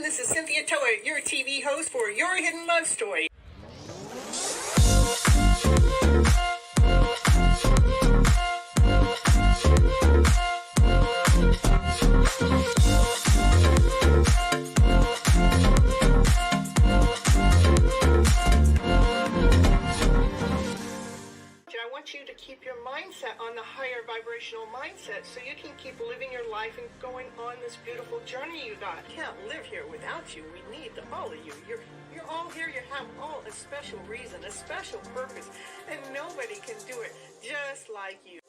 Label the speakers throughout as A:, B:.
A: This is Cynthia Toet, your TV host for Your Hidden Love Story. I want you to keep your mindset on the higher vibrational mindset so you can keep living your life and going on this beautiful journey you got. Can't live here without you. We need all of you. You're all here. You have all a special reason, a special purpose, and nobody can do it just like you.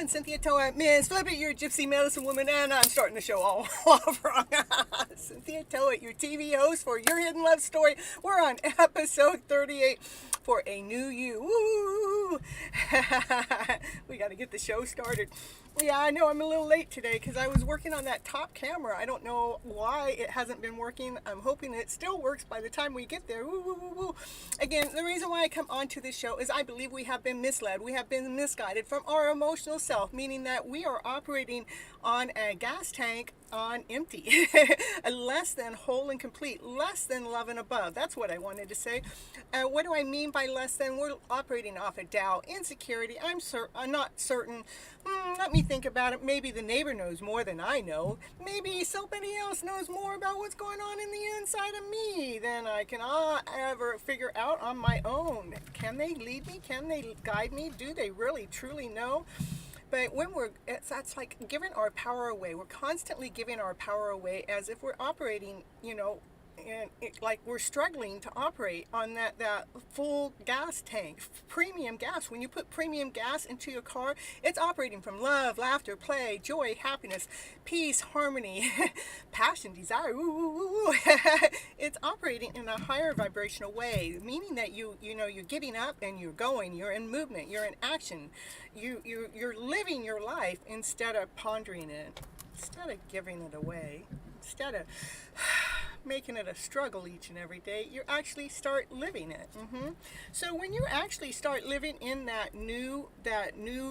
A: Cynthia Toet, Miss Flip It, your Gypsy medicine woman, and I'm starting the show all wrong. Cynthia Toet, your TV host for Your Hidden Love Story. We're on episode 38 for a new you. Woo! We got to get the show started. Yeah, I know I'm a little late today because I was working on that top camera. I don't know why it hasn't been working. I'm hoping it still works by the time we get there. Woo, woo, woo, woo. Again, the reason why I come onto this show is I believe we have been misled. We have been misguided from our emotional self, meaning that we are operating on a gas tank on empty, less than whole and complete, less than love and above. That's what I wanted to say. What do I mean by less than? We're operating off of doubt, insecurity. I'm not certain. Let me think about it. Maybe the neighbor knows more than I know. Maybe somebody else knows more about what's going on in the inside of me than I can ever figure out on my own. Can they lead me? Can they guide me? Do they really, truly know? But when that's like giving our power away. We're constantly giving our power away as if we're operating, and like we're struggling to operate on that full gas tank, premium gas. When you put premium gas into your car, it's operating from love, laughter, play, joy, happiness, peace, harmony, passion, desire. It's operating in a higher vibrational way, meaning that you're giving up and you're going. You're in movement. You're in action. You're living your life instead of pondering it, instead of giving it away. instead of making it a struggle each and every day, you actually start living it. So when you actually start living in that new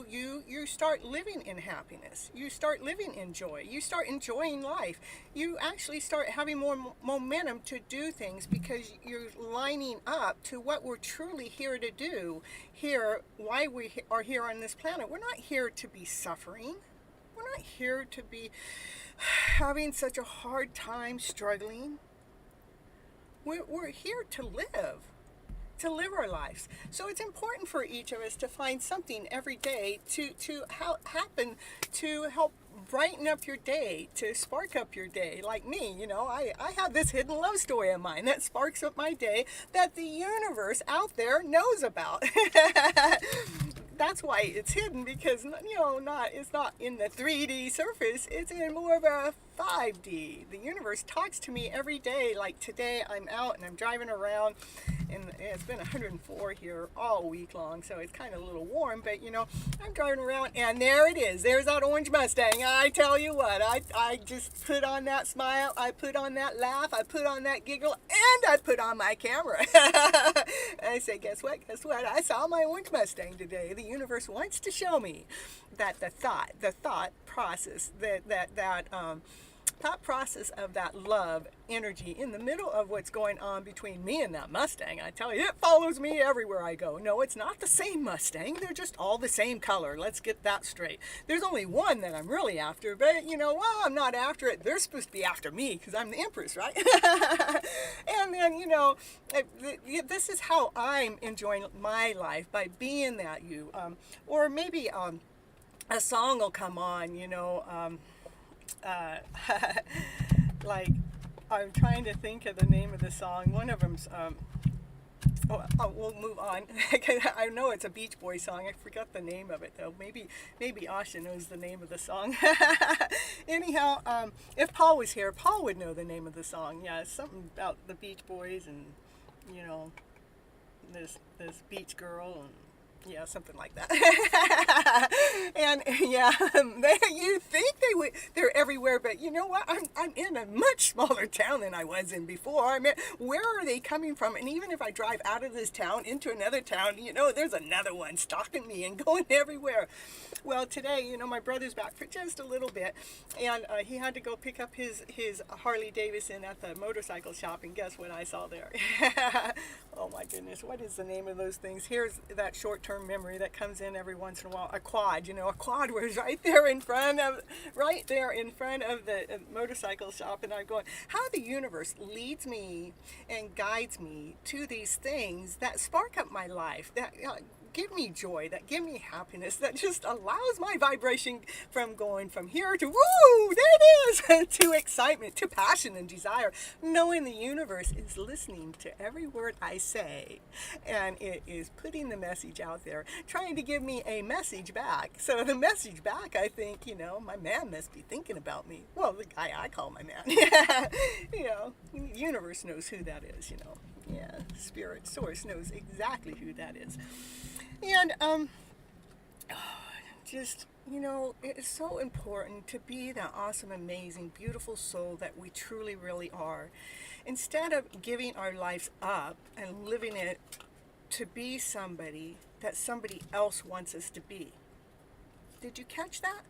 A: you, you start living in happiness. You start living in joy. You start enjoying life. You actually start having more momentum to do things because you're lining up to what we're truly here to do. Here, why we are here on this planet. We're not here to be suffering. We're not here to be having such a hard time struggling. We're here to live our lives. So it's important for each of us to find something every day to happen to help brighten up your day, to spark up your day. Like me, I have this hidden love story of mine that sparks up my day that the universe out there knows about. That's why it's hidden, because it's not in the 3D surface, it's in more of a 5D. The universe talks to me every day. Like today I'm out and I'm driving around, and it's been 104 here all week long, so it's kind of a little warm, but I'm driving around and there it is. There's that orange Mustang. I tell you what, I just put on that smile, I put on that laugh, I put on that giggle, and I put on my camera. And I say, guess what? I saw my orange Mustang today. The universe wants to show me that the thought process, thought process of that love energy in the middle of what's going on between me and that Mustang, I tell you, it follows me everywhere I go. No, it's not the same Mustang. They're just all the same color. Let's get that straight. There's only one that I'm really after, but I'm not after it. They're supposed to be after me because I'm the Empress, right? And then, this is how I'm enjoying my life, by being that you. Or maybe a song will come on, like, I'm trying to think of the name of the song. One of them's, we'll move on. I know it's a Beach Boys song. I forgot the name of it, though. Maybe Asha knows the name of the song. Anyhow, if Paul was here, Paul would know the name of the song. Yeah, it's something about the Beach Boys and, this beach girl and, yeah, something like that. And yeah, you think they're everywhere, but you know what? I'm in a much smaller town than I was in before. I mean, where are they coming from? And even if I drive out of this town into another town, there's another one stalking me and going everywhere. Well, today, my brother's back for just a little bit, and he had to go pick up his Harley Davidson at the motorcycle shop, and guess what I saw there? Oh my goodness, what is the name of those things? Here's that short-term memory that comes in every once in a while. A quad, a quad was right there in front of the motorcycle shop, and I'm going, how the universe leads me and guides me to these things that spark up my life, that give me joy, that give me happiness, that just allows my vibration from going from here to woo, there it is, to excitement, to passion and desire, knowing the universe is listening to every word I say, and it is putting the message out there, trying to give me a message back. So the message back, I think, my man must be thinking about me. Well, the guy I call my man. The universe knows who that is, Yeah, spirit source knows exactly who that is. And just, it's so important to be that awesome, amazing, beautiful soul that we truly, really are. Instead of giving our lives up and living it to be somebody that somebody else wants us to be. Did you catch that?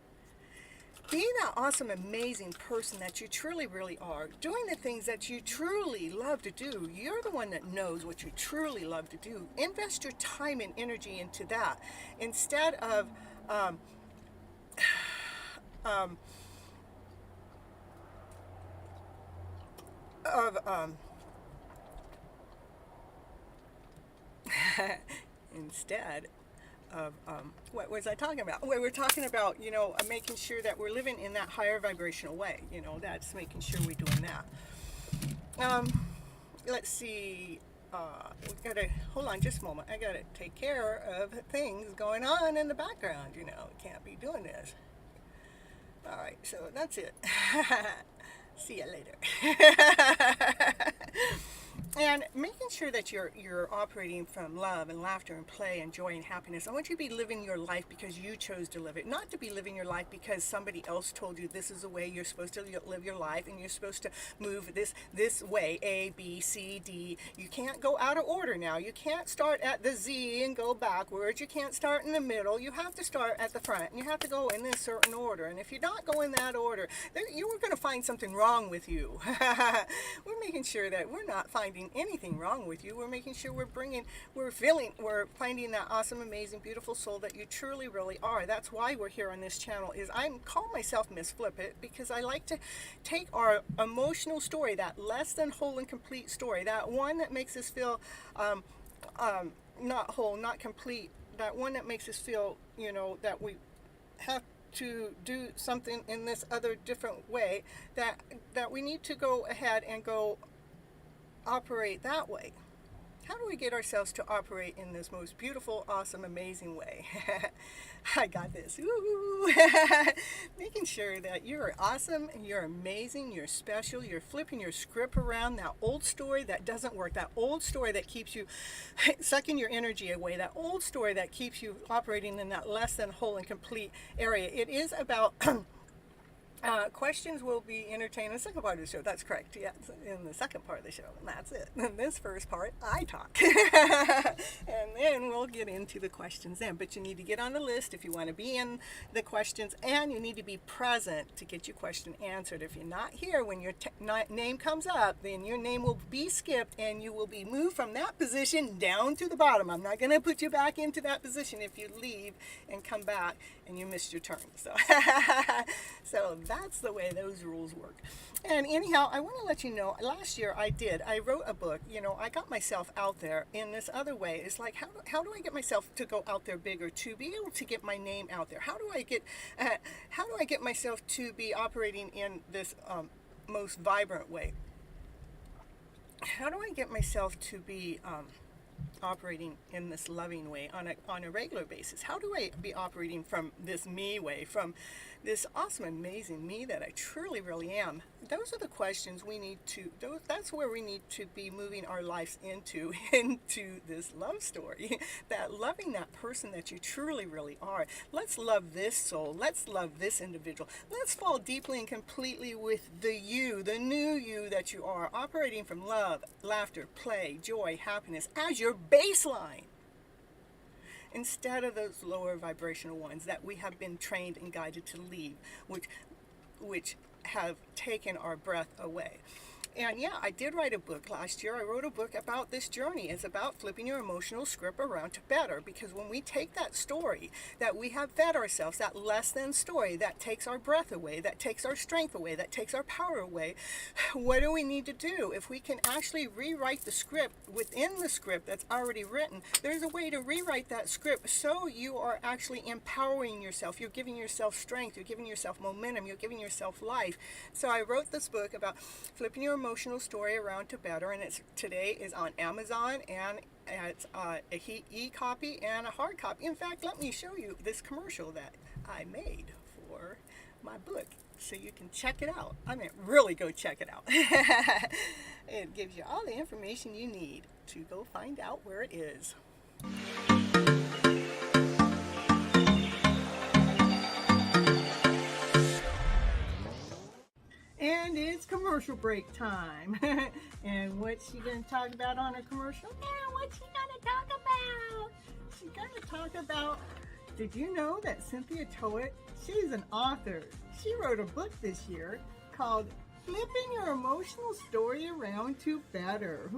A: Be that awesome, amazing person that you truly, really are, doing the things that you truly love to do. You're the one that knows what you truly love to do. Invest your time and energy into that instead of instead of what was I talking about? We were talking about, making sure that we're living in that higher vibrational way. That's making sure we're doing that. Let's see. We gotta hold on just a moment. I gotta take care of things going on in the background. Can't be doing this. All right, so that's it. See you later. And making making sure that you're operating from love and laughter and play and joy and happiness. I want you to be living your life because you chose to live it, not to be living your life because somebody else told you this is the way you're supposed to live your life and you're supposed to move this way, A, B, C, D. You can't go out of order now. You can't start at the Z and go backwards. You can't start in the middle. You have to start at the front, and you have to go in this certain order. And if you're not going that order, then you're going to find something wrong with you. We're making sure that we're not finding anything wrong with you. We're making sure we're finding that awesome, amazing, beautiful soul that you truly, really are. That's why we're here on this channel. I call myself Miss Flip It because I like to take our emotional story, that less than whole and complete story, that one that makes us feel not whole, not complete, that one that makes us feel, that we have to do something in this other different way, that we need to go ahead and go operate that way. How do we get ourselves to operate in this most beautiful, awesome, amazing way? I got this. Ooh. Making sure that you're awesome, you're amazing, you're special, you're flipping your script around, that old story that doesn't work, that old story that keeps you sucking your energy away, that old story that keeps you operating in that less than whole and complete area. It is about questions will be entertained in the second part of the show. That's correct. Yeah, in the second part of the show. And that's it. In this first part, I talk. And then we'll get into the questions then. But you need to get on the list if you want to be in the questions, and you need to be present to get your question answered. If you're not here when your name comes up, then your name will be skipped and you will be moved from that position down to the bottom. I'm not going to put you back into that position if you leave and come back and you missed your turn. So that's the way those rules work. And anyhow, I want to let you know, last year I wrote a book. I got myself out there in this other way. It's like, how do I get myself to go out there bigger, to be able to get my name out there? How do I get myself to be operating in this most vibrant way? How do I get myself to be operating in this loving way on a regular basis? How do I be operating from this me way, from this awesome, amazing me that I truly, really am? Those are the questions that's where we need to be moving our lives into this love story, that loving that person that you truly, really are. Let's love this soul. Let's love this individual. Let's fall deeply and completely with the new you that you are, operating from love, laughter, play, joy, happiness as your baseline, instead of those lower vibrational ones that we have been trained and guided to leave, which have taken our breath away. And yeah, I did write a book last year. I wrote a book about this journey. It's about flipping your emotional script around to better. Because when we take that story that we have fed ourselves, that less than story that takes our breath away, that takes our strength away, that takes our power away, what do we need to do? If we can actually rewrite the script within the script that's already written, there's a way to rewrite that script so you are actually empowering yourself. You're giving yourself strength. You're giving yourself momentum. You're giving yourself life. So I wrote this book about flipping your emotional story around to better, and today is on Amazon, and it's a e-copy and a hard copy. In fact, let me show you this commercial that I made for my book so you can check it out. I mean, really go check it out. It gives you all the information you need to go find out where it is. And it's commercial break time. And what's she going to talk about on her commercial? Yeah, what's she going to talk about? She's going to talk about, did you know that Cynthia Toet, she's an author. She wrote a book this year called Flipping Your Emotional Story Around to Better.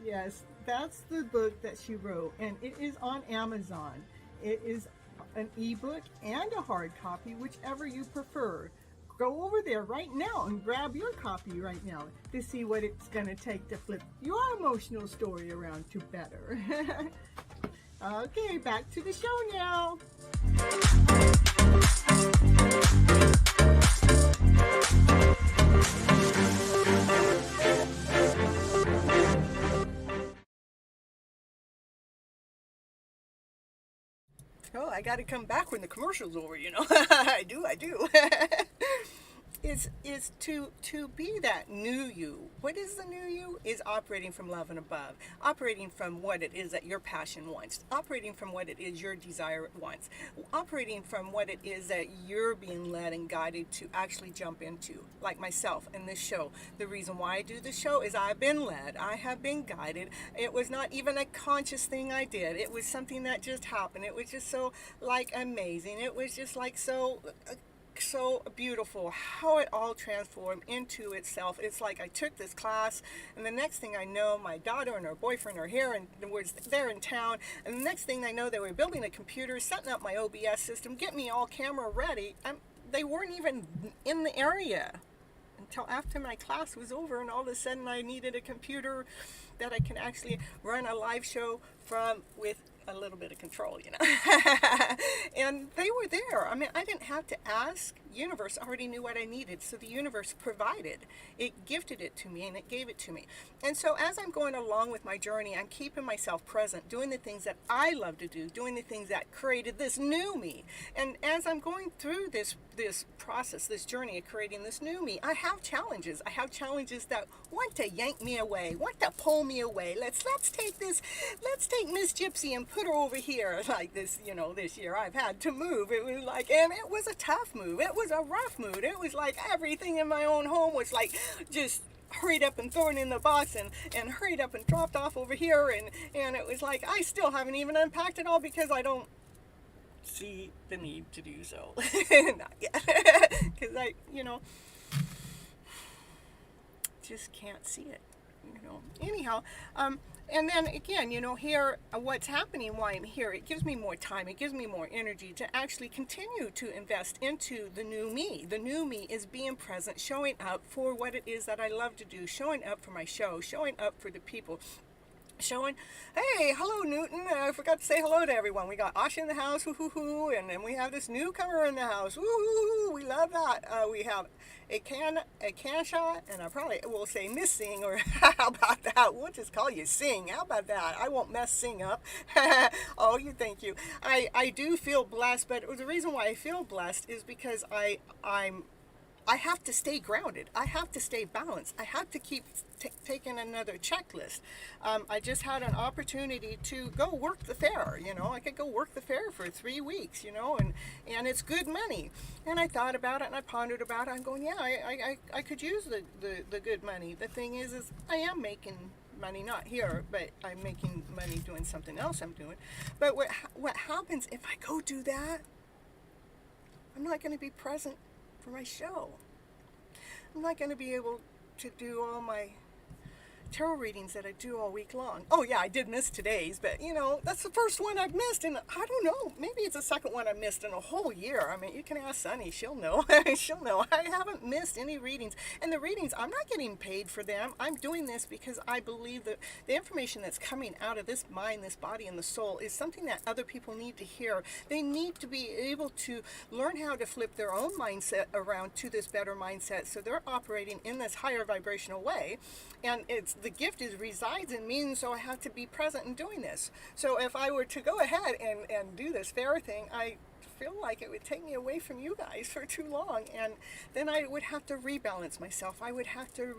A: Yes, that's the book that she wrote, and it is on Amazon. It is an ebook and a hard copy, whichever you prefer. Go over there right now and grab your copy right now to see what it's going to take to flip your emotional story around to better. Okay, back to the show now. Oh, I got to come back when the commercial's over, I do. is to be that new you. What is the new you? Is operating from love and above, operating from what it is that your passion wants, operating from what it is your desire wants, operating from what it is that you're being led and guided to actually jump into. Like myself in this show, the reason why I do this show is I've been led, I have been guided. It was not even a conscious thing I did. It was something that just happened. It was just so like amazing. It was just like so beautiful how it all transformed into itself. It's like I took this class, and the next thing I know, my daughter and her boyfriend are here and was there in town, and the next thing I know, they were building a computer, setting up my OBS system, get me all camera ready. They weren't even in the area until after my class was over, and all of a sudden I needed a computer that I can actually run a live show from with a little bit of control, and they were there. I mean, I didn't have to ask. Universe already knew what I needed, so the universe provided. It gifted it to me, and it gave it to me. And so as I'm going along with my journey, I'm keeping myself present, doing the things that I love to do, doing the things that created this new me. And as I'm going through this process, this journey of creating this new me, I have challenges. I have challenges that want to yank me away, want to pull me away. Let's take Miss Gypsy and put her over here. Like this, this year I've had to move. It was like, and it was a tough move. It was a rough move. It was like everything in my own home was like just hurried up and thrown in the box and hurried up and dropped off over here, and it was like I still haven't even unpacked it all because I don't see the need to do so. Not yet. Because I just can't see it. Anyhow, and then again, here, what's happening while I'm here, it gives me more time, it gives me more energy to actually continue to invest into the new me. The new me is being present, showing up for what it is that I love to do, showing up for my show, showing up for the people. Showing, hey, hello Newton, I forgot to say hello to everyone. We got Asha in the house, woo-hoo-hoo, and then we have this newcomer in the house, woo-hoo-hoo, we love that. We have a CashApp, and I probably will say Miss Sing, or how about that? We'll just call you Sing. How about that? I won't mess Sing up. Oh, thank you. I do feel blessed, but the reason why I feel blessed is because I have to stay grounded. I have to stay balanced. I have to keep taking another checklist. I just had an opportunity to go work the fair. I could go work the fair for 3 weeks, and it's good money. And I thought about it and I pondered about it. I'm going, yeah, I could use the good money. The thing is I am making money, not here, but I'm making money doing something else I'm doing. But what happens if I go do that? I'm not going to be present for my show. I'm not going to be able to do all my tarot readings that I do all week long. Oh yeah, I did miss today's, but that's the first one I've missed, and I don't know, maybe it's the second one I missed in a whole year. I mean, you can ask Sunny, she'll know. She'll know. I haven't missed any readings, and the readings, I'm not getting paid for them. I'm doing this because I believe that the information that's coming out of this mind, this body, and the soul is something that other people need to hear. They need to be able to learn how to flip their own mindset around to this better mindset, so they're operating in this higher vibrational way, and the gift resides in me, and so I have to be present in doing this. So if I were to go ahead and do this fair thing, I feel like it would take me away from you guys for too long, and then I would have to rebalance myself. I would have to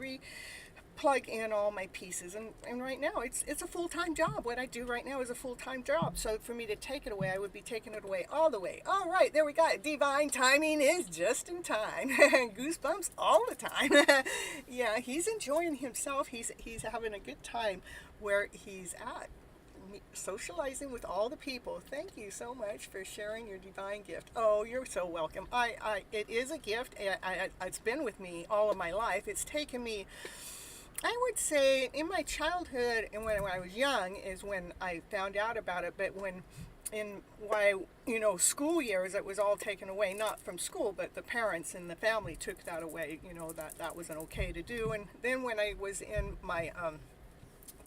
A: plug in all my pieces, and right now it's a full-time job. What I do right now is a full-time job, so for me to take it away, I would be taking it away all the way. All right, there we got it. Divine timing is just in time. Goosebumps all the time. Yeah, he's enjoying himself. He's having a good time where he's at, socializing with all the people. Thank you so much for sharing your divine gift. Oh, you're so welcome. It is a gift. It's been with me all of my life. It's taken me, I would say, in my childhood and when I was young is when I found out about it, but when in school years, it was all taken away, not from school, but the parents and the family took that away, that wasn't okay to do. And then when I was in my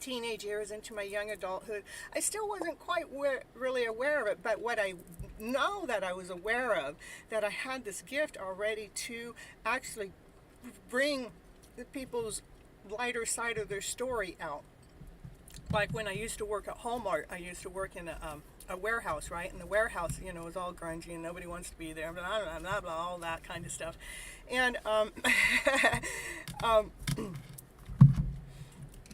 A: teenage years into my young adulthood, I still wasn't quite really aware of it, but what I know that I was aware of, that I had this gift already to actually bring the people's lighter side of their story out. Like when I used to work at Hallmark, I used to work in a warehouse, right? And the warehouse, is all grungy and nobody wants to be there, blah, blah, blah, blah, all that kind of stuff. And um,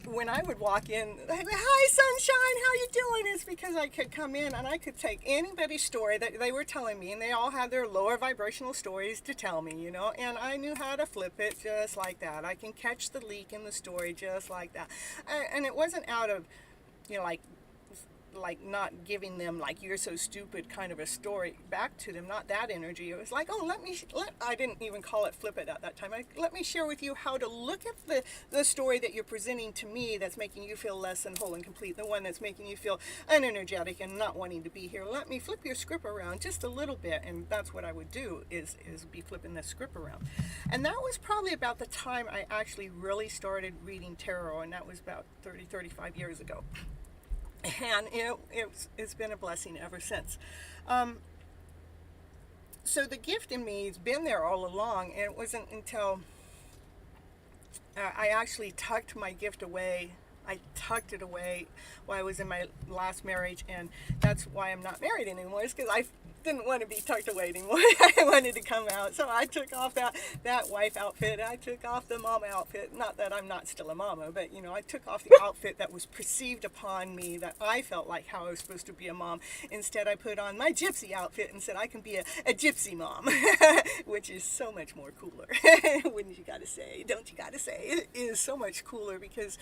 A: when I would walk in, hi sunshine, how you doing? It's because I could come in and I could take anybody's story that they were telling me, and they all had their lower vibrational stories to tell me, and I knew how to flip it just like that. I can catch the leak in the story just like that. And it wasn't out of, like not giving them like you're so stupid kind of a story back to them, not that energy. It was like, oh, I didn't even call it flip it at that time. Let me share with you how to look at the story that you're presenting to me that's making you feel less than whole and complete, the one that's making you feel unenergetic and not wanting to be here. Let me flip your script around just a little bit. And that's what I would do is be flipping the script around. And that was probably about the time I actually really started reading tarot, and that was about 35 years ago. And it's been a blessing ever since. So the gift in me has been there all along, and it wasn't until I actually tucked my gift away. I tucked it away while I was in my last marriage, and that's why I'm not married anymore, is because I didn't want to be tucked away anymore. I wanted to come out. So I took off that wife outfit. I took off the mama outfit. Not that I'm not still a mama, but I took off the outfit that was perceived upon me, that I felt like how I was supposed to be a mom. Instead, I put on my gypsy outfit and said I can be a gypsy mom, which is so much more cooler. Wouldn't you gotta say? Don't you gotta say? It is so much cooler because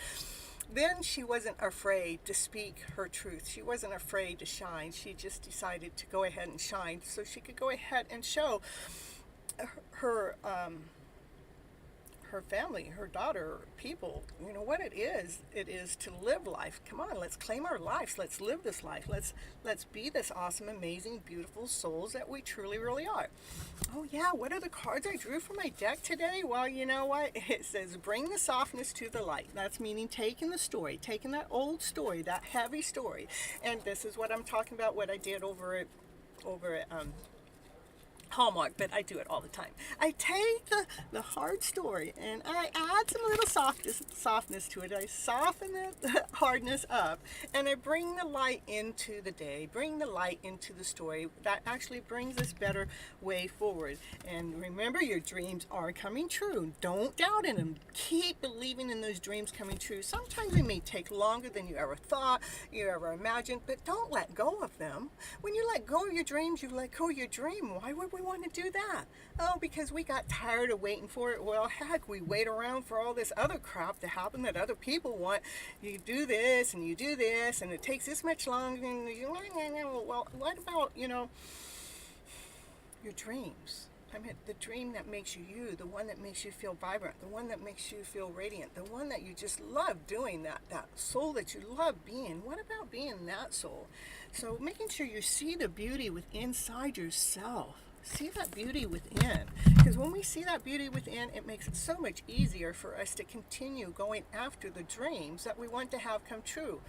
A: then she wasn't afraid to speak her truth. She wasn't afraid to shine. She just decided to go ahead and shine so she could go ahead and show her family, her daughter, people, what it is. It is to live life. Come on, let's claim our lives. Let's live this life. Let's be this awesome, amazing, beautiful souls that we truly, really are. Oh yeah, what are the cards I drew for my deck today? Well, you know what? It says, bring the softness to the light. That's meaning taking the story, taking that old story, that heavy story. And this is what I'm talking about, what I did over at Hallmark, but I do it all the time. I take the hard story and I add some little softness to it. I soften the hardness up, and I bring the light into the day, bring the light into the story. That actually brings us better way forward. And remember, your dreams are coming true. Don't doubt in them. Keep believing in those dreams coming true. Sometimes they may take longer than you ever thought, you ever imagined, but don't let go of them. When you let go of your dreams, you let go of your dream. Why would we want to do that? Oh, because we got tired of waiting for it. Well, heck, we wait around for all this other crap to happen that other people want. You do this and you do this, and it takes this much longer. And well, what about, your dreams? I mean, the dream that makes you you, the one that makes you feel vibrant, the one that makes you feel radiant, the one that you just love doing, that soul that you love being. What about being that soul? So making sure you see the beauty inside yourself. See that beauty within, because when we see that beauty within, it makes it so much easier for us to continue going after the dreams that we want to have come true.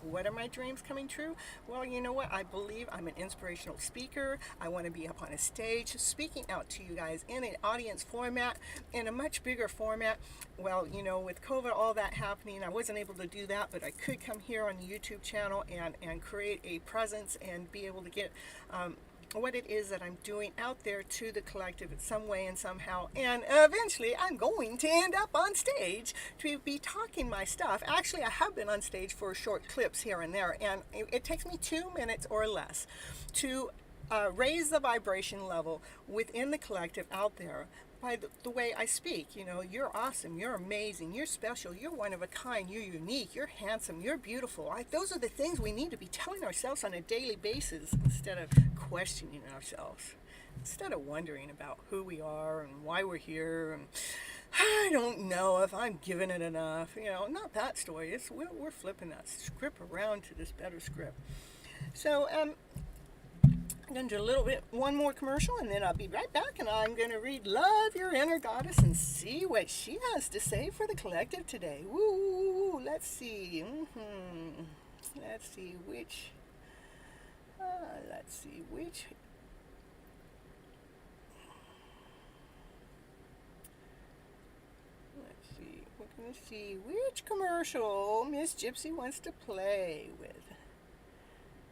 A: What are my dreams coming true? Well, you know what? I believe I'm an inspirational speaker. I want to be up on a stage speaking out to you guys in an audience format, in a much bigger format. Well, with COVID, all that happening, I wasn't able to do that, but I could come here on the YouTube channel and create a presence and be able to get what it is that I'm doing out there to the collective in some way and somehow. And eventually I'm going to end up on stage to be talking my stuff. Actually, I have been on stage for short clips here and there, and it takes me 2 minutes or less to raise the vibration level within the collective out there by the way I speak. You're awesome, you're amazing, you're special, you're one of a kind, you're unique, you're handsome, you're beautiful. Those are the things we need to be telling ourselves on a daily basis instead of questioning ourselves, instead of wondering about who we are and why we're here and I don't know if I'm giving it enough. Not that story. We're flipping that script around to this better script. So I'm going to do one more commercial, and then I'll be right back, and I'm going to read Love Your Inner Goddess and see what she has to say for the collective today. Woo! Let's see. Let's see which. Let's see. We're going to see which commercial Miss Gypsy wants to play with.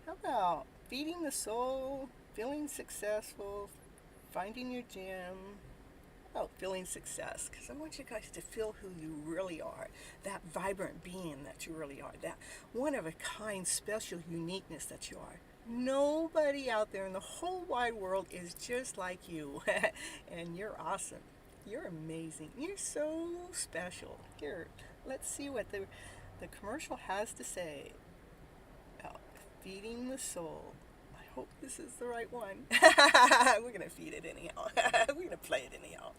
A: How about feeding the soul, feeling successful, finding your gym. Oh, feeling success, because I want you guys to feel who you really are, that vibrant being that you really are, that one-of-a-kind, special uniqueness that you are. Nobody out there in the whole wide world is just like you, and you're awesome. You're amazing. You're so special. Here, let's see what the commercial has to say. Oh, feeding the soul. I hope this is the right one. We're going to feed it anyhow. We're going to play it anyhow.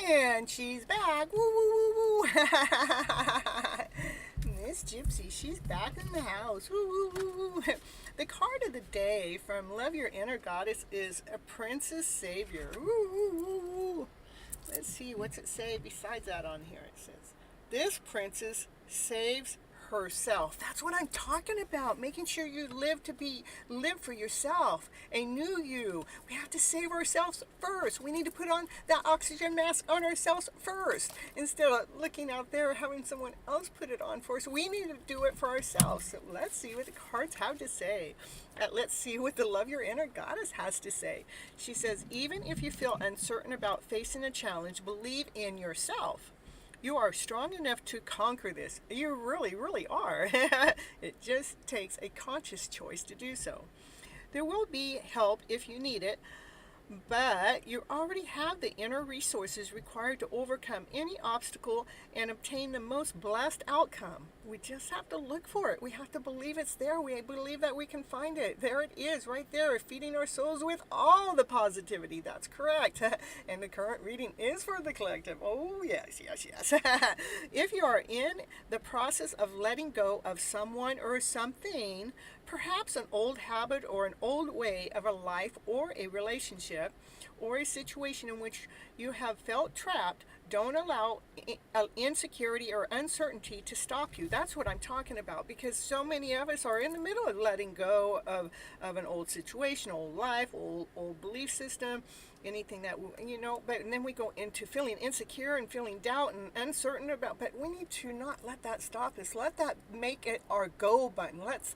A: And she's back. Woo, woo, woo, woo. Miss Gypsy, she's back in the house. Woo, woo, woo, woo. The card of the day from Love Your Inner Goddess is a Princess Savior. Woo, woo, woo, woo. Let's see, what's it say besides that on here? It says, this princess saves herself. That's what I'm talking about. Making sure you live for yourself, a new you. We have to save ourselves first. We need to put on that oxygen mask on ourselves first instead of looking out there having someone else put it on for us. We need to do it for ourselves. So let's see what the cards have to say. Let's see what the Love Your Inner Goddess has to say. She says, even if you feel uncertain about facing a challenge, believe in yourself. You are strong enough to conquer this. You really, really are. It just takes a conscious choice to do so. There will be help if you need it, but you already have the inner resources required to overcome any obstacle and obtain the most blessed outcome. We just have to look for it. We have to believe it's there. We believe that we can find it. There it is, right there, feeding our souls with all the positivity. That's correct. And the current reading is for the collective. Oh, yes, yes, yes. If you are in the process of letting go of someone or something, perhaps an old habit or an old way of a life or a relationship or a situation in which you have felt trapped, don't allow insecurity or uncertainty to stop you. That's what I'm talking about, because so many of us are in the middle of letting go of an old situation, old life, old belief system, anything that, but and then we go into feeling insecure and feeling doubt and uncertain about, but we need to not let that stop us. Let that make it our go button. Let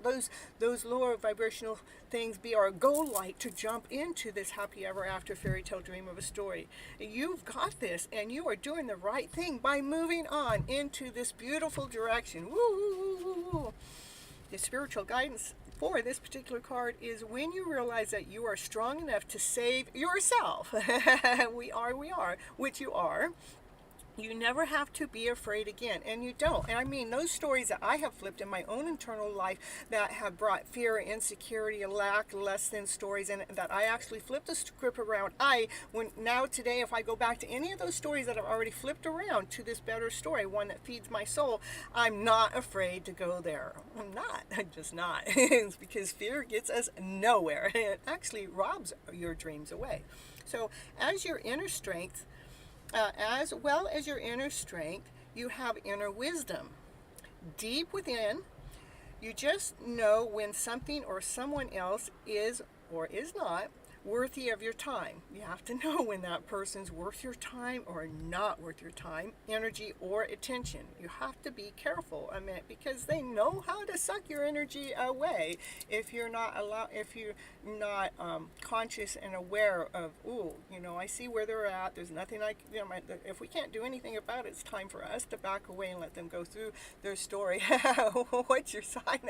A: those lower vibrational things be our go light to jump into this happy ever after fairy tale dream of a story. You've got this, and you are doing the right thing by moving on into this beautiful direction. Woo, woo, woo, woo, woo. The spiritual guidance for this particular card is when you realize that you are strong enough to save yourself. we are, which you are. You never have to be afraid again, and you don't. And I mean, those stories that I have flipped in my own internal life that have brought fear, insecurity, lack, less than stories, and that I actually flipped the script around. Now today, if I go back to any of those stories that I've already flipped around to this better story, one that feeds my soul, I'm not afraid to go there. I'm just not. It's because fear gets us nowhere. It actually robs your dreams away. So as your inner strength, as well as your inner strength, you have inner wisdom. Deep within, you just know when something or someone else is or is not worthy of your time. You have to know when that person's worth your time or not worth your time, energy, or attention. You have to be careful, because they know how to suck your energy away if you're not conscious and aware of, I see where they're at. There's nothing if we can't do anything about it, it's time for us to back away and let them go through their story. What's your sign?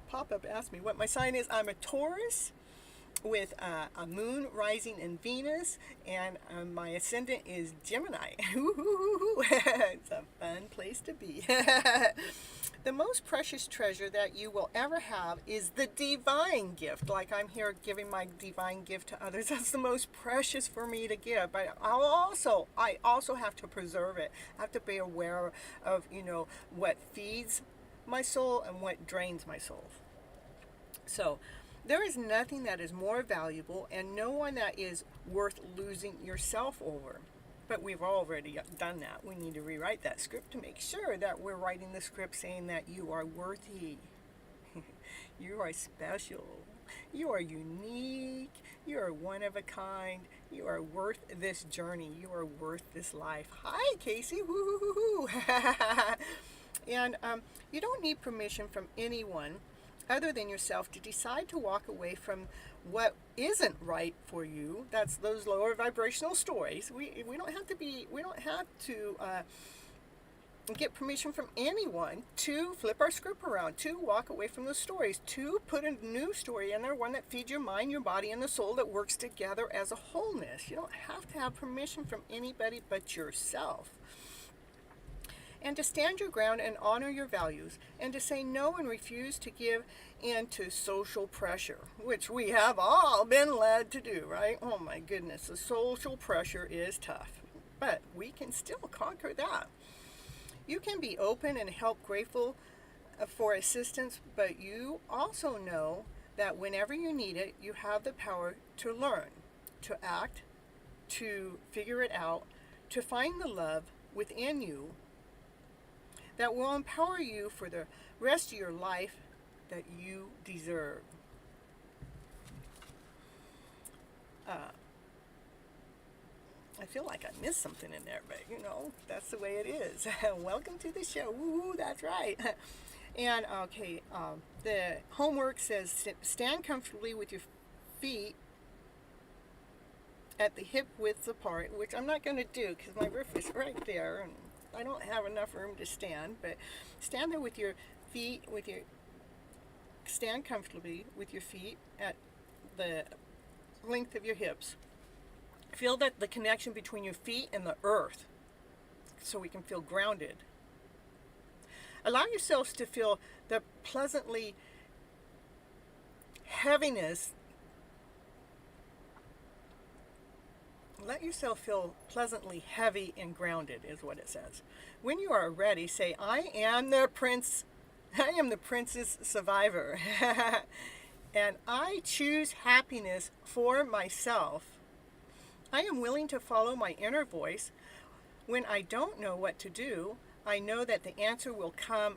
A: Pop-up asked me what my sign is. I'm a Taurus with a moon rising in Venus, and my ascendant is Gemini. It's a fun place to be. The most precious treasure that you will ever have is the divine gift. Like I'm here giving my divine gift to others. That's the most precious for me to give. But I also have to preserve it. I have to be aware of, what feeds my soul and what drains my soul. So there is nothing that is more valuable and no one that is worth losing yourself over. But we've already done that. We need to rewrite that script to make sure that we're writing the script saying that you are worthy. You are special. You are unique. You are one of a kind. You are worth this journey. You are worth this life. Hi, Casey. Woo-hoo-hoo-hoo. And you don't need permission from anyone other than yourself to decide to walk away from what isn't right for you. That's those lower vibrational stories. We don't have to get permission from anyone to flip our script around, to walk away from those stories, to put a new story in there, one that feeds your mind, your body, and the soul, that works together as a wholeness. You don't have to have permission from anybody but yourself. And to stand your ground and honor your values, and to say no and refuse to give in to social pressure, which we have all been led to do, right? Oh my goodness, the social pressure is tough, but we can still conquer that. You can be open and help, grateful for assistance, but you also know that whenever you need it, you have the power to learn, to act, to figure it out, to find the love within you that will empower you for the rest of your life that you deserve. I feel like I missed something in there, but that's the way it is. Welcome to the show. Woo, that's right. And okay, the homework says stand comfortably with your feet at the hip width apart, which I'm not going to do because my roof is right there and I don't have enough room to stand, but stand there with your feet, stand comfortably with your feet at the length of your hips. Feel that the connection between your feet and the earth so we can feel grounded. Allow yourselves to feel the pleasantly heaviness. Let yourself feel pleasantly heavy and grounded is what it says. When you are ready, say, I am the princess survivor. And I choose happiness for myself. I am willing to follow my inner voice. When I don't know what to do, I know that the answer will come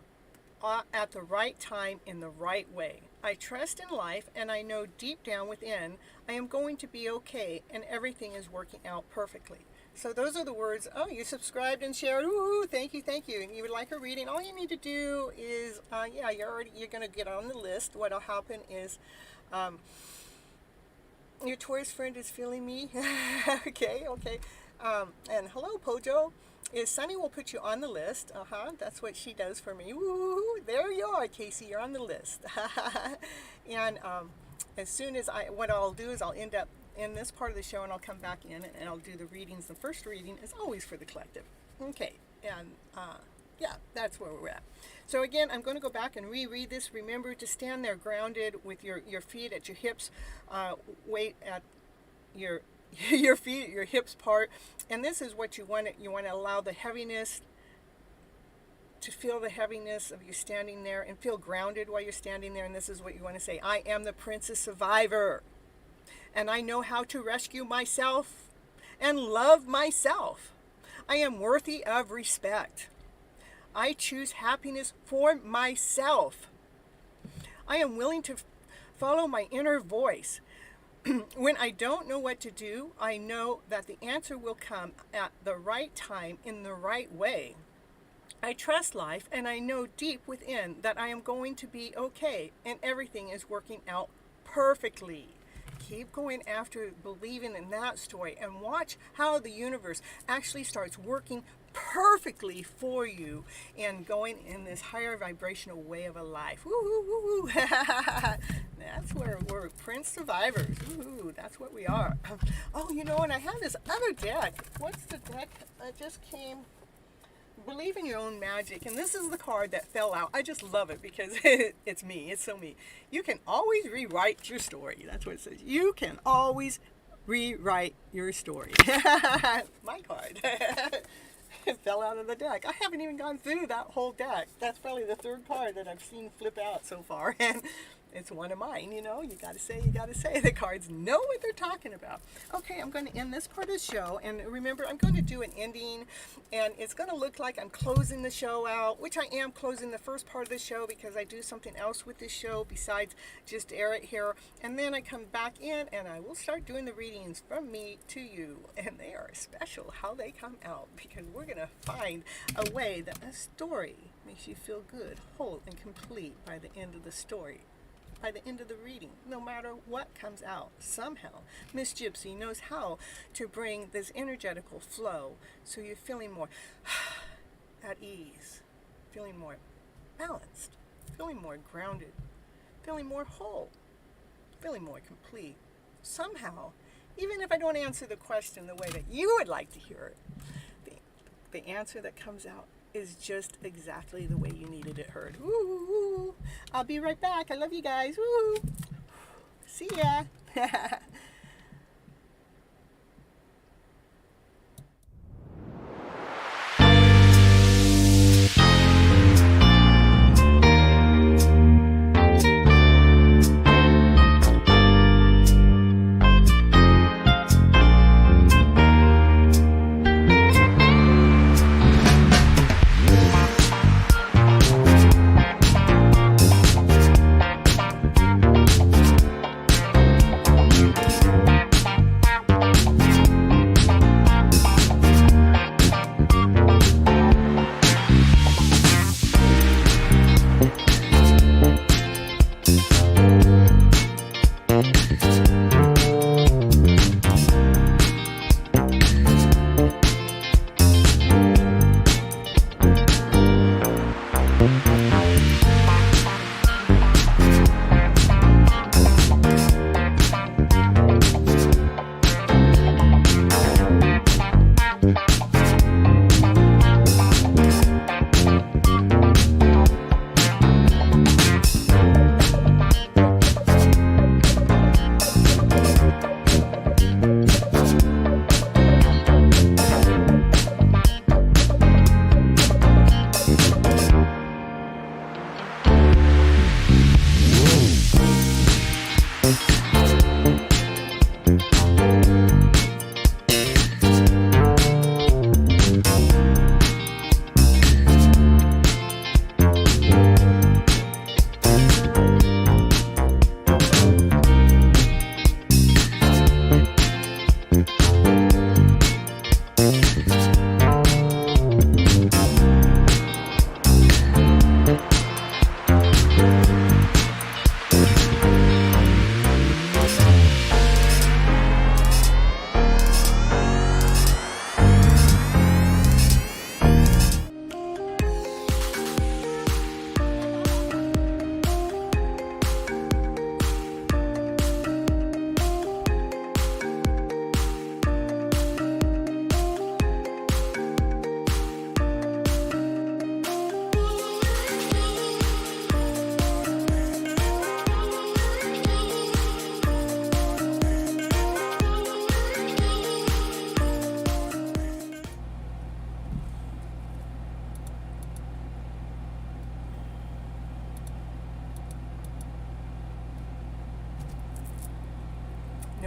A: at the right time in the right way. I trust in life, and I know deep down within I am going to be okay, and everything is working out perfectly. So those are the words. Oh, you subscribed and shared. Ooh, thank you, thank you. And you would like a reading. All you need to do is, you're going to get on the list. What'll happen is, your Taurus friend is feeling me. okay. And hello, Pojo. Is Sunny will put you on the list. That's what she does for me. Woo, there you are, Casey. You're on the list. And as soon as what I'll do is I'll end up in this part of the show, and I'll come back in and I'll do the readings. The first reading is always for the collective. Okay, and that's where we're at. So again, I'm going to go back and reread this. Remember to stand there grounded with your feet at your hips, weight at your feet, your hips part. And this is what you want. You want to allow the heaviness to feel the heaviness of you standing there and feel grounded while you're standing there. And this is what you want to say. I am the princess survivor, and I know how to rescue myself and love myself. I am worthy of respect. I choose happiness for myself. I am willing to follow my inner voice. When I don't know what to do, I know that the answer will come at the right time in the right way. I trust life, and I know deep within that I am going to be okay, and everything is working out perfectly. Keep going after believing in that story, and watch how the universe actually starts working perfectly for you and going in this higher vibrational way of a life. Woo, woo, woo, woo. That's where we're Prince Survivors. Woo, that's what we are. Oh, and I have this other deck. What's the deck that just came? Believe in Your Own Magic. And this is the card that fell out. I just love it because it's me. It's so me. You can always rewrite your story. That's what it says. You can always rewrite your story. My card. It fell out of the deck. I haven't even gone through that whole deck. That's probably the third card that I've seen flip out so far. And it's one of mine, you gotta say. The cards know what they're talking about. Okay, I'm going to end this part of the show. And remember, I'm going to do an ending. And it's going to look like I'm closing the show out, which I am closing the first part of the show because I do something else with this show besides just air it here. And then I come back in and I will start doing the readings from me to you. And they are special how they come out, because we're going to find a way that a story makes you feel good, whole, and complete by the end of the story. By the end of the reading, no matter what comes out, somehow Miss Gypsy knows how to bring this energetical flow so you're feeling more at ease, feeling more balanced, feeling more grounded, feeling more whole, feeling more complete. Somehow, even if I don't answer the question the way that you would like to hear it, the answer that comes out is just exactly the way you needed it heard. Woo! I'll be right back. I love you guys. Woo! See ya.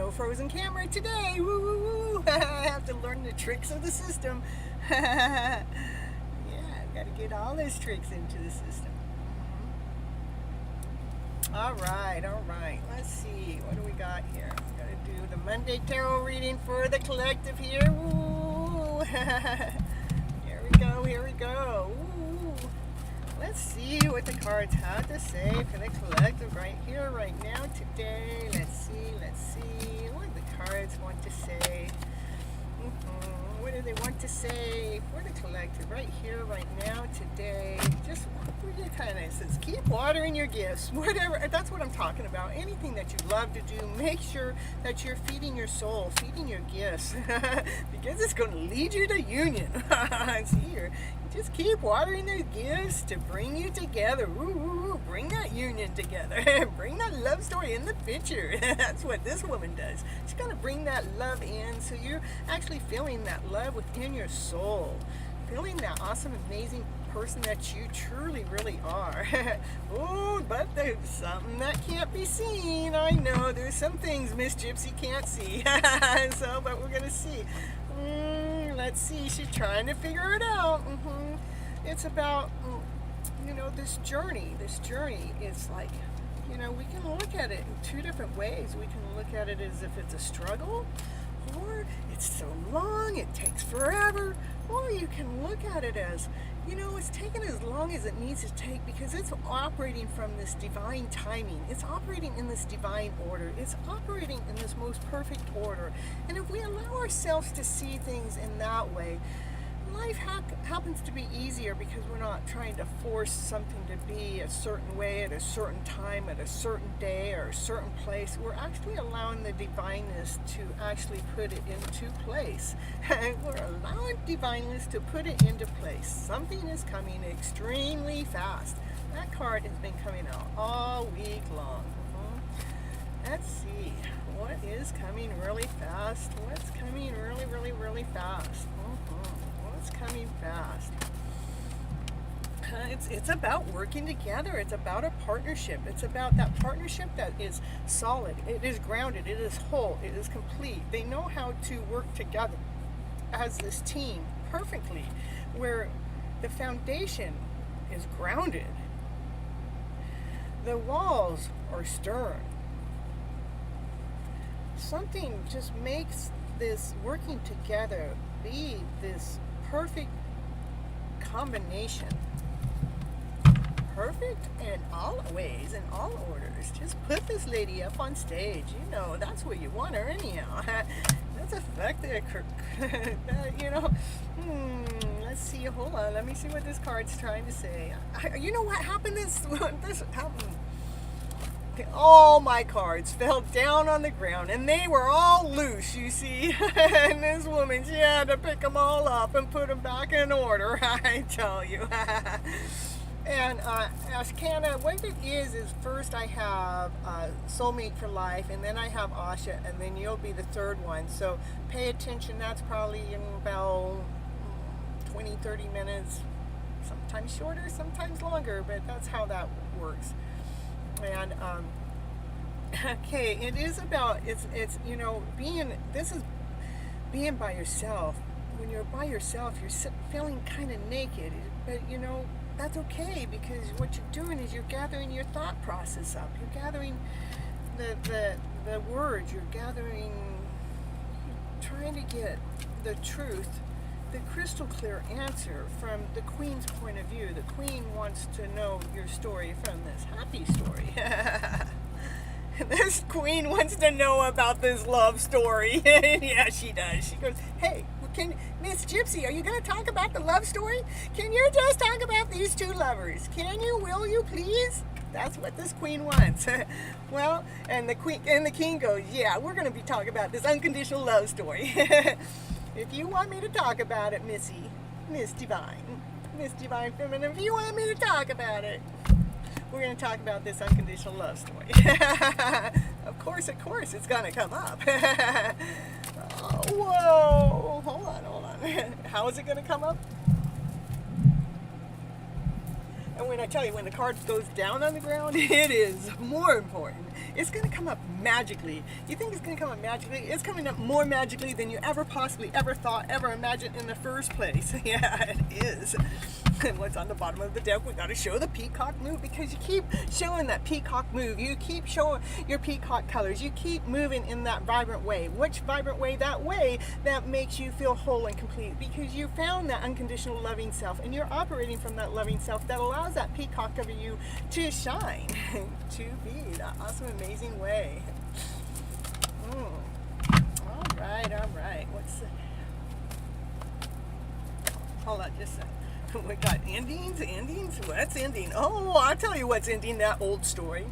A: no frozen camera today. Woo, woo, woo. I have to learn the tricks of the system. Yeah, I've got to get all those tricks into the system. All right. Let's see. What do we got here? We've got to do the Monday tarot reading for the collective here. Woo. Here we go. Ooh. Let's see what the cards have to say for the collective right here, right now, today. Let's see what the cards want to say. What do they want to say for the collective right here, right now, today? Just kind of says, keep watering your gifts. Whatever, that's what I'm talking about. Anything that you love to do, make sure that you're feeding your soul, feeding your gifts, because it's going to lead you to union. See here, just keep watering those gifts to bring you together. Ooh, bring that union together. Bring that love story in the picture. That's what this woman does. She's going to bring that love in, so you're actually feeling that love within your soul, feeling that awesome, amazing person that you truly really are. Oh, but there's something that can't be seen. I know there's some things Miss Gypsy can't see. So, but we're gonna see. Let's see. She's trying to figure it out. It's about, this journey. This journey is like, we can look at it in two different ways. We can look at it as if it's a struggle, or it's so long, it takes forever, or you can look at it as, it's taken as long as it needs to take because it's operating from this divine timing. It's operating in this divine order. It's operating in this most perfect order. And if we allow ourselves to see things in that way, life happens to be easier because we're not trying to force something to be a certain way at a certain time, at a certain day, or a certain place. We're actually allowing the divineness to actually put it into place. We're allowing divineness to put it into place. Something is coming extremely fast. That card has been coming out all week long. Let's see. What is coming really fast? What's coming really, really, really fast? What's coming fast? It's about working together. It's about a partnership. It's about that partnership that is solid. It is grounded. It is whole. It is complete. They know how to work together as this team perfectly, where the foundation is grounded. The walls are stern. Something just makes this working together be this perfect combination. Perfect in all ways, in all orders. Just put this lady up on stage. That's where you want her anyhow. That's effective. Let's see. Hold on. Let me see what this card's trying to say. You know what happened? This happened. All my cards fell down on the ground and they were all loose, you see. And this woman, she had to pick them all up and put them back in order, I tell you. And Ashkana, what it is first I have Soulmate for Life, and then I have Asha, and then you'll be the third one. So pay attention. That's probably in about 20-30 minutes, sometimes shorter, sometimes longer, but that's how that works. And okay, it is about it's being by yourself. When you're by yourself, you're feeling kind of naked, but that's okay, because what you're doing is you're gathering your thought process up. You're gathering the words. You're trying to get the truth, the crystal clear answer from the Queen's point of view. The Queen wants to know your story from this happy story. This Queen wants to know about this love story. Yeah, she does. She goes, hey, Miss Gypsy, are you going to talk about the love story? Can you just talk about these two lovers? Can you, will you, please? That's what this Queen wants. Well, and the King goes, yeah, we're going to be talking about this unconditional love story. If you want me to talk about it, Miss Divine Feminine, if you want me to talk about it, we're going to talk about this unconditional love story. Of course, it's going to come up. Oh, whoa, hold on. How is it going to come up? And when I tell you, when the card goes down on the ground, it is more important. It's going to come up magically. You think it's going to come up magically? It's coming up more magically than you ever possibly ever thought, ever imagined in the first place. Yeah, it is. And what's on the bottom of the deck, we got to show the peacock move, because you keep showing that peacock move. You keep showing your peacock colors. You keep moving in that vibrant way. Which vibrant way? That way that makes you feel whole and complete, because you found that unconditional loving self, and you're operating from that loving self that allows that peacock of you to shine, to be that awesome, amazing way. All right. What's the... Hold on just a second. We got endings. What's ending? Oh, I'll tell you what's ending. That old story.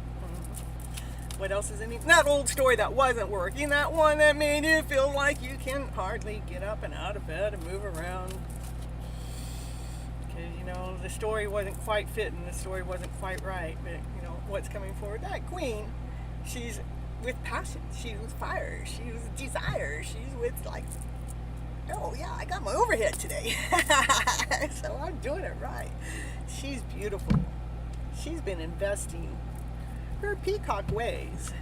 A: What else is ending? That old story that wasn't working. That one that made you feel like you can hardly get up and out of bed and move around. Because, the story wasn't quite fitting. The story wasn't quite right. But, what's coming forward? That queen, she's with passion. She's with fire. She's with desire. She's with, oh yeah, I got my overhead today. So I'm doing it right. She's beautiful. She's been investing her peacock ways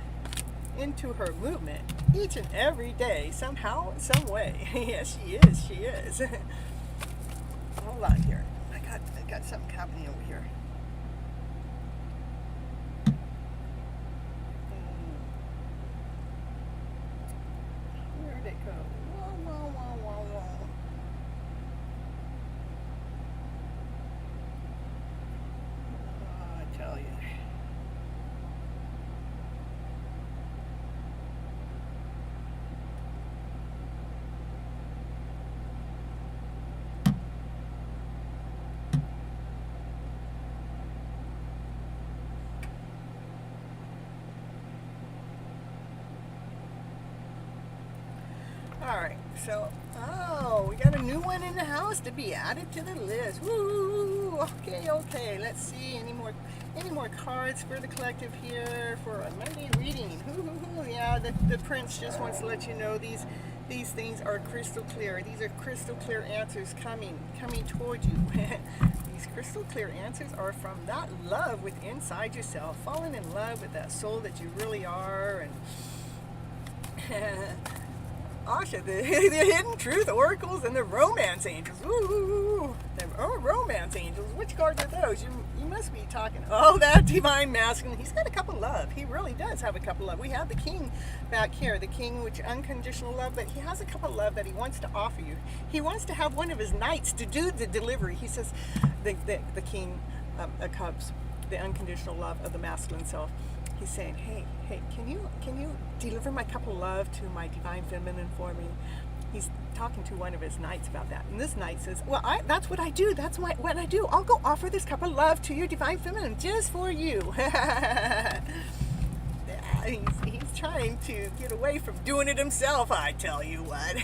A: into her movement each and every day, somehow, some way. Yes, she is. Hold on here. I got something happening over here. Where'd it go? Whoa. I tell you. Alright, so, we got a new one in the house to be added to the list. Woo! Okay, let's see, any more cards for the collective here for a Monday reading. Yeah, the prince just wants to let you know these things are crystal clear. These are crystal clear answers coming toward you. These crystal clear answers are from that love within inside yourself, falling in love with that soul that you really are, and Asha, the hidden truth oracles and the romance angels. Ooh, the romance angels. Which cards are those? You must be talking. Oh, that divine masculine. He's got a cup of love. He really does have a cup of love. We have the king back here, the king, which unconditional love, but he has a cup of love that he wants to offer you. He wants to have one of his knights to do the delivery. He says, the king of cups, the unconditional love of the masculine self. He's saying, hey, can you deliver my cup of love to my divine feminine for me? He's talking to one of his knights about that. And this knight says, well, that's what I do. That's what I do. I'll go offer this cup of love to your divine feminine just for you. Yeah, he's trying to get away from doing it himself, I tell you what.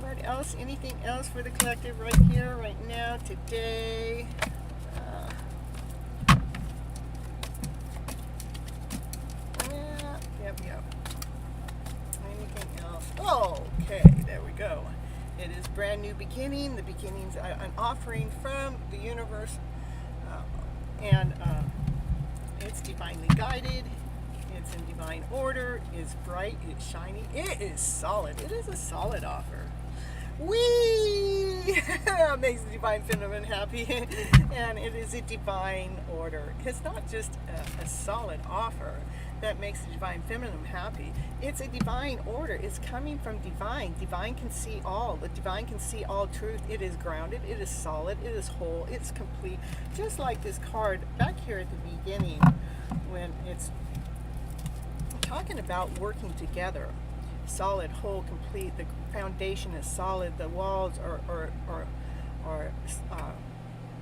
A: What else? Anything else for the collective right here, right now, today? Yep. Anything else? Okay, there we go. It is brand new beginning. The beginning's an offering from the universe, and it's divinely guided. It's in divine order. It's bright. It's shiny. It is solid. It is a solid offer. Whee! That makes the divine feminine happy. And it is a divine order. It's not just a solid offer that makes the divine feminine happy. It's a divine order. It's coming from divine. Divine can see all. The divine can see all truth. It is grounded. It is solid. It is whole. It's complete. Just like this card back here at the beginning, when it's talking about working together. Solid, whole, complete. The foundation is solid. The walls are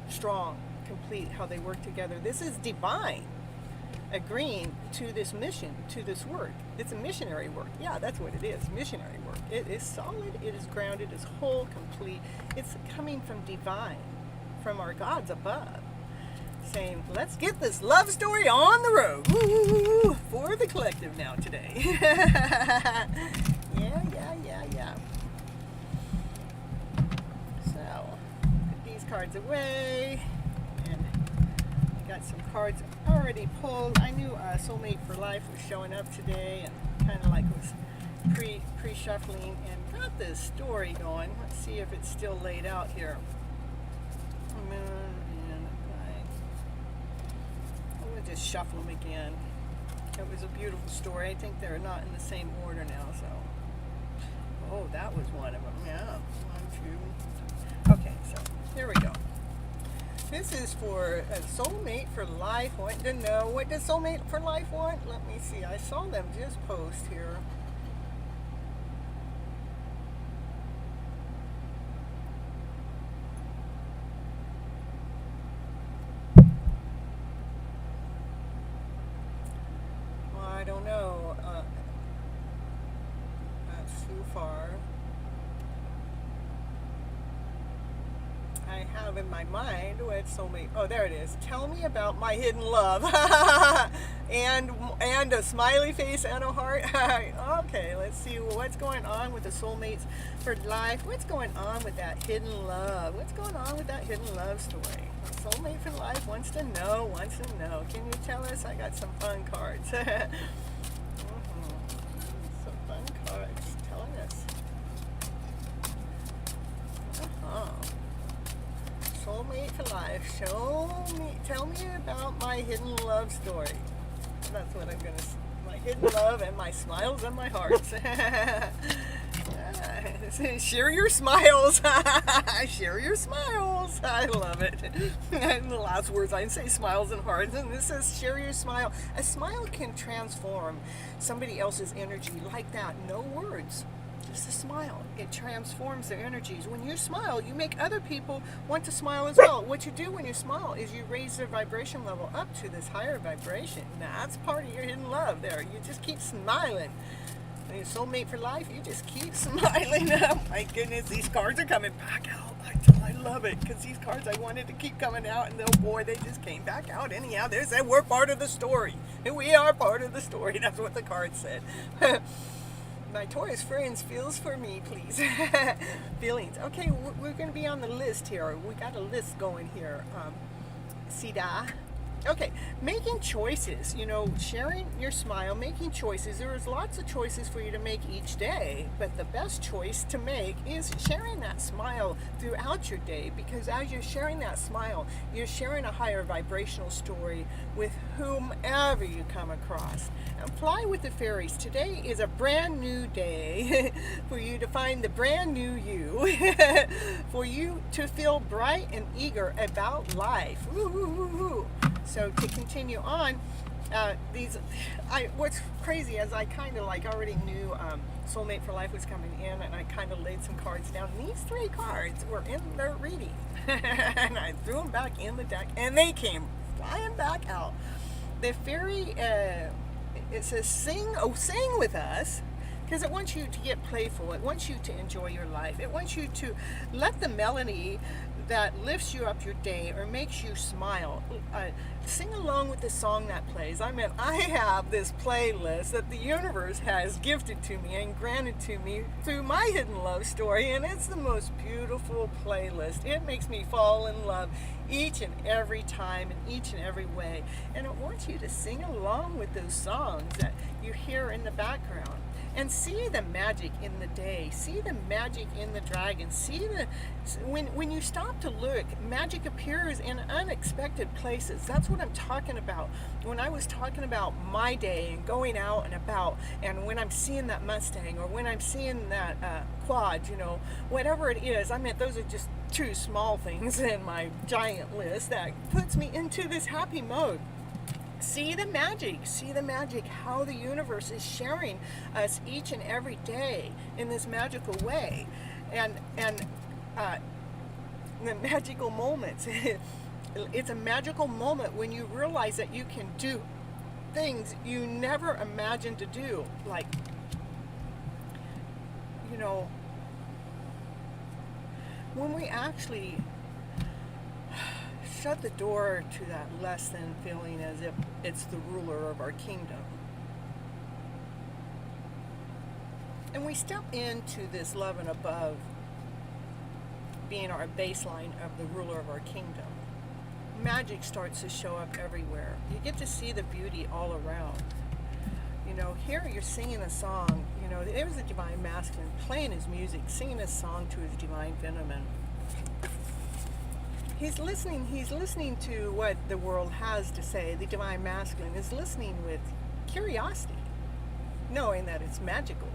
A: strong, complete. How they work together. This is divine agreeing to this mission, to this work. It's a missionary work. Yeah, that's what it is. Missionary work. It is solid. It is grounded. It's whole, complete. It's coming from divine, from our gods above, saying, let's get this love story on the road. Woo, for the collective now today. Yeah. So, cards away. And I got some cards already pulled. I knew Soulmate for Life was showing up today, and kind of like was pre-shuffling and got this story going. Let's see if it's still laid out here. Moon and I'm going to just shuffle them again. It was a beautiful story. I think they're not in the same order now, so. Oh, that was one of them. Yeah. 1, 2. Okay, so here we go. This is for a Soulmate for Life. Want to know, what does Soulmate for Life want? Let me see. I saw them just post here. Well, I don't know. That's too far. I have in my mind what Soulmate. Oh, there it is. Tell me about my hidden love, and a smiley face and a heart. Okay, let's see what's going on with the Soulmates for Life. What's going on with that hidden love? What's going on with that hidden love story? The Soulmate for Life wants to know. Wants to know. Can you tell us? I got some fun cards. Some fun cards telling us. Soulmate for Life. Tell me about my hidden love story. That's what I'm gonna say. My hidden love and my smiles and my hearts. Share your smiles. Share your smiles. I love it. And the last words I say smiles and hearts, and this says share your smile. A smile can transform somebody else's energy like that. No words. Just a smile. It transforms their energies. When you smile, you make other people want to smile as well. What you do when you smile is you raise their vibration level up to this higher vibration. That's part of your hidden love there. You just keep smiling. When you're Soulmate for Life, you just keep smiling. Oh my goodness, these cards are coming back out. I love it, because these cards I wanted to keep coming out, and oh boy, they just came back out anyhow. They said we're part of the story. And we are part of the story. That's what the card said. My Taurus friends, feels for me, please. Feelings. Okay, we're going to be on the list here. We got a list going here. Sida. Okay, making choices, sharing your smile, making choices. There's lots of choices for you to make each day, but the best choice to make is sharing that smile throughout your day, because as you're sharing that smile, you're sharing a higher vibrational story with whomever you come across. And fly with the fairies. Today is a brand new day for you to find the brand new you, for you to feel bright and eager about life. Woo-hoo-hoo-hoo. So to continue on, what's crazy is I kind of already knew Soulmate for Life was coming in, and I kind of laid some cards down. And these 3 cards were in their reading, and I threw them back in the deck, and they came flying back out. The fairy, it says sing with us. Because it wants you to get playful. It wants you to enjoy your life. It wants you to let the melody that lifts you up your day or makes you smile. Sing along with the song that plays. I have this playlist that the universe has gifted to me and granted to me through my hidden love story, and it's the most beautiful playlist. It makes me fall in love each and every time in each and every way. And it wants you to sing along with those songs that you hear in the background. And see the magic in the day. See the magic in the dragon. When you stop to look, magic appears in unexpected places. That's what I'm talking about. When I was talking about my day and going out and about, and when I'm seeing that Mustang or when I'm seeing that quad, whatever it is, those are just 2 small things in my giant list that puts me into this happy mode. See the magic, how the universe is sharing us each and every day in this magical way. And the magical moments. It's a magical moment when you realize that you can do things you never imagined to do. Like, when we actually shut the door to that less than feeling as if it's the ruler of our kingdom. And we step into this love and above being our baseline of the ruler of our kingdom, magic starts to show up everywhere. You get to see the beauty all around. You know, here you're singing a song, you know, there was a divine masculine playing his music, singing a song to his divine feminine. He's listening to what the world has to say. The divine masculine is listening with curiosity, knowing that it's magical.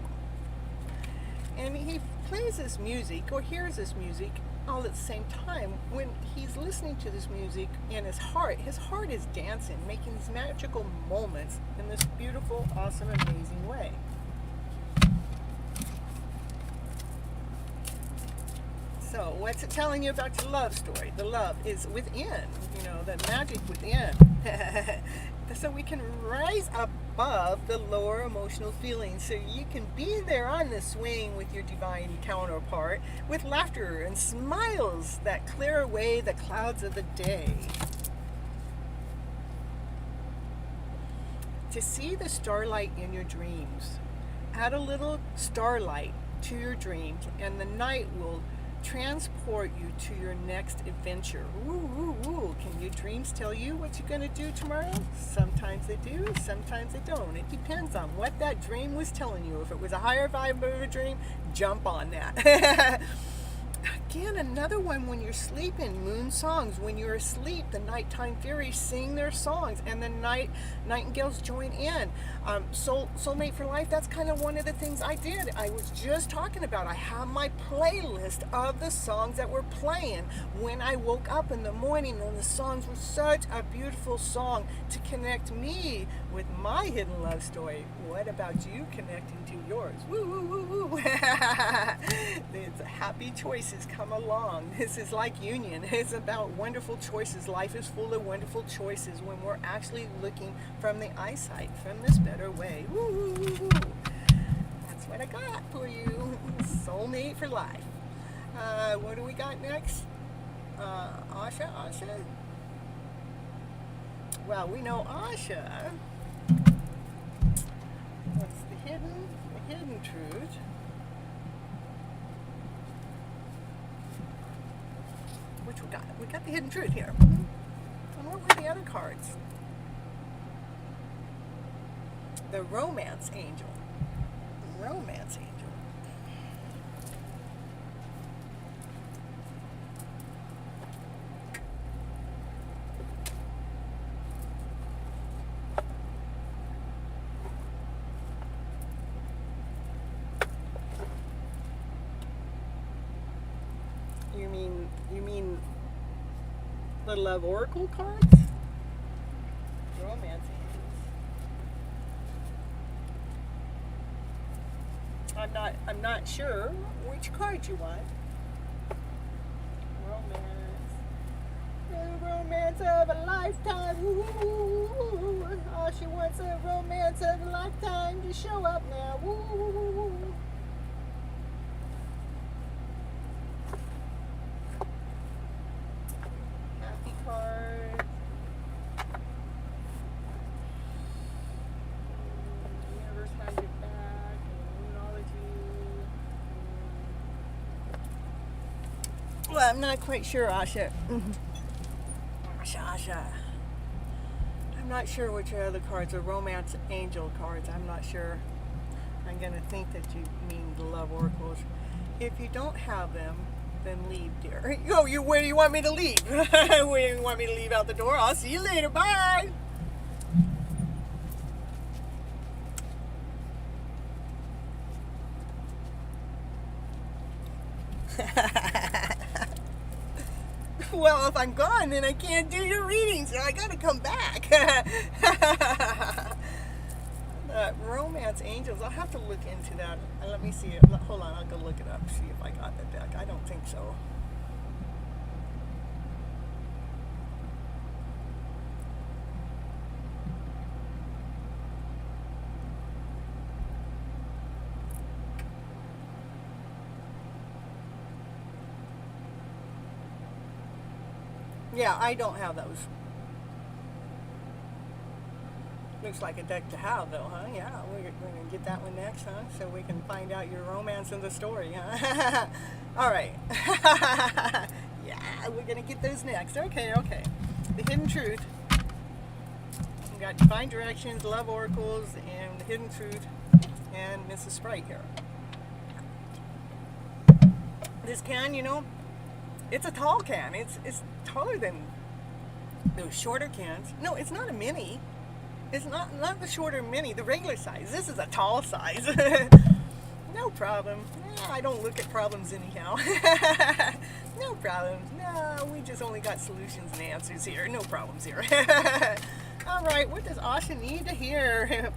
A: And he plays this music or hears this music all at the same time. When he's listening to this music in his heart is dancing, making these magical moments in this beautiful, awesome, amazing way. So what's it telling you about your love story? The love is within, you know, the magic within. So we can rise above the lower emotional feelings, so you can be there on the swing with your divine counterpart with laughter and smiles that clear away the clouds of the day. To see the starlight in your dreams. Add a little starlight to your dreams, and the night will transport you to your next adventure. Ooh, ooh, ooh. Can your dreams tell you what you're going to do tomorrow? Sometimes they do, sometimes they don't. It depends on what that dream was telling you. If it was a higher vibe of a dream, jump on that. Again, another one when you're sleeping, moon songs. When you're asleep, the nighttime fairies sing their songs, and the nightingales join in. Soulmate for Life, that's kind of one of the things I did. I was just talking about, I have my playlist of the songs that were playing when I woke up in the morning, and the songs were such a beautiful song to connect me with my hidden love story. What about you connecting to yours? Woo, woo, woo, woo. The happy choices come along. This is like union. It's about wonderful choices. Life is full of wonderful choices when we're actually looking from the eyesight, from this better way. Woo, woo, woo, woo. That's what I got for you. Soulmate for Life. What do we got next? Asha? Well, we know Asha. What's the hidden truth? Which we got the hidden truth here. And what were the other cards? The romance angel. Romance angel. You mean the love oracle cards? Romance angels. I'm not sure which card you want. Romance. The romance of a lifetime. Ooh. Oh, she wants a romance of a lifetime to show up now. Ooh. Card. Universe has your back. Numerology. Well, I'm not quite sure, Asha. Asha. I'm not sure which other cards are romance angel cards. I'm not sure. I'm going to think that you mean the love oracles. If you don't have them, then leave, dear. Where do you want me to leave? Where do you want me to leave out the door? I'll see you later. Bye. Well, if I'm gone, then I can't do your reading, so I gotta come back. Romance angels, I'll have to look into that. Let me see it. Hold on, I'll go look it up, see if I got the deck. I don't think so. Yeah, I don't have those. Looks like a deck to have, though, huh? Yeah, we're going to get that one next, huh? So we can find out your romance in the story, huh? All right. Yeah, we're going to get those next. Okay. The hidden truth. We got divine directions, love oracles, and the hidden truth, and Mrs. Sprite here. This can, it's a tall can. It's taller than those shorter cans. No, it's not a mini. It's not the shorter mini, the regular size. This is a tall size. No problem. I don't look at problems anyhow. No problems. No, we just only got solutions and answers here. No problems here. All right, what does Asha need to hear?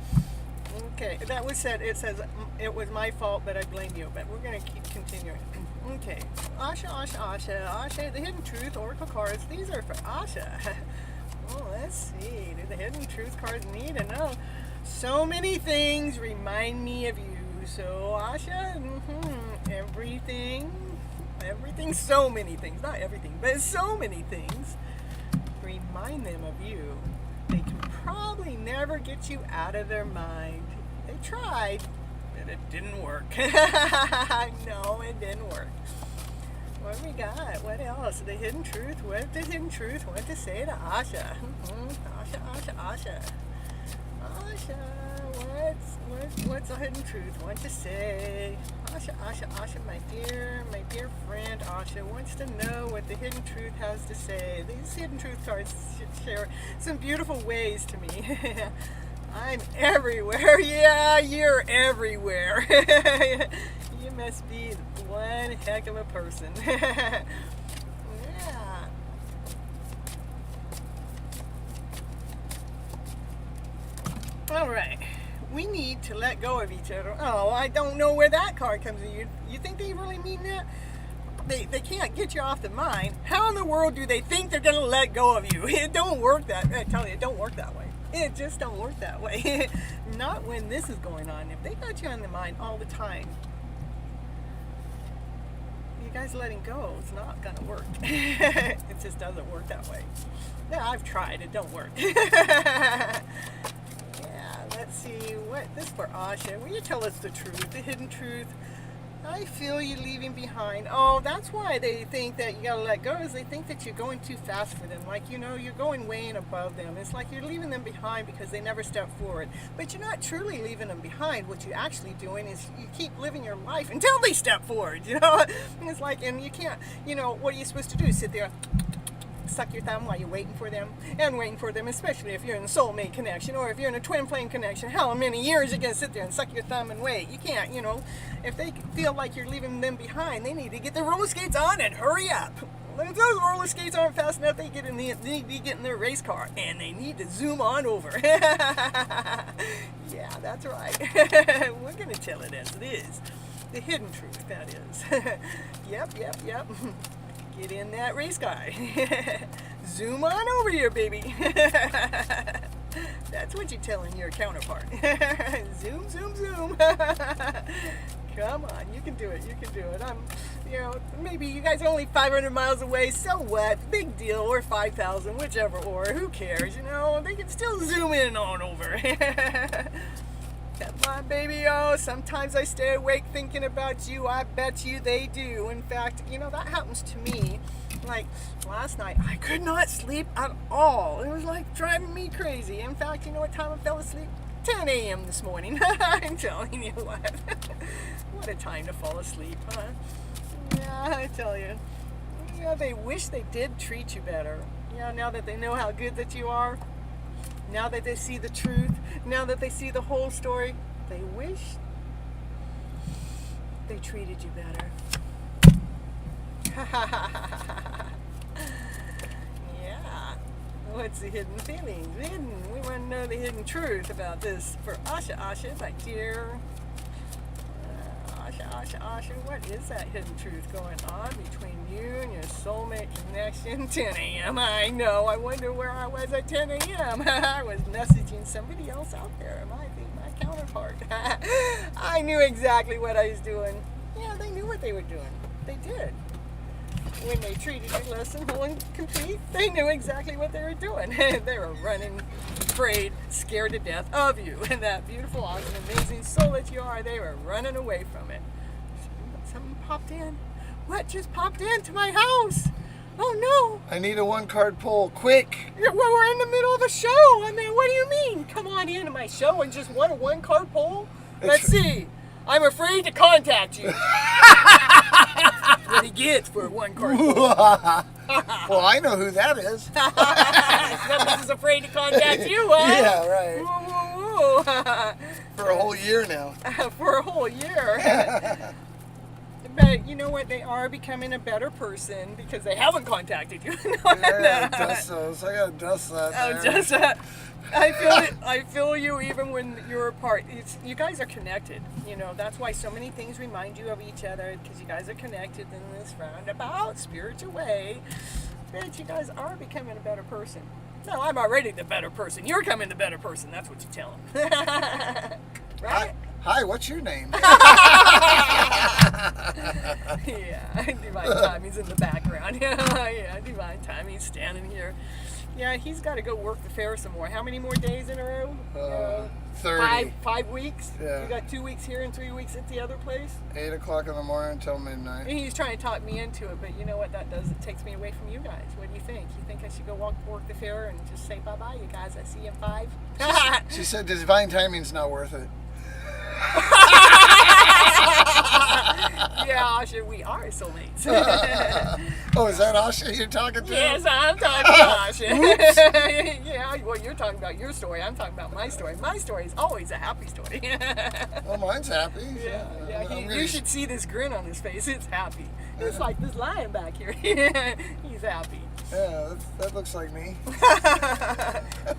A: Okay, that was said. It says, it was my fault, but I blame you. But we're going to keep continuing. Okay, Asha, the hidden truth, oracle cards. These are for Asha. Oh, let's see. Do the hidden truth cards need to know? So many things remind me of you. So, Asha, everything, so many things. Not everything, but so many things remind them of you. They can probably never get you out of their mind. They tried, but it didn't work. No, it didn't work. What we got? What else? The hidden truth. What the hidden truth want to say to Asha? Asha. What's the hidden truth want to say? Asha, my dear friend Asha wants to know what the hidden truth has to say. These hidden truth cards share some beautiful ways to me. I'm everywhere. Yeah, you're everywhere. You must be one heck of a person. Yeah. All right. We need to let go of each other. Oh, I don't know where that card comes in. You think they really mean that? They can't get you off the mind. How in the world do they think they're going to let go of you? It don't work that way. I tell you, it don't work that way. It just don't work that way. Not when this is going on. If they got you on the mind all the time, you guys letting go, it's not going to work. It just doesn't work that way. Yeah, I've tried. It don't work. Yeah, let's see. What this for Asha? Will you tell us the truth, the hidden truth? I feel you leaving behind. Oh, that's why they think that you gotta let go, is they think that you're going too fast for them. Like, you're going way and above them. It's like you're leaving them behind because they never step forward. But you're not truly leaving them behind. What you're actually doing is you keep living your life until they step forward, It's like, and you can't, what are you supposed to do? Sit there, suck your thumb while you're waiting for them, especially if you're in a soulmate connection or if you're in a twin flame connection. How many years are you going to sit there and suck your thumb and wait? You can't, if they feel like you're leaving them behind, they need to get their roller skates on and hurry up. If those roller skates aren't fast enough, they need to get in their race car and they need to zoom on over. Yeah, that's right. We're going to tell it as it is. The hidden truth, that is. Yep. Get in that race car. Zoom on over here, baby. That's what you're telling your counterpart. Zoom. Come on, you can do it. Maybe you guys are only 500 miles away. So what? Big deal. Or 5,000, whichever. Or who cares? They can still zoom in on over. Come on, baby. Oh, sometimes I stay awake thinking about you. I bet you they do. In fact, that happens to me. Like last night, I could not sleep at all. It was like driving me crazy. In fact, you know what time I fell asleep? 10 a.m. this morning. I'm telling you what. What a time to fall asleep, huh? Yeah, I tell you. They wish they did treat you better. Now that they know how good that you are. Now that they see the truth, now that they see the whole story, they wish they treated you better. Yeah. What's the hidden feelings? We want to know the hidden truth about this for Asha, my dear. Asha, what is that hidden truth going on between you and your soulmate connection? 10 a.m. I know. I wonder where I was at 10 a.m. I was messaging somebody else out there. My counterpart. I knew exactly what I was doing. Yeah, they knew what they were doing. They did. when they treated you less than whole and complete, they knew exactly what they were doing. They were running, afraid, scared to death of you. And that beautiful, awesome, amazing soul that you are, they were running away from it. Something popped in. What just popped into my house? Oh no!
B: I need a 1-card pull, quick!
A: We're in the middle of a show. I mean, what do you mean? Come on into my show and just want a 1-card pull? Let's see. I'm afraid to contact you. What he gets for a 1-card pull.
B: Well, I know who that is.
A: Somebody's afraid to contact you, huh?
B: Yeah, right.
A: Woo, woo, woo.
B: For a whole year now.
A: For a whole year. But you know what? They are becoming a better person because they haven't contacted you.
B: Yeah, dust those. I gotta dust that.
A: I feel it. I feel you even when you're apart. You guys are connected. You know, that's why so many things remind you of each other, because you guys are connected in this roundabout spiritual way. But you guys are becoming a better person. No, I'm already the better person. You're becoming the better person. That's what you tell them. Right?
B: Hi, what's your name?
A: Yeah, Divine Timing's in the background. Yeah, Divine Timing's standing here. Yeah, he's got to go work the fair some more. How many more days in a row?
B: 30.
A: 5 weeks?
B: Yeah.
A: You got 2 weeks here and 3 weeks at the other place?
B: 8 o'clock in the morning until midnight.
A: And he's trying to talk me into it, but you know what that does? It takes me away from you guys. What do you think? You think I should go work the fair and just say bye-bye, you guys? I see you in 5?
B: She said Divine Timing's not worth it.
A: Yeah, Asha, we are soulmates.
B: Oh, is that Asha you're talking to?
A: Yes, I'm talking to Asha. Yeah, well, you're talking about your story. I'm talking about my story. My story is always a happy story.
B: Well, mine's happy.
A: Yeah. You should see this grin on his face. It's happy. It's like this lion back here. He's happy.
B: Yeah, that looks like me.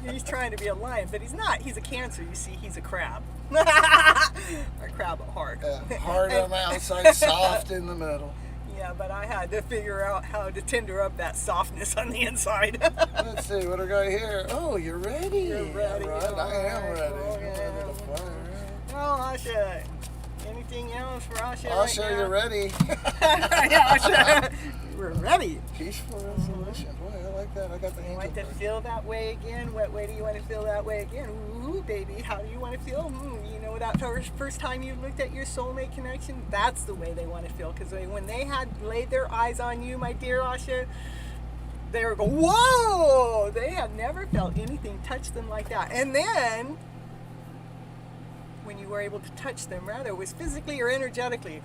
A: He's trying to be a lion, but he's not. He's a Cancer. You see, he's a crab. A crab at heart.
B: Hard on the outside, soft in the middle.
A: Yeah, but I had to figure out how to tender up that softness on the inside.
B: Let's see, what do I got here? Oh, you're ready.
A: You're ready.
B: Right, I am ready.
A: Okay.
B: I'm ready to fire.
A: Well, Asha, anything else for Asha?
B: Asha,
A: right now?
B: you're ready.
A: Yeah, Asha, we're ready.
B: Peaceful resolution. Boy, I like that. I got the
A: You
B: angel
A: want to
B: card.
A: feel that way again? What way do you want to feel that way again? Ooh, baby, how do you want to feel? You know, that first time you looked at your soulmate connection, that's the way they want to feel. Because when they had laid their eyes on you, my dear Asha, they were going, whoa! They had never felt anything touch them like that. And then, when you were able to touch them, rather it was physically or energetically,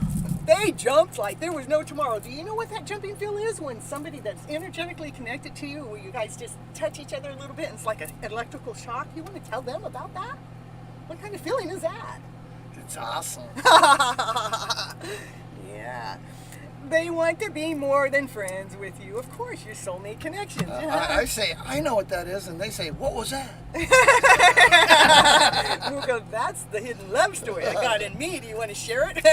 A: they jumped like there was no tomorrow. Do you know what that jumping feel is? When somebody that's energetically connected to you, where you guys just touch each other a little bit and it's like an electrical shock. You want to tell them about that? What kind of feeling is that?
B: It's awesome.
A: Yeah. They want to be more than friends with you. Of course, your soulmate connections.
B: I say, I know what that is, and they say, what was that?
A: Well, that's the hidden love story I got in me. Do you want to share it?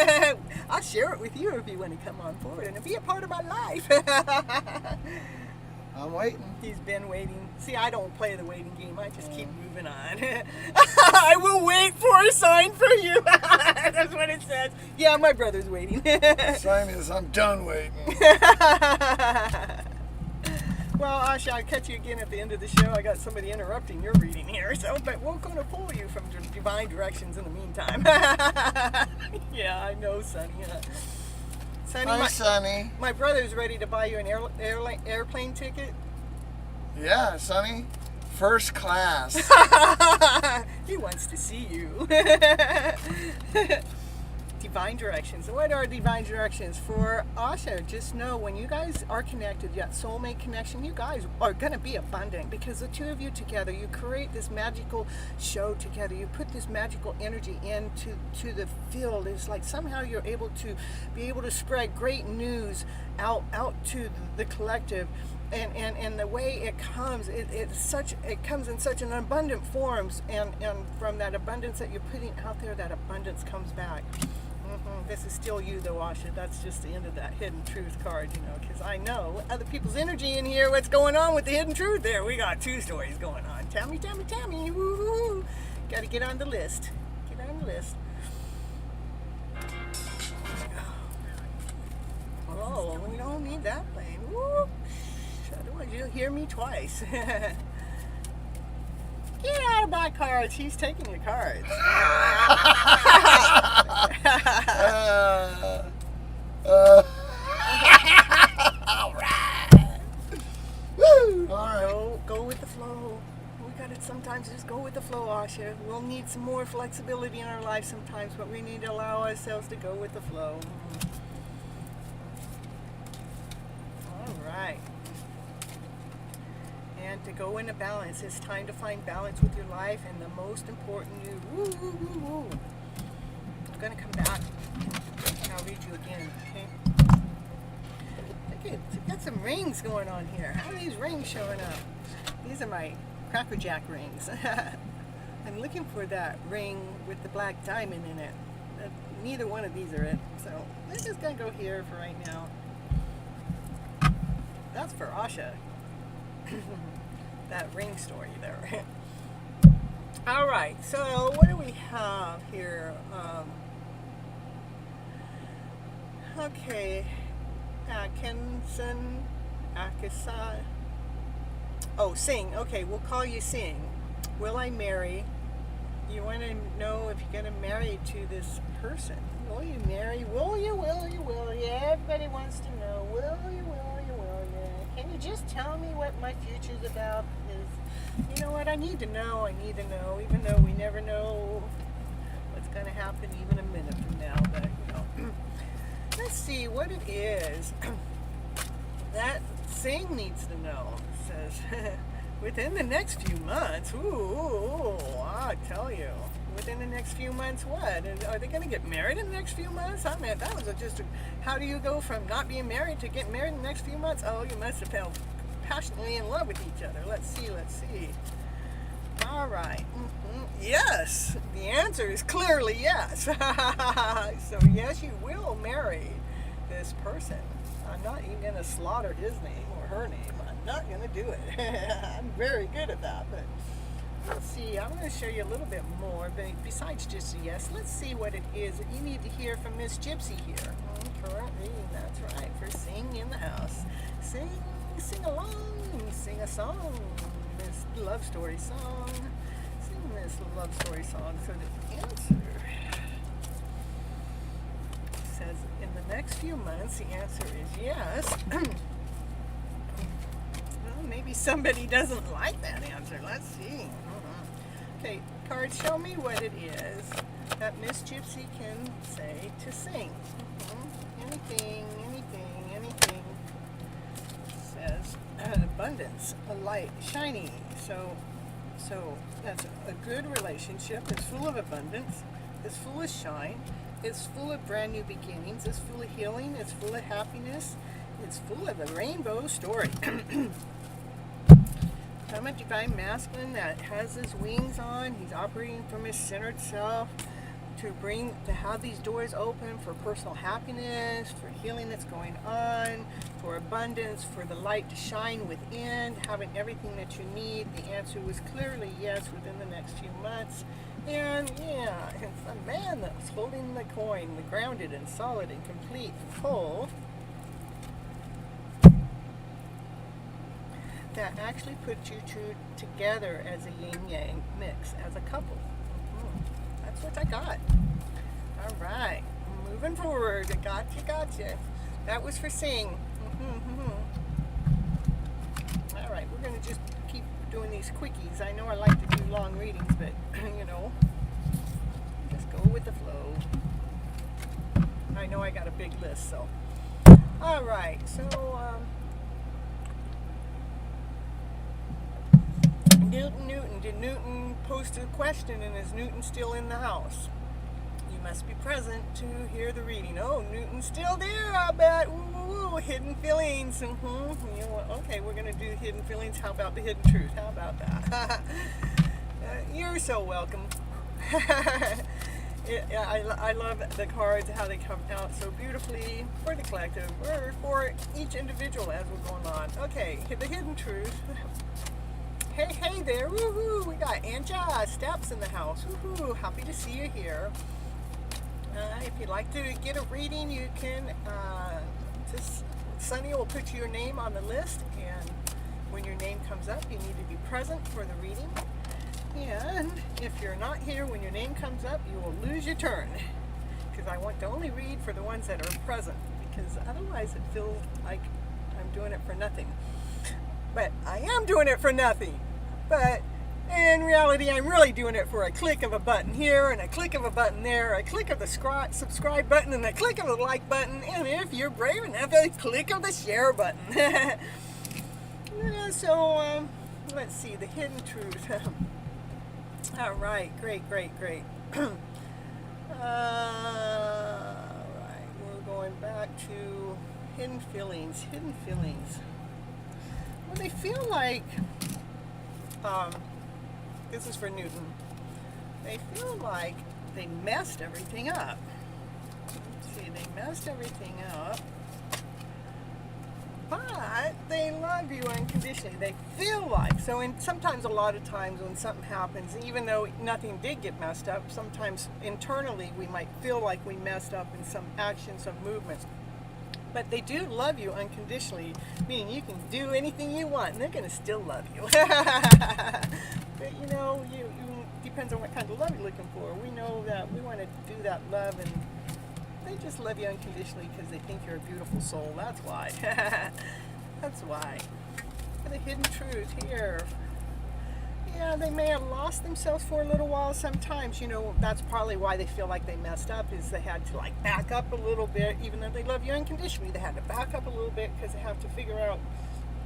A: I'll share it with you if you want to come on forward and be a part of my life.
B: I'm waiting.
A: He's been waiting. See, I don't play the waiting game. I just keep moving on. I will wait for a sign from you. That's what it says. Yeah, my brother's waiting.
B: The sign is, I'm done waiting.
A: Well, Asha, I'll catch you again at the end of the show. I got somebody interrupting your reading here, but we're going to pull you from divine directions in the meantime. Yeah, I know, Sonny. Sonny,
B: Hi, Sonny.
A: my brother's ready to buy you an airplane ticket.
B: Yeah, Sonny. First class.
A: He wants to see you. Divine directions. What are divine directions for Asha? Just know when you guys are connected, that soulmate connection, you guys are going to be abundant because the two of you together, you create this magical show together. You put this magical energy into the field. It's like somehow you're able to spread great news out to the collective. And the way it comes, it comes in such an abundant forms, and from that abundance that you're putting out there, that abundance comes back. This is still you, though, Asha. That's just the end of that hidden truth card, because I know other people's energy in here. What's going on with the hidden truth there? We got 2 stories going on. Tammy, woo-hoo. Got to get on the list. Oh, we don't need that plane. Ooh, otherwise you'll hear me twice. Get out of my cards. He's taking your cards.
B: All right. Woo! All right.
A: Go with the flow. We gotta sometimes just go with the flow, Asha. We'll need some more flexibility in our life sometimes, but we need to allow ourselves to go with the flow. All right. And to go into balance. It's time to find balance with your life, and the most important you. Woo, woo, woo, woo. I'm gonna come back and I'll read you again, okay? Okay, so got some rings going on here. How are these rings showing up? These are my Cracker Jack rings. I'm looking for that ring with the black diamond in it. Neither one of these are it. So we're just gonna go here for right now. That's for Asha. That ring story there. All right, so what do we have here? Okay, Atkinson, Akasa. Oh, Sing. Okay, we'll call you Sing. Will I marry? You want to know if you're going to marry to this person. Will you marry? Will you? Will you? Will you? Everybody wants to know. Will you? Will you? Will you? Can you just tell me what my future's about? Because you know what? I need to know. I need to know, even though we never know what's going to happen even a minute from now. But, you know. Let's see what it is. That Sing needs to know. It says, within the next few months. Ooh, I tell you. Within the next few months, what? And are they going to get married in the next few months? I mean, that was how do you go from not being married to getting married in the next few months? Oh, you must have fell passionately in love with each other. Let's see. All right. Yes. The answer is clearly yes. So yes, you will marry this person. I'm not even going to slaughter his name or her name. I'm not going to do it. I'm very good at that. But let's see. I'm going to show you a little bit more. But besides just a yes, let's see what it is that you need to hear from Miss Gypsy here. Correct reading. That's right. For Sing in the house. Sing along. Sing a song. This love story song. Sing this love story song. So the answer says in the next few months, the answer is yes. Well, maybe somebody doesn't like that answer. Let's see. Okay, cards, show me what it is that Miss Gypsy can say to Sing. Anything. Says abundance, a light, shiny. So that's a good relationship. It's full of abundance. It's full of shine. It's full of brand new beginnings. It's full of healing. It's full of happiness. It's full of a rainbow story. I'm a divine masculine that has his wings on. He's operating from his centered self to have these doors open for personal happiness, for healing that's going on, for abundance, for the light to shine within, having everything that you need. The answer was clearly yes within the next few months. And yeah, it's a man that's holding the coin, the grounded and solid and complete and full, that actually puts you two together as a yin-yang mix, as a couple. That's what I got. All right, moving forward. Gotcha. That was for Sing. All right, we're gonna just keep doing these quickies. I know I like to do long readings, but you know, just go with the flow. I know I got a big list, so. All right, so Newton. Did Newton post a question, and is Newton still in the house? You must be present to hear the reading. Oh, Newton's still there, I bet. Ooh, hidden feelings. You know, okay, we're going to do hidden feelings. How about the hidden truth? How about that? You're so welcome. I love the cards, how they come out so beautifully for the collective, or for each individual as we're going on. Okay, the hidden truth. Hey there, woohoo! We got Anja Steps in the house. Woohoo! Happy to see you here. If you'd like to get a reading, you can just Sunny will put your name on the list, and when your name comes up, you need to be present for the reading. And if you're not here when your name comes up, you will lose your turn, because I want to only read for the ones that are present, because otherwise it feels like I'm doing it for nothing. But I am doing it for nothing. But in reality, I'm really doing it for a click of a button here and a click of a button there, a click of the subscribe button and a click of the like button, and if you're brave enough, a click of the share button. So let's see, the hidden truth. All right, great. All right, we're going back to hidden feelings. Well, they feel like, this is for Newton, they feel like they messed everything up. Let's see, they messed everything up, but they love you unconditionally. They feel like, so sometimes a lot of times when something happens, even though nothing did get messed up, sometimes internally we might feel like we messed up in some action, some movement. But they do love you unconditionally, meaning you can do anything you want and they're going to still love you. But you know, you depends on what kind of love you're looking for. We know that we want to do that love, and they just love you unconditionally because they think you're a beautiful soul. That's why. That's why. And the hidden truth here. Yeah, they may have lost themselves for a little while sometimes. You know, that's probably why they feel like they messed up, is they had to like back up a little bit. Even though they love you unconditionally, they had to back up a little bit because they have to figure out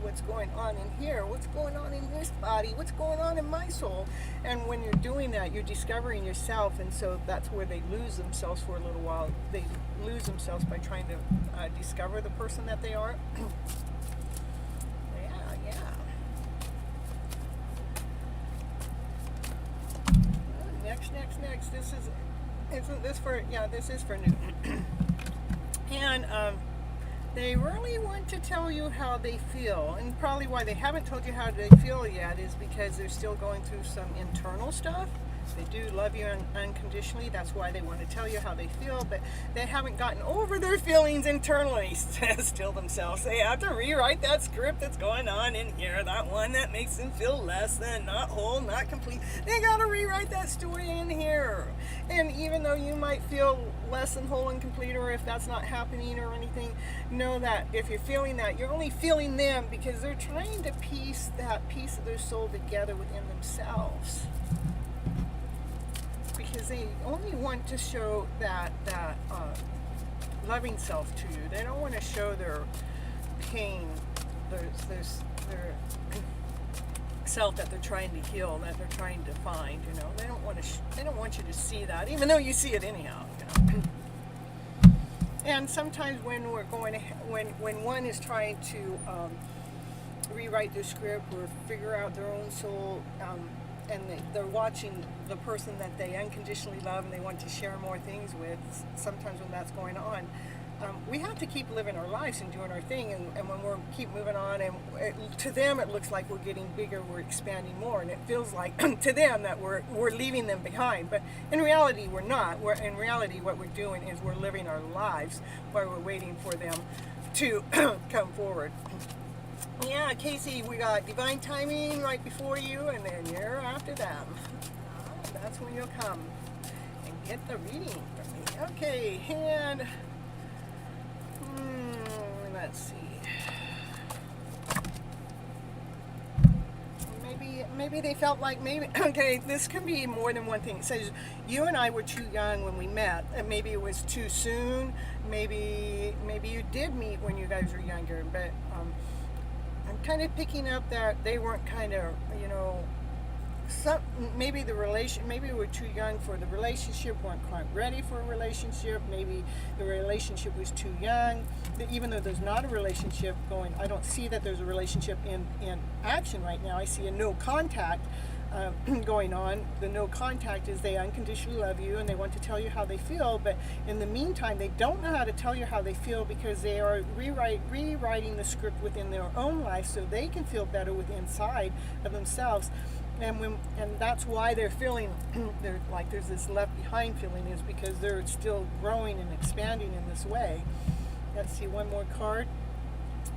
A: what's going on in here, what's going on in this body, what's going on in my soul. And when you're doing that, you're discovering yourself, and so that's where they lose themselves for a little while. They lose themselves by trying to discover the person that they are. Next. This is for Newton. And they really want to tell you how they feel, and probably why they haven't told you how they feel yet is because they're still going through some internal stuff. They do love you unconditionally. That's why they want to tell you how they feel, but they haven't gotten over their feelings internally still themselves. They have to rewrite that script that's going on in here, that one that makes them feel less than, not whole, not complete. They got to rewrite that story in here. And even though you might feel less than whole and complete, or if that's not happening or anything, know that if you're feeling that, you're only feeling them because they're trying to piece that piece of their soul together within themselves. Because they only want to show that loving self to you. They don't want to show their pain, their self that they're trying to heal, that they're trying to find. You know, they don't want to. They don't want you to see that, even though you see it anyhow. You know? And sometimes when we're going to, when one is trying to rewrite their script or figure out their own soul. And they're watching the person that they unconditionally love and they want to share more things with, sometimes when that's going on, we have to keep living our lives and doing our thing, and when we keep moving on, and to them it looks like we're getting bigger, we're expanding more, and it feels like to them that we're leaving them behind, but in reality we're not. In reality what we're doing is we're living our lives while we're waiting for them to come forward. Yeah, Casey, we got divine timing right before you, and then you're after them. That's when you'll come and get the reading from me. Okay, and let's see. Maybe they felt like okay, this can be more than one thing. It says you and I were too young when we met, and maybe it was too soon. Maybe you did meet when you guys were younger, but I'm kind of picking up that they weren't kind of, you know, maybe we were too young for the relationship, weren't quite ready for a relationship. Maybe the relationship was too young. Even though there's not a relationship going, I don't see that there's a relationship in action right now. I see a no contact going on. The no contact is they unconditionally love you and they want to tell you how they feel, but in the meantime they don't know how to tell you how they feel because they are rewriting the script within their own life so they can feel better within inside of themselves. And that's why they're feeling they're like there's this left behind feeling, is because they're still growing and expanding in this way. Let's see one more card.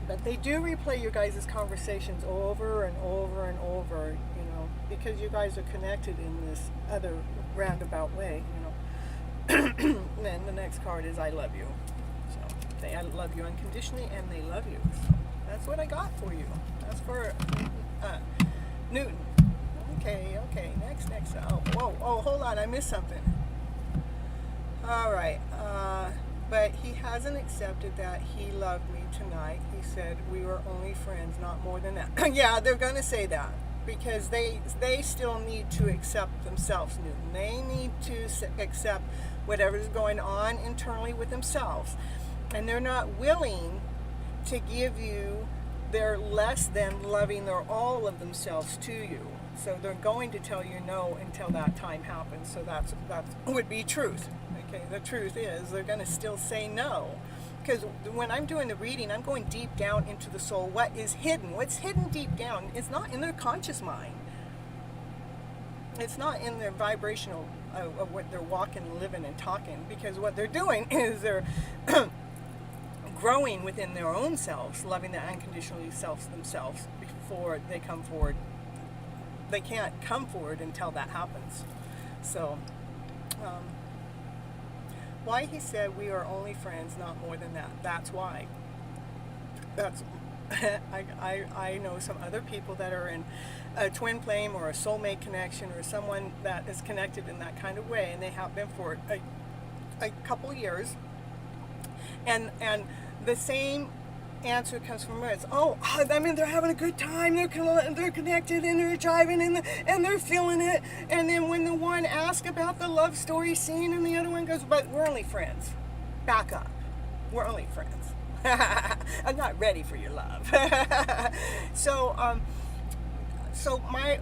A: But they do replay your guys' conversations over and over and over, you know, because you guys are connected in this other roundabout way, you know. Then the next card is I love you. So they I love you unconditionally, and they love you. So that's what I got for you. That's for Newton. Okay, next. Oh, hold on, I missed something. All right, but he hasn't accepted that he loved me tonight. He said we were only friends, not more than that. Yeah, they're going to say that because they still need to accept themselves, Newton. They need to accept whatever's going on internally with themselves. And they're not willing to give you their less than loving their all of themselves to you. So they're going to tell you no until that time happens. So that would be truth. Okay, the truth is they're going to still say no. Because when I'm doing the reading, I'm going deep down into the soul. What is hidden? What's hidden deep down is not in their conscious mind. It's not in their vibrational of what they're walking, living, and talking. Because what they're doing is they're growing within their own selves, loving the unconditionally selves themselves before they come forward. They can't come forward until that happens. So, why he said we are only friends, not more than that. That's why. That's I know some other people that are in a twin flame or a soulmate connection or someone that is connected in that kind of way, and they have been for a couple years. And the same answer comes from where it's, I mean, they're having a good time, they're connected, and they're driving, and they're feeling it. And then when the one asks about the love story scene, and the other one goes, but we're only friends. Back up. We're only friends. I'm not ready for your love. So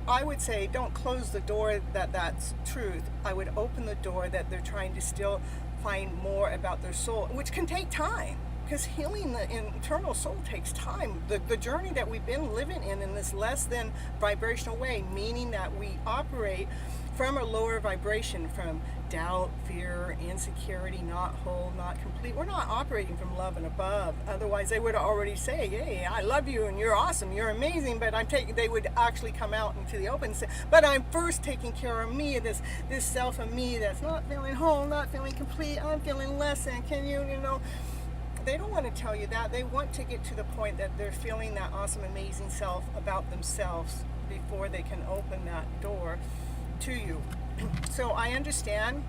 A: I would say, don't close the door that's truth. I would open the door that they're trying to still find more about their soul, which can take time. Because healing the internal soul takes time. The journey that we've been living in this less than vibrational way, meaning that we operate from a lower vibration, from doubt, fear, insecurity, not whole, not complete. We're not operating from love and above. Otherwise, they would already say, "Hey, I love you, and you're awesome, you're amazing." But they would actually come out into the open and say, "But I'm first taking care of me, this self of me that's not feeling whole, not feeling complete. I'm feeling less than. Can you know?" They don't want to tell you that. They want to get to the point that they're feeling that awesome, amazing self about themselves before they can open that door to you. So I understand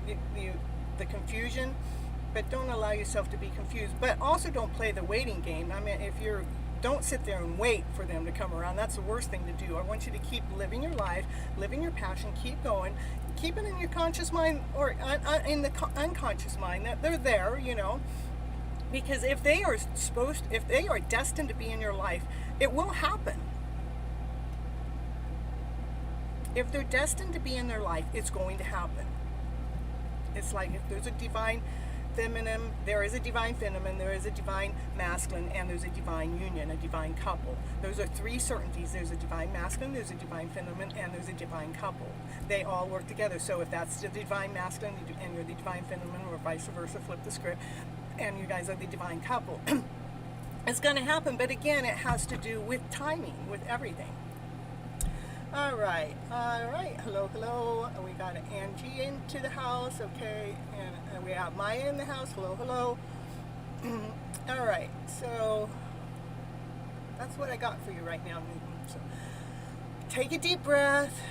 A: the confusion, but don't allow yourself to be confused. But also don't play the waiting game. I mean, don't sit there and wait for them to come around. That's the worst thing to do. I want you to keep living your life, living your passion, keep going. Keep it in your conscious mind or in the unconscious mind that they're there, you know. Because if they are destined to be in your life, it will happen. If they're destined to be in their life, it's going to happen. It's like if there's a divine feminine, there is a divine feminine, there is a divine masculine, and there's a divine union, a divine couple. Those are three certainties. There's a divine masculine, there's a divine feminine, and there's a divine couple. They all work together. So if that's the divine masculine and you're the divine feminine, or vice versa, flip the script, and you guys are the divine couple, it's going to happen. But again, it has to do with timing, with everything. All right. Hello. We got Angie into the house, okay, and we have Maya in the house. Hello. All right. So that's what I got for you right now. So take a deep breath.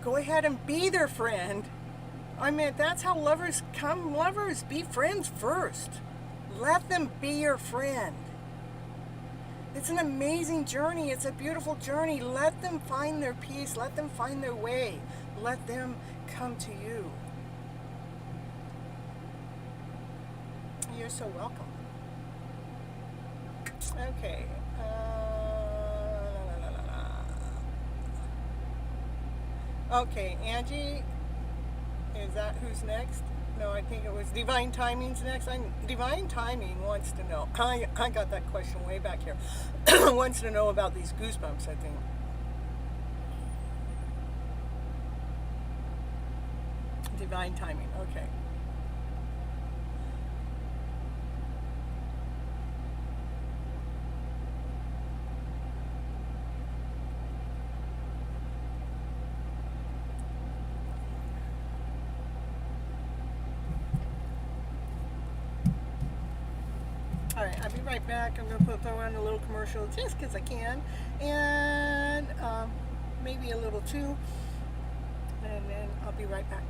A: Go ahead and be their friend. I mean, that's how lovers come. Lovers, be friends first. Let them be your friend. It's an amazing journey. It's a beautiful journey. Let them find their peace. Let them find their way. Let them come to you. You're so welcome. Okay. Okay, Angie, is that who's next? No, I think it was Divine Timing's next. Divine Timing wants to know. I got that question way back here. Wants to know about these goosebumps, I think. Divine Timing, okay. right back. I'm going to throw on a little commercial just because I can. And maybe a little too. And then I'll be right back.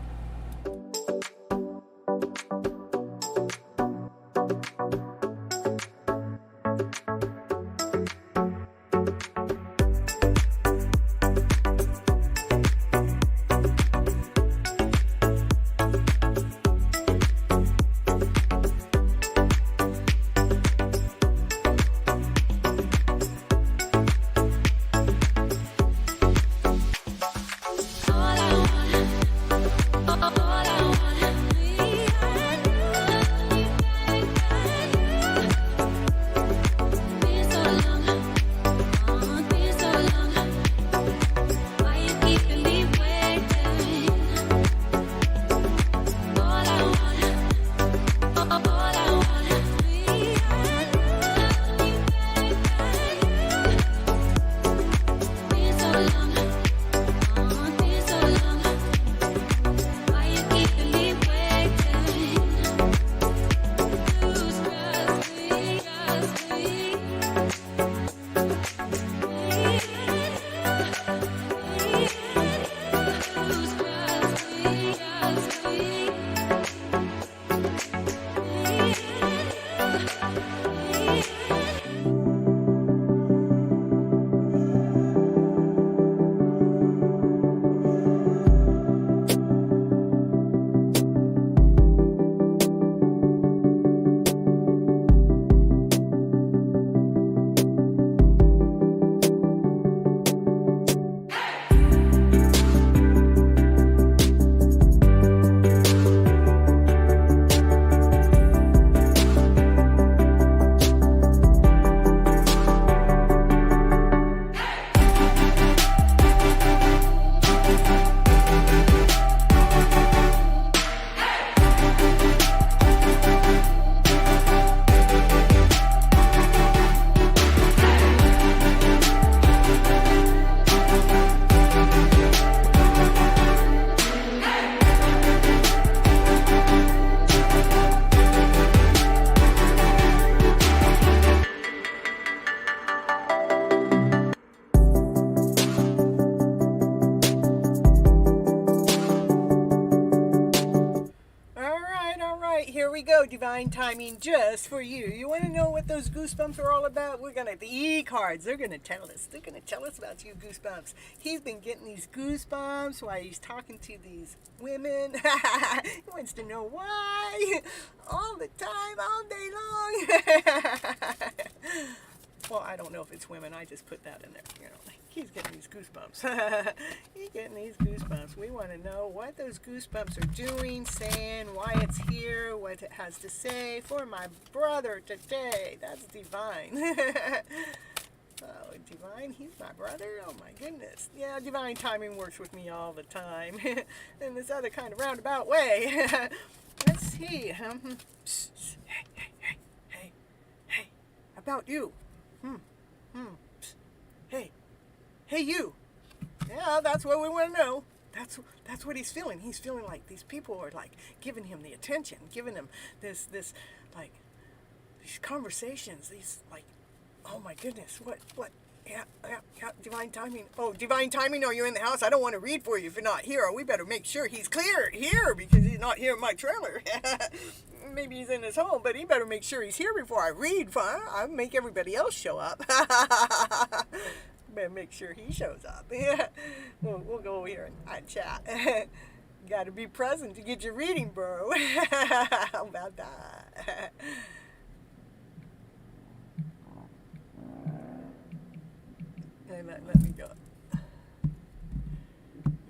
A: Here we go, divine timing just for you. You want to know what those goosebumps are all about? We're going to, the E-cards, they're going to tell us. They're going to tell us about you goosebumps. He's been getting these goosebumps while he's talking to these women. He wants to know why. All the time, all day long. Well, I don't know if it's women. I just put that in there. You know, he's getting these goosebumps. He's getting these goosebumps. We want to know what those goosebumps are doing, saying, why it's here, what it has to say for my brother today. That's divine. Oh, divine, he's my brother? Oh, my goodness. Yeah, divine timing works with me all the time. In this other kind of roundabout way. Let's see. Hey, about you. Hey, you. Yeah, that's what we want to know. That's what he's feeling. He's feeling like these people are like giving him the attention, giving him this like these conversations. These like, oh my goodness, what? Yeah, divine timing. Oh, divine timing. Are you in the house? I don't want to read for you if you're not here. Or we better make sure he's clear here because he's not here in my trailer. Maybe he's in his home, but he better make sure he's here before I read. I'll make everybody else show up. Better make sure he shows up. We'll go over here and chat. Got to be present to get your reading, bro. How about that? Let me go.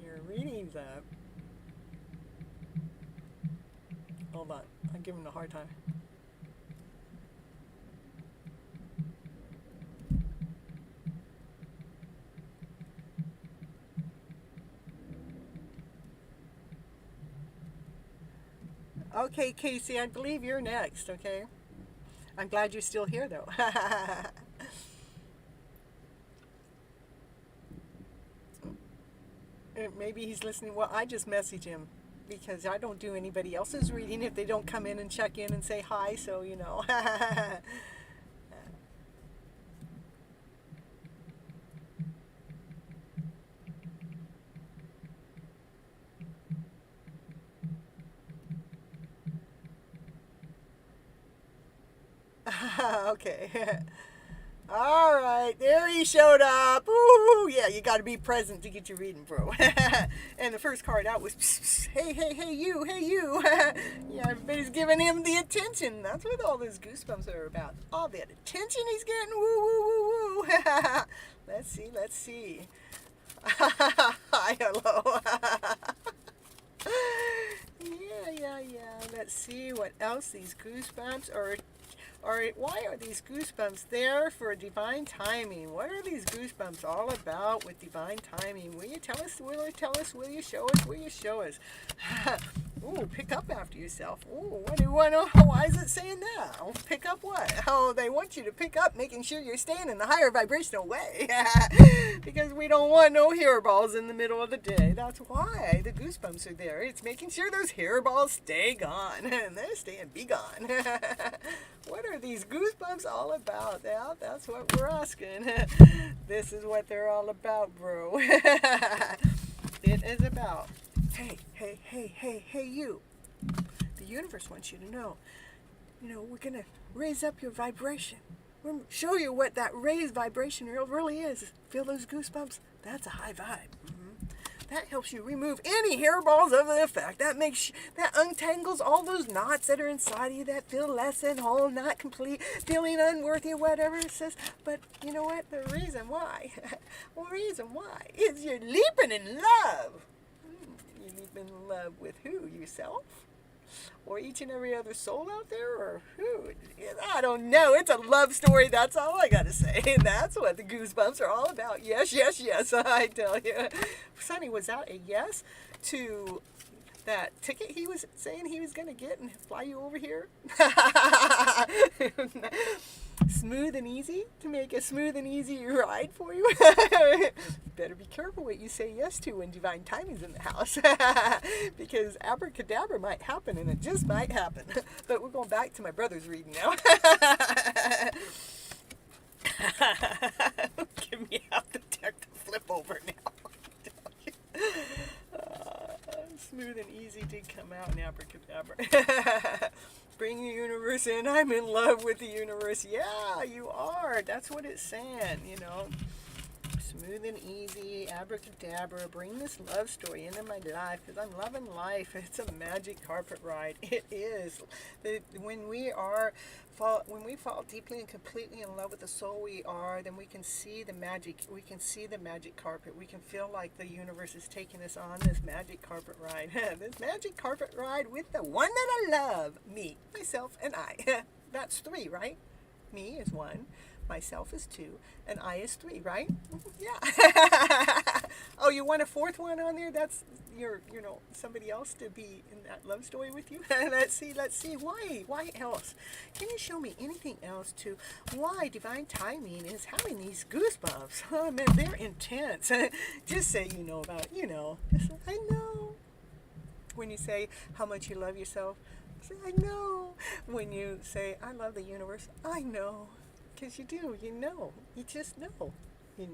A: Your reading's up. Hold on. I'm giving him a hard time. Okay, Casey, I believe you're next, okay? I'm glad you're still here, though. Maybe he's listening. Well, I just message him because I don't do anybody else's reading if they don't come in and check in and say hi, so, you know. Okay. All right, there he showed up. Ooh, yeah, you got to be present to get your reading, bro. And the first card out was, psst, psst, hey, hey, hey, you, hey, you. Yeah, everybody's giving him the attention. That's what all those goosebumps are about. All that attention he's getting. Woo, woo, woo, woo. Let's see, let's see. Hi, hello. Yeah. Let's see what else these goosebumps are. Why are these goosebumps there for divine timing? What are these goosebumps all about with divine timing? Will you tell us? Will you tell us? Will you show us? Will you show us? Ooh, pick up after yourself. Ooh, what do you want to? Why is it saying that? Oh, pick up what? Oh, they want you to pick up, making sure you're staying in the higher vibrational way. Because we don't want no hairballs in the middle of the day. That's why the goosebumps are there. It's making sure those hairballs stay gone. And they're staying be gone. What are these goosebumps all about? Yeah, that's what we're asking. This is what they're all about, bro. It is about, hey, you. The universe wants you to know, we're going to raise up your vibration. We're going to show you what that raised vibration really is. Feel those goosebumps? That's a high vibe. That helps you remove any hairballs of the effect. That untangles all those knots that are inside of you that feel less than whole, not complete, feeling unworthy, whatever it says. But you know what? The reason why is you're leaping in love. You leap in love with who? Yourself? Or each and every other soul out there? Or who? I don't know. It's a love story. That's all I got to say. That's what the goosebumps are all about. Yes, I tell you. Sonny, was that a yes to that ticket he was saying he was going to get and fly you over here? Smooth and easy, to make a smooth and easy ride for you. Better be careful what you say yes to when divine timing's in the house. Because abracadabra might happen, and it just might happen. But we're going back to my brother's reading now. Give me half the deck to flip over now. Smooth and easy did come out in abracadabra. Bring the universe in. I'm in love with the universe. Yeah, you are. That's what it's saying, Smooth and easy, abracadabra. Bring this love story into my life because I'm loving life. It's a magic carpet ride. It is. When we fall deeply and completely in love with the soul we are, then we can see the magic. We can see the magic carpet. We can feel like the universe is taking us on this magic carpet ride. This magic carpet ride with the one that I love. Me, myself, and I. That's 3, right? Me is 1. Myself is 2, and I is 3, right? Yeah. Oh, you want a 4th one on there? That's somebody else to be in that love story with you. Let's see. Why else? Can you show me anything else to why divine timing is having these goosebumps? Oh man, they're intense. Just say about Just say, I know. When you say how much you love yourself, say I know. When you say I love the universe, I know. Because you do, you just know, You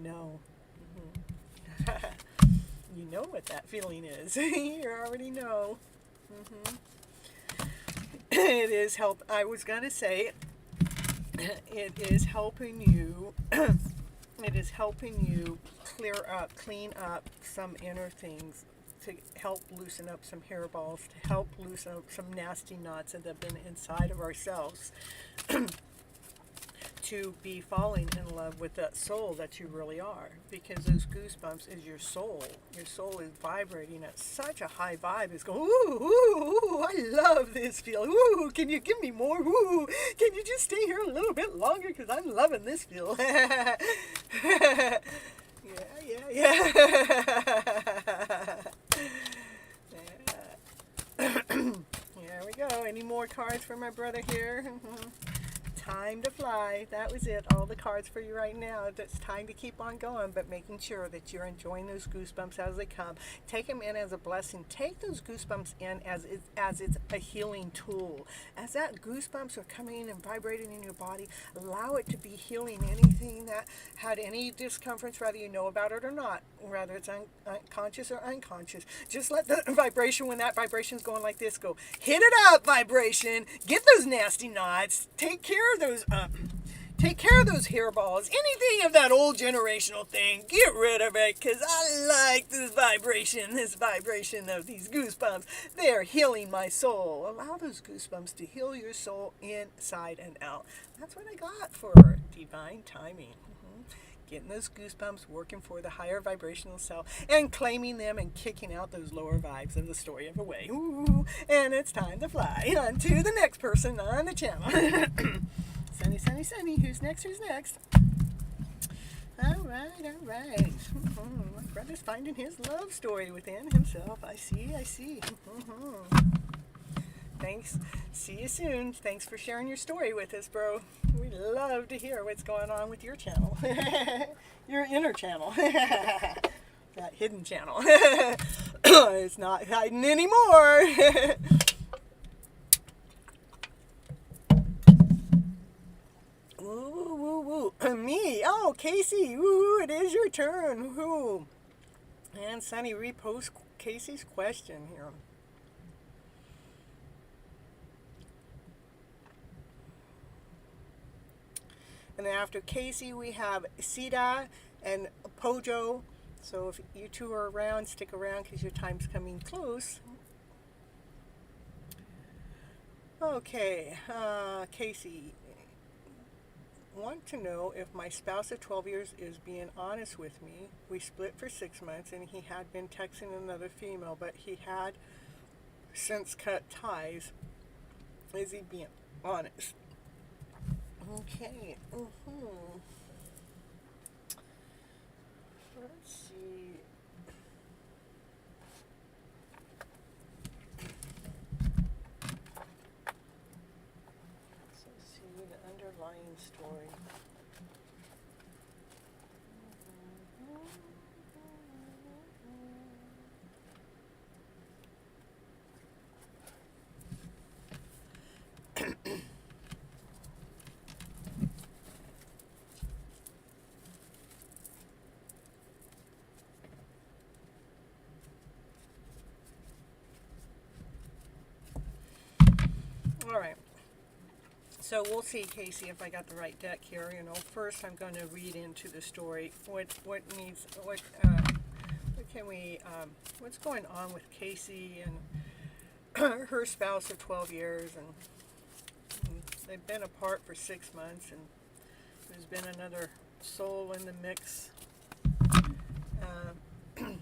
A: know what that feeling is. You already know. It is I was going to say, it is helping you, clean up some inner things, to help loosen up some hairballs, to help loosen up some nasty knots that have been inside of ourselves. To be falling in love with that soul that you really are, because those goosebumps is your soul. Your soul is vibrating at such a high vibe. It's going, ooh, I love this feel. Ooh, can you give me more? Ooh, can you just stay here a little bit longer? Because I'm loving this feel. Yeah. There we go. Any more cards for my brother here? Time to fly. That was it. All the cards for you right now. It's time to keep on going, but making sure that you're enjoying those goosebumps as they come. Take them in as a blessing. Take those goosebumps in as it's a healing tool. As that goosebumps are coming and vibrating in your body, allow it to be healing anything that had any discomforts, whether you know about it or not, whether it's unconscious or unconscious. Just let the vibration, when that vibration's going like this, go, hit it up, vibration. Get those nasty knots. Take care care of those take care of those hairballs. Anything of that old generational thing, get rid of it, because I like this vibration of these goosebumps. They are healing my soul. Allow those goosebumps to heal your soul inside and out. That's what I got for divine timing. Getting those goosebumps, working for the higher vibrational self, and claiming them and kicking out those lower vibes of the story of a way. Ooh, and it's time to fly on to the next person on the channel. Sunny, sunny, sunny. Who's next? Who's next? All right, all right. My brother's finding his love story within himself. I see. Thanks. See you soon. Thanks for sharing your story with us, bro. We love to hear what's going on with your channel. Your inner channel. That hidden channel. It's not hiding anymore. Woo, woo, woo. Me. Oh, Casey. Woo, it is your turn. Woo. And Sunny, repost Casey's question here. And then after Casey, we have Sita and Pojo. So if you two are around, stick around because your time's coming close. Okay, Casey. Want to know if my spouse of 12 years is being honest with me. We split for 6 months and he had been texting another female, but he had since cut ties. Is he being honest? Okay. Let's see. Let's see the underlying story. All right. So we'll see, Casey, if I got the right deck here. You know, first I'm going to read into the story what's going on with Casey and her spouse of 12 years, and they've been apart for 6 months, and there's been another soul in the mix, and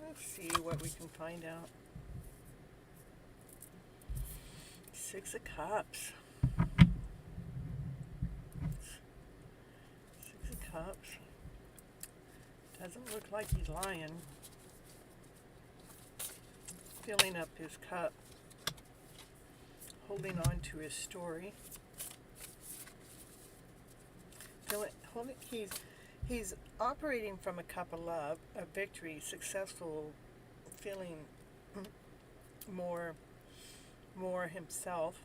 A: let's see what we can find out. 6 of Cups. 6 of Cups. Doesn't look like he's lying. Filling up his cup. Holding on to his story. He's operating from a cup of love, a victory, successful, feeling more himself,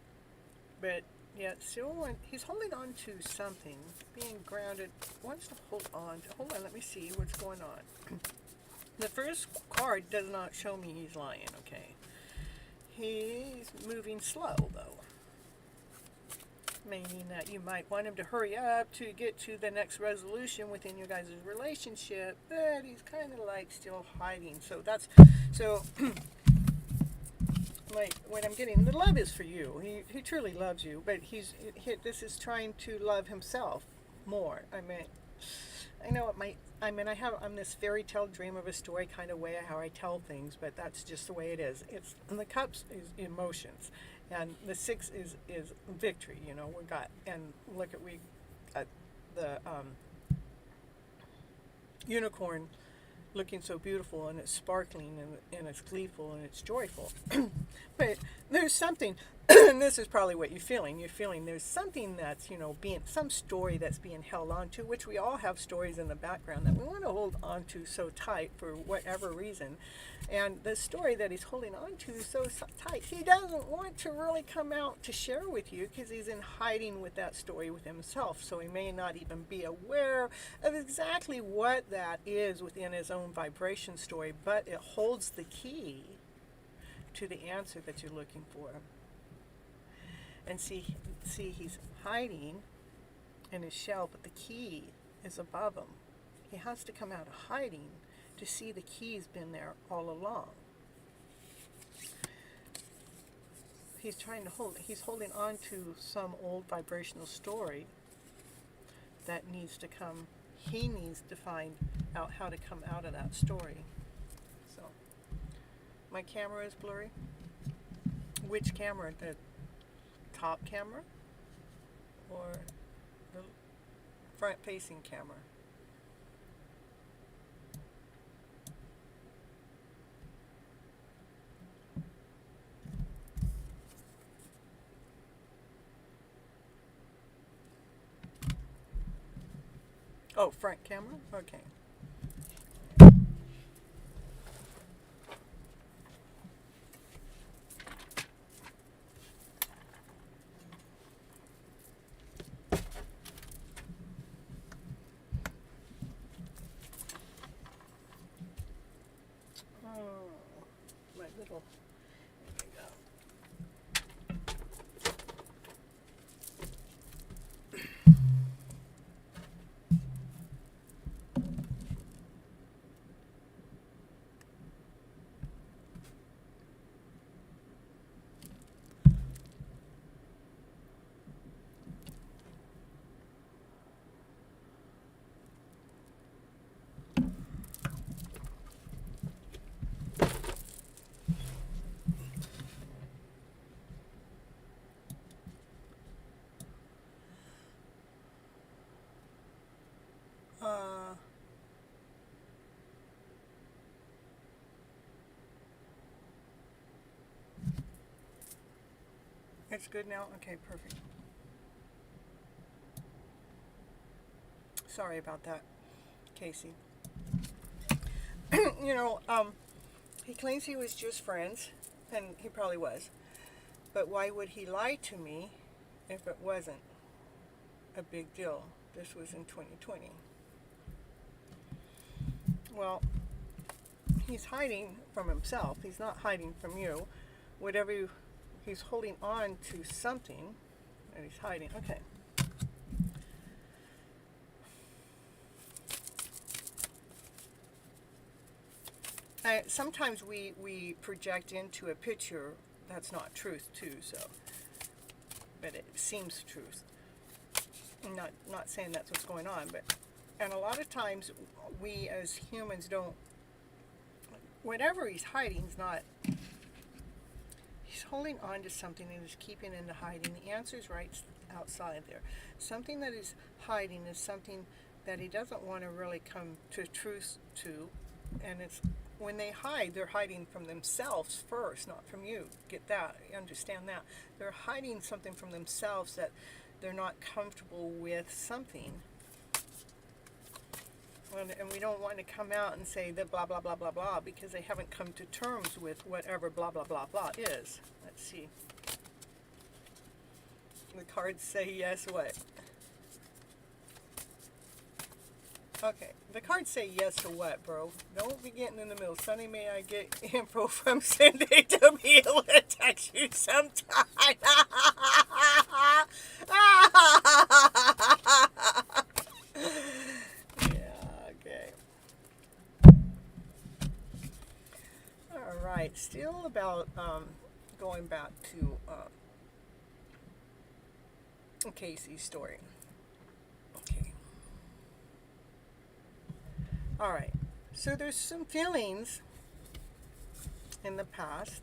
A: but yet still he's holding on to something, being grounded, wants to hold on. Hold on, let me see what's going on. The first card does not show me he's lying, okay? He's moving slow, though. Meaning that you might want him to hurry up to get to the next resolution within your guys' relationship, but he's kind of like still hiding. So like what I'm getting, the love is for you. He truly loves you, but this is trying to love himself more. I'm this fairy tale dream of a story kind of way how I tell things, but that's just the way it is. And the cups is emotions, and the 6 is victory. You know, we got the unicorn looking so beautiful, and it's sparkling, and it's gleeful, and it's joyful. But there's something, and this is probably what you're feeling. You're feeling there's something that's, some story that's being held on to, which we all have stories in the background that we want to hold on to so tight for whatever reason. And the story that he's holding on to so tight, he doesn't want to really come out to share with you because he's in hiding with that story with himself. So he may not even be aware of exactly what that is within his own vibration story, but it holds the key to the answer that you're looking for. And see, he's hiding in his shell, but the key is above him. He has to come out of hiding to see the key's been there all along. He's holding on to some old vibrational story that needs to come. He needs to find out how to come out of that story. So, my camera is blurry. Which camera? The top camera or the front-facing camera? Oh, front camera? Okay. Oh, my little... There we go. It's good now? Okay, perfect. Sorry about that, Casey. He claims he was just friends, and he probably was. But why would he lie to me if it wasn't a big deal? This was in 2020. Well, he's hiding from himself. He's not hiding from you. He's holding on to something, and he's hiding. Okay. Sometimes we project into a picture that's not truth too. But it seems truth. I'm not saying that's what's going on, and a lot of times we as humans don't. Whatever he's hiding is not. He's holding on to something and he's keeping into hiding. The answer is right outside there. Something that is hiding is something that he doesn't want to really come to truth to, and it's when they hide, they're hiding from themselves first, not from you. Get that? Understand that? They're hiding something from themselves that they're not comfortable with something. And we don't want to come out and say that blah, blah, blah, blah, blah, because they haven't come to terms with whatever blah, blah, blah, blah is. Let's see. The cards say yes, what? Okay, the cards say yes to what, bro? Don't be getting in the middle. Sonny, may I get info from Cindy to be able to text you sometime? Right, still about going back to Casey's story. Okay. All right. So there's some feelings in the past.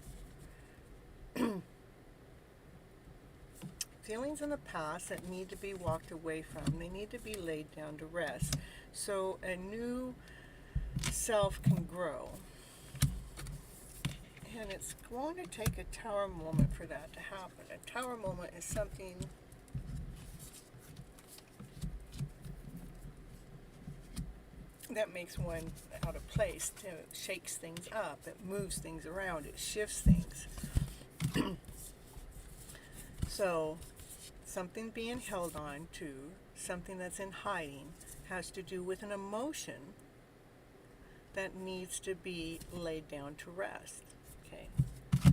A: Feelings in the past that need to be walked away from. They need to be laid down to rest so a new self can grow. And it's going to take a tower moment for that to happen. A tower moment is something that makes one out of place. It shakes things up. It moves things around. It shifts things. So, something being held on to, something that's in hiding, has to do with an emotion that needs to be laid down to rest. Okay,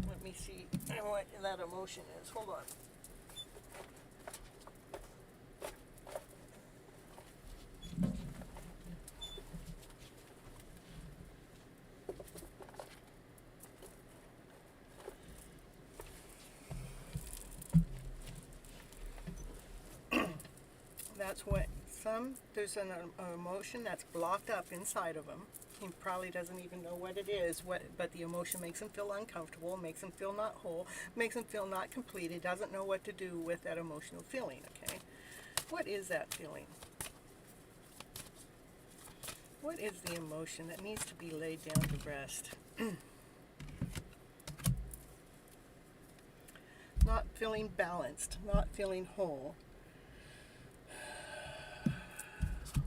A: let me see what that emotion is. Hold on. That's what there's an emotion that's blocked up inside of him. He probably doesn't even know what it is, but the emotion makes him feel uncomfortable, makes him feel not whole, makes him feel not complete. He doesn't know what to do with that emotional feeling, okay? What is that feeling? What is the emotion that needs to be laid down to rest? Not feeling balanced, not feeling whole.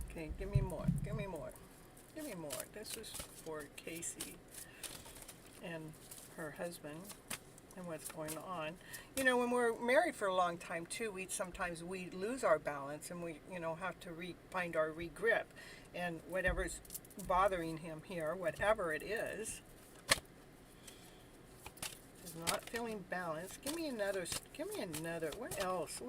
A: Okay, give me more, give me more, give me more. This is for Casey and her husband and what's going on. You know, when we're married for a long time too, sometimes we lose our balance and we, have to find our regrip, and whatever's bothering him here, whatever it is not feeling balanced. Give me another, what else?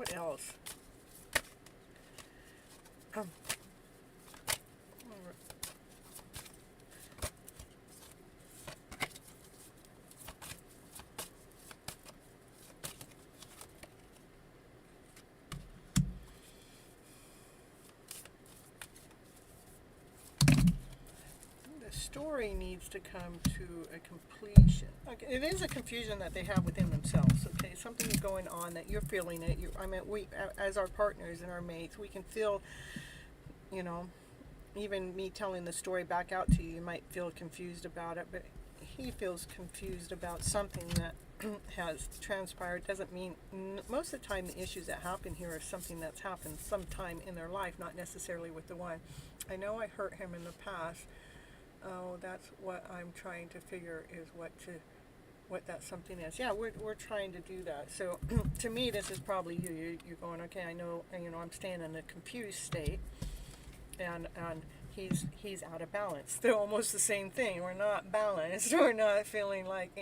A: Story needs to come to a completion. Okay, it is a confusion that they have within themselves. Okay, something is going on that you're feeling it. We, as our partners and our mates, we can feel. Even me telling the story back out to you, you might feel confused about it, but he feels confused about something that has transpired. Doesn't mean most of the time the issues that happen here are something that's happened sometime in their life, not necessarily with the one. I know I hurt him in the past. Oh, that's what I'm trying to figure is what that something is. Yeah, we're trying to do that. So to me, this is probably you. You're going, okay, I know, I'm staying in a confused state, and he's out of balance. They're almost the same thing. We're not balanced. We're not feeling like,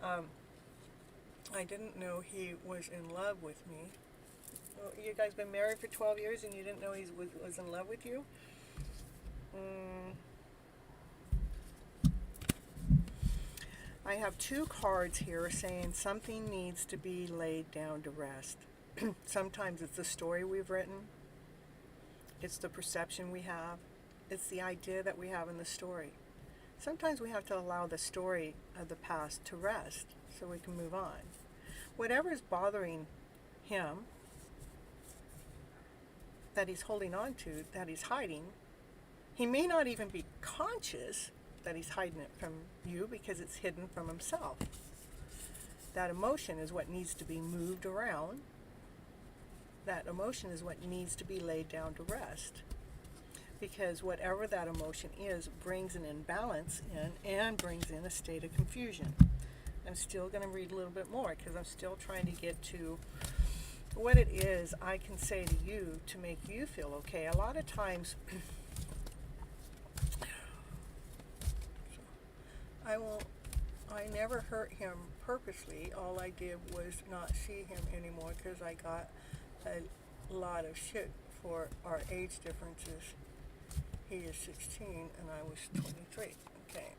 A: I didn't know he was in love with me. Well, you guys been married for 12 years and you didn't know he was in love with you? I have two cards here saying something needs to be laid down to rest. Sometimes it's the story we've written. It's the perception we have. It's the idea that we have in the story. Sometimes we have to allow the story of the past to rest so we can move on. Whatever is bothering him, that he's holding on to, that he's hiding, he may not even be conscious that he's hiding it from you because it's hidden from himself. That emotion is what needs to be moved around. That emotion is what needs to be laid down to rest. Because whatever that emotion is brings an imbalance in and brings in a state of confusion. I'm still going to read a little bit more because I'm still trying to get to what it is I can say to you to make you feel okay. A lot of times I never hurt him purposely. All I did was not see him anymore because I got a lot of shit for our age differences. He is 16 and I was 23. Okay.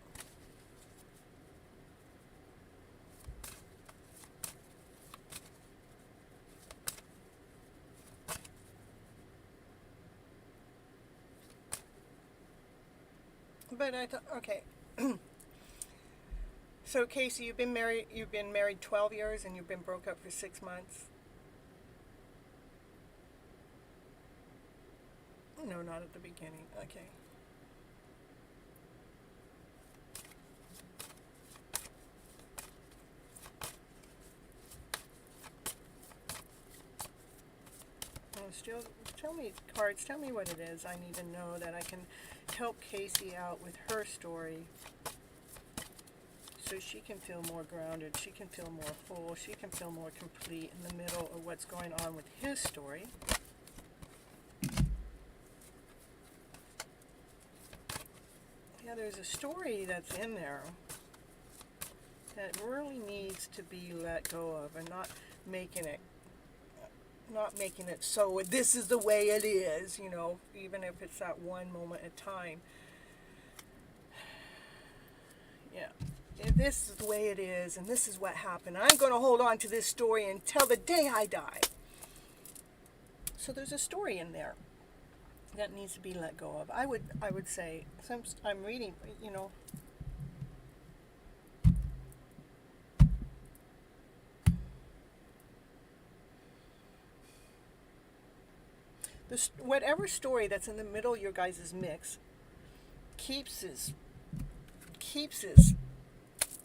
A: But I thought, okay. So Casey, you've been married 12 years and you've been broke up for 6 months? No, not at the beginning. Okay. Well, still, tell me, cards, tell me what it is I need to know that I can help Casey out with her story so she can feel more grounded, she can feel more whole, she can feel more complete in the middle of what's going on with his story. Yeah, there's a story that's in there. that really needs to be let go of, and making it making it so this is the way it is, even if it's that one moment at a time. Yeah. This is the way it is, and this is what happened. I'm going to hold on to this story until the day I die. So there's a story in there that needs to be let go of. I would say, I'm reading, whatever story that's in the middle of your guys' mix keeps this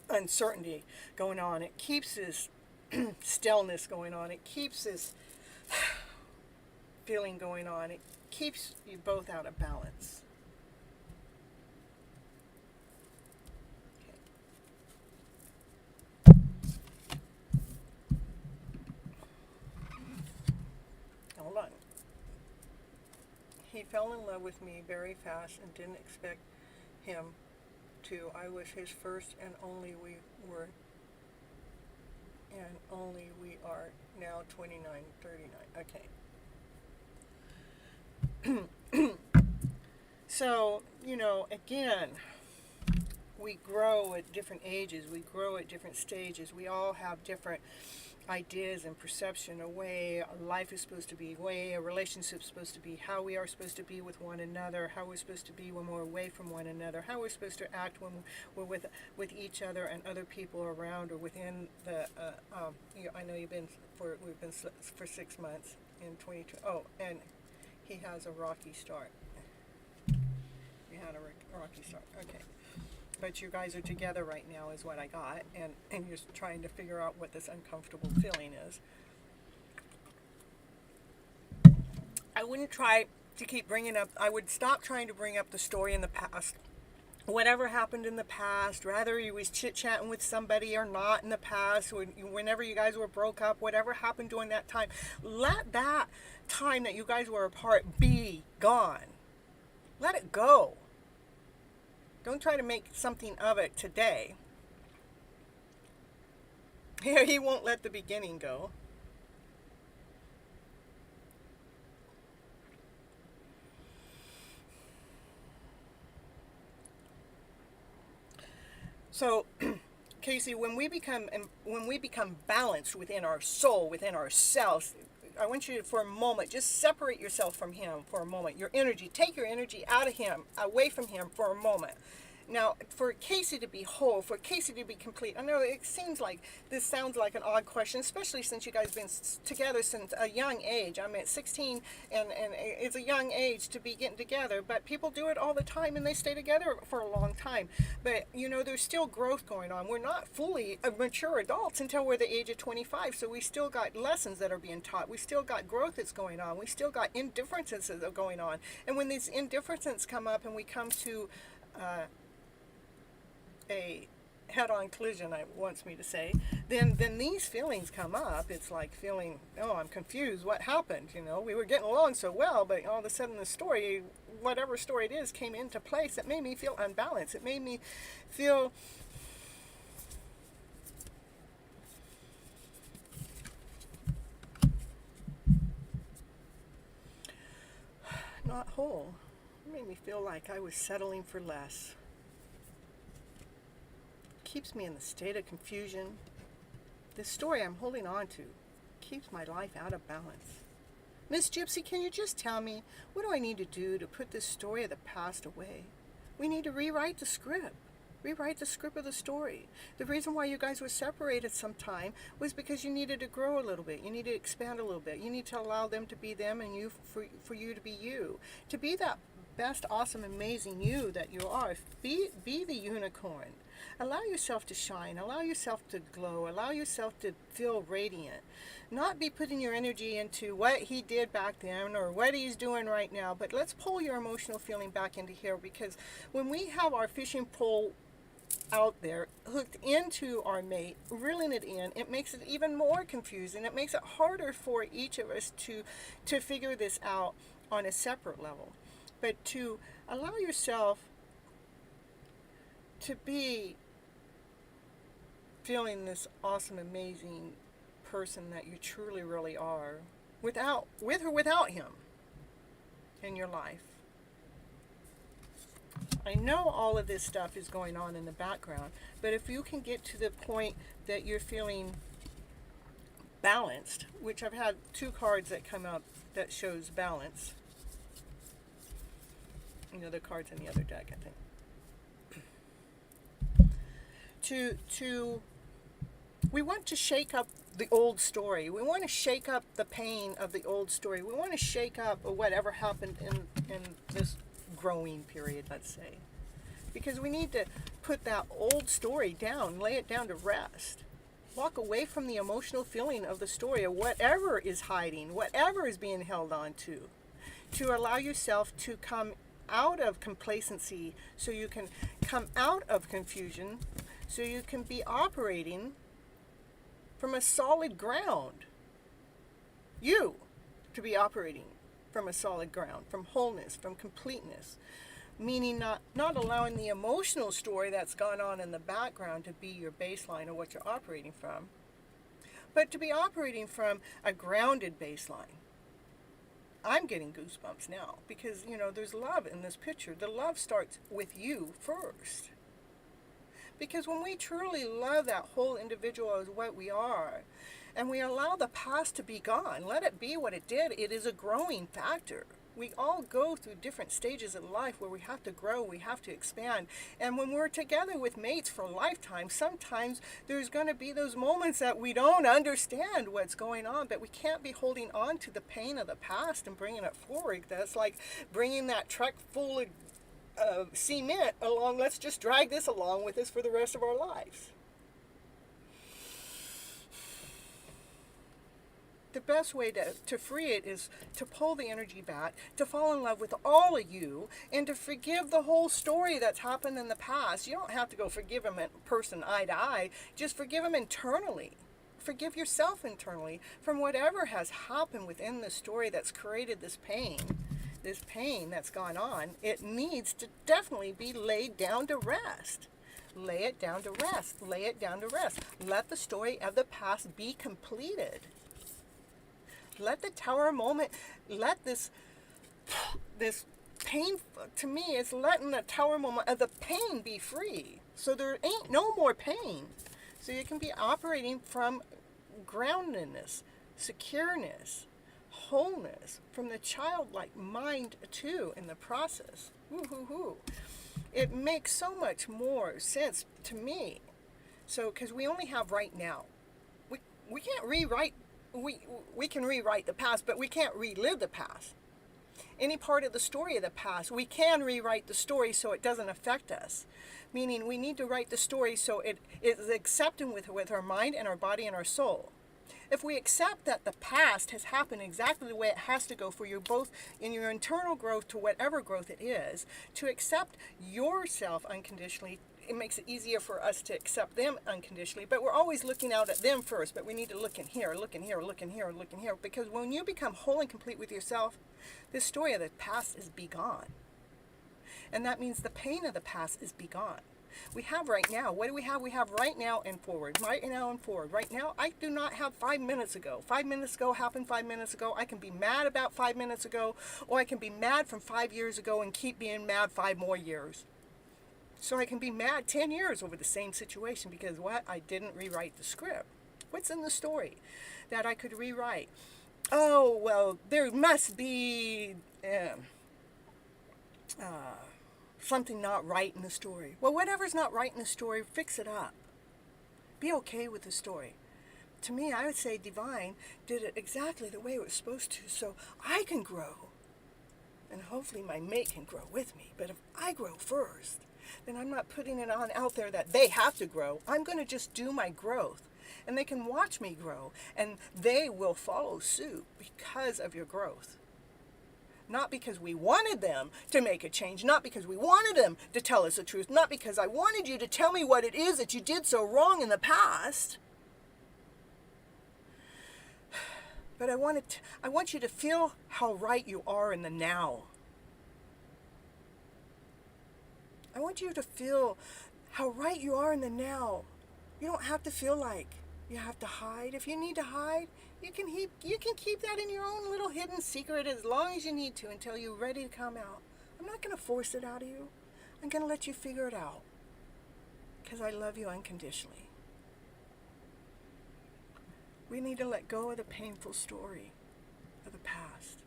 A: uncertainty going on. It keeps this stillness going on. It keeps this feeling going on. It keeps you both out of balance. Okay. Hold on. He fell in love with me very fast and didn't expect him to. I was his first and only. We are now 29, 39. Okay. So, again, we grow at different ages. We grow at different stages. We all have different ideas and perception, a way life is supposed to be, a way a relationship is supposed to be, how we are supposed to be with one another, how we're supposed to be when we're away from one another, how we're supposed to act when we're with each other and other people around or within the. I know we've been for 6 months in 22. Oh, and he has a rocky start. We had a rocky start. Okay. But you guys are together right now is what I got, and you're trying to figure out what this uncomfortable feeling is. I wouldn't try to keep bringing up, I would stop trying to bring up the story in the past. Whatever happened in the past, rather you was chit-chatting with somebody or not in the past, whenever you guys were broke up, whatever happened during that time, let that time that you guys were apart be gone. Let it go. Don't try to make something of it today. He won't let the beginning go. So, Casey, when we become balanced within our soul, within ourselves, I want you to, for a moment, just separate yourself from him for a moment. Your energy, take your energy out of him, away from him for a moment. Now, for Casey to be whole, for Casey to be complete, I know it seems like this sounds like an odd question, especially since you guys have been together since a young age. I mean, 16, and it's a young age to be getting together, but people do it all the time, and they stay together for a long time. But, there's still growth going on. We're not fully mature adults until we're the age of 25, so we still got lessons that are being taught. We still got growth that's going on. We still got indifferences that are going on. And when these indifferences come up and we come to a head-on collision, I wants me to say, then these feelings come up. It's like feeling, I'm confused. What happened? We were getting along so well, but all of a sudden the story, whatever story it is, came into place. It made me feel unbalanced. It made me feel not whole. It made me feel like I was settling for less. Keeps me in the state of confusion. This story I'm holding on to keeps my life out of balance. Miss Gypsy, can you just tell me, what do I need to do to put this story of the past away? We need to rewrite the script. Rewrite the script of the story. The reason why you guys were separated sometime was because you needed to grow a little bit. You needed to expand a little bit. You need to allow them to be them and you for you to be you. To be that best, awesome, amazing you that you are. Be the unicorn. Allow yourself to shine. Allow yourself to glow. Allow yourself to feel radiant. Not be putting your energy into what he did back then or what he's doing right now, but let's pull your emotional feeling back into here, because when we have our fishing pole out there hooked into our mate, reeling it in, it makes it even more confusing. It makes it harder for each of us to figure this out on a separate level. But to allow yourself to feeling this awesome, amazing person that you truly, really are, with or without him in your life. I know all of this stuff is going on in the background, but if you can get to the point that you're feeling balanced, which I've had 2 cards that come up that shows balance. You know, the cards in the other deck, I think. We want to shake up the old story. We want to shake up the pain of the old story. We want to shake up whatever happened in this growing period, let's say. Because we need to put that old story down, lay it down to rest. Walk away from the emotional feeling of the story of whatever is hiding, whatever is being held on to allow yourself to come out of complacency, so you can come out of confusion, so you can be operating from a solid ground. You to be operating from a solid ground, from wholeness, from completeness. Meaning not allowing the emotional story that's gone on in the background to be your baseline of what you're operating from, but to be operating from a grounded baseline. I'm getting goosebumps now because, you know, there's love in this picture. The love starts with you first. Because when we truly love that whole individual as what we are, and we allow the past to be gone, let it be what it did, it is a growing factor. We all go through different stages in life where we have to grow, we have to expand. And when we're together with mates for a lifetime, sometimes there's going to be those moments that we don't understand what's going on, but we can't be holding on to the pain of the past and bringing it forward. That's like bringing that truck full of cement along. Let's just drag this along with us for the rest of our lives. The best way to free it is to pull the energy back, to fall in love with all of you, and to forgive the whole story that's happened in the past. You don't have to go forgive them in person eye to eye. Just forgive them internally. Forgive yourself internally from whatever has happened within the story that's created this pain that's gone on. It needs to definitely be laid down to rest. Lay it down to rest. Lay it down to rest. Let the story of the past be completed. Let the tower moment, let this pain, to me, it's letting the tower moment of the pain be free. So there ain't no more pain. So you can be operating from groundedness, secureness, wholeness, from the childlike mind too in the process. Woo-hoo-hoo. It makes so much more sense to me. So, because we only have right now. We can't rewrite. We can rewrite the past, but we can't relive the past. Any part of the story of the past, we can rewrite the story so it doesn't affect us. Meaning we need to write the story so it is accepted with our mind and our body and our soul. If we accept that the past has happened exactly the way it has to go for you, both in your internal growth to whatever growth it is, to accept yourself unconditionally, it makes it easier for us to accept them unconditionally. But we're always looking out at them first, but we need to look in here, look in here, look in here, look in here. Because when you become whole and complete with yourself, this story of the past is begone. And that means the pain of the past is begone. We have right now. What do we have? We have right now and forward. Right now and forward. Right now, I do not have 5 minutes ago. 5 minutes ago happened 5 minutes ago. I can be mad about 5 minutes ago, or I can be mad from 5 years ago and keep being mad 5 more years. So I can be mad 10 years over the same situation because what? I didn't rewrite the script. What's in the story that I could rewrite? Oh, well, there must be something not right in the story. Well, whatever's not right in the story, fix it up. Be okay with the story. To me, I would say Divine did it exactly the way it was supposed to, so I can grow. And hopefully my mate can grow with me. But if I grow first, then I'm not putting it on out there that they have to grow. I'm going to just do my growth. And they can watch me grow. And they will follow suit because of your growth. Not because we wanted them to make a change. Not because we wanted them to tell us the truth. Not because I wanted you to tell me what it is that you did so wrong in the past. But I want you to feel how right you are in the now. I want you to feel how right you are in the now. You don't have to feel like you have to hide. If you need to hide, you can keep that in your own little hidden secret as long as you need to until you're ready to come out. I'm not going to force it out of you. I'm going to let you figure it out because I love you unconditionally. We need to let go of the painful story of the past.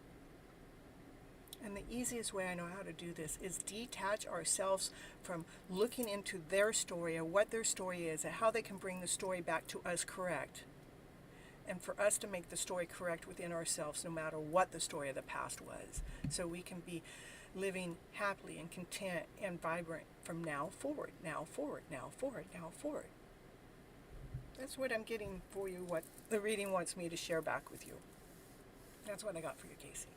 A: And the easiest way I know how to do this is detach ourselves from looking into their story and what their story is and how they can bring the story back to us correct. And for us to make the story correct within ourselves no matter what the story of the past was. So we can be living happily and content and vibrant from now forward, now forward, now forward, now forward. That's what I'm getting for you, what the reading wants me to share back with you. That's what I got for you, Casey.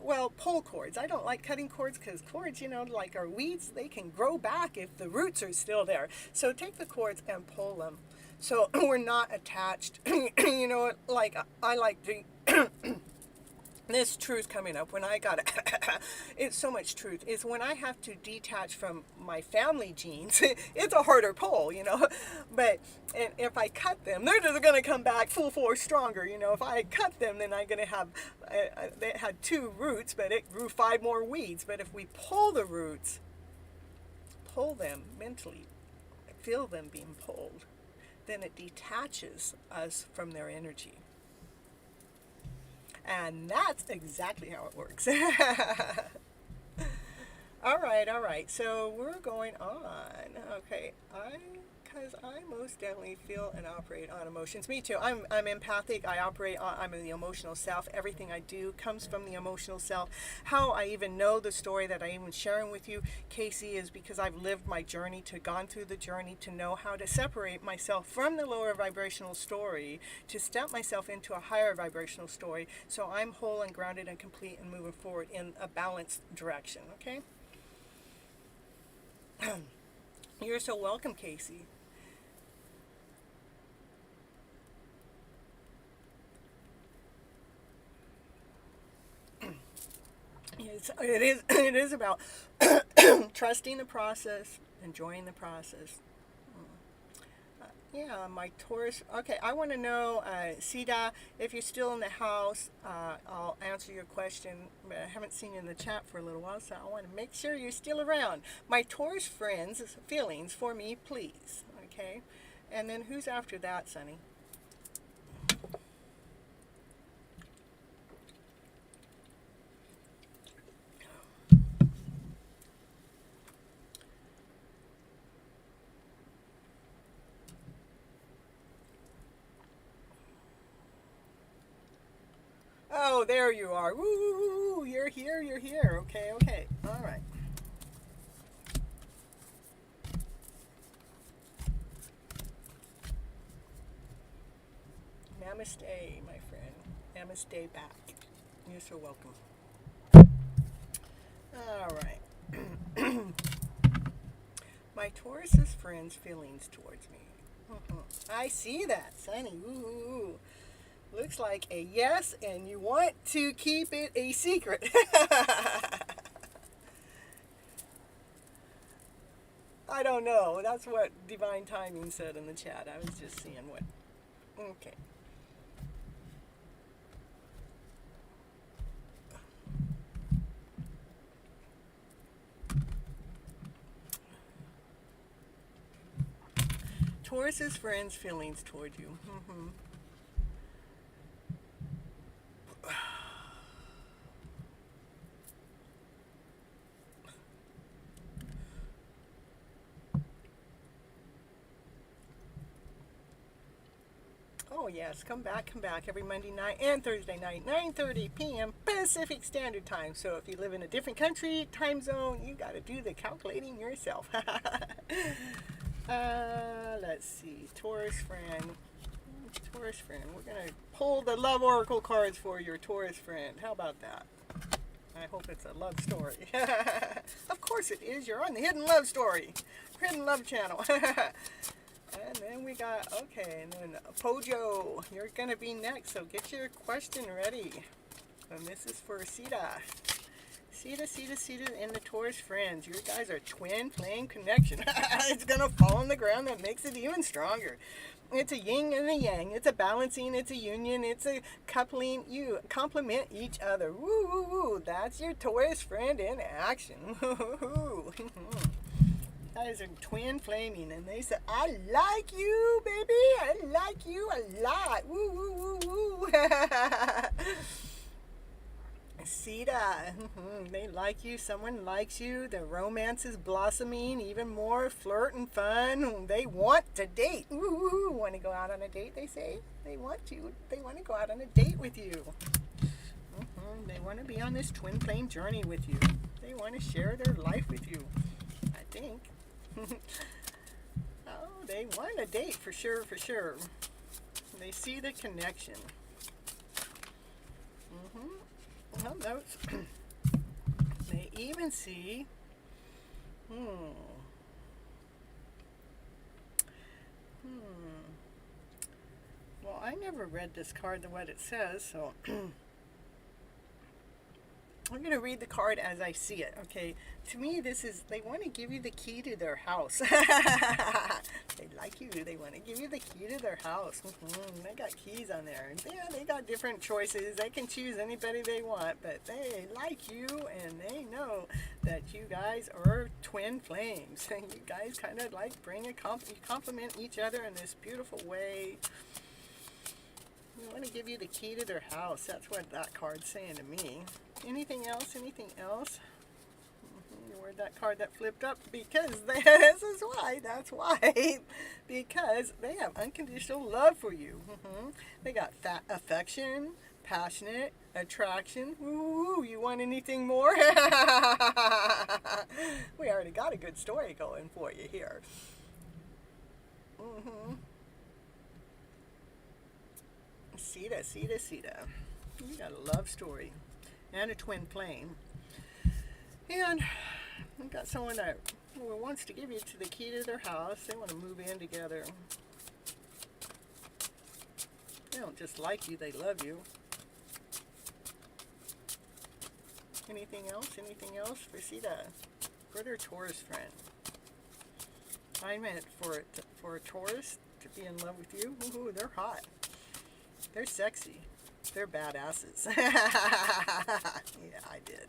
A: Well, pull cords. I don't like cutting cords because cords, like our weeds, they can grow back if the roots are still there. So take the cords and pull them. So we're not attached. Like I like to... This truth coming up when I got it. It's so much truth. Is when I have to detach from my family genes. It's a harder pull, But if I cut them, they're just going to come back full force stronger. If I cut them, then I'm going to have. They had 2 roots, but it grew 5 more weeds. But if we pull the roots, pull them mentally, feel them being pulled, then it detaches us from their energy. And that's exactly how it works. All right. So we're going on. Okay. Because I most definitely feel and operate on emotions. Me too. I'm empathic. I'm in the emotional self. Everything I do comes from the emotional self. How I even know the story that I'm even sharing with you, Casey, is because I've lived my journey, gone through the journey to know how to separate myself from the lower vibrational story, to step myself into a higher vibrational story, so I'm whole and grounded and complete and moving forward in a balanced direction, okay? You're so welcome, Casey. It is about trusting the process, enjoying the process. Yeah, my Taurus. Okay, I want to know, Sida, if you're still in the house, I'll answer your question, but I haven't seen you in the chat for a little while, so I want to make sure you're still around. My Taurus friends, feelings for me, please. Okay, and then who's after that, Sonny? Oh, there you are. Woo, you're here. Okay. All right. Namaste, my friend. Namaste back. You're so welcome. All right. My Taurus's friends' feelings towards me. I see that, Sonny. Ooh. Looks like a yes, and you want to keep it a secret. I don't know. That's what Divine Timing said in the chat. I was just seeing what. Okay. Taurus's friends' feelings toward you. Oh yes, come back every Monday night and Thursday night, 9:30 p.m. Pacific Standard Time. So if you live in a different country, time zone, you got to do the calculating yourself. Let's see, Taurus friend. We're going to pull the love oracle cards for your Taurus friend. How about that? I hope it's a love story. Of course it is. You're on the Hidden Love Story. Hidden Love channel. And then we got, okay, and then Pojo, you're going to be next, so get your question ready. And this is for Sida. Sita, and the Taurus friends. You guys are twin flame connection. It's going to fall on the ground that makes it even stronger. It's a yin and a yang. It's a balancing. It's a union. It's a coupling. You complement each other. Woo, woo, woo. That's your Taurus friend in action. Woo, guys are twin flaming, and they say, I like you, baby. I like you a lot. Woo, woo, woo, woo. Sita, they like you, someone likes you, the romance is blossoming, even more flirt and fun. They want to date. Ooh, want to go out on a date, they say. They want you. They want to go out on a date with you. They want to be on this twin flame journey with you. They want to share their life with you, I think. Oh, they want a date for sure, for sure. They see the connection. Well, notes. They even see, Well, I never read this card, what it says, so I'm going to read the card as I see it, okay? To me, this is, they want to give you the key to their house. They like you. They want to give you the key to their house. They got keys on there. Yeah, they got different choices. They can choose anybody they want, but they like you, and they know that you guys are twin flames. You guys kind of like you complement each other in this beautiful way. We want to give you the key to their house. That's what that card's saying to me. Anything else? Anything else? Where'd that card that flipped up? Because this is why. That's why. Because they have unconditional love for you. They got affection, passionate, attraction. Ooh, you want anything more? We already got a good story going for you here. Sita. You got a love story and a twin flame. And we got someone that wants to give you the key to their house. They want to move in together. They don't just like you, they love you. Anything else? Anything else for Sita? For their Taurus friend. I meant for a Taurus to be in love with you. Ooh, they're hot. They're sexy. They're badasses. Yeah, I did.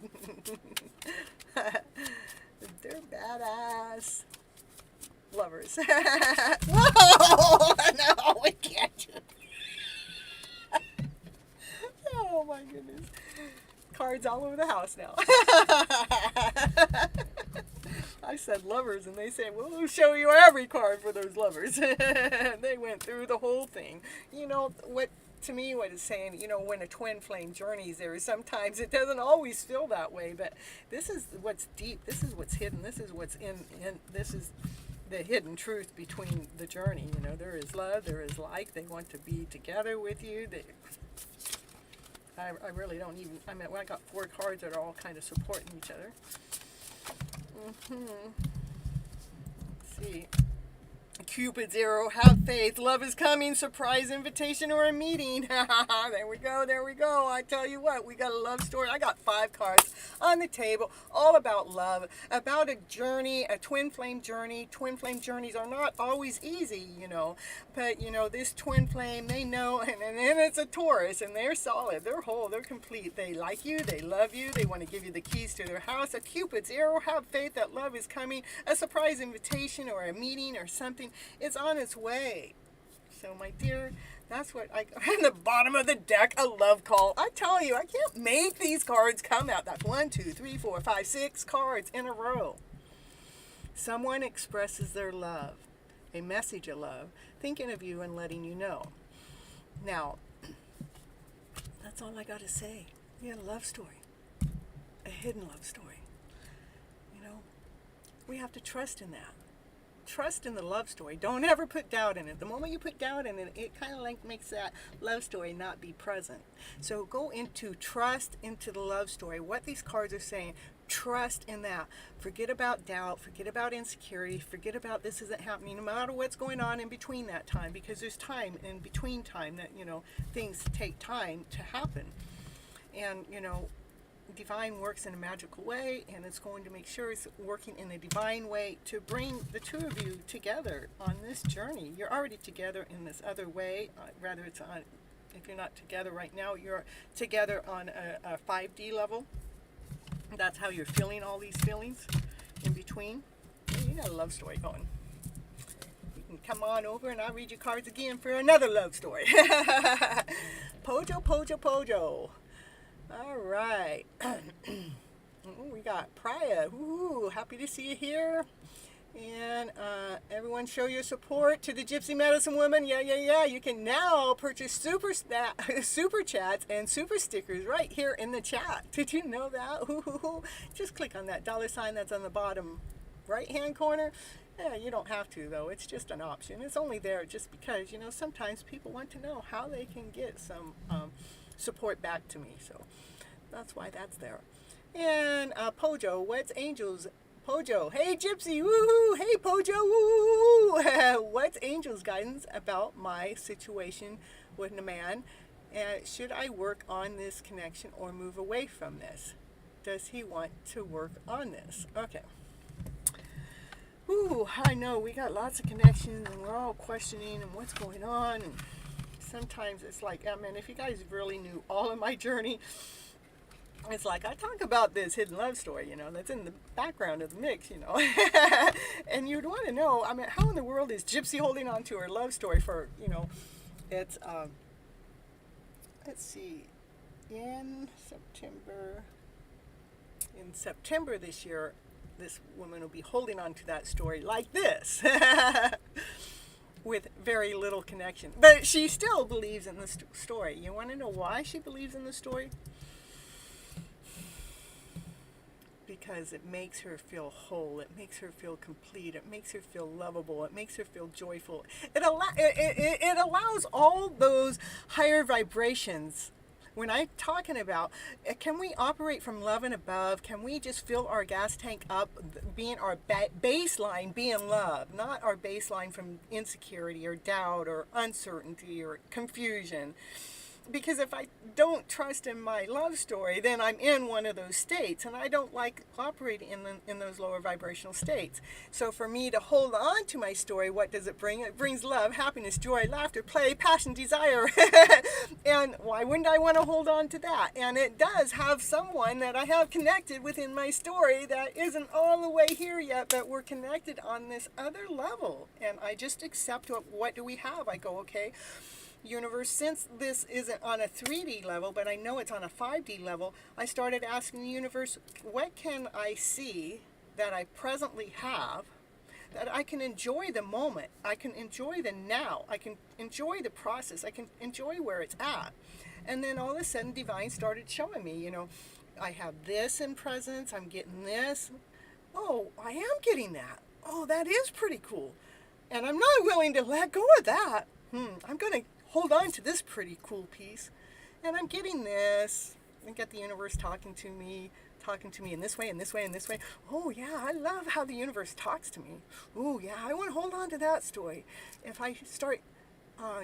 A: They're badass lovers. Whoa! No, we can't. Oh my goodness. Cards all over the house now. I said lovers, and they said, well, we'll show you every card for those lovers. They went through the whole thing. You know, to me, what it's saying, you know, when a twin flame journeys there, sometimes it doesn't always feel that way, but this is what's deep, this is what's hidden, this is what's in this is the hidden truth between the journey. You know, there is love, there is like, they want to be together with you. I really don't even, I mean, I got 4 cards that are all kind of supporting each other. Let's see. Cupid's arrow, have faith, love is coming, surprise invitation or a meeting. There we go. I tell you what, we got a love story. I got 5 cards on the table, all about love, about a journey, a twin flame journey. Twin flame journeys are not always easy, you know, but you know, this twin flame, they know, and it's a Taurus, and they're solid, they're whole, they're complete. They like you, they love you, they want to give you the keys to their house. A Cupid's arrow, have faith that love is coming, a surprise invitation or a meeting or something. It's on its way. So, my dear, that's what I got on the bottom of the deck, a love call. I tell you, I can't make these cards come out. That's 1, 2, 3, 4, 5, 6 cards in a row. Someone expresses their love, a message of love, thinking of you and letting you know. Now, that's all I got to say. We had a love story, a hidden love story. You know, we have to trust in that. Trust in the love story. Don't ever put doubt in it. The moment you put doubt in it, it kind of like makes that love story not be present. So go into trust into the love story. What these cards are saying, trust in that. Forget about doubt. Forget about insecurity. Forget about this isn't happening, no matter what's going on in between that time, because there's time in between time that, you know, things take time to happen. And, you know, divine works in a magical way, and it's going to make sure it's working in a divine way to bring the two of you together on this journey. You're already together in this other way, rather it's on, if you're not together right now, you're together on a 5D level. That's how you're feeling all these feelings in between. You got a love story going. You can come on over and I'll read your cards again for another love story. Pojo, Pojo, Pojo. All right. We got Priya. Ooh, happy to see you here. And everyone show your support to the Gypsy Medicine Woman. Yeah. You can now purchase super chats and super stickers right here in the chat. Did you know that? Ooh. Just click on that $ that's on the bottom right-hand corner. Yeah, you don't have to, though. It's just an option. It's only there just because, sometimes people want to know how they can get some support back to me. So that's why that's there. And Pojo, what's Angel's? Pojo, hey Gypsy, woohoo! Hey Pojo, woohoo! What's Angel's guidance about my situation with a man? Should I work on this connection or move away from this? Does he want to work on this? Okay. Ooh, I know we got lots of connections and we're all questioning and what's going on. And sometimes it's like, if you guys really knew all of my journey, it's like I talk about this hidden love story, that's in the background of the mix, and you'd want to know, how in the world is Gypsy holding on to her love story for, it's, let's see, in September this year, this woman will be holding on to that story like this, with very little connection. But she still believes in the story. You want to know why she believes in the story? Because it makes her feel whole, it makes her feel complete, it makes her feel lovable, it makes her feel joyful. It allows all those higher vibrations. When I'm talking about, can we operate from love and above? Can we just fill our gas tank up, being our baseline, being love, not our baseline from insecurity or doubt or uncertainty or confusion? Because if I don't trust in my love story, then I'm in one of those states, and I don't like operating in those lower vibrational states. So for me to hold on to my story, what does it bring? It brings love, happiness, joy, laughter, play, passion, desire. And why wouldn't I want to hold on to that? And it does have someone that I have connected within my story that isn't all the way here yet, but we're connected on this other level. And I just accept what do we have? I go, okay, universe, since this isn't on a 3D level, but I know it's on a 5D level, I started asking the universe, what can I see that I presently have that I can enjoy the moment, I can enjoy the now, I can enjoy the process, I can enjoy where it's at. And then all of a sudden divine started showing me, I have this in presence, I'm getting this. Oh, I am getting that. Oh, that is pretty cool. And I'm not willing to let go of that. I'm going to hold on to this pretty cool piece. And I'm getting this. I got the universe talking to me in this way, in this way, in this way. Oh, yeah, I love how the universe talks to me. Oh, yeah, I want to hold on to that story. If I start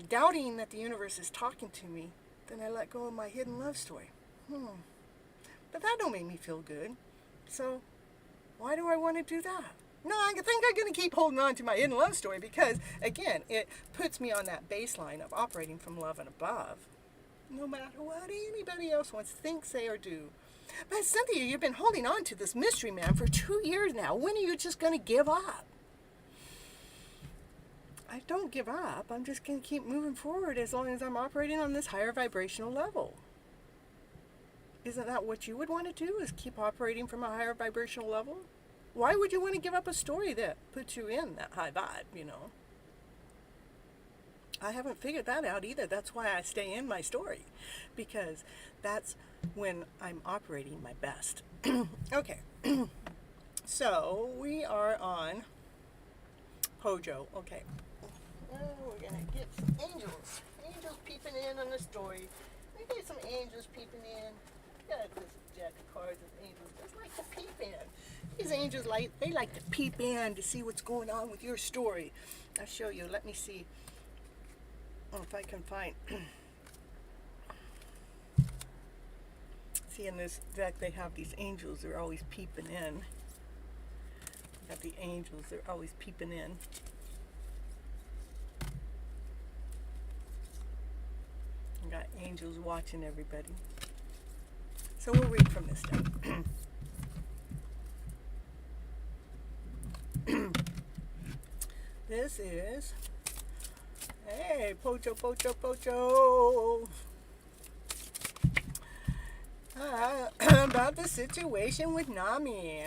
A: doubting that the universe is talking to me, then I let go of my hidden love story. But that don't make me feel good. So why do I want to do that? No, I think I'm going to keep holding on to my hidden love story because, again, it puts me on that baseline of operating from love and above, no matter what anybody else wants to think, say, or do. But Cynthia, you've been holding on to this mystery man for 2 years now. When are you just going to give up? I don't give up. I'm just going to keep moving forward as long as I'm operating on this higher vibrational level. Isn't that what you would want to do, is keep operating from a higher vibrational level? Why would you want to give up a story that puts you in that high vibe, I haven't figured that out either. That's why I stay in my story, because that's when I'm operating my best. Okay, so we are on Pojo. Okay, we're going to get some angels. Angels peeping in on the story. We get some angels peeping in. Got this deck of cards of angels just like to peep in. These angels, they like to peep in to see what's going on with your story. I'll show you. Let me see if I can find. See, in this deck, they have these angels. They're always peeping in. Got the angels. They're always peeping in. Got angels watching everybody. So we'll read from this deck. This is, hey, Pocho, Pocho, Pocho. About the situation with Nami.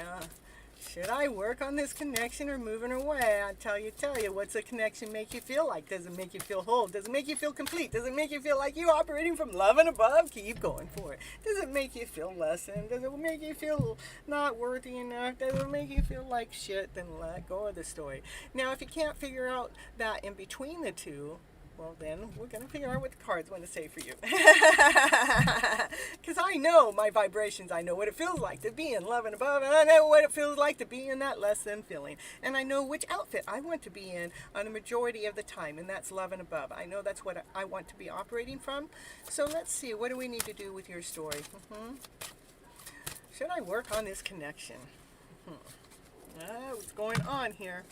A: Should I work on this connection or moving away? I tell you, what's a connection make you feel like? Does it make you feel whole? Does it make you feel complete? Does it make you feel like you operating from love and above? Keep going for it. Does it make you feel less than? Does it make you feel not worthy enough? Does it make you feel like shit? Then let go of the story. Now, if you can't figure out that in between the two, well, then we're going to figure out what the cards want to say for you. Because I know my vibrations. I know what it feels like to be in love and above. And I know what it feels like to be in that less than feeling. And I know which outfit I want to be in on a majority of the time. And that's love and above. I know that's what I want to be operating from. So let's see. What do we need to do with your story? Should I work on this connection? What's going on here?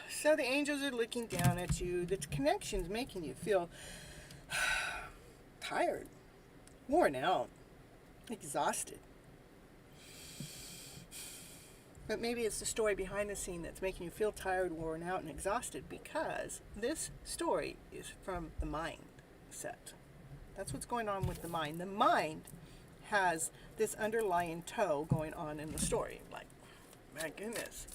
A: So the angels are looking down at you. The connection's making you feel tired, worn out, exhausted. But maybe it's the story behind the scene that's making you feel tired, worn out, and exhausted, because this story is from the mind set. That's what's going on with the mind. The mind has this underlying toe going on in the story. Like, my goodness.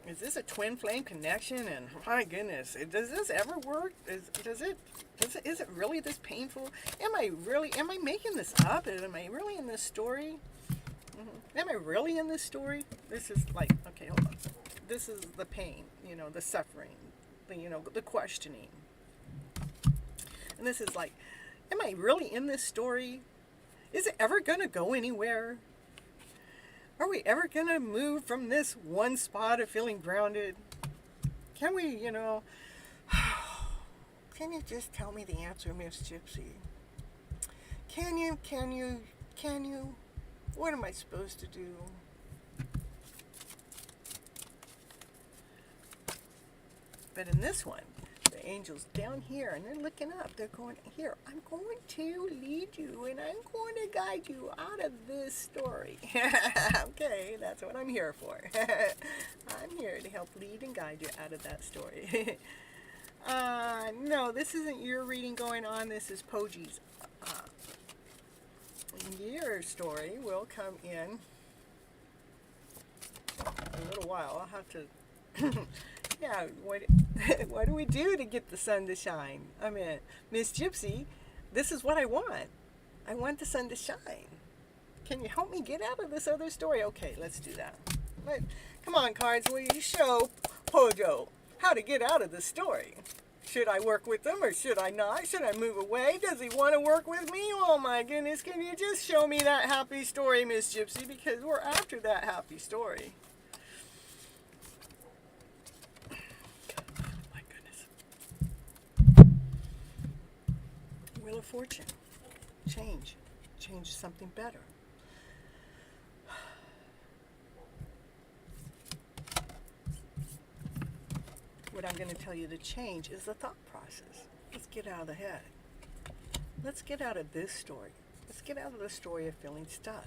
A: Is this a twin flame connection? And my goodness, does this ever work? Is it really this painful? Am I making this up? Am I really in this story? Am I really in this story? This is like, okay, hold on. This is the pain, the suffering, the questioning. And this is like, am I really in this story? Is it ever going to go anywhere? Are we ever going to move from this one spot of feeling grounded? Can we, can you just tell me the answer, Miss Gypsy? Can you? What am I supposed to do? But in this one, the angels down here, and they're looking up. They're going, here, I'm going to lead you, and I'm going to guide you out of this story. Okay, that's what I'm here for. I'm here to help lead and guide you out of that story. No, this isn't your reading going on. This is Poji's. Your story will come in a little while. I'll have to... Yeah, what do we do to get the sun to shine? I mean, Miss Gypsy, this is what I want. I want the sun to shine. Can you help me get out of this other story? Okay, let's do that. Come on, cards, will you show Pojo how to get out of this story? Should I work with him or should I not? Should I move away? Does he want to work with me? Oh my goodness, can you just show me that happy story, Miss Gypsy? Because we're after that happy story. Wheel of Fortune. Change something better. What I'm going to tell you to change is the thought process. Let's get out of the head. Let's get out of this story. Let's get out of the story of feeling stuck.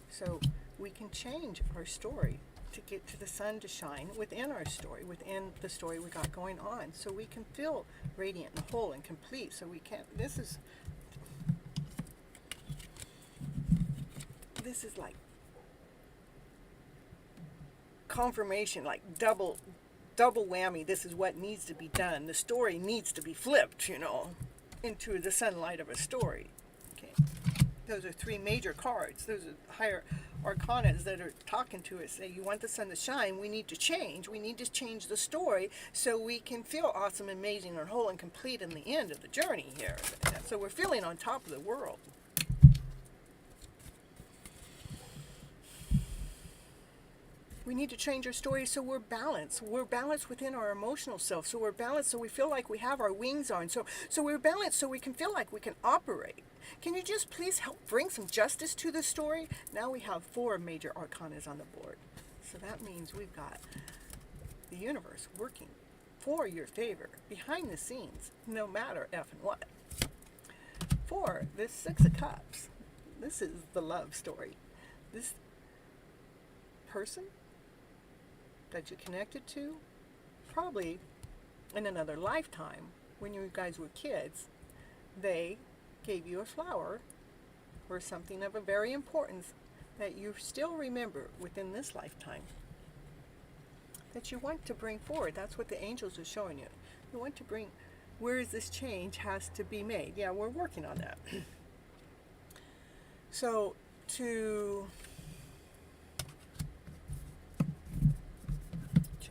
A: So we can change our story to get to the sun to shine within our story, within the story we got going on, so we can feel radiant and whole and complete. So we can't, this is like confirmation, like double whammy. This is what needs to be done. The story needs to be flipped, into the sunlight of a story. Okay, those are three major cards. Those are higher arcanas that are talking to us. Say, you want the sun to shine, we need to change. We need to change the story so we can feel awesome, amazing, and whole and complete in the end of the journey here. So we're feeling on top of the world. We need to change our story so we're balanced. We're balanced within our emotional self. So we're balanced so we feel like we have our wings on. So we're balanced so we can feel like we can operate. Can you just please help bring some justice to the story? Now we have 4 major arcanas on the board. So that means we've got the universe working for your favor, behind the scenes, no matter F and what. 4, this 6 of Cups. This is the love story. This person that you connected to, probably in another lifetime, when you guys were kids, they gave you a flower or something of a very importance that you still remember within this lifetime, that you want to bring forward. That's what the angels are showing you. You want to bring, where is this change has to be made? Yeah, we're working on that. So to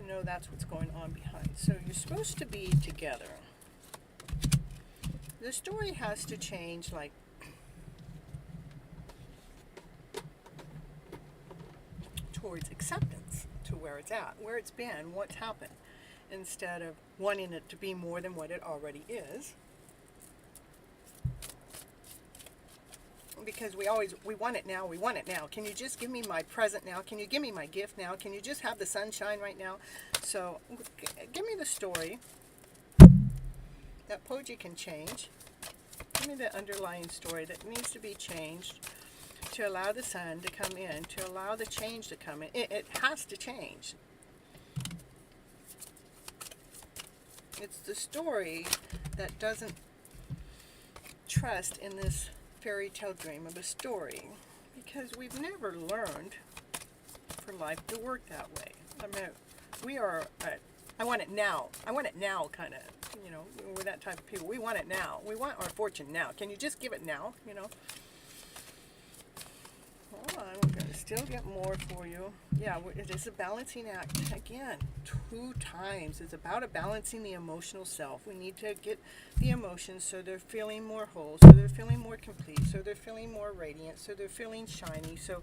A: know that's what's going on behind. So you're supposed to be together. The story has to change, like towards acceptance, to where it's at, where it's been, what's happened, instead of wanting it to be more than what it already is. Because we want it now, we want it now. Can you just give me my present now? Can you give me my gift now? Can you just have the sunshine right now? So give me the story that Poji can change. Give me the underlying story that needs to be changed to allow the sun to come in, to allow the change to come in. It has to change. It's the story that doesn't trust in this fairy tale dream of a story, because we've never learned for life to work that way. I mean, we are I want it now. I want it now kind of, we're that type of people. We want it now. We want our fortune now. Can you just give it now, Hold on, we're going to still get more for you. Yeah, it is a balancing act. Again, 2 times. It's about balancing the emotional self. We need to get the emotions so they're feeling more whole, so they're feeling more complete, so they're feeling more radiant, so they're feeling shiny. So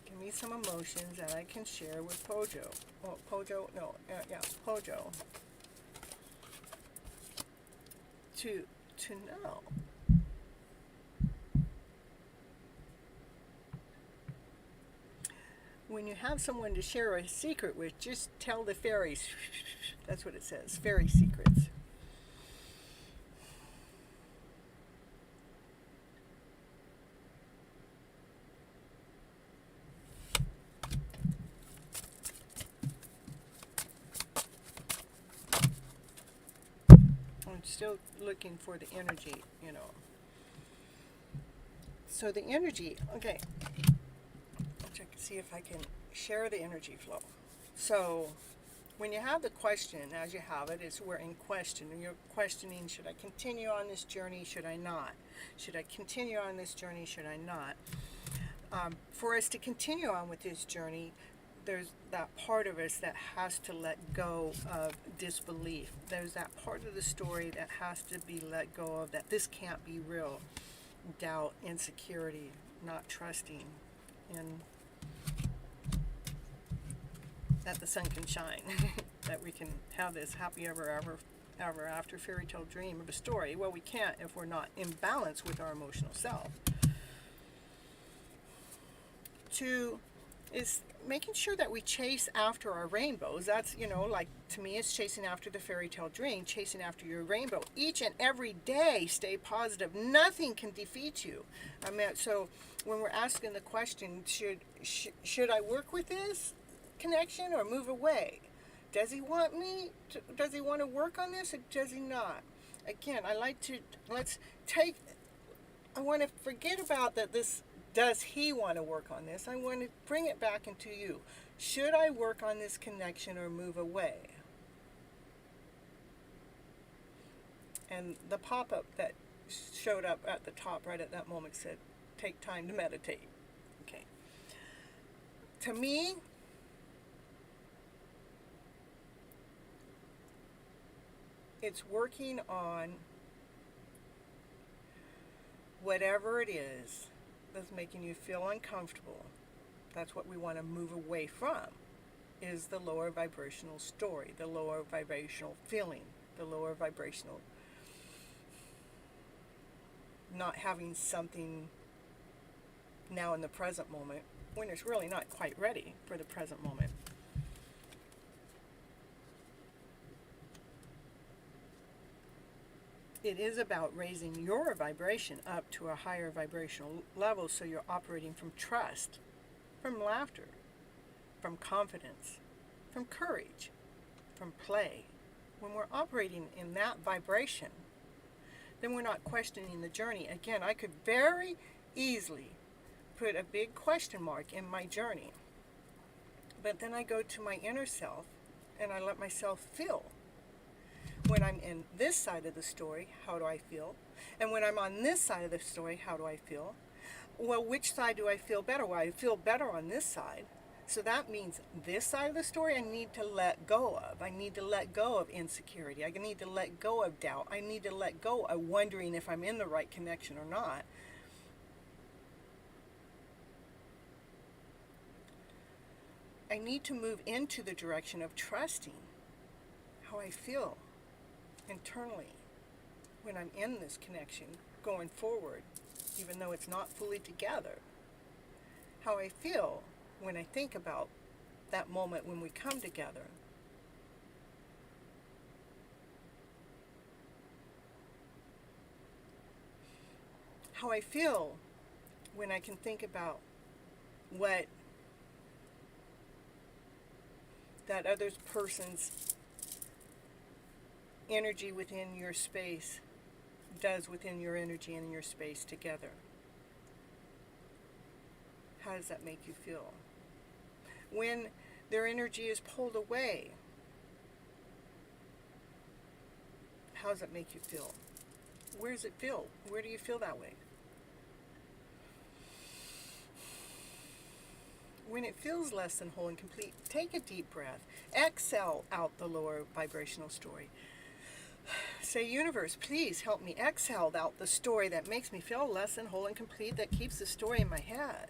A: give me some emotions that I can share with Pojo. Oh, Pojo, no, yeah, Pojo. To know. When you have someone to share a secret with, just tell the fairies. That's what it says, fairy secrets. I'm still looking for the energy, So the energy, okay. Check to see if I can share the energy flow. So when you have the question, as you have it, it's we're in question. And you're questioning, should I continue on this journey? Should I not? Should I continue on this journey? Should I not? For us to continue on with this journey, there's that part of us that has to let go of disbelief. There's that part of the story that has to be let go of, that this can't be real. Doubt, insecurity, not trusting, and that the sun can shine, that we can have this happy ever after fairy tale dream of a story. Well, we can't if we're not in balance with our emotional self. 2 is making sure that we chase after our rainbows. That's, like to me, it's chasing after the fairy tale dream, chasing after your rainbow. Each and every day, stay positive. Nothing can defeat you. I mean, so when we're asking the question, should I work with this connection or move away? Does he want me? Does he want to work on this, or does he not? Again, I want to forget about that. Does he want to work on this? I want to bring it back into you. Should I work on this connection or move away? And the pop-up that showed up at the top right at that moment said, take time to meditate. Okay. To me, it's working on whatever it is that's making you feel uncomfortable, That's what we want to move away from, is the lower vibrational story, the lower vibrational feeling, the lower vibrational not having something now in the present moment when it's really not quite ready for the present moment. It is about raising your vibration up to a higher vibrational level, so you're operating from trust, from laughter, from confidence, from courage, from play. When we're operating in that vibration, then we're not questioning the journey. Again, I could very easily put a big question mark in my journey, but then I go to my inner self and I let myself feel. When I'm in this side of the story, how do I feel? And when I'm on this side of the story, how do I feel? Well, which side do I feel better? Well, I feel better on this side. So that means this side of the story I need to let go of. I need to let go of insecurity. I need to let go of doubt. I need to let go of wondering if I'm in the right connection or not. I need to move into the direction of trusting how I feel internally when I'm in this connection going forward, even though it's not fully together. How I feel when I think about that moment when we come together. How I feel when I can think about what that other person's energy within your space does within your energy and your space together. How does that make you feel? When their energy is pulled away, how does it make you feel? Where does it feel? Where do you feel that way? When it feels less than whole and complete, take a deep breath. Exhale out the lower vibrational story. Say, universe, please help me exhale out the story that makes me feel less than whole and complete, that keeps the story in my head.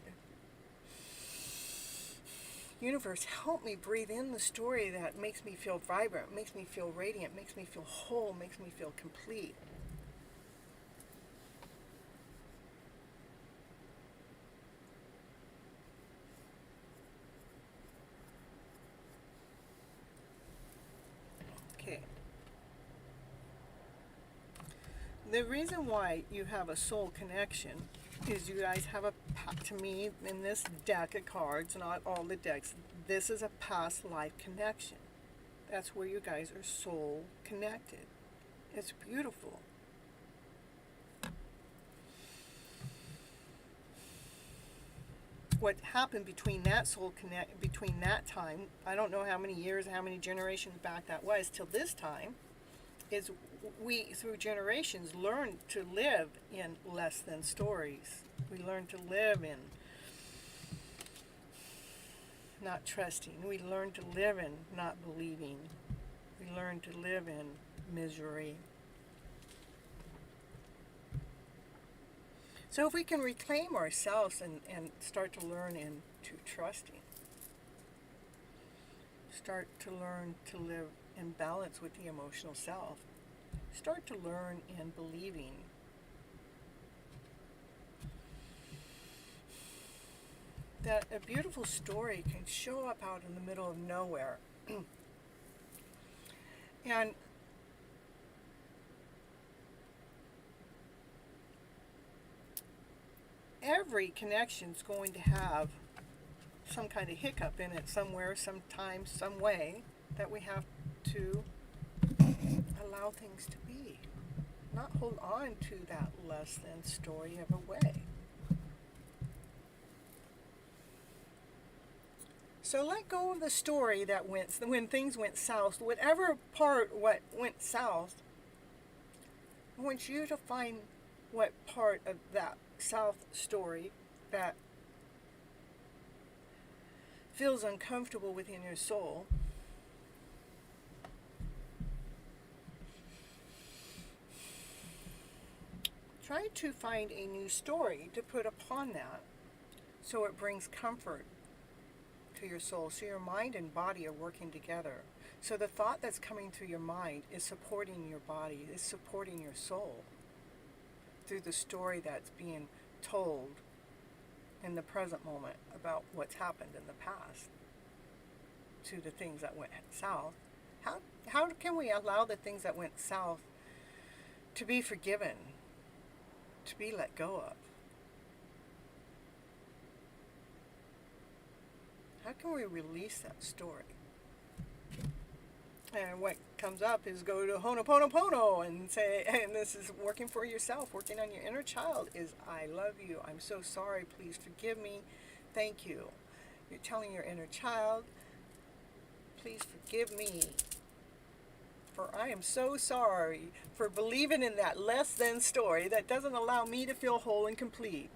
A: Universe, help me breathe in the story that makes me feel vibrant, makes me feel radiant, makes me feel whole, makes me feel complete. Okay. The reason why you have a soul connection is you guys have to me, in this deck of cards, not all the decks, this is a past life connection. That's where you guys are soul connected. It's beautiful. What happened between that between that time, I don't know how many years, how many generations back that was, till this time, is we, through generations, learned to live in less than stories. We learned to live in not trusting. We learned to live in not believing. We learned to live in misery. So if we can reclaim ourselves and start to learn into trusting, start to learn to live in balance with the emotional self, start to learn in believing, that a beautiful story can show up out in the middle of nowhere. And every connection's going to have some kind of hiccup in it somewhere, sometime, some way, that we have to allow things to be. Not hold on to that less than story of a way. So let go of the story that when things went south, whatever part what went south, I want you to find what part of that south story that feels uncomfortable within your soul. Try to find a new story to put upon that so it brings comfort to your soul. So your mind and body are working together. So the thought that's coming through your mind is supporting your body, is supporting your soul through the story that's being told in the present moment about what's happened in the past to the things that went south. How can we allow the things that went south to be forgiven, to be let go of? How can we release that story? And what comes up is go to Ho'oponopono and say, and this is working for yourself, working on your inner child, is I love you, I'm so sorry, please forgive me, thank you. You're telling your inner child, please forgive me, for I am so sorry for believing in that less than story that doesn't allow me to feel whole and complete.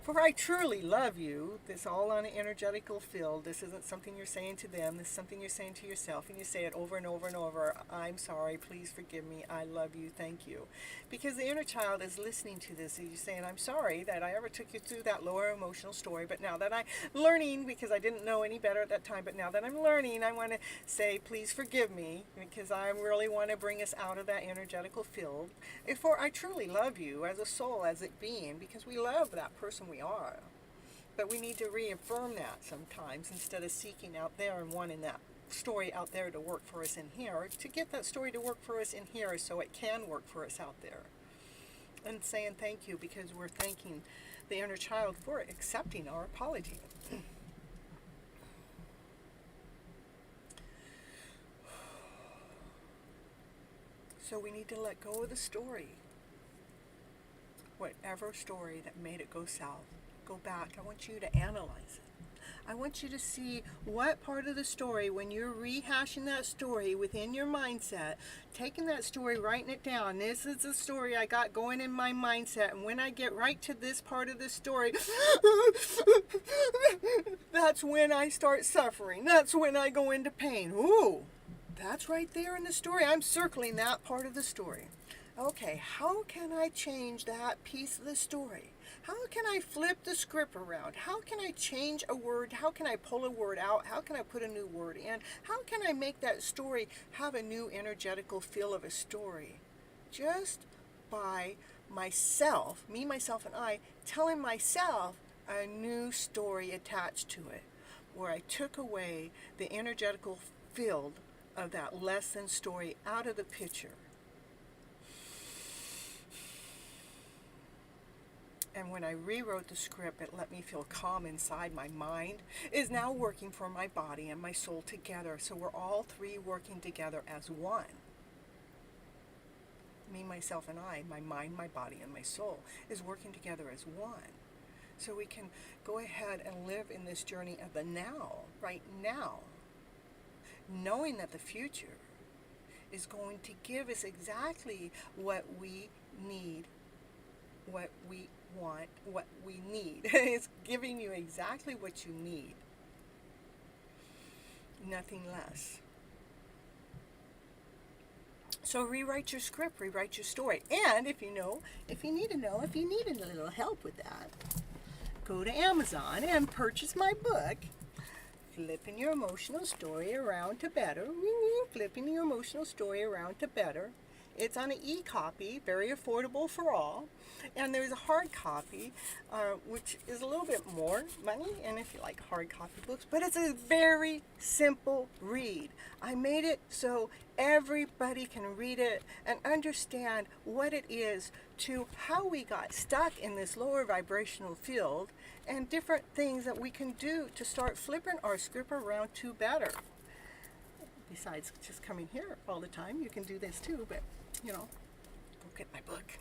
A: For I truly love you. This is all on an energetical field. This isn't something you're saying to them. This is something you're saying to yourself. And you say it over and over and over. I'm sorry. Please forgive me. I love you. Thank you. Because the inner child is listening to this. You're saying, I'm sorry that I ever took you through that lower emotional story. But now that I'm learning, because I didn't know any better at that time, but now that I'm learning, I want to say, please forgive me. Because I really want to bring us out of that energetical field. For I truly love you as a soul, as a being. Because we love that person we are. But we need to reaffirm that sometimes instead of seeking out there and wanting that story out there to work for us in here, to get that story to work for us in here so it can work for us out there. And saying thank you because we're thanking the inner child for accepting our apology. So we need to let go of the story. Whatever story that made it go south, go back. I want you to analyze it. I want you to see what part of the story, when you're rehashing that story within your mindset, taking that story, writing it down. This is the story I got going in my mindset. And when I get right to this part of the story, that's when I start suffering. That's when I go into pain. Ooh, that's right there in the story. I'm circling that part of the story. Okay, how can I change that piece of the story? How can I flip the script around? How can I change a word? How can I pull a word out? How can I put a new word in? How can I make that story have a new energetical feel of a story? Just by myself, me, myself, and I, telling myself a new story attached to it, where I took away the energetical field of that less than story out of the picture. And when I rewrote the script, it let me feel calm inside. My mind is now working for my body and my soul together. So we're all three working together as one. Me, myself, and I, my mind, my body, and my soul is working together as one. So we can go ahead and live in this journey of the now, right now, knowing that the future is going to give us exactly what we need, what we want, what we need. It's giving you exactly what you need. Nothing less. So rewrite your script, rewrite your story. And if you need a little help with that, go to Amazon and purchase my book, Flipping Your Emotional Story Around to Better. Flipping Your Emotional Story Around to Better. It's on an e-copy, very affordable for all. And there's a hard copy, which is a little bit more money, and if you like hard copy books, but it's a very simple read. I made it so everybody can read it and understand what it is to how we got stuck in this lower vibrational field and different things that we can do to start flipping our script around to better. Besides just coming here all the time, you can do this too, but go get my book.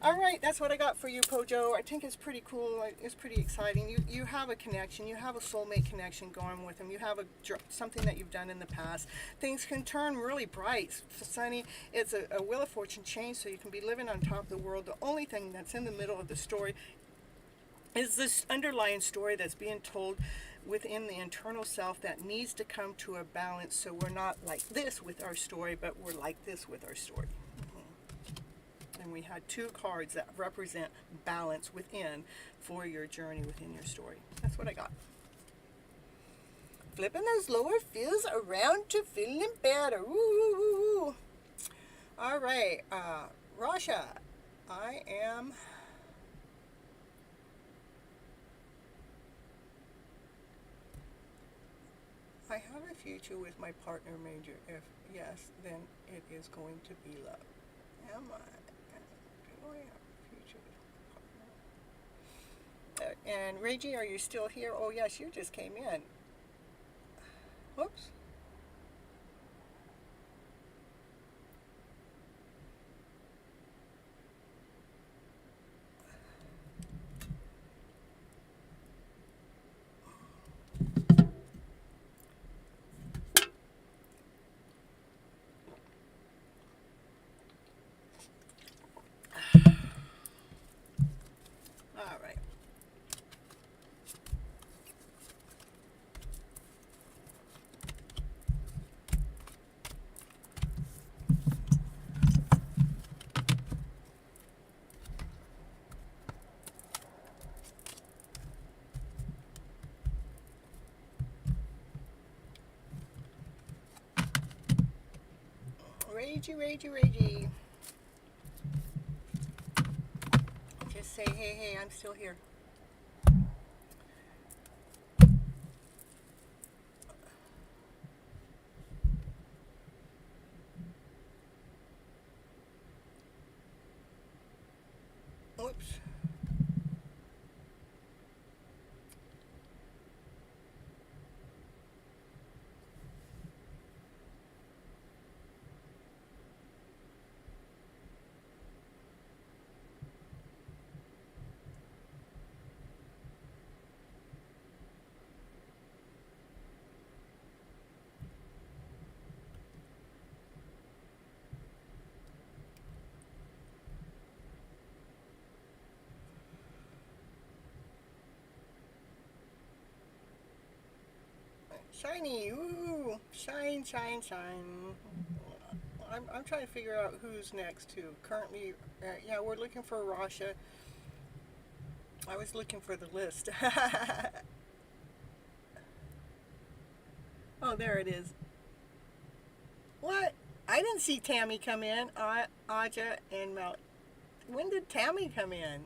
A: All right, that's what I got for you, Pojo. I think it's pretty cool. It's pretty exciting. You have a connection. You have a soulmate connection going with him. You have something that you've done in the past. Things can turn really bright, sunny. It's a Wheel of Fortune change, so you can be living on top of the world. The only thing that's in the middle of the story is this underlying story that's being told within the internal self that needs to come to a balance, so we're not like this with our story, but we're like this with our story. And we had two cards that represent balance within for your journey within your story. That's what I got. Flipping those lower feels around to feeling better. Woo. All right, Rasha, I have a future with my partner, Major. If yes, then it is going to be love. Am I? Do I have a future with my partner? And Reggie, are you still here? Oh yes, you just came in. Whoops. All right. Reggie. Just say, hey, I'm still here. Whoops. Shiny, ooh, shine. I'm trying to figure out who's next too. Currently, yeah, we're looking for Rasha. I was looking for the list. Oh, there it is. What? I didn't see Tammy come in. Aja and Mel. When did Tammy come in?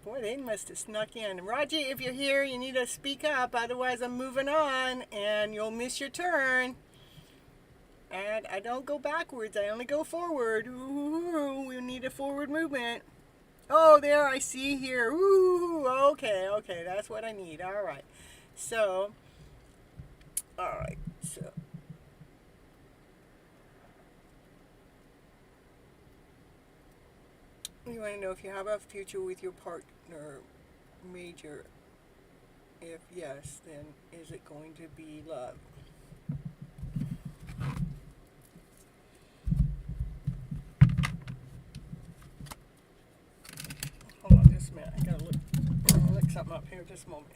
A: Boy, they must have snuck in. Raji, if you're here, you need to speak up. Otherwise, I'm moving on, and you'll miss your turn. And I don't go backwards. I only go forward. Ooh, we need a forward movement. Oh, there, I see here. Ooh, okay. That's what I need. All right. So, you want to know if you have a future with your partner, Major. If yes, then is it going to be love? Hold on just a minute. I gotta look something up here just a moment.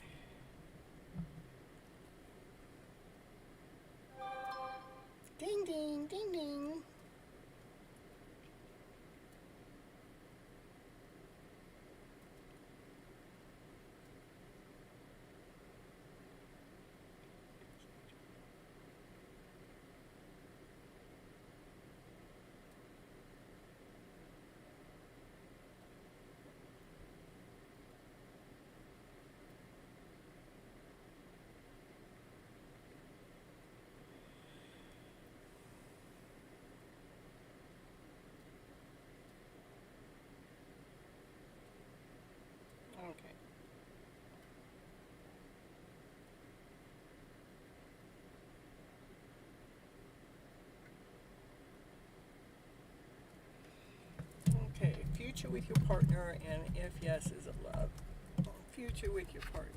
A: Ding ding. Okay. Okay, future with your partner, and if yes, is it love? Future with your partner.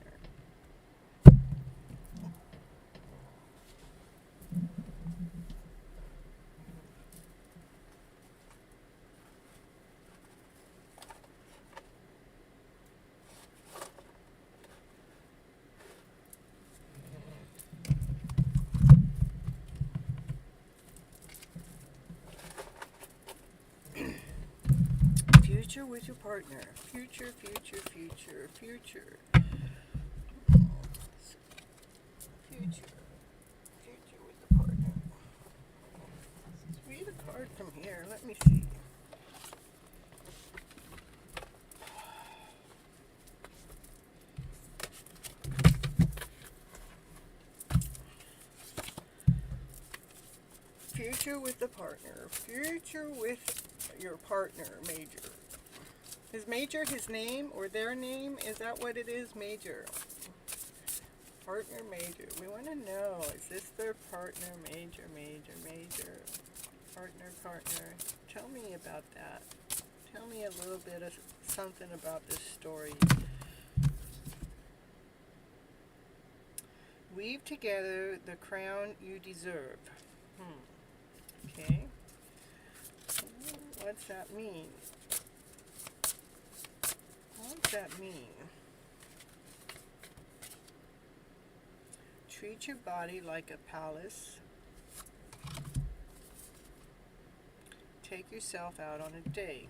A: Future with your partner. Future. Future Future. Future with the partner. Read a card from here. Let me see. Future with the partner. Future with your partner, Major. Is Major his name or their name? Is that what it is, Major? Partner, Major. We want to know, is this their partner, Major, Major, Major? Partner. Tell me about that. Tell me a little bit of something about this story. Weave together the crown you deserve. Okay. What's that mean? What does that mean? Treat your body like a palace. Take yourself out on a date.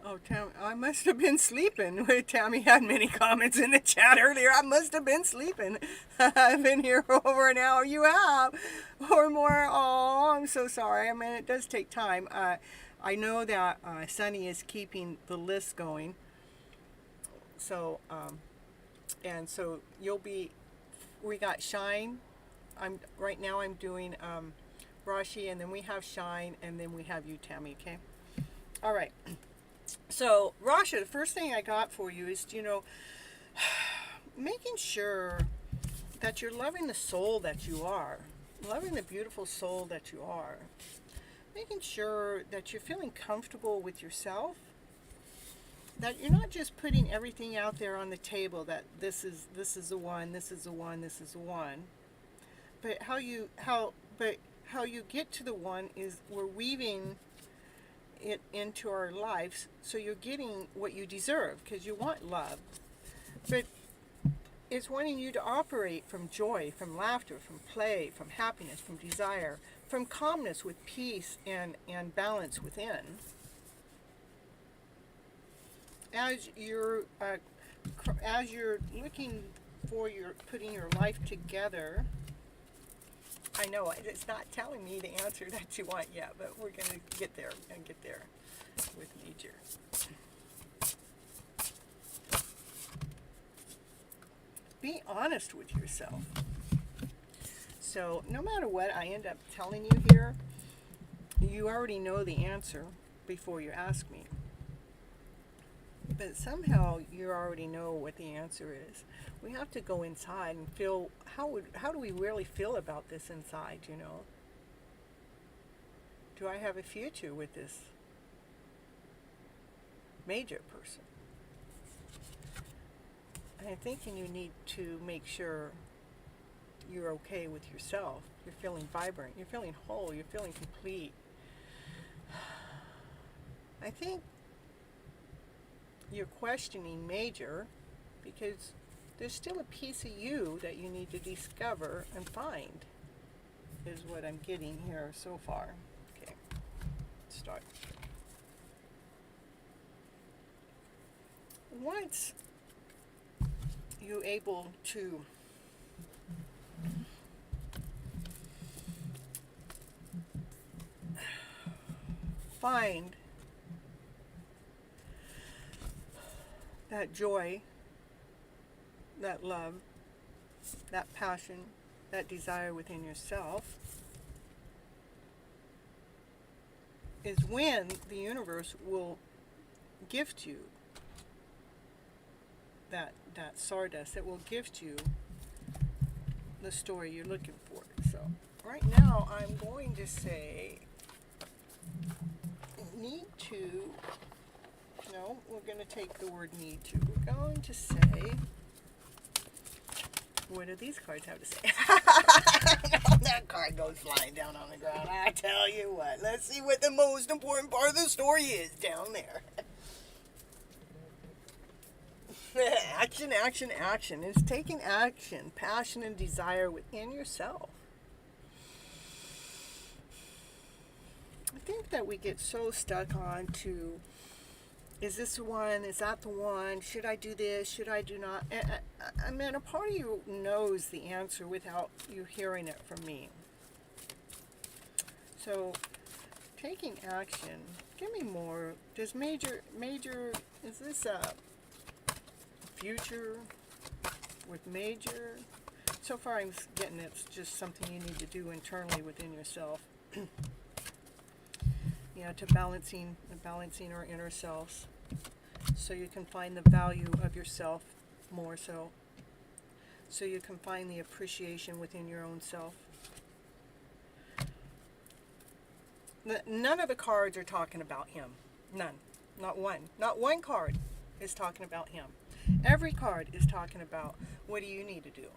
A: Oh, I must have been sleeping. Tammy had many comments in the chat earlier. I must have been sleeping. I've been here for over an hour. You have, or more. Oh, I'm so sorry. I mean, it does take time. I know that Sunny is keeping the list going. So, and so you'll be. We got Shine. Right now. I'm doing Rashi, and then we have Shine, and then we have you, Tammy. Okay. All right. So, Rasha, the first thing I got for you is, making sure that you're loving the soul that you are, loving the beautiful soul that you are, making sure that you're feeling comfortable with yourself, that you're not just putting everything out there on the table that this is the one, this is the one, this is the one, but how you get to the one is we're weaving it into our lives, so you're getting what you deserve because you want love, but it's wanting you to operate from joy, from laughter, from play, from happiness, from desire, from calmness with peace and balance within. As you're looking for putting your life together. I know it's not telling me the answer that you want yet, but we're going to get there and get there with Major. Be honest with yourself. So no matter what I end up telling you here, you already know the answer before you ask me. But somehow you already know what the answer is. We have to go inside and feel, how do we really feel about this inside, Do I have a future with this Major person? And I'm thinking you need to make sure you're okay with yourself. You're feeling vibrant. You're feeling whole. You're feeling complete. I think you're questioning Major because there's still a piece of you that you need to discover and find, is what I'm getting here so far. Okay, let's start. Once you're able to find that joy, that love, that passion, that desire within yourself, is when the universe will gift you that stardust. It will gift you the story you're looking for. So right now I'm going to say need to, no, we're going to take the word need to. We're going to say What do these cards have to say? That card goes flying down on the ground. I tell you what. Let's see what the most important part of the story is down there. Action, action, action. It's taking action, passion, and desire within yourself. I think that we get so stuck on to, is this the one? Is that the one? Should I do this? Should I do not? I mean, a part of you knows the answer without you hearing it from me. So, taking action. Give me more. Does major, is this a future with major? So far I'm getting it's just something you need to do internally within yourself. Yeah, to balancing our inner selves, so you can find the value of yourself more so you can find the appreciation within your own self. None of the cards are talking about him. None. Not one. Not one card is talking about him. Every card is talking about, what do you need to do?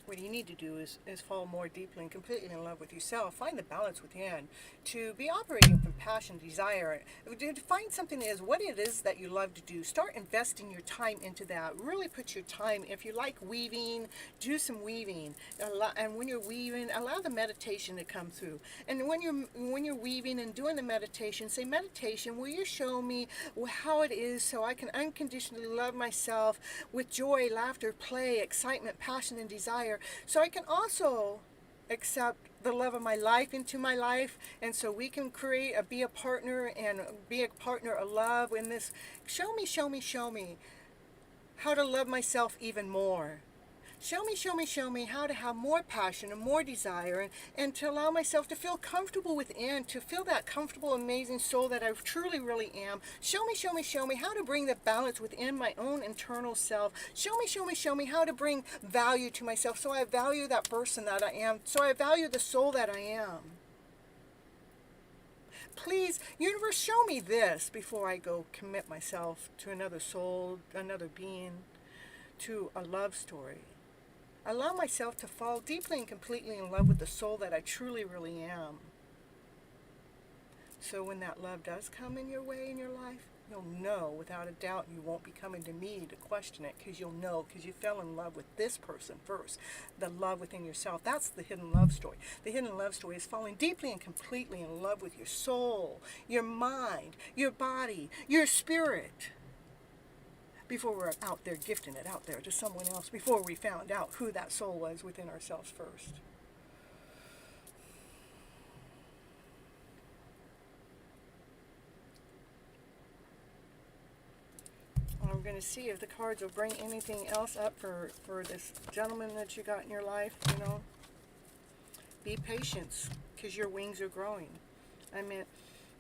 A: What you need to do is fall more deeply and completely in love with yourself. Find the balance within. To be operating from passion, desire. To find something that is what it is that you love to do. Start investing your time into that. Really put your time. If you like weaving, do some weaving. And when you're weaving, allow the meditation to come through. And when you're weaving and doing the meditation, say, meditation, will you show me how it is so I can unconditionally love myself with joy, laughter, play, excitement, passion, and desire. So I can also accept the love of my life into my life, and so we can be a partner and be a partner of love in this. Show me how to love myself even more. Show me how to have more passion and more desire, and to allow myself to feel comfortable within, to feel that comfortable, amazing soul that I truly, really am. Show me how to bring the balance within my own internal self. Show me how to bring value to myself, so I value that person that I am, so I value the soul that I am. Please, universe, show me this before I go commit myself to another soul, another being, to a love story. Allow myself to fall deeply and completely in love with the soul that I truly, really am. So when that love does come in your way in your life, you'll know without a doubt. You won't be coming to me to question it, because you'll know, because you fell in love with this person first. The love within yourself. That's the hidden love story. The hidden love story is falling deeply and completely in love with your soul, your mind, your body, your spirit. Before we're out there gifting it out there to someone else, before we found out who that soul was within ourselves first. I'm going to see if the cards will bring anything else up for this gentleman that you got in your life. Be patient, because your wings are growing. I mean,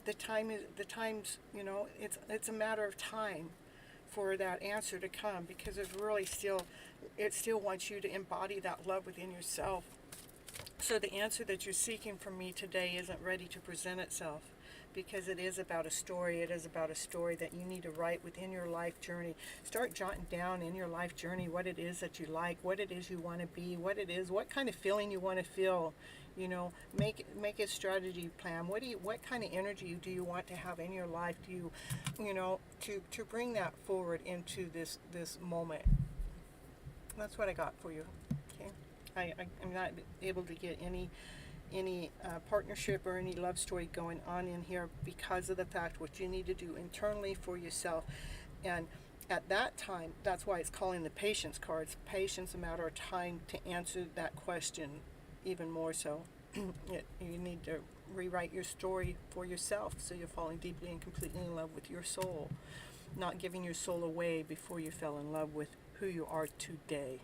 A: the times, it's a matter of time for that answer to come, because it still wants you to embody that love within yourself. So the answer that you're seeking from me today isn't ready to present itself, because it is about a story. It is about a story that you need to write within your life journey. Start jotting down in your life journey what it is that you like, what it is you want to be, what kind of feeling you want to feel. Make a strategy plan. What kind of energy do you want to have in your life? Do you, to bring that forward into this moment? That's what I got for you. Okay, I'm not able to get any partnership or any love story going on in here, because of the fact what you need to do internally for yourself. And at that time, that's why it's calling the patience cards. Patience, a matter of time to answer that question. Even more so, you need to rewrite your story for yourself, so you're falling deeply and completely in love with your soul, not giving your soul away before you fell in love with who you are today.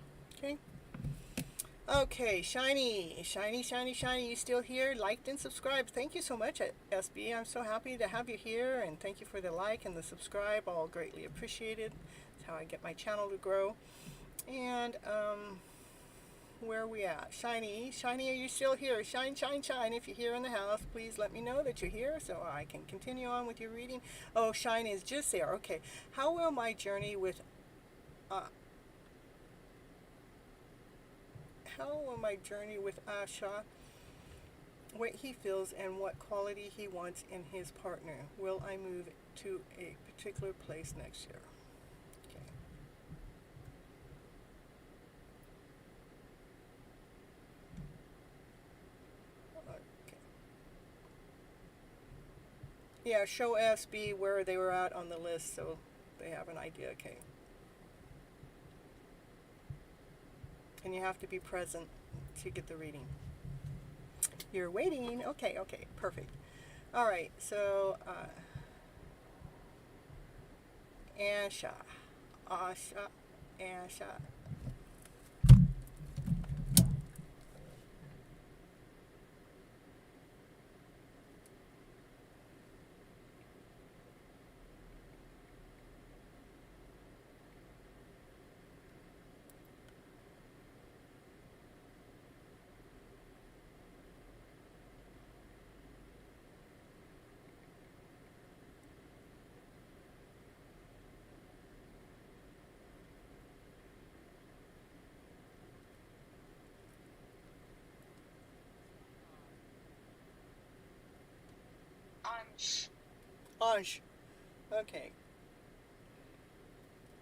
A: Okay, shiny, you still here? Liked and subscribed. Thank you so much, SB. I'm so happy to have you here, and thank you for the like and the subscribe. All greatly appreciated. That's how I get my channel to grow. And where are we at? Shiny, are you still here? Shine. If you're here in the house, please let me know that you're here so I can continue on with your reading. Oh, Shine is just there. Okay. How will my journey with how will my journey with Asha, what he feels and what quality he wants in his partner? Will I move to a particular place next year? Okay. Okay. Yeah, show SB where they were at on the list so they have an idea. Okay. And you have to be present to get the reading. You're waiting. Okay, okay, perfect. All right, so Asha, Asha. Ansh. Okay.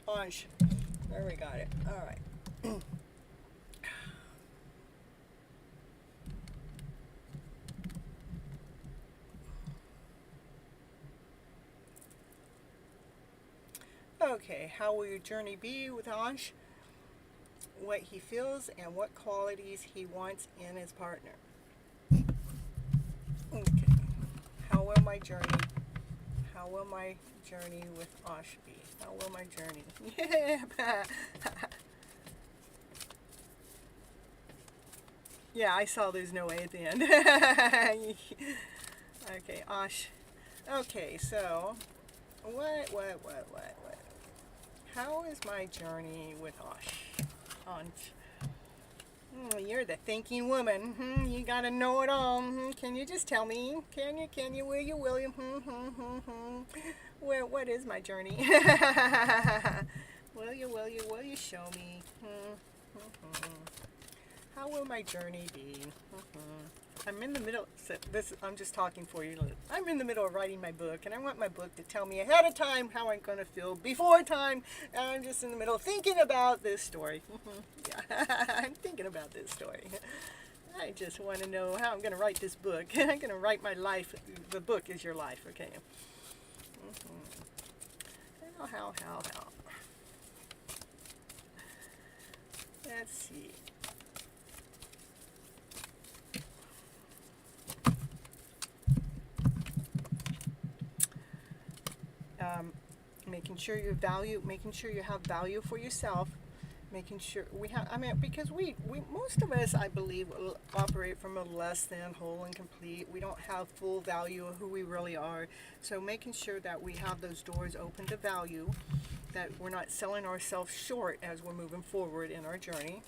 A: Ansh. There we got it. All right. Okay, how will your journey be with Ansh? What he feels and what qualities he wants in his partner. Okay. How will my journey with Ansh be? How will my journey? Yeah. Yeah, I saw there's no A at the end. Okay, Ansh. Okay, so what? How is my journey with Ansh? You're the thinking woman. You gotta know it all. Can you just tell me? Can you? Will you? Well, what is my journey? Will you show me? How will my journey be? I'm in the middle. I'm just talking for you. I'm in the middle of writing my book, and I want my book to tell me ahead of time how I'm going to feel before time. And I'm just in the middle thinking about this story. Yeah, I'm thinking about this story. I just want to know how I'm going to write this book. I'm going to write my life. The book is your life, okay? How? Let's see. Making sure you have value for yourself, making sure because we most of us, I believe, operate from a less than whole and complete. We don't have full value of who we really are. So making sure that we have those doors open to value, that we're not selling ourselves short as we're moving forward in our journey.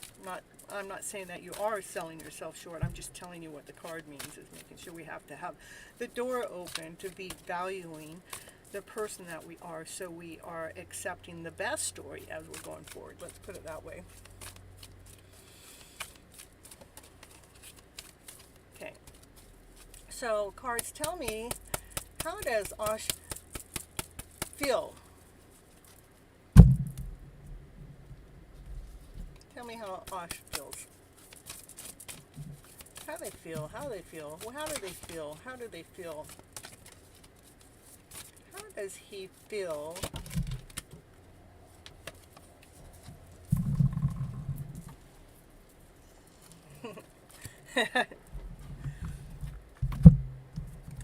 A: I'm not saying that you are selling yourself short. I'm just telling you what the card means, is making sure we have to have the door open to be valuing the person that we are, so we are accepting the best story as we're going forward. Let's put it that way. Okay. So cards tell me, how does Ansh feel? Tell me how Ansh feels. How do they feel? Well, how do they feel? How do they feel? How does he feel?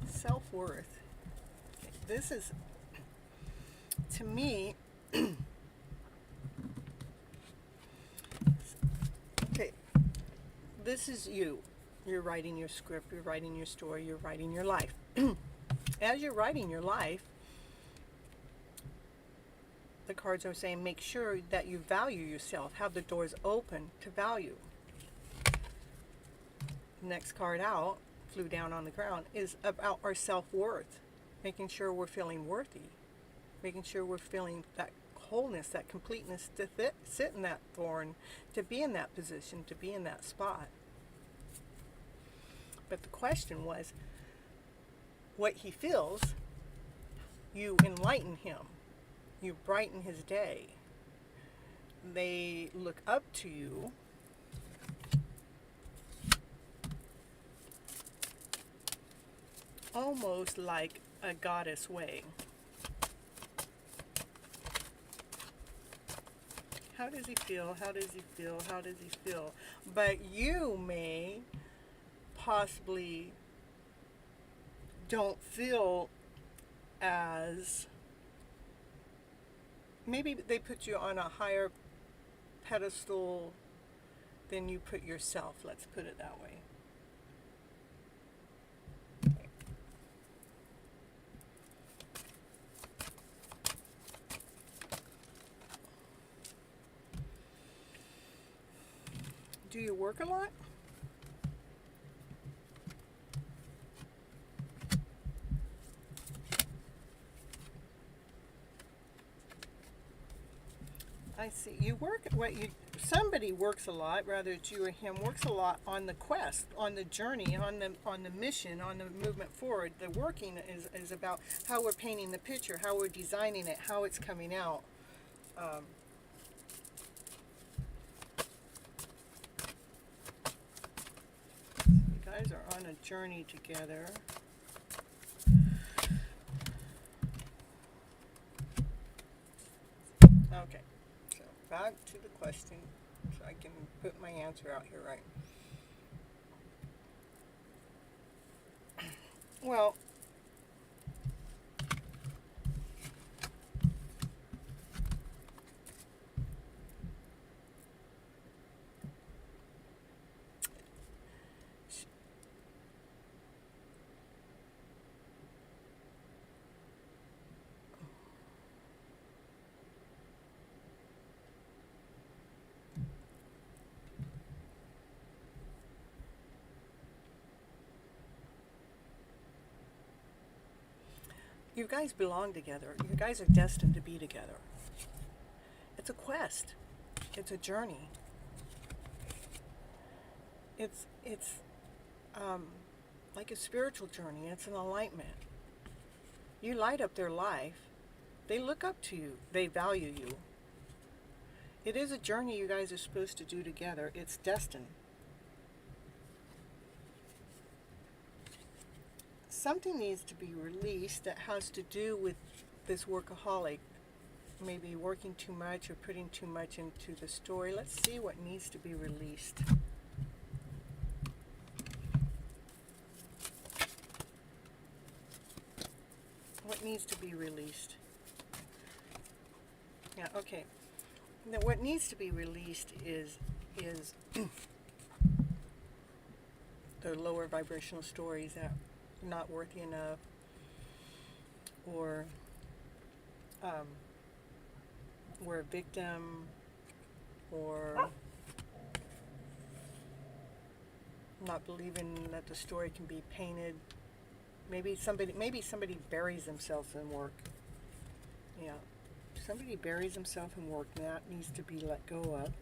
A: Self-worth. Okay, this is, to me, okay, this is you. You're writing your script, you're writing your story, you're writing your life. As you're writing your life, the cards are saying make sure that you value yourself, have the doors open to value. Next card out, flew down on the ground, is about our self-worth, making sure we're feeling worthy, making sure we're feeling that wholeness, that completeness to sit in that thorn, to be in that position, to be in that spot. But the question was, what he feels, you enlighten him. You brighten his day. They look up to you. Almost like a goddess way. How does he feel? How does he feel? How does he feel? But you may possibly don't feel as, maybe they put you on a higher pedestal than you put yourself. Let's put it that way. Do you work a lot? I see. You work, somebody works a lot, whether it's you or him, works a lot on the quest, on the journey, on the mission, on the movement forward. The working is about how we're painting the picture, how we're designing it, how it's coming out. You guys are on a journey together. Okay. Back to the question, so I can put my answer out here right. Well, you guys belong together. You guys are destined to be together. It's a quest. It's a journey. It's like a spiritual journey. It's an alignment. You light up their life. They look up to you. They value you. It is a journey you guys are supposed to do together. It's destined. Something needs to be released that has to do with this workaholic, maybe working too much or putting too much into the story. Let's see what needs to be released. What needs to be released? Yeah, okay. Now, what needs to be released is the lower vibrational stories that not worthy enough, or we're a victim, or not believing that the story can be painted. Maybe somebody buries themselves in work. Yeah, somebody buries himself in work, and that needs to be let go of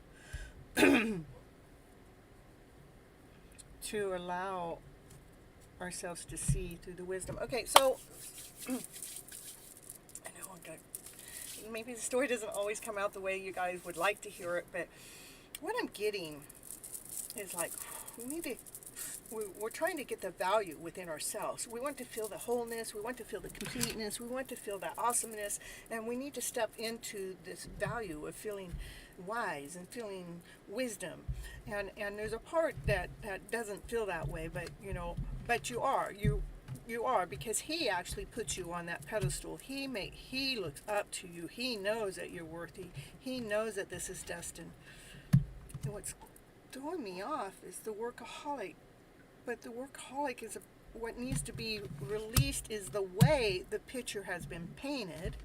A: to allow ourselves to see through the wisdom. Okay, so I know maybe the story doesn't always come out the way you guys would like to hear it, but what I'm getting is like we're trying to get the value within ourselves. We want to feel the wholeness, we want to feel the completeness, we want to feel that awesomeness, and we need to step into this value of feeling wise and feeling wisdom. And there's a part that doesn't feel that way, but you are, because he actually puts you on that pedestal. He looks up to you. He knows that you're worthy. He knows that this is destined. And what's throwing me off is the workaholic. But the workaholic is what needs to be released is the way the picture has been painted,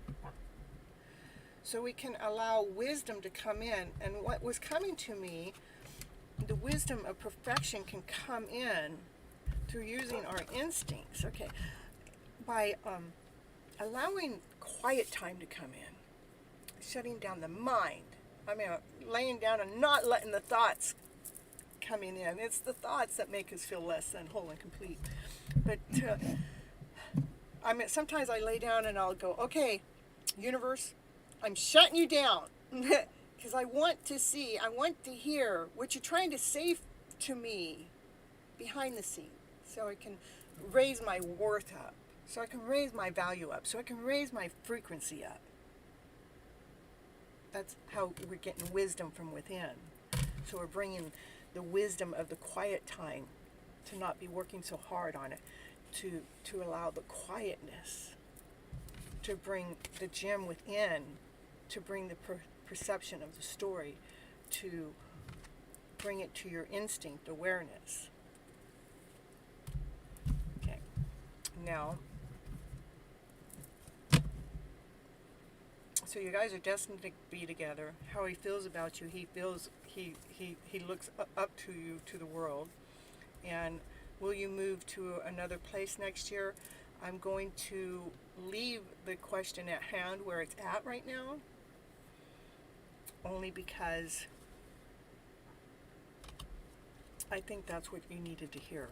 A: so we can allow wisdom to come in. And what was coming to me, the wisdom of perfection can come in through using our instincts, okay, by allowing quiet time to come in. shutting down the mind. I mean, laying down and not letting the thoughts coming in. It's the thoughts that make us feel less than whole and complete. But I mean, sometimes I lay down and I'll go, okay, universe, I'm shutting you down because I want to see, I want to hear what you're trying to say to me behind the scenes, so I can raise my worth up, so I can raise my value up, so I can raise my frequency up. That's how we're getting wisdom from within. So we're bringing the wisdom of the quiet time, to not be working so hard on it, to allow the quietness, to bring the gem within, to bring the perception of the story, to bring it to your instinct awareness. Okay, now, so you guys are destined to be together. How he feels about you, he feels, he looks up to you, to the world. And will you move to another place next year? I'm going to leave the question at hand where it's at right now, only because I think that's what you needed to hear.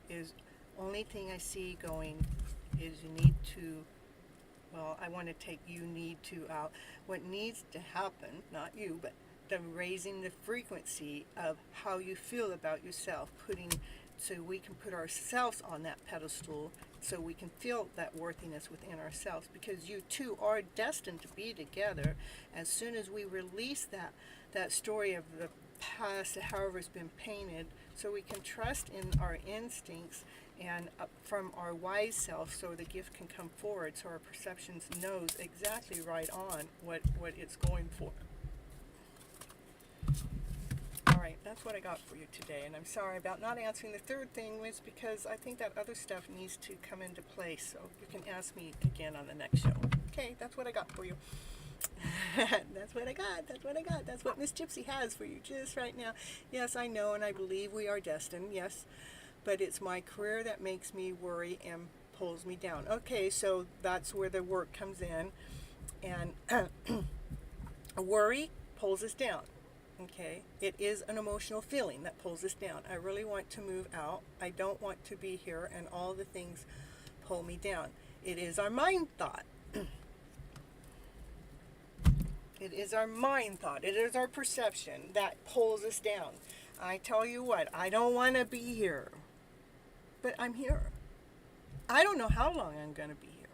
A: Is only thing I see going is you need to, well, I want to take you need to out. What needs to happen, not you, but the raising the frequency of how you feel about yourself, so we can put ourselves on that pedestal, so we can feel that worthiness within ourselves, because you two are destined to be together. As soon as we release that story of the past, however it's been painted, so we can trust in our instincts and from our wise self, so the gift can come forward, so our perceptions knows exactly right on what it's going for. Alright, that's what I got for you today, and I'm sorry about not answering the third thing, was because I think that other stuff needs to come into place, so you can ask me again on the next show. Okay, that's what I got for you. That's what I got. That's what Miss Gypsy has for you just right now. Yes, I know and I believe we are destined, yes, but it's my career that makes me worry and pulls me down. Okay, so that's where the work comes in, and worry pulls us down. Okay, it is an emotional feeling that pulls us down. I really want to move out. I don't want to be here, and all the things pull me down. It is our mind thought. It is our mind thought. It is our perception that pulls us down. I tell you what, I don't want to be here, but I'm here. I don't know how long I'm going to be here.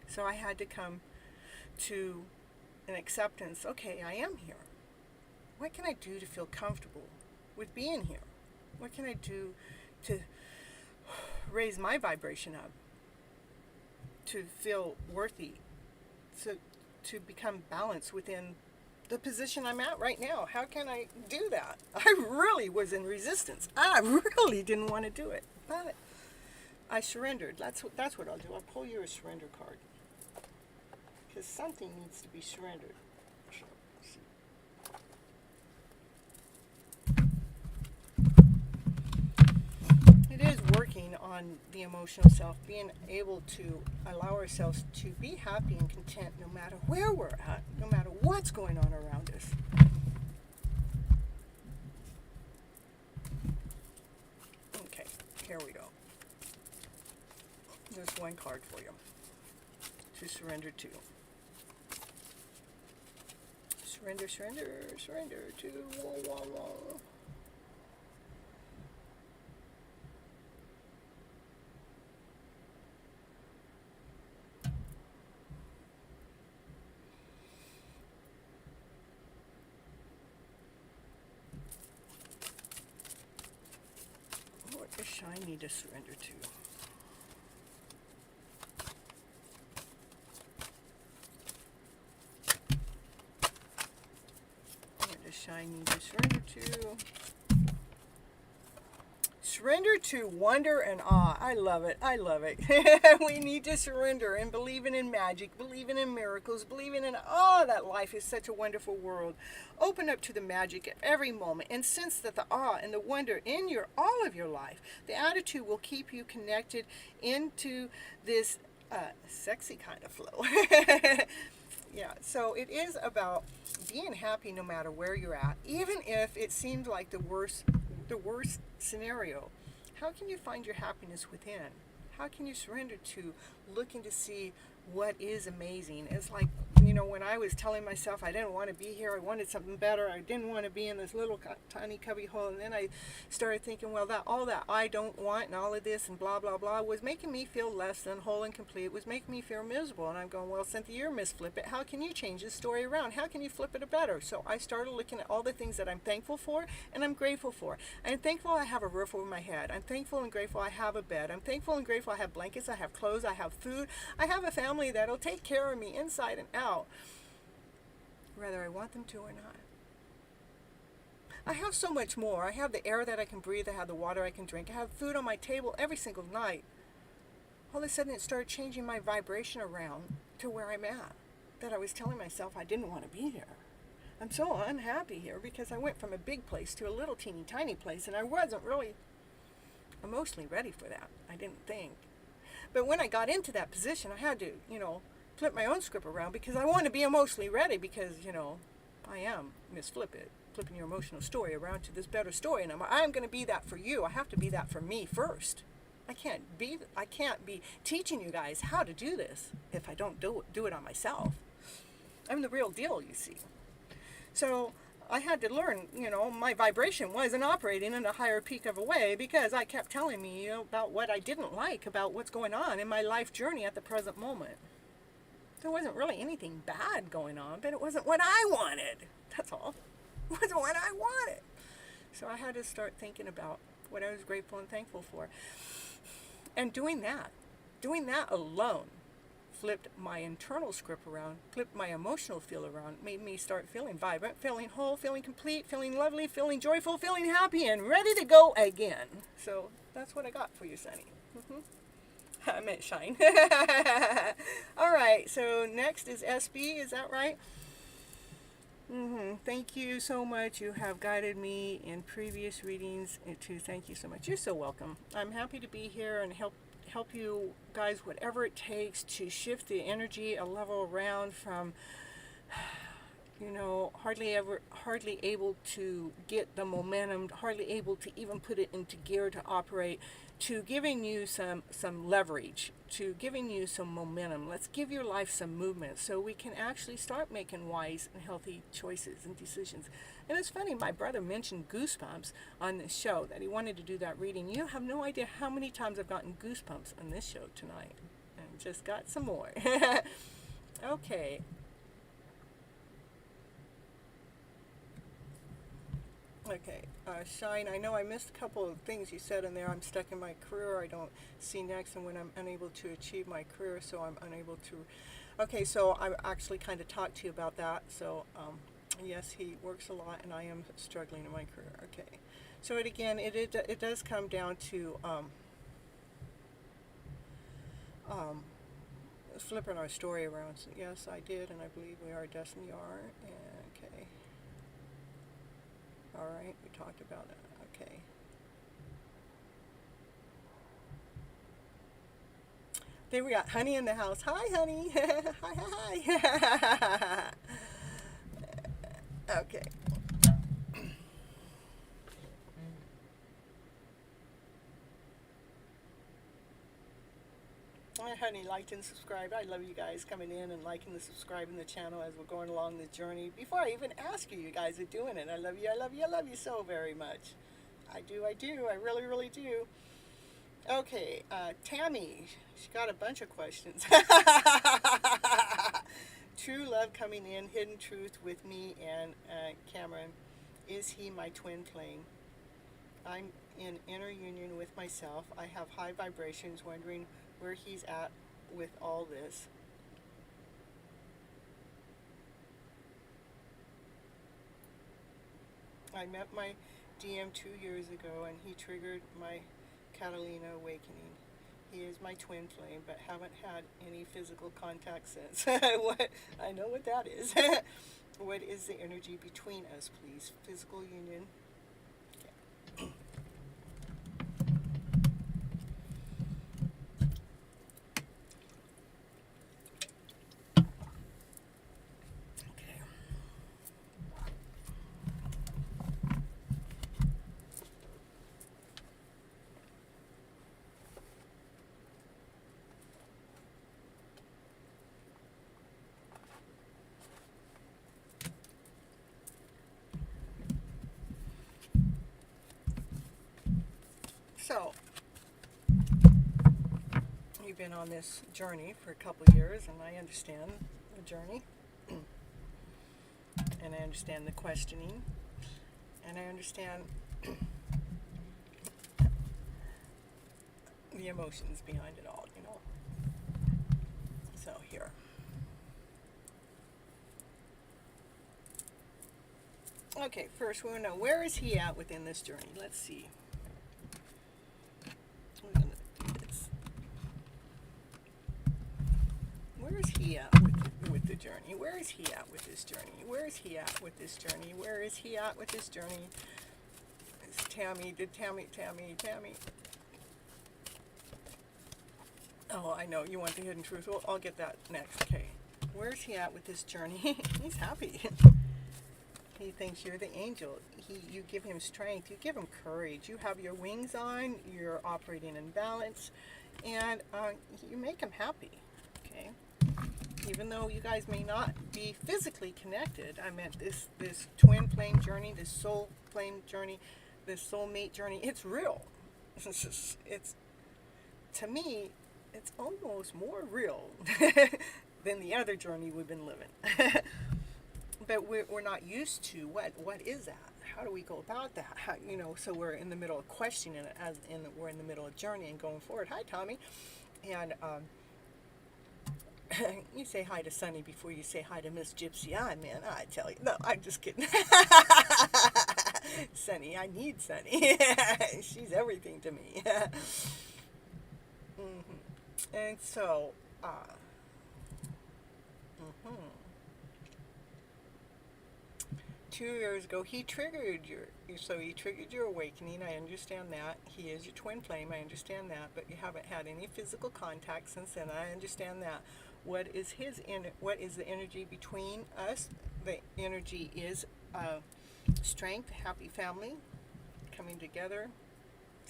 A: So I had to come to an acceptance. Okay, I am here. What can I do to feel comfortable with being here? What can I do to raise my vibration up, to feel worthy, to become balanced within the position I'm at right now? How can I do that? I really was in resistance. I really didn't want to do it, but I surrendered. That's what I'll do. I'll pull you a surrender card, because something needs to be surrendered. It is working on the emotional self, being able to allow ourselves to be happy and content no matter where we're at, no matter what's going on around us. Okay, here we go. There's one card for you to surrender to. Surrender to wah, wah, wah. What does I need to surrender to? I need to surrender to. Surrender to wonder and awe. I love it. We need to surrender and believing in magic, believing in miracles, believing in, that life is such a wonderful world. Open up to the magic at every moment and sense that the awe and the wonder in all of your life. The attitude will keep you connected into this sexy kind of flow. Yeah, So it is about being happy no matter where you're at, even if it seemed like the worst scenario. How can you find your happiness within? How can you surrender to looking to see what is amazing? It's like, when I was telling myself I didn't want to be here, I wanted something better, I didn't want to be in this little tiny cubby hole, and then I started thinking, well, all that I don't want and all of this and blah, blah, blah was making me feel less than whole and complete. It was making me feel miserable. And I'm going, well, Cynthia, you're Miss Flip It. How can you change this story around? How can you flip it better? So I started looking at all the things that I'm thankful for and I'm grateful for. I'm thankful I have a roof over my head. I'm thankful and grateful I have a bed. I'm thankful and grateful I have blankets, I have clothes, I have food. I have a family that'll take care of me inside and out, whether I want them to or not. I have so much more. I have the air that I can breathe. I have the water I can drink. I have food on my table every single night. All of a sudden it started changing my vibration around to where I'm at, that I was telling myself I didn't want to be here. I'm so unhappy here because I went from a big place to a little teeny tiny place, and I wasn't really emotionally ready for that. I didn't think. But when I got into that position, I had to, flip my own script around because I want to be emotionally ready because, I am Miss Flip It, flipping your emotional story around to this better story. And I'm going to be that for you. I have to be that for me first. I can't be teaching you guys how to do this if I don't do it on myself. I'm the real deal, you see. So I had to learn, my vibration wasn't operating in a higher peak of a way because I kept telling me about what I didn't like about what's going on in my life journey at the present moment. There wasn't really anything bad going on, but it wasn't what I wanted. That's all. It wasn't what I wanted. So I had to start thinking about what I was grateful and thankful for. And doing that alone flipped my internal script around, flipped my emotional feel around, made me start feeling vibrant, feeling whole, feeling complete, feeling lovely, feeling joyful, feeling happy, and ready to go again. So that's what I got for you, Sunny. I meant Shine. All right, so next is SB, is that right? Thank you so much. You have guided me in previous readings to thank you so much. You're so welcome. I'm happy to be here and help you guys whatever it takes to shift the energy a level around from hardly able to get the momentum, hardly able to even put it into gear to operate, to giving you some leverage, to giving you some momentum. Let's give your life some movement so we can actually start making wise and healthy choices and decisions. And it's funny, my brother mentioned goosebumps on this show, that he wanted to do that reading. You have no idea how many times I've gotten goosebumps on this show tonight. And just got some more. Okay. Okay, Shine, I know I missed a couple of things you said in there. I'm stuck in my career. I don't see next, and when I'm unable to achieve my career, so I'm unable to. Okay, so I actually kind of talked to you about that. So, yes, he works a lot, and I am struggling in my career. Okay, so it does come down to flipping our story around. So, yes, I did, and I believe we are destined. We are. Okay. All right, we talked about it. Okay. Then we got Honey in the house. Hi, Honey. Hi. Okay. Hi, Honey, liked and subscribed. I love you guys coming in and liking and subscribing the channel as we're going along the journey. Before I even ask you, you guys are doing it. I love you. I love you. I love you so very much. I do. I really, really do. Okay, Tammy, she got a bunch of questions. True love coming in, hidden truth with me and Cameron. Is he my twin flame? I'm in inner union with myself. I have high vibrations, wondering where he's at with all this. I met my DM 2 years ago, and he triggered my Catalina awakening. He is my twin flame, but haven't had any physical contact since. I know what that is. What is the energy between us, please? Physical union. Okay. So, you've been on this journey for a couple of years, and I understand the journey. And I understand the questioning. And I understand the emotions behind it all, you know. So here. Okay, first we want to know, where is he at within this journey? Let's see. We're going to do this. Where is he at with the journey? Where is he at with this journey? Where is he at with this journey? Where is he at with this journey? It's Tammy. Tammy. Oh, I know. You want the hidden truth. Well, I'll get that next. Okay. Where's he at with this journey? He's happy. He thinks you're the angel. You give him strength. You give him courage. You have your wings on. You're operating in balance. And you make him happy. Okay? Even though you guys may not be physically connected, I meant this twin flame journey, this soul flame journey, this soulmate journey, it's real. It's to me, it's almost more real than the other journey we've been living. But we're not used to what is that? How do we go about that? How, you know, so we're in the middle of questioning it we're in the middle of journey and going forward. Hi, Tommy. And you say hi to Sunny before you say hi to Miss Gypsy. Man, I tell you. No, I'm just kidding. Sunny, I need Sunny. She's everything to me. And so, 2 years ago, he triggered your awakening. I understand that. He is your twin flame. I understand that. But you haven't had any physical contact since then. I understand that. What is the energy between us? The energy is strength, happy family, coming together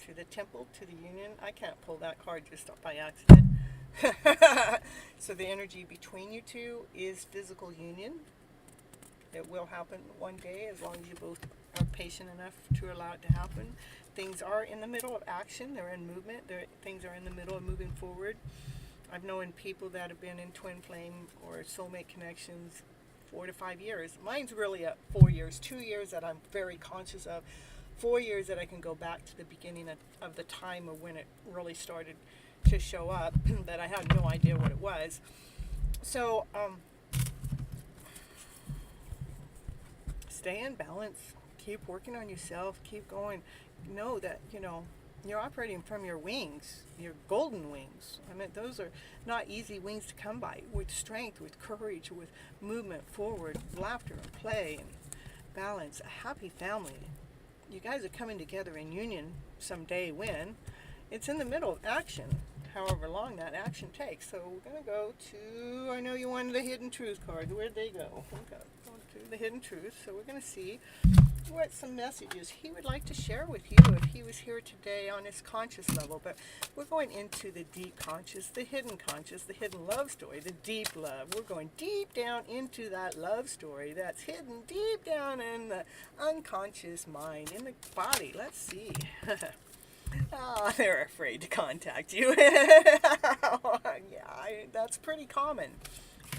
A: to the temple, to the union. I can't pull that card just by accident. So the energy between you two is physical union. It will happen one day as long as you both are patient enough to allow it to happen. Things are in the middle of action. They're in movement. Things are in the middle of moving forward. I've known people that have been in twin flame or soulmate connections 4 to 5 years. Mine's really at 4 years. 2 years that I'm very conscious of. 4 years that I can go back to the beginning of the time of when it really started to show up, that I had no idea what it was. So, stay in balance. Keep working on yourself. Keep going. Know that, you're operating from your wings, your golden wings. I mean, those are not easy wings to come by. With strength, with courage, with movement forward, laughter and play and balance, a happy family. You guys are coming together in union someday when it's in the middle of action, however long that action takes. So we're going to go to, I know you wanted the hidden truth card. Where'd they go? We're going to the hidden truth. So we're going to see what some messages he would like to share with you if he was here today on his conscious level. But we're going into the deep conscious, the hidden love story, the deep love. We're going deep down into that love story that's hidden deep down in the unconscious mind, in the body. Let's see. Oh, they're afraid to contact you. That's pretty common.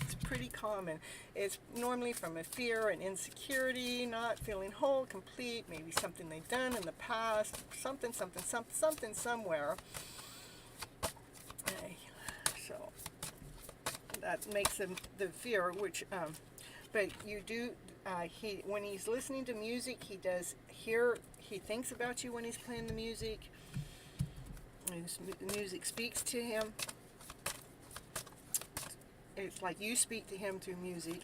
A: It's pretty common. It's normally from a fear and insecurity, not feeling whole, complete, maybe something they've done in the past, something somewhere. So that makes them the fear, which, but you do, when he's listening to music, he thinks about you when he's playing the music. The music speaks to him. It's like you speak to him through music.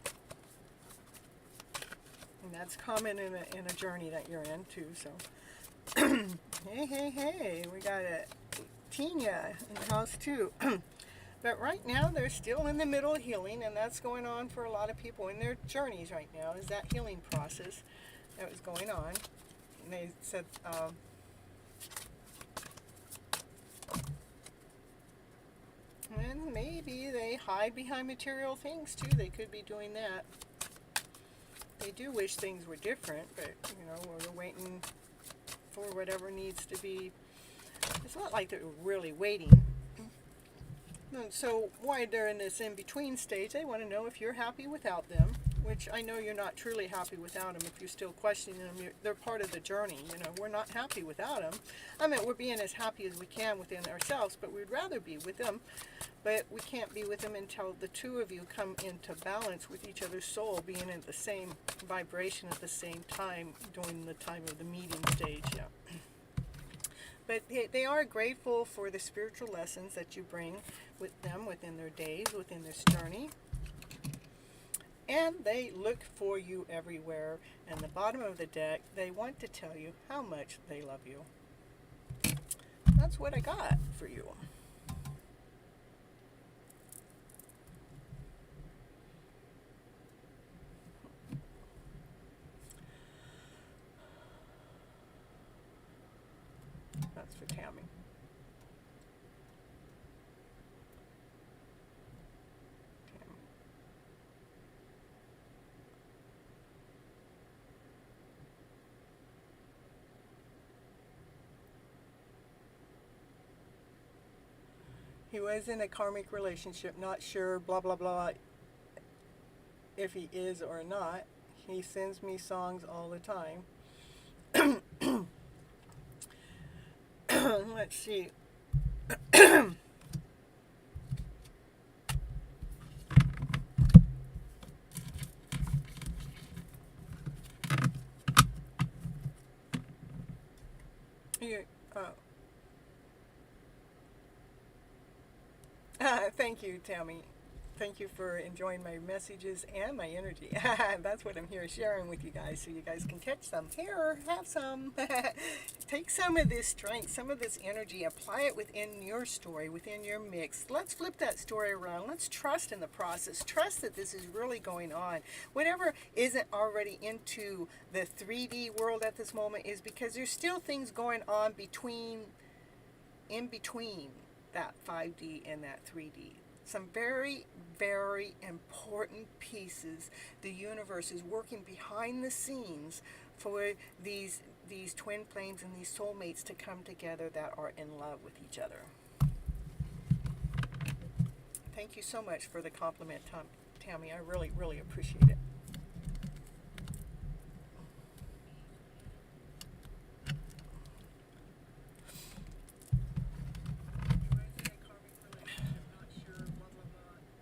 A: And that's common in a journey that you're in too. So hey, we got a Tina in the house too. But right now they're still in the middle of healing, and that's going on for a lot of people in their journeys right now, is that healing process that was going on. And they said and maybe they hide behind material things too. They could be doing that. They do wish things were different, but we're waiting for whatever needs to be It's not like they're really waiting. And so while they're in this in-between stage, they want to know if you're happy without them, which I know you're not truly happy without them. If you're still questioning them, they're part of the journey. You know, we're not happy without them. I mean, we're being as happy as we can within ourselves, but we'd rather be with them. But we can't be with them until the two of you come into balance with each other's soul, being in the same vibration at the same time during the time of the meeting stage. Yeah. But they are grateful for the spiritual lessons that you bring with them within their days, within this journey. And they look for you everywhere. And the bottom of the deck, they want to tell you how much they love you. That's what I got for you. That's for Tammy. He was in a karmic relationship, not sure, blah, blah, blah, if he is or not. He sends me songs all the time. Let's see. Here, thank you, Tammy. Thank you for enjoying my messages and my energy. That's what I'm here sharing with you guys, so you guys can catch some. Here, have some. Take some of this strength, some of this energy, apply it within your story, within your mix. Let's flip that story around. Let's trust in the process. Trust that this is really going on. Whatever isn't already into the 3D world at this moment is because there's still things going on in between that 5D and that 3D. Some very, very important pieces. The universe is working behind the scenes for these twin flames and these soulmates to come together that are in love with each other. Thank you so much for the compliment, Tammy. I really, really appreciate it.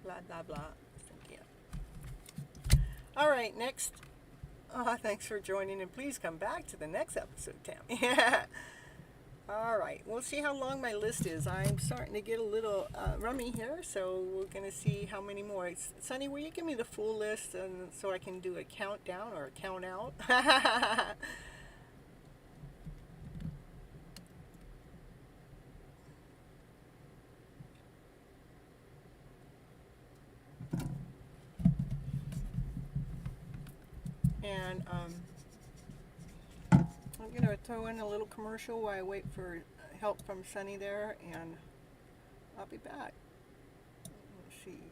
A: Blah, blah, blah. Thank you. All right, next. Thanks for joining, and please come back to the next episode, Tammy. All right, we'll see how long my list is. I'm starting to get a little rummy here, so we're going to see how many more. Sunny, will you give me the full list and so I can do a countdown or a count out? And I'm going to throw in a little commercial while I wait for help from Sunny there, and I'll be back. Let's see.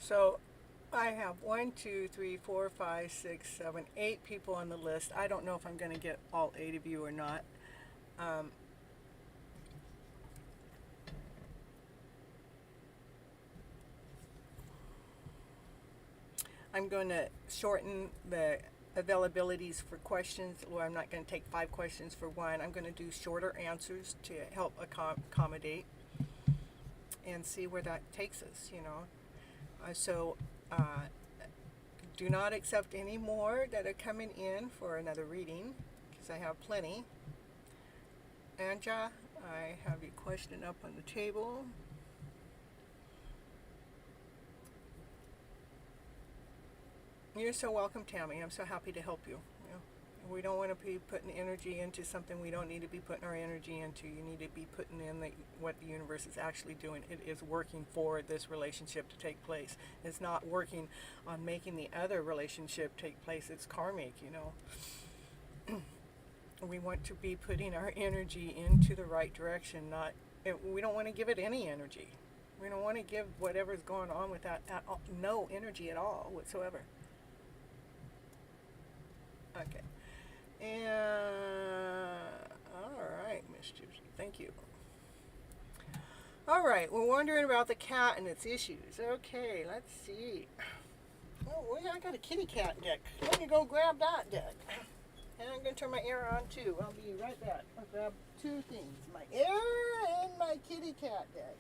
A: So I have 1, 2, 3, 4, 5, 6, 7, 8 people on the list. I don't know if I'm going to get all 8 of you or not. I'm going to shorten the availabilities for questions. Well, I'm not going to take 5 questions for one. I'm going to do shorter answers to help accommodate and see where that takes us, you know. Do not accept any more that are coming in for another reading, because I have plenty. Anja, I have your question up on the table. You're so welcome, Tammy. I'm so happy to help you. You know, we don't want to be putting energy into something we don't need to be putting our energy into. You need to be putting in what the universe is actually doing. It is working for this relationship to take place. It's not working on making the other relationship take place. It's karmic, you know. We want to be putting our energy into the right direction. We don't want to give it any energy. We don't want to give whatever's going on with that no energy at all whatsoever. Okay. And all right, Miss Gypsy, thank you. All right, we're wondering about the cat and its issues. Okay, let's see. Oh, I got a kitty cat deck. Let me go grab that deck. And I'm going to turn my air on too. I'll be right back. I'll grab 2 things, my air and my kitty cat deck.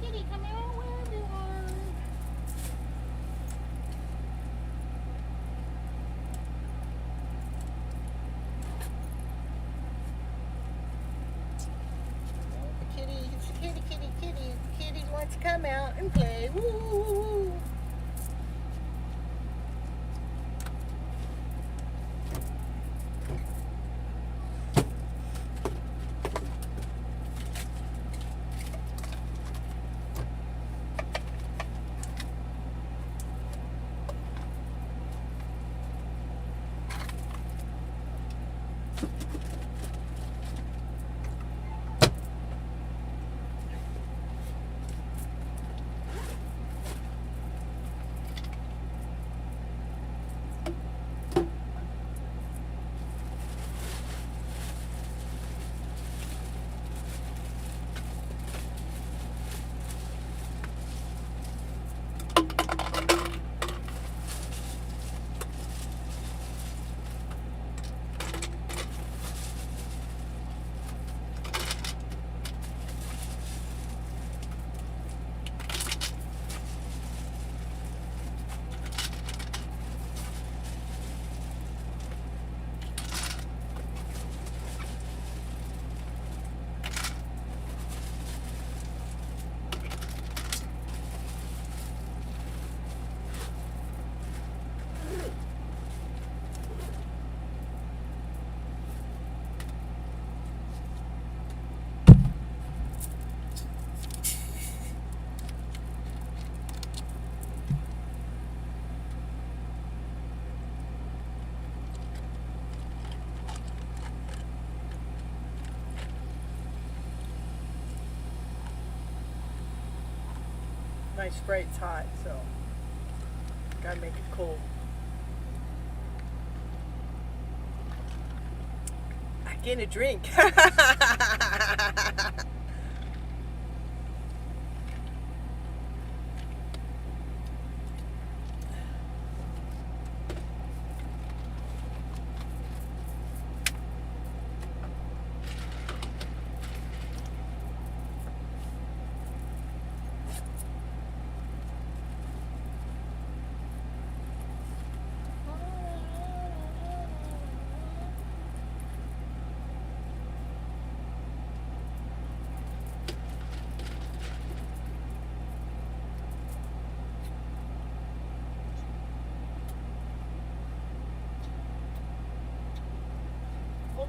A: Kitty, come out wherever you are. Kitty. Kitty wants to come out and play. Woo, woo, woo, woo. My Sprite's hot, so gotta make it cold. I get a drink.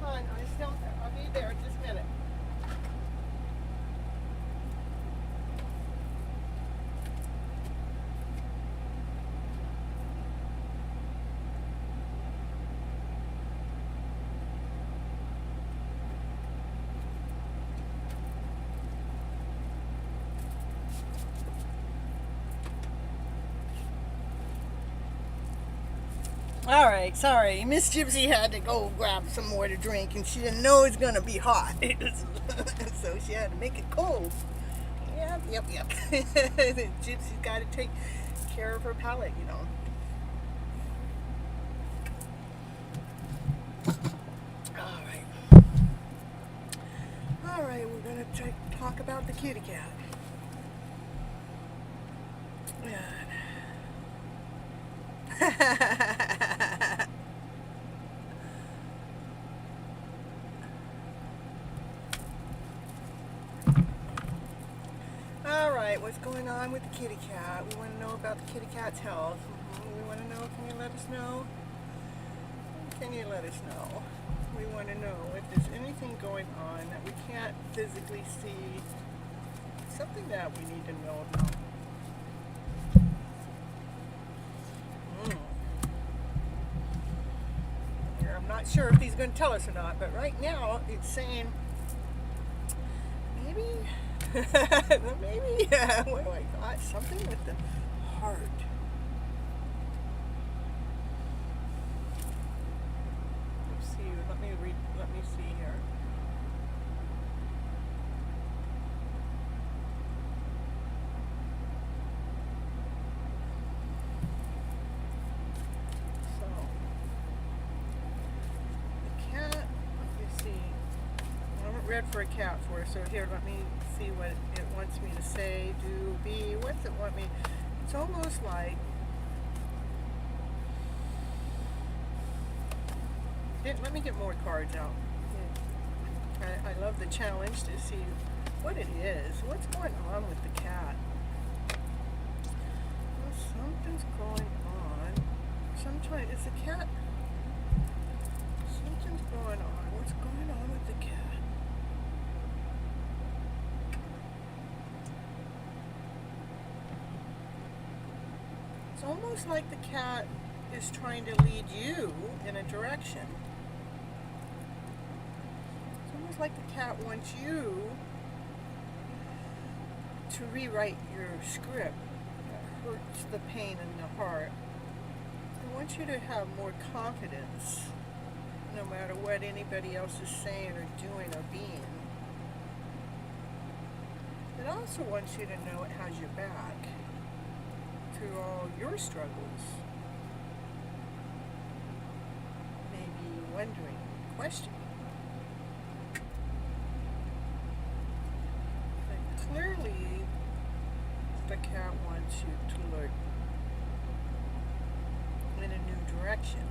A: Hold on. I'll be there in just a minute. All right, sorry. Miss Gypsy had to go grab some more to drink, and she didn't know it was going to be hot. So she had to make it cold. Yep. Gypsy's got to take care of her palate, you know. All right, we're going to talk about the kitty cat. Alright, what's going on with the kitty cat? We want to know about the kitty cat's health. We want to know, can you let us know? Can you let us know? We want to know if there's anything going on that we can't physically see, something that we need to know about. I'm not sure if he's going to tell us or not, but right now it's saying maybe what do I got? Something with the heart. Let's see. Let me see here. Read for a cat for us, so here, let me see what it wants me to say, do, be. What's it want me? It's almost like let me get more cards out. I love the challenge to see what it is. What's going on with the cat? Well, something's going on. Sometimes it's a cat. Something's going on. What's going on with the cat? It's almost like the cat is trying to lead you in a direction. It's almost like the cat wants you to rewrite your script that hurts the pain in the heart. It wants you to have more confidence no matter what anybody else is saying or doing or being. It also wants you to know it has your back through all your struggles. Maybe wondering, questioning. But clearly, the cat wants you to look in a new direction.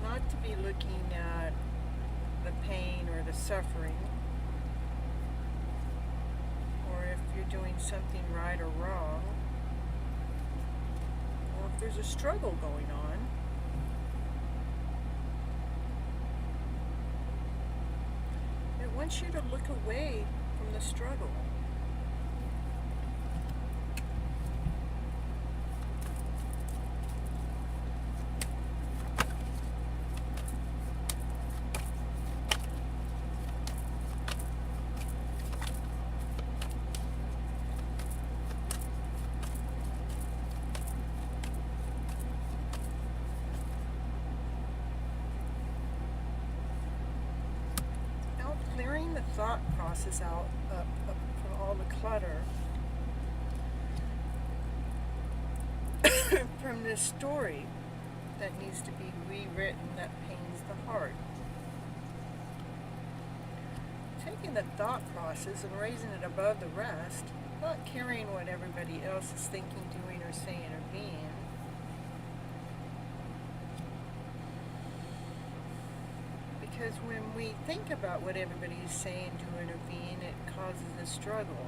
A: Not to be looking at the pain or the suffering, or if you're doing something right or wrong, or if there's a struggle going on. It wants you to look away from the struggle. Clearing the thought process out from all the clutter from this story that needs to be rewritten that pains the heart. Taking the thought process and raising it above the rest, not caring what everybody else is thinking, doing, or saying, or being. Because when we think about what everybody is saying, doing, or being, it causes a struggle.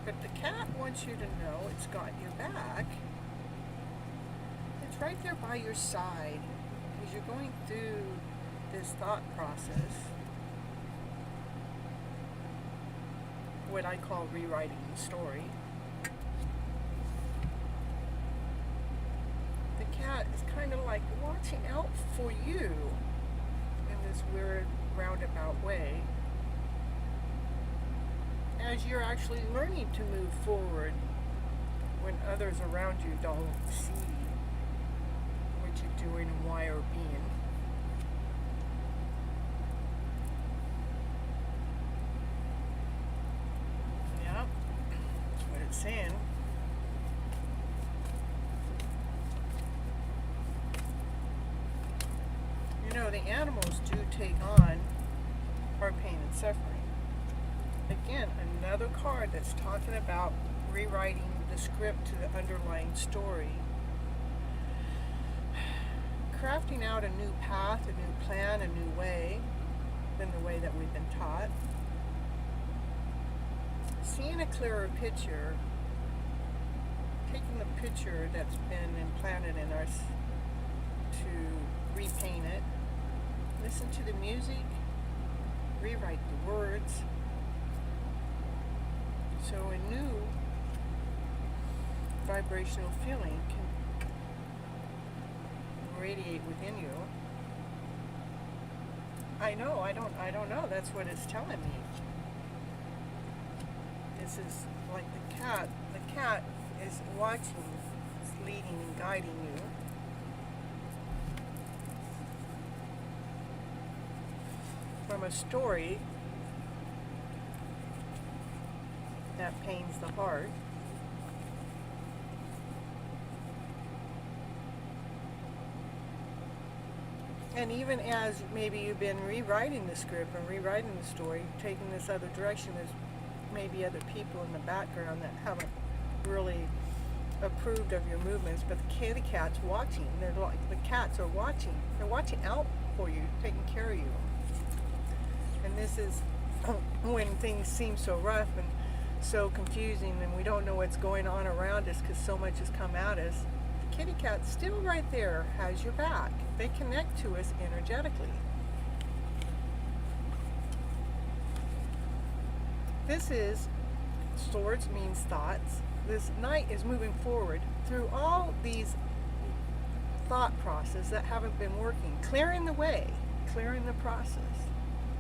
A: But the cat wants you to know it's got your back. It's It's right there by your side as you're going through this thought process, what I call rewriting the story. The cat is kind of like watching out for you in this weird roundabout way as you're actually learning to move forward when others around you don't see what you're doing and why you're being. Yeah, that's what it's saying. You know, the animals do take on our pain and suffering. Again, another card that's talking about rewriting the script to the underlying story. Crafting out a new path, a new plan, a new way than the way that we've been taught. Seeing a clearer picture, taking the picture that's been implanted in us to repaint it, listen to the music, rewrite the words, so a new vibrational feeling can radiate within you. I don't know, that's what it's telling me. This is like the cat. The cat is watching, is leading and guiding you. From a story that pains the heart. And even as maybe you've been rewriting the script and rewriting the story, taking this other direction, there's maybe other people in the background that haven't really approved of your movements, but the kitty cat's watching. The cats are watching. They're watching out for you, taking care of you. And this is when things seem so rough and so confusing and we don't know what's going on around us because so much has come at us. The kitty cat's still right there, has your back. They connect to us energetically. This is, swords means thoughts. This knight is moving forward through all these thought processes that haven't been working, clearing the way, clearing the process.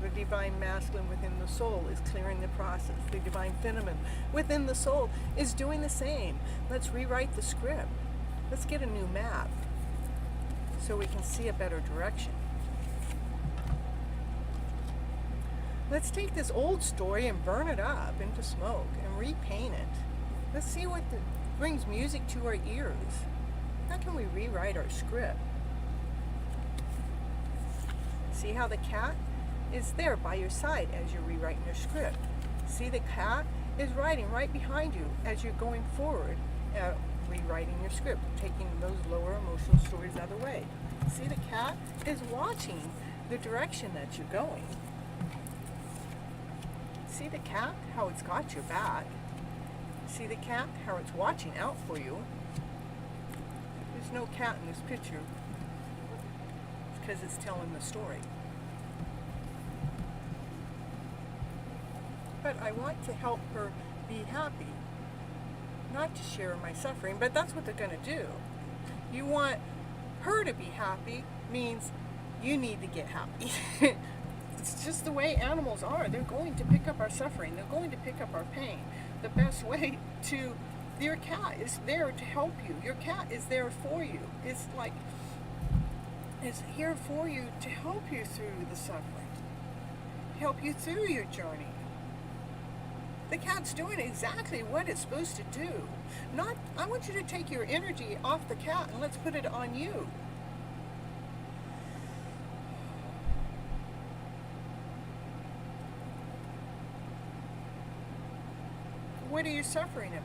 A: The divine masculine within the soul is clearing the process. The divine feminine within the soul is doing the same. Let's rewrite the script. Let's get a new map so we can see a better direction. Let's take this old story and burn it up into smoke and repaint it. Let's see what brings music to our ears. How can we rewrite our script? See how the cat is there by your side as you're rewriting your script. See, the cat is riding right behind you as you're going forward, rewriting your script, taking those lower emotional stories out of the way. See, the cat is watching the direction that you're going. See the cat, how it's got your back. See the cat, how it's watching out for you. There's no cat in this picture. It's because it's telling the story. But I want to help her be happy, not to share my suffering, but that's what they're going to do. You want her to be happy means you need to get happy. It's just the way animals are. They're going to pick up our suffering. They're going to pick up our pain. The best way to, your cat is there to help you. Your cat is there for you. It's like, it's here for you to help you through the suffering, help you through your journey. The cat's doing exactly what it's supposed to do. I want you to take your energy off the cat and let's put it on you. What are you suffering about?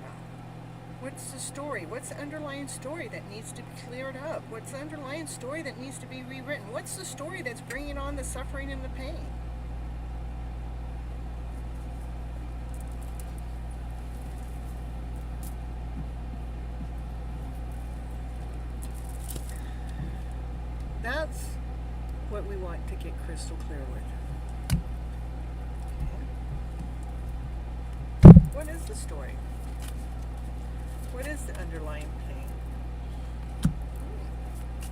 A: What's the story? What's the underlying story that needs to be cleared up? What's the underlying story that needs to be rewritten? What's the story that's bringing on the suffering and the pain? that's what we want to get crystal clear with. Okay. What is the story? What is the underlying pain?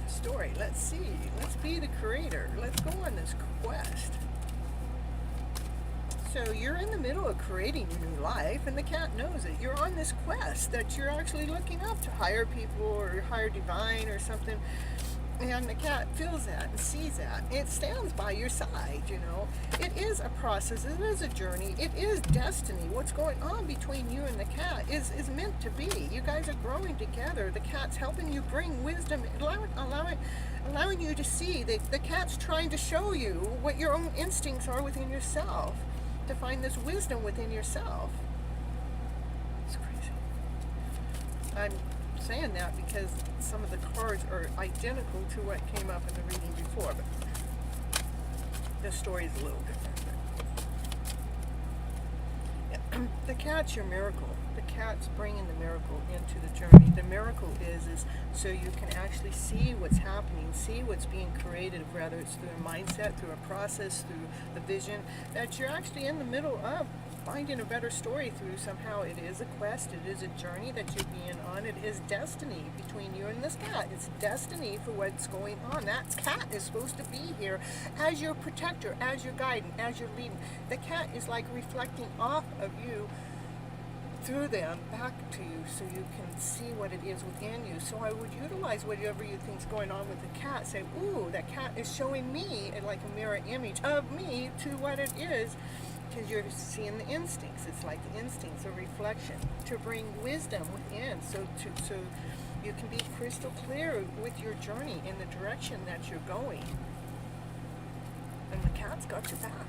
A: The story. Let's see. Let's be the creator. Let's go on this quest. So you're in the middle of creating your new life, and the cat knows it. You're on this quest that you're actually looking up to higher people or higher divine or something. And the cat feels that and sees that. It stands by your side, you know. It is a process. It is a journey. It is destiny. What's going on between you and the cat is meant to be. You guys are growing together. The cat's helping you bring wisdom, allowing you to see. The cat's trying to show you what your own instincts are within yourself, to find this wisdom within yourself. It's crazy. I'm saying that because some of the cards are identical to what came up in the reading before, but the story is a little different. Yeah. The cat's your miracle. The cat's bringing the miracle into the journey. The miracle is so you can actually see what's happening, see what's being created, whether it's through a mindset, through a process, through the vision, that you're actually in the middle of finding a better story through. Somehow it is a quest, it is a journey that you're being on, it is destiny between you and this cat. It's destiny for what's going on. That cat is supposed to be here as your protector, as your guidance, as your leading. The cat is like reflecting off of you through them back to you, so you can see what it is within you. So I would utilize whatever you think's going on with the cat. Say, ooh, that cat is showing me like a mirror image of me to what it is, because you're seeing the instincts. It's like the instincts, a reflection to bring wisdom within, so you can be crystal clear with your journey in the direction that you're going. And the cat's got your back.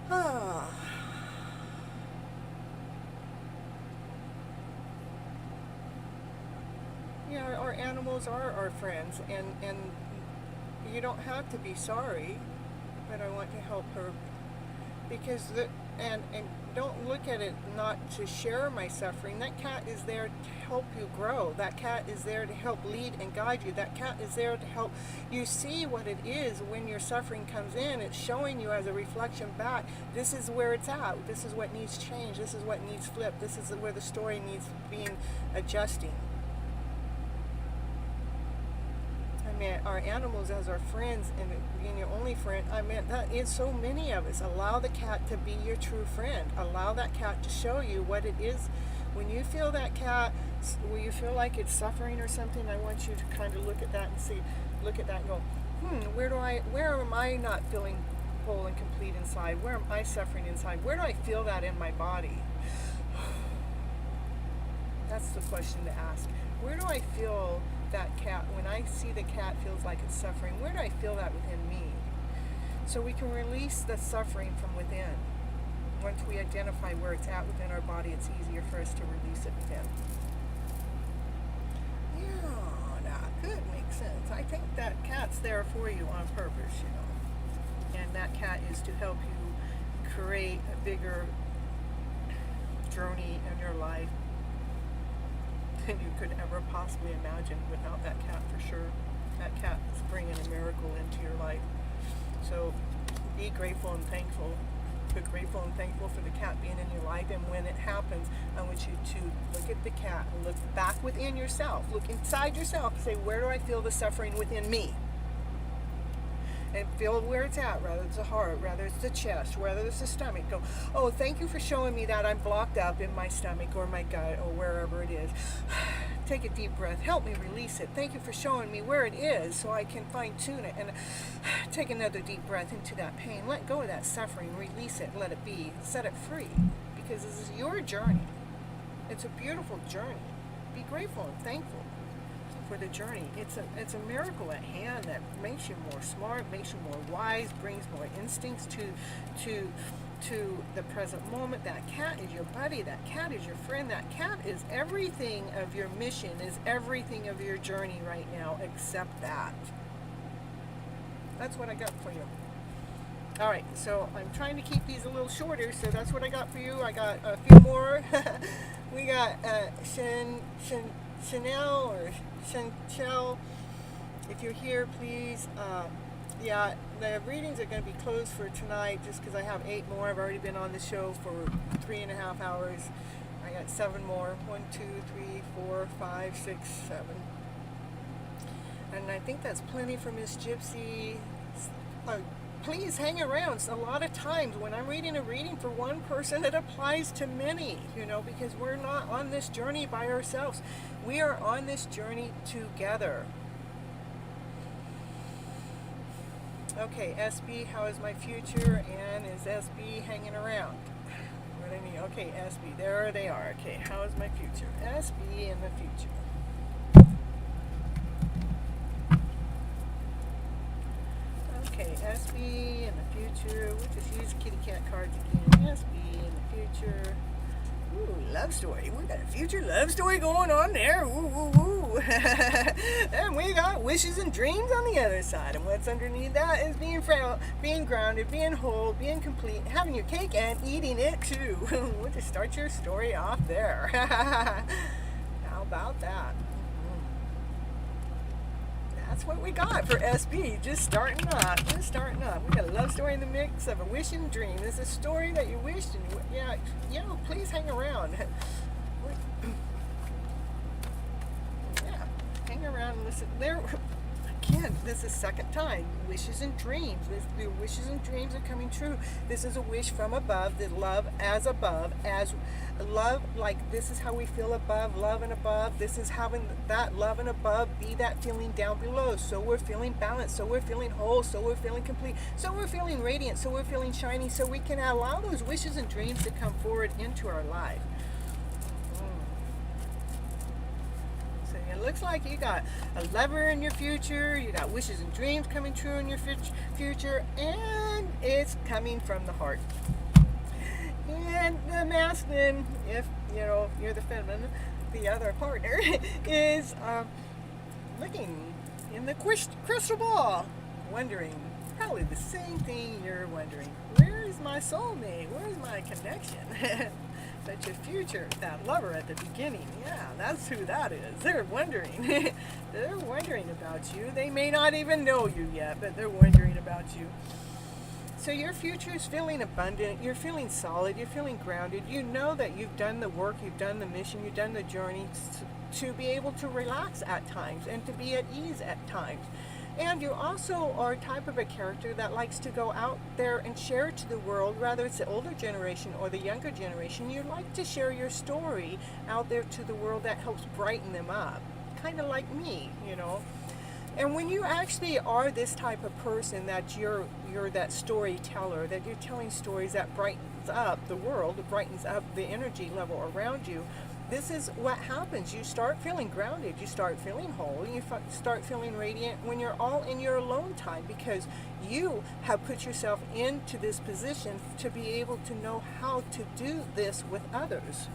A: Ah. Yeah, our animals are our friends, and you don't have to be sorry, but I want to help her, because and don't look at it not to share my suffering. That cat is there to help you grow. That cat is there to help lead and guide you. That cat is there to help you see what it is when your suffering comes in. It's showing you as a reflection back. This is where it's at. This is what needs change. This is what needs flipped. This is where the story needs being adjusting. I meant our animals as our friends, and being your only friend. I meant that is so many of us. Allow the cat to be your true friend. Allow that cat to show you what it is. When you feel that cat, when you feel like it's suffering or something, I want you to kind of look at that and see, look at that and go, where am I not feeling whole and complete inside? Where am I suffering inside? Where do I feel that in my body? That's the question to ask. Where do I feel that cat? When I see the cat feels like it's suffering, where do I feel that within me? So we can release the suffering from within. Once we identify where it's at within our body, it's easier for us to release it within. Yeah, that could make sense. I think that cat's there for you on purpose, you know. And that cat is to help you create a bigger journey in your life than you could ever possibly imagine without that cat, for sure. That cat is bringing a miracle into your life. So be grateful and thankful. Be grateful and thankful for the cat being in your life. And when it happens, I want you to look at the cat and look back within yourself. Look inside yourself and say, where do I feel the suffering within me? And feel where it's at, whether it's the heart, whether it's the chest, whether it's the stomach. Go, oh, thank you for showing me that I'm blocked up in my stomach or my gut or wherever it is. Take a deep breath. Help me release it. Thank you for showing me where it is so I can fine-tune it. And take another deep breath into that pain. Let go of that suffering. Release it. Let it be. Set it free. Because this is your journey. It's a beautiful journey. Be grateful and thankful for the journey. It's a miracle at hand that makes you more smart, makes you more wise, brings more instincts to the present moment. That cat is your buddy. That cat is your friend. That cat is everything of your mission, is everything of your journey right now, except that. That's what I got for you. All right, so I'm trying to keep these a little shorter, so that's what I got for you. I got a few more. We got Chanel or Chantel. if you're here, please, yeah, the readings are going to be closed for tonight just because I have 8 more. I've already been on the show for 3.5 hours. I got 7 more. 1, 2, 3, 4, 5, 6, 7. And I think that's plenty for Miss Gypsy. Please hang around. A lot of times when I'm reading a reading for one person, it applies to many, because we're not on this journey by ourselves. We are on this journey together. Okay, SB, how is my future? And is SB hanging around? What do I mean? Okay, SB, there they are. Okay, how is my future? SB in the future. Okay, SB in the future. We'll just use kitty cat cards again. SB in the future. Ooh, love story. We got a future love story going on there. Ooh, ooh, ooh. And we got wishes and dreams on the other side. And what's underneath that is being grounded, being whole, being complete, having your cake and eating it too. We'll just start your story off there. How about that? That's what we got for SB. Just starting up. We got a love story in the mix of a wish and dream. There's a story that you wished and please hang around. Yeah, hang around and listen. There again, this is second time. Wishes and dreams. Your wishes and dreams are coming true. This is a wish from above. The love as love, like this is how we feel above, love and above. This is having that love and above be that feeling down below. So we're feeling balanced, so we're feeling whole, so we're feeling complete, so we're feeling radiant, so we're feeling shiny, so we can allow those wishes and dreams to come forward into our life. So it looks like you got a lover in your future, you got wishes and dreams coming true in your future, and it's coming from the heart. And the masculine, if you're the feminine, the other partner is looking in the crystal ball, wondering probably the same thing you're wondering. Where is my soulmate? Where is my connection? That's your future, that lover at the beginning. Yeah, that's who that is. They're wondering. They're wondering about you. They may not even know you yet, but they're wondering about you. So your future is feeling abundant, you're feeling solid, you're feeling grounded. You know that you've done the work, you've done the mission, you've done the journey to be able to relax at times and to be at ease at times. And you also are a type of a character that likes to go out there and share it to the world, whether it's the older generation or the younger generation. You like to share your story out there to the world that helps brighten them up. Kind of like me, And when you actually are this type of person, that you're that storyteller, that you're telling stories that brightens up the world, brightens up the energy level around you, this is what happens. You start feeling grounded, you start feeling whole, you start feeling radiant when you're all in your alone time, because you have put yourself into this position to be able to know how to do this with others.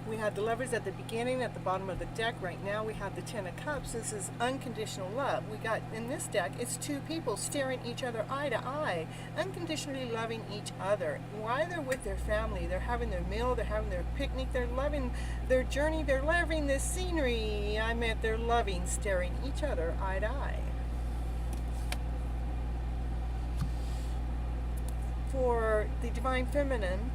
A: We had the lovers at the beginning, at the bottom of the deck. Right now we have the 10 of Cups. This is unconditional love. We got in this deck, it's 2 people staring each other eye to eye, unconditionally loving each other. While they're with their family, they're having their meal, they're having their picnic, they're loving their journey, they're loving the scenery. They're loving staring each other eye to eye. For the divine feminine,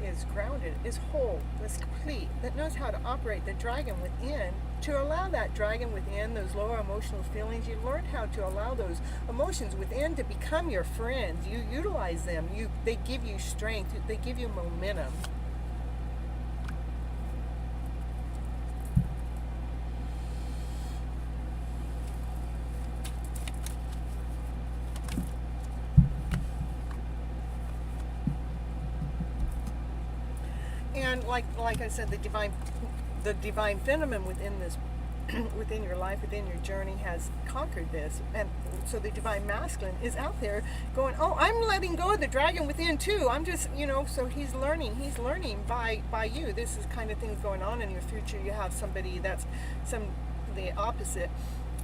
A: is grounded, is whole, is complete, that knows how to operate the dragon within. To allow that dragon within, those lower emotional feelings, you learn how to allow those emotions within to become your friends. You utilize them. They give you strength. They give you momentum. And like I said, the divine feminine within this, within your life, within your journey, has conquered this. And so the divine masculine is out there going, oh, I'm letting go of the dragon within too. I'm just, so he's learning by you. This is kind of things going on in your future. You have somebody that's the opposite.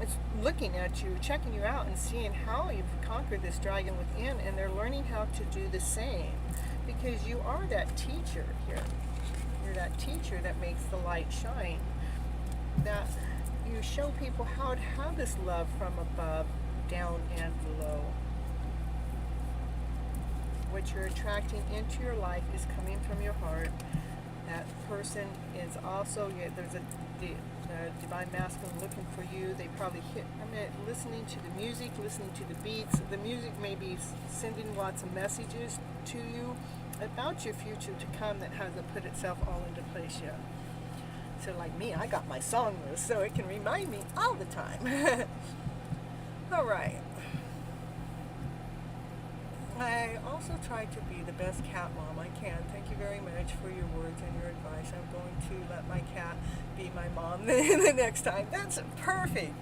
A: It's looking at you, checking you out, and seeing how you've conquered this dragon within, and they're learning how to do the same, because you are that teacher here. You're that teacher that makes the light shine. That you show people how to have this love from above, down, and below. What you're attracting into your life is coming from your heart. That person is also, there's a divine masculine looking for you. They probably listening to the music, listening to the beats. The music may be sending lots of messages to you about your future to come that hasn't put itself all into place yet. So like me, I got my song list so it can remind me all the time. All right. I also try to be the best cat mom I can. Thank you very much for your words and your advice. I'm going to let my cat be my mom the next time. That's perfect.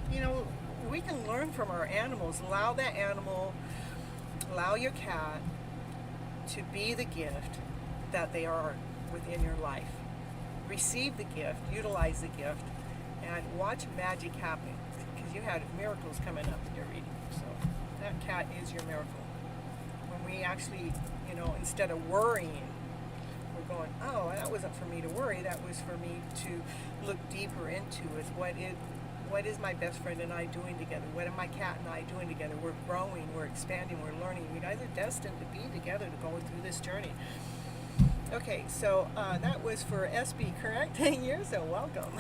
A: You know, we can learn from our animals. Allow your cat to be the gift that they are within your life. Receive the gift, utilize the gift, and watch magic happen. Because you had miracles coming up in your reading. So that cat is your miracle. When we actually, instead of worrying, we're going, oh, that wasn't for me to worry. That was for me to look deeper into is what is my best friend and I doing together? What are my cat and I doing together? We're growing, we're expanding, we're learning. You guys are destined to be together to go through this journey. Okay, so that was for SB, correct? You're so welcome.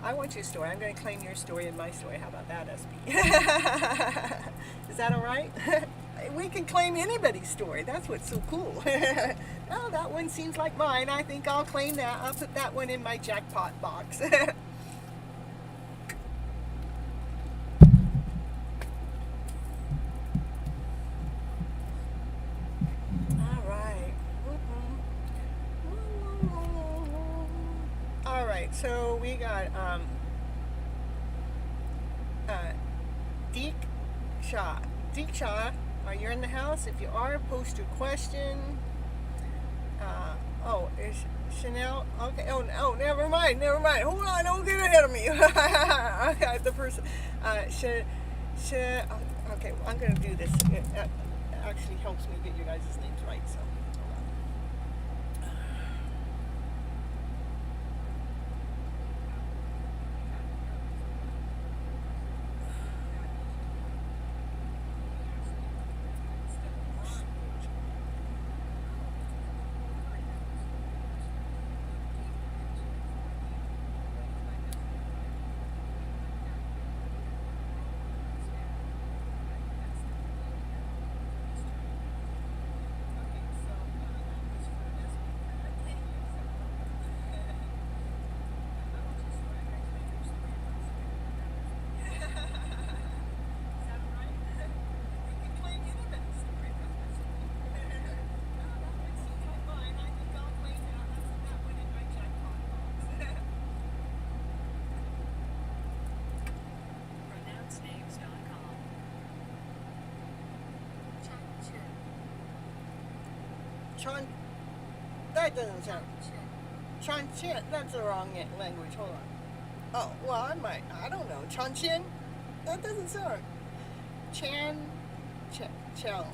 A: I want your story. I'm going to claim your story and my story. How about that, SB? Is that all right? We can claim anybody's story. That's what's so cool. Oh, that one seems like mine. I think I'll claim that. I'll put that one in my jackpot box. All right. All right. So we got Deeksha, are you in the house? If you are, post your question. Is Chanel? Okay. Oh, never mind. Hold on, don't get ahead of me. Okay, the person. Okay, I'm gonna do this. It actually helps me get you guys' names right. So. That doesn't sound. Chanchin, that's the wrong language. Hold on. Oh, well, I don't know. Chanchin? That doesn't sound. Chell.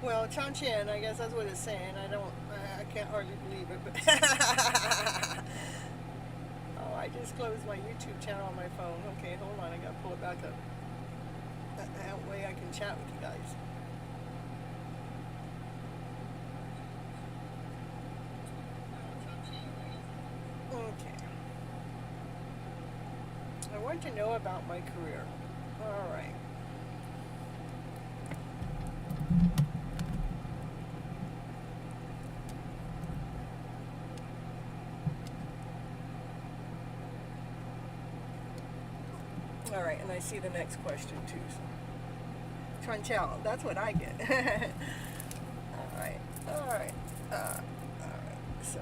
A: Well, Chanchin, I guess that's what it's saying. I can't hardly believe it, but oh, I just closed my YouTube channel on my phone. Okay, hold on, I gotta pull it back up. That way I can chat with you guys. Okay. I want to know about my career. All right. All right, and I see the next question too. So. Tranchal, that's what I get. All right. So.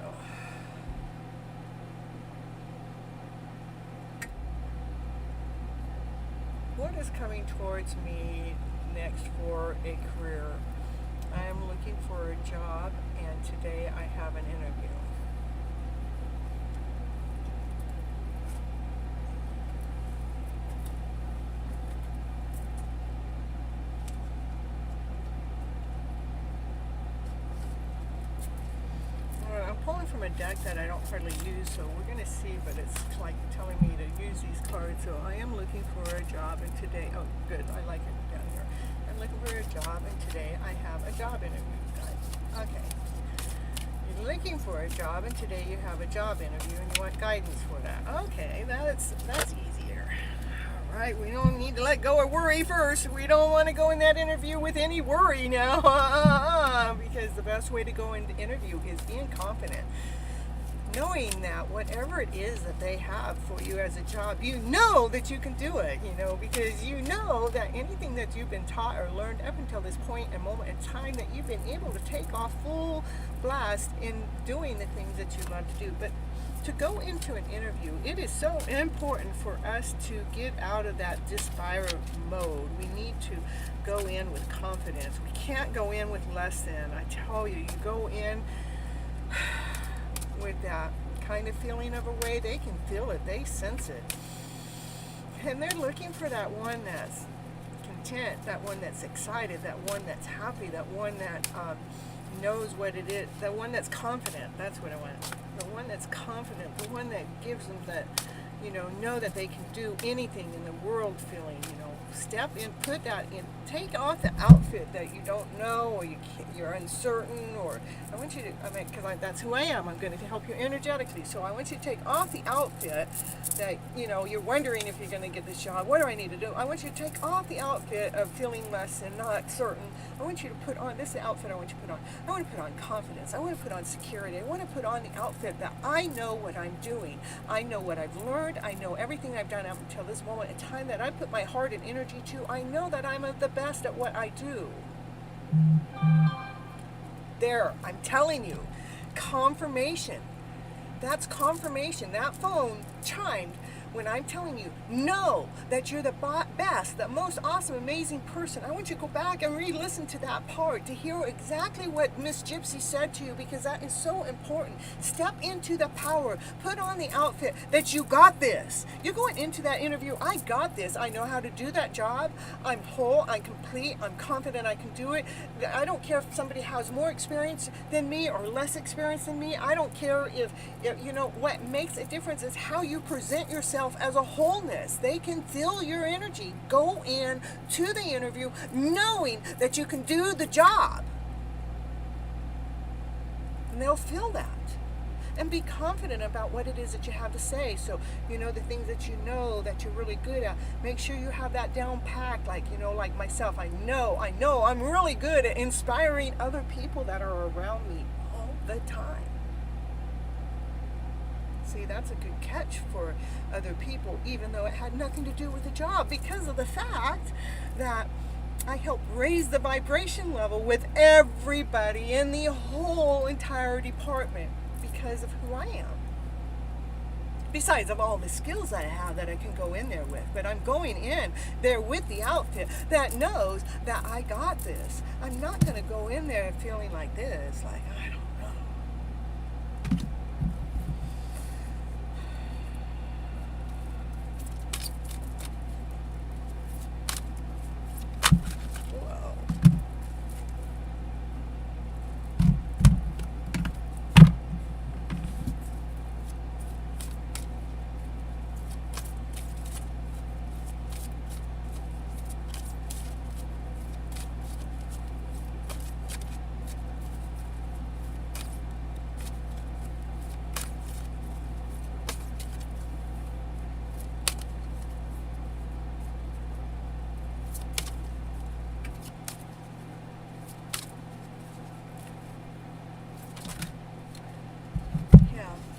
A: what is coming towards me next for a career? I am looking for a job, and today I have an interview. I'm pulling from a deck that I don't hardly use, so we're going to see, but it's like telling me to use these cards. So I am looking for a job, and today, oh good, I like it down here. I'm looking for a job, and today I have a job interview, guys. Okay. You're looking for a job, and today you have a job interview, and you want guidance for that. Okay, that's easier. All right, we don't need to let go of worry first. We don't want to go in that interview with any worry now, because the best way to go into interview is being confident, knowing that whatever it is that they have for you as a job, you know that you can do it, because you know that anything that you've been taught or learned up until this point and moment in time, that you've been able to take off full blast in doing the things that you love to do. But to go into an interview, it is so important for us to get out of that despair mode. We need to go in with confidence. We can't go in with less than. I tell you, you go in with that kind of feeling of a way, they can feel it, they sense it. And they're looking for that one that's content, that one that's excited, that one that's happy, that one that knows what it is, that one that's confident. That's what I want. The one that's confident, the one that gives them that, know that they can do anything in the world feeling, step in, put that in, take off the outfit that you don't know, or you're uncertain, or I want you to, because that's who I am, I'm going to help you energetically, so I want you to take off the outfit that, you're wondering if you're going to get this job, what do I need to do? I want you to take off the outfit of feeling less and not certain. I want you to put on, this is the outfit I want you to put on. I want to put on confidence, I want to put on security, I want to put on the outfit that I know what I'm doing, I know what I've learned, I know everything I've done up until this moment in time that I put my heart and energy to. I know that I'm the best at what I do. There, I'm telling you, confirmation. That's confirmation. That phone chimed when I'm telling you, know that you're the best, the most awesome, amazing person. I want you to go back and re-listen to that part to hear exactly what Miss Gypsy said to you, because that is so important. Step into the power. Put on the outfit that you got this. You're going into that interview, I got this. I know how to do that job. I'm whole, I'm complete, I'm confident I can do it. I don't care if somebody has more experience than me or less experience than me. I don't care if what makes a difference is how you present yourself as a wholeness. They can feel your energy. Go in to the interview knowing that you can do the job. And they'll feel that. And be confident about what it is that you have to say. So, the things that that you're really good at, make sure you have that down packed. Like, like myself, I know I'm really good at inspiring other people that are around me all the time. See, that's a good catch for other people, even though it had nothing to do with the job, because of the fact that I help raise the vibration level with everybody in the whole entire department because of who I am. Besides of all the skills that I have that I can go in there with. But I'm going in there with the outfit that knows that I got this. I'm not going to go in there feeling like this, like, I don't know.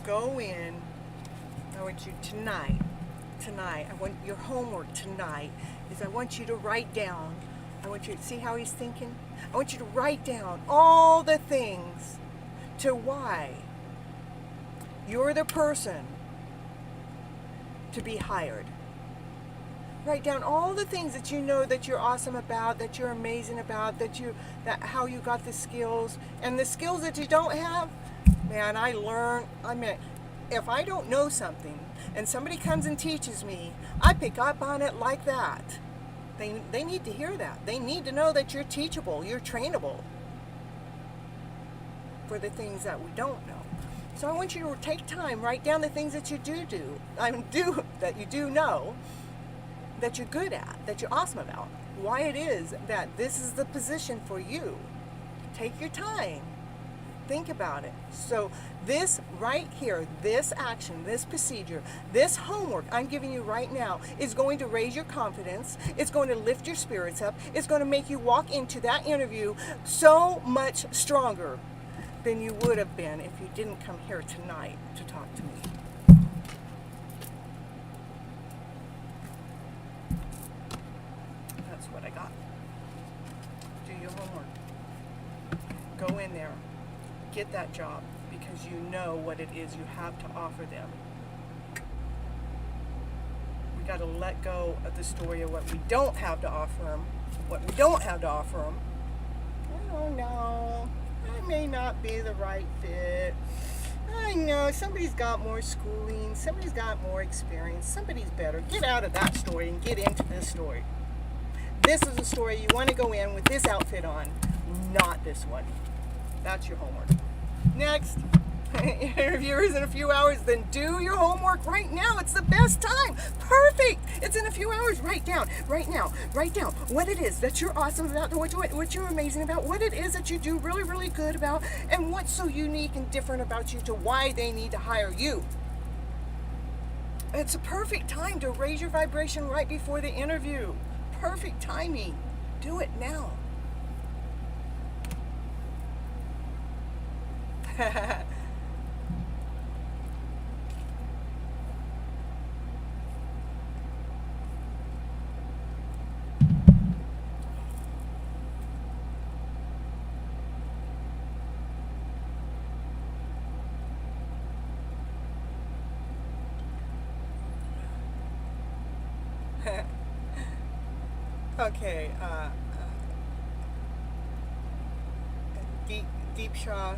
A: Go in. I want you tonight, I want your homework tonight is I want you to write down, I want you to see how he's thinking. I want you to write down all the things to why you're the person to be hired. Write down all the things that you know that you're awesome about, that you're amazing about, that how you got the skills. And the skills that you don't have, man, if I don't know something and somebody comes and teaches me, I pick up on it like that. They need to hear that. They need to know that you're teachable, you're trainable for the things that we don't know. So I want you to take time, write down the things that you that you do know, that you're good at, that you're awesome about, why it is that this is the position for you. Take your time. Think about it. So this right here, this action, this procedure, this homework I'm giving you right now is going to raise your confidence. It's going to lift your spirits up. It's going to make you walk into that interview so much stronger than you would have been if you didn't come here tonight to talk to me. That's what I got. Do your homework. Go in there. Get that job because you know what it is you have to offer them. We got to let go of the story of what we don't have to offer them. What we don't have to offer them. Oh no, I may not be the right fit. I know somebody's got more schooling, somebody's got more experience, somebody's better. Get out of that story and get into this story. This is a story you want to go in with this outfit on, not this one. That's your homework. Next, interviewers in a few hours, then do your homework right now. It's the best time. Perfect. It's in a few hours. Write down, right now, write down what it is that you're awesome about, what you're amazing about, what it is that you do really, really good about, and what's so unique and different about you to why they need to hire you. It's a perfect time to raise your vibration right before the interview. Perfect timing. Do it now. Okay, deep shot.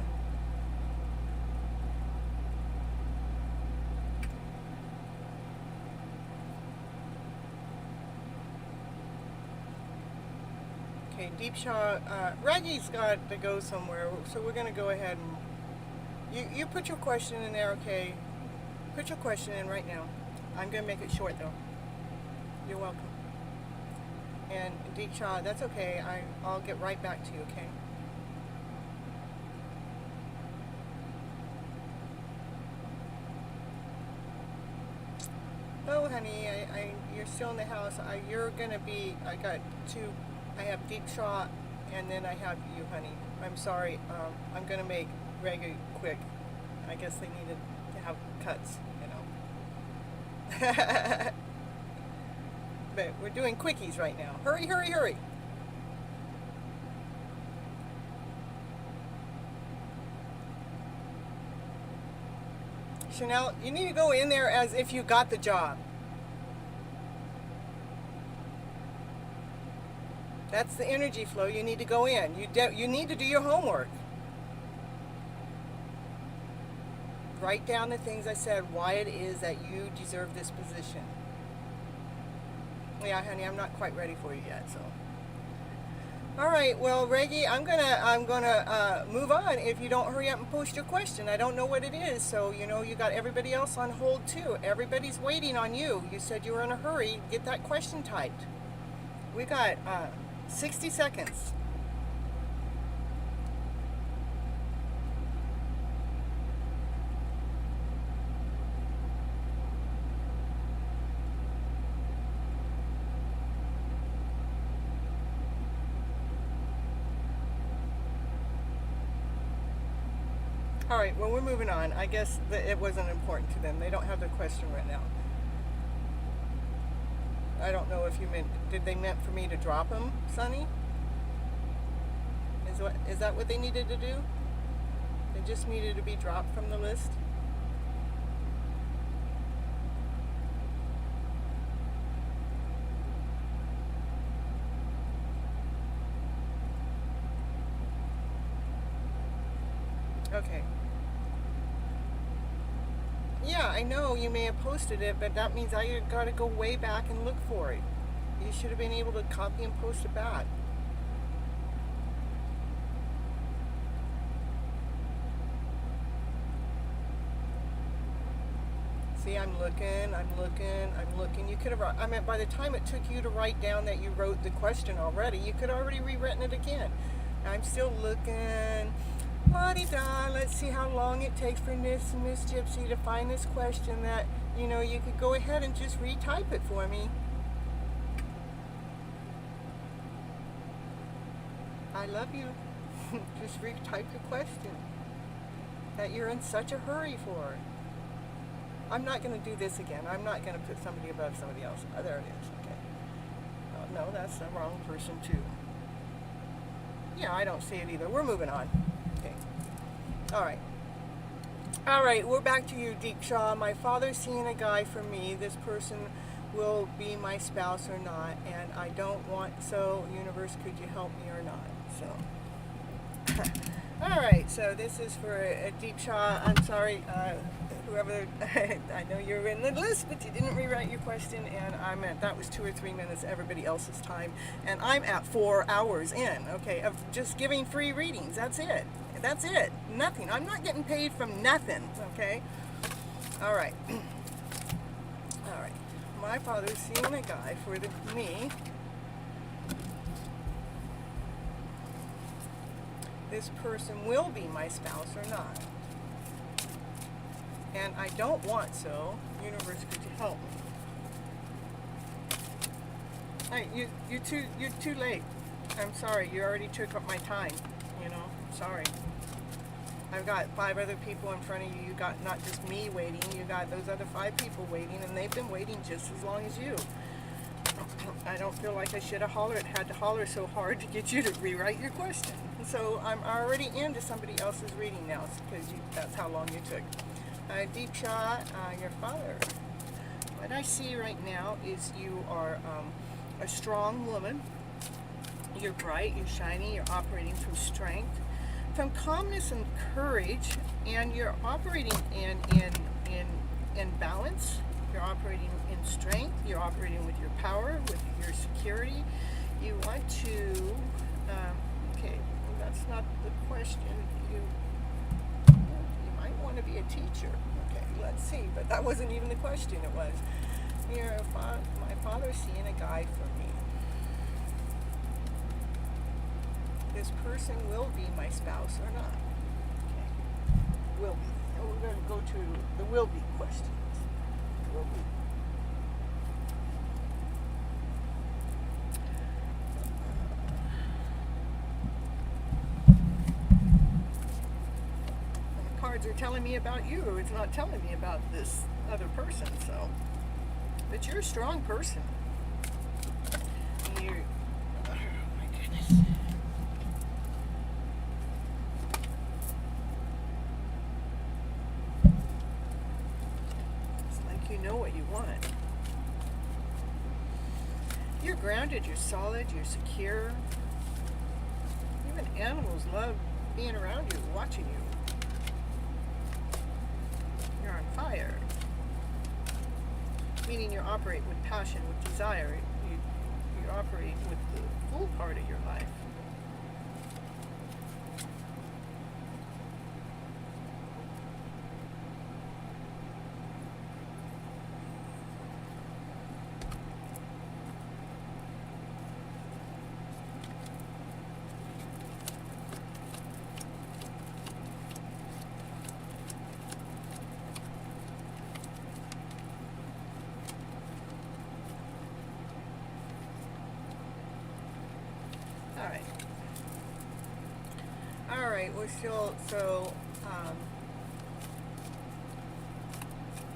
A: Okay, deep shot. Reggie's got to go somewhere, so we're gonna go ahead and you put your question in there. Okay, put your question in right now. I'm gonna make it short though. You're welcome. And deep shot, that's okay. I'll get right back to you. Okay. Oh, honey, you're still in the house. You're gonna be. I got two. I have deep shot, and then I have you, honey. I'm sorry. I'm gonna make Reggae quick. I guess they needed to have cuts, you know. But we're doing quickies right now. Hurry, hurry, hurry. Chanel, you need to go in there as if you got the job. That's the energy flow. You need to go in. You need to do your homework. Write down the things I said, why it is that you deserve this position. Yeah, honey, I'm not quite ready for you yet, so. All right, well, Reggie, I'm gonna move on if you don't hurry up and post your question. I don't know what it is, so you know you got everybody else on hold too. Everybody's waiting on you. You said you were in a hurry. Get that question typed. We got 60 seconds. All right, well, we're moving on. I guess it wasn't important to them. They don't have the question right now. I don't know if you did they meant for me to drop them, Sonny? Is that what they needed to do? They just needed to be dropped from the list? Okay. Yeah, I know you may have posted it, but that means I gotta go way back and look for it. You should have been able to copy and post it back. See, I'm looking. You could have, I mean, by the time it took you to write down that you wrote the question already, you could already rewritten it again. I'm still looking. La-di-da. Let's see how long it takes for Miss Gypsy to find this question that, you know, you could go ahead and just retype it for me. I love you. Just retype the question that you're in such a hurry for. I'm not going to do this again. I'm not going to put somebody above somebody else. Oh, there it is. Okay. Oh, no, that's the wrong person too. Yeah, I don't see it either. We're moving on. Okay. All right, we're back to you, Deep Shaw. My father's seeing a guy for me. This person will be my spouse or not, and I don't want, so universe, could you help me or not? So, all right, so this is for a Deep Shaw. I'm sorry, whoever, I know you're in the list, but you didn't rewrite your question, and that was 2 or 3 minutes everybody else's time, and I'm at 4 hours in, okay, of just giving free readings. That's it. That's it. Nothing. I'm not getting paid from nothing, okay? All right. All right. My father's seeing a guy for me. This person will be my spouse or not. And I don't want so. Universe, could you help me? Hey, you're too late. I'm sorry. You already took up my time. You know, sorry. I've got 5 other people in front of you. You got not just me waiting. You got those other 5 people waiting, and they've been waiting just as long as you. I don't feel like I should have had to holler so hard to get you to rewrite your question. So I'm already into somebody else's reading now because that's how long you took. Deep Shaw, your father. What I see right now is you are a strong woman. You're bright, you're shiny, you're operating from strength, from calmness and courage, and you're operating in balance. You're operating in strength. You're operating with your power, with your security. You want to. Okay, well, that's not the question. You might want to be a teacher. Okay, let's see. But that wasn't even the question. It was, my father's seeing a guy for me. This person will be my spouse or not. Okay. Will be. And we're going to go to the will be questions. Will be. And the cards are telling me about you. It's not telling me about this other person. So, but you're a strong person. You. Oh my goodness. You know what you want. You're grounded, you're solid, you're secure. Even animals love being around you, watching you. You're on fire. Meaning you operate with passion, with desire. You operate with the full part of your life. All right, we're still, so,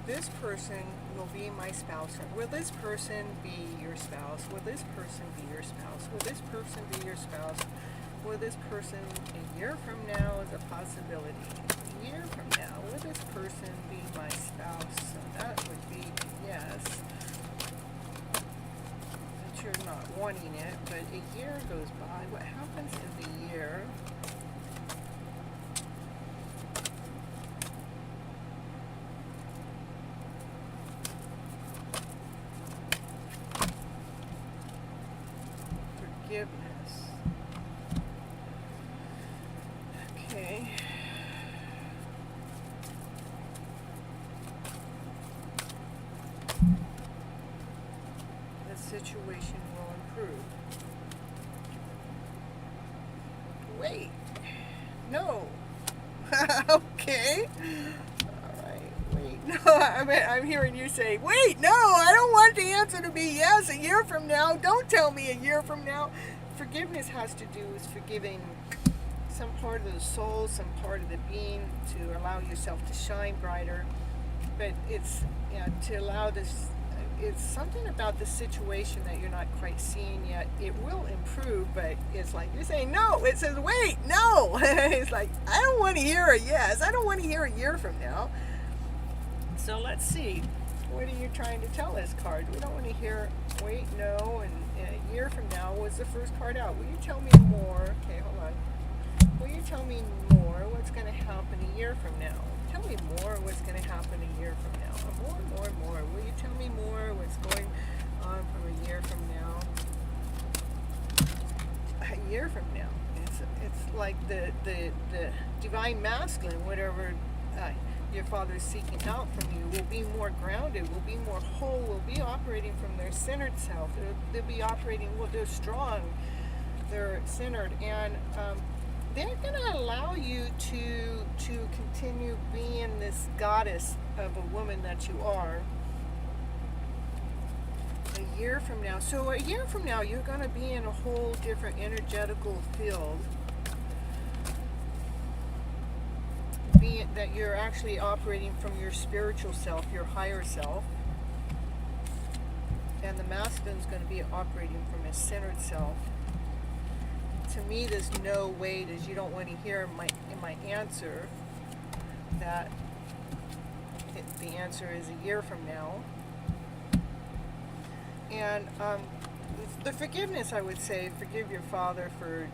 A: this person will be my spouse. Will this person be your spouse? Will this person be your spouse? Will this person be your spouse? Will this person, a year from now, is a possibility? A year from now, will this person be my spouse? So that would be yes. But you're not wanting it, but a year goes by. What happens in the year? forgiveness. Okay. The situation will improve. Wait. No. Okay. All right. Wait. No, I'm hearing you say, wait, no, I don't want the answer to be yes a year from now. Don't tell me a year from now. Forgiveness has to do with forgiving some part of the soul, some part of the being, to allow yourself to shine brighter. But it's, to allow this, it's something about the situation that you're not quite seeing yet. It will improve, but it's like you're saying no. It says, wait, no. It's like, I don't want to hear a yes. I don't want to hear a year from now. So let's see. What are you trying to tell us, card? We don't want to hear, wait, no, and a year from now was the first card out. Will you tell me more? Okay, hold on. Will you tell me more what's going to happen a year from now? Tell me more what's going to happen a year from now. More. Will you tell me more what's going on from a year from now? A year from now. It's like the divine masculine, whatever your father is seeking out from you, will be more grounded, will be more whole, will be operating from their centered self. They'll be operating, well, they're strong, they're centered, and they're going to allow you to continue being this goddess of a woman that you are a year from now. So a year from now, you're going to be in a whole different energetical field. Being that you're actually operating from your spiritual self, your higher self. And the masculine is going to be operating from his centered self. To me, there's no way that you don't want to hear my answer that the answer is a year from now. And the forgiveness, I would say, forgive your father for,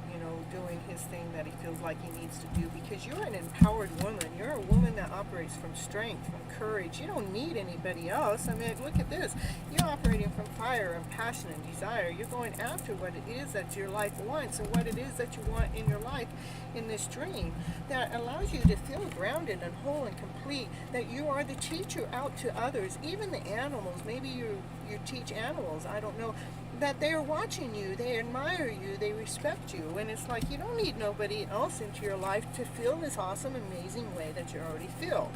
A: doing his thing that he feels like he needs to do, because you're an empowered woman. You're a woman that operates from strength, from courage. You don't need anybody else. I mean, look at this. You're operating from fire and passion and desire. You're going after what it is that your life wants and what it is that you want in your life, in this dream that allows you to feel grounded and whole and complete, that you are the teacher out to others, even the animals. Maybe you teach animals, I don't know, that they are watching you, they admire you, they respect you, and it's like you don't need nobody else into your life to feel this awesome, amazing way that you already feel.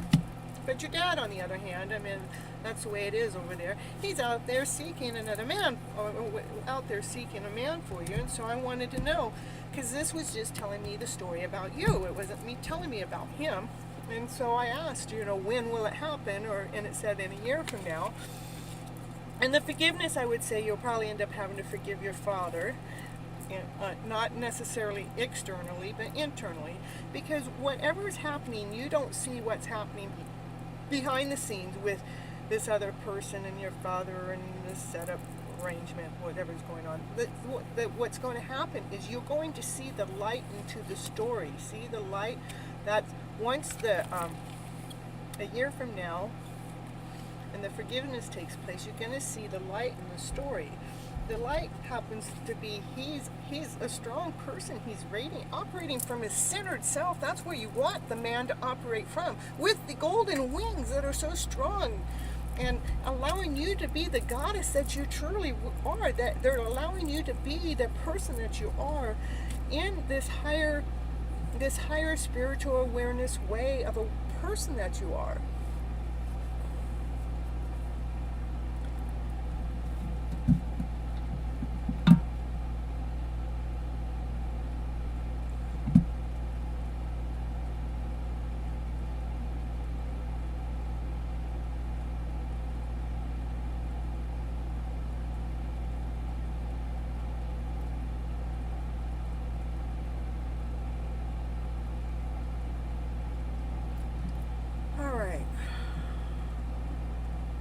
A: But your dad, on the other hand, I mean, that's the way it is over there. He's out there seeking another man, or out there seeking a man for you, and so I wanted to know, because this was just telling me the story about you. It wasn't me telling me about him, and so I asked, when will it happen, and it said in a year from now. And the forgiveness, I would say, you'll probably end up having to forgive your father, not necessarily externally, but internally, because whatever is happening, you don't see what's happening behind the scenes with this other person and your father and this setup arrangement, whatever's going on. What's going to happen is you're going to see the light into the story. See the light that once a year from now, and the forgiveness takes place, you're going to see the light in the story. The light happens to be, he's a strong person. He's operating from his centered self. That's where you want the man to operate from, with the golden wings that are so strong, and allowing you to be the goddess that you truly are, that they're allowing you to be the person that you are in this higher spiritual awareness way of a person that you are.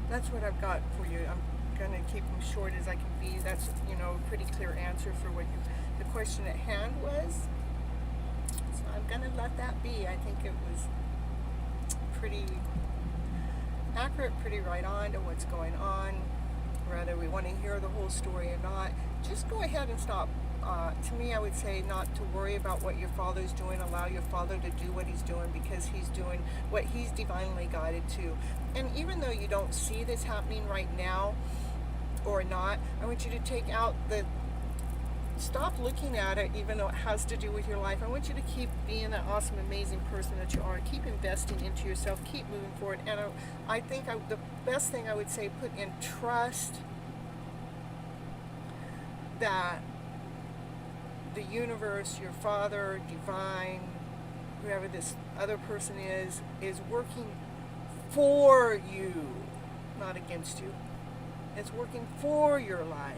A: That's what I've got for you. I'm going to keep them short as I can be. That's, a pretty clear answer for what the question at hand was. So I'm going to let that be. I think it was pretty accurate, pretty right on to what's going on. Whether we want want to hear the whole story or not, just go ahead and stop. To me, I would say not to worry about what your father's doing. Allow your father to do what he's doing, because he's doing what he's divinely guided to. And even though you don't see this happening right now or not, I want you to take out stop looking at it, even though it has to do with your life. I want you to keep being that awesome, amazing person that you are. Keep investing into yourself. Keep moving forward. And I think the best thing I would say, put in trust that the universe, your father, divine, whoever this other person is working for you, not against you. It's working for your life,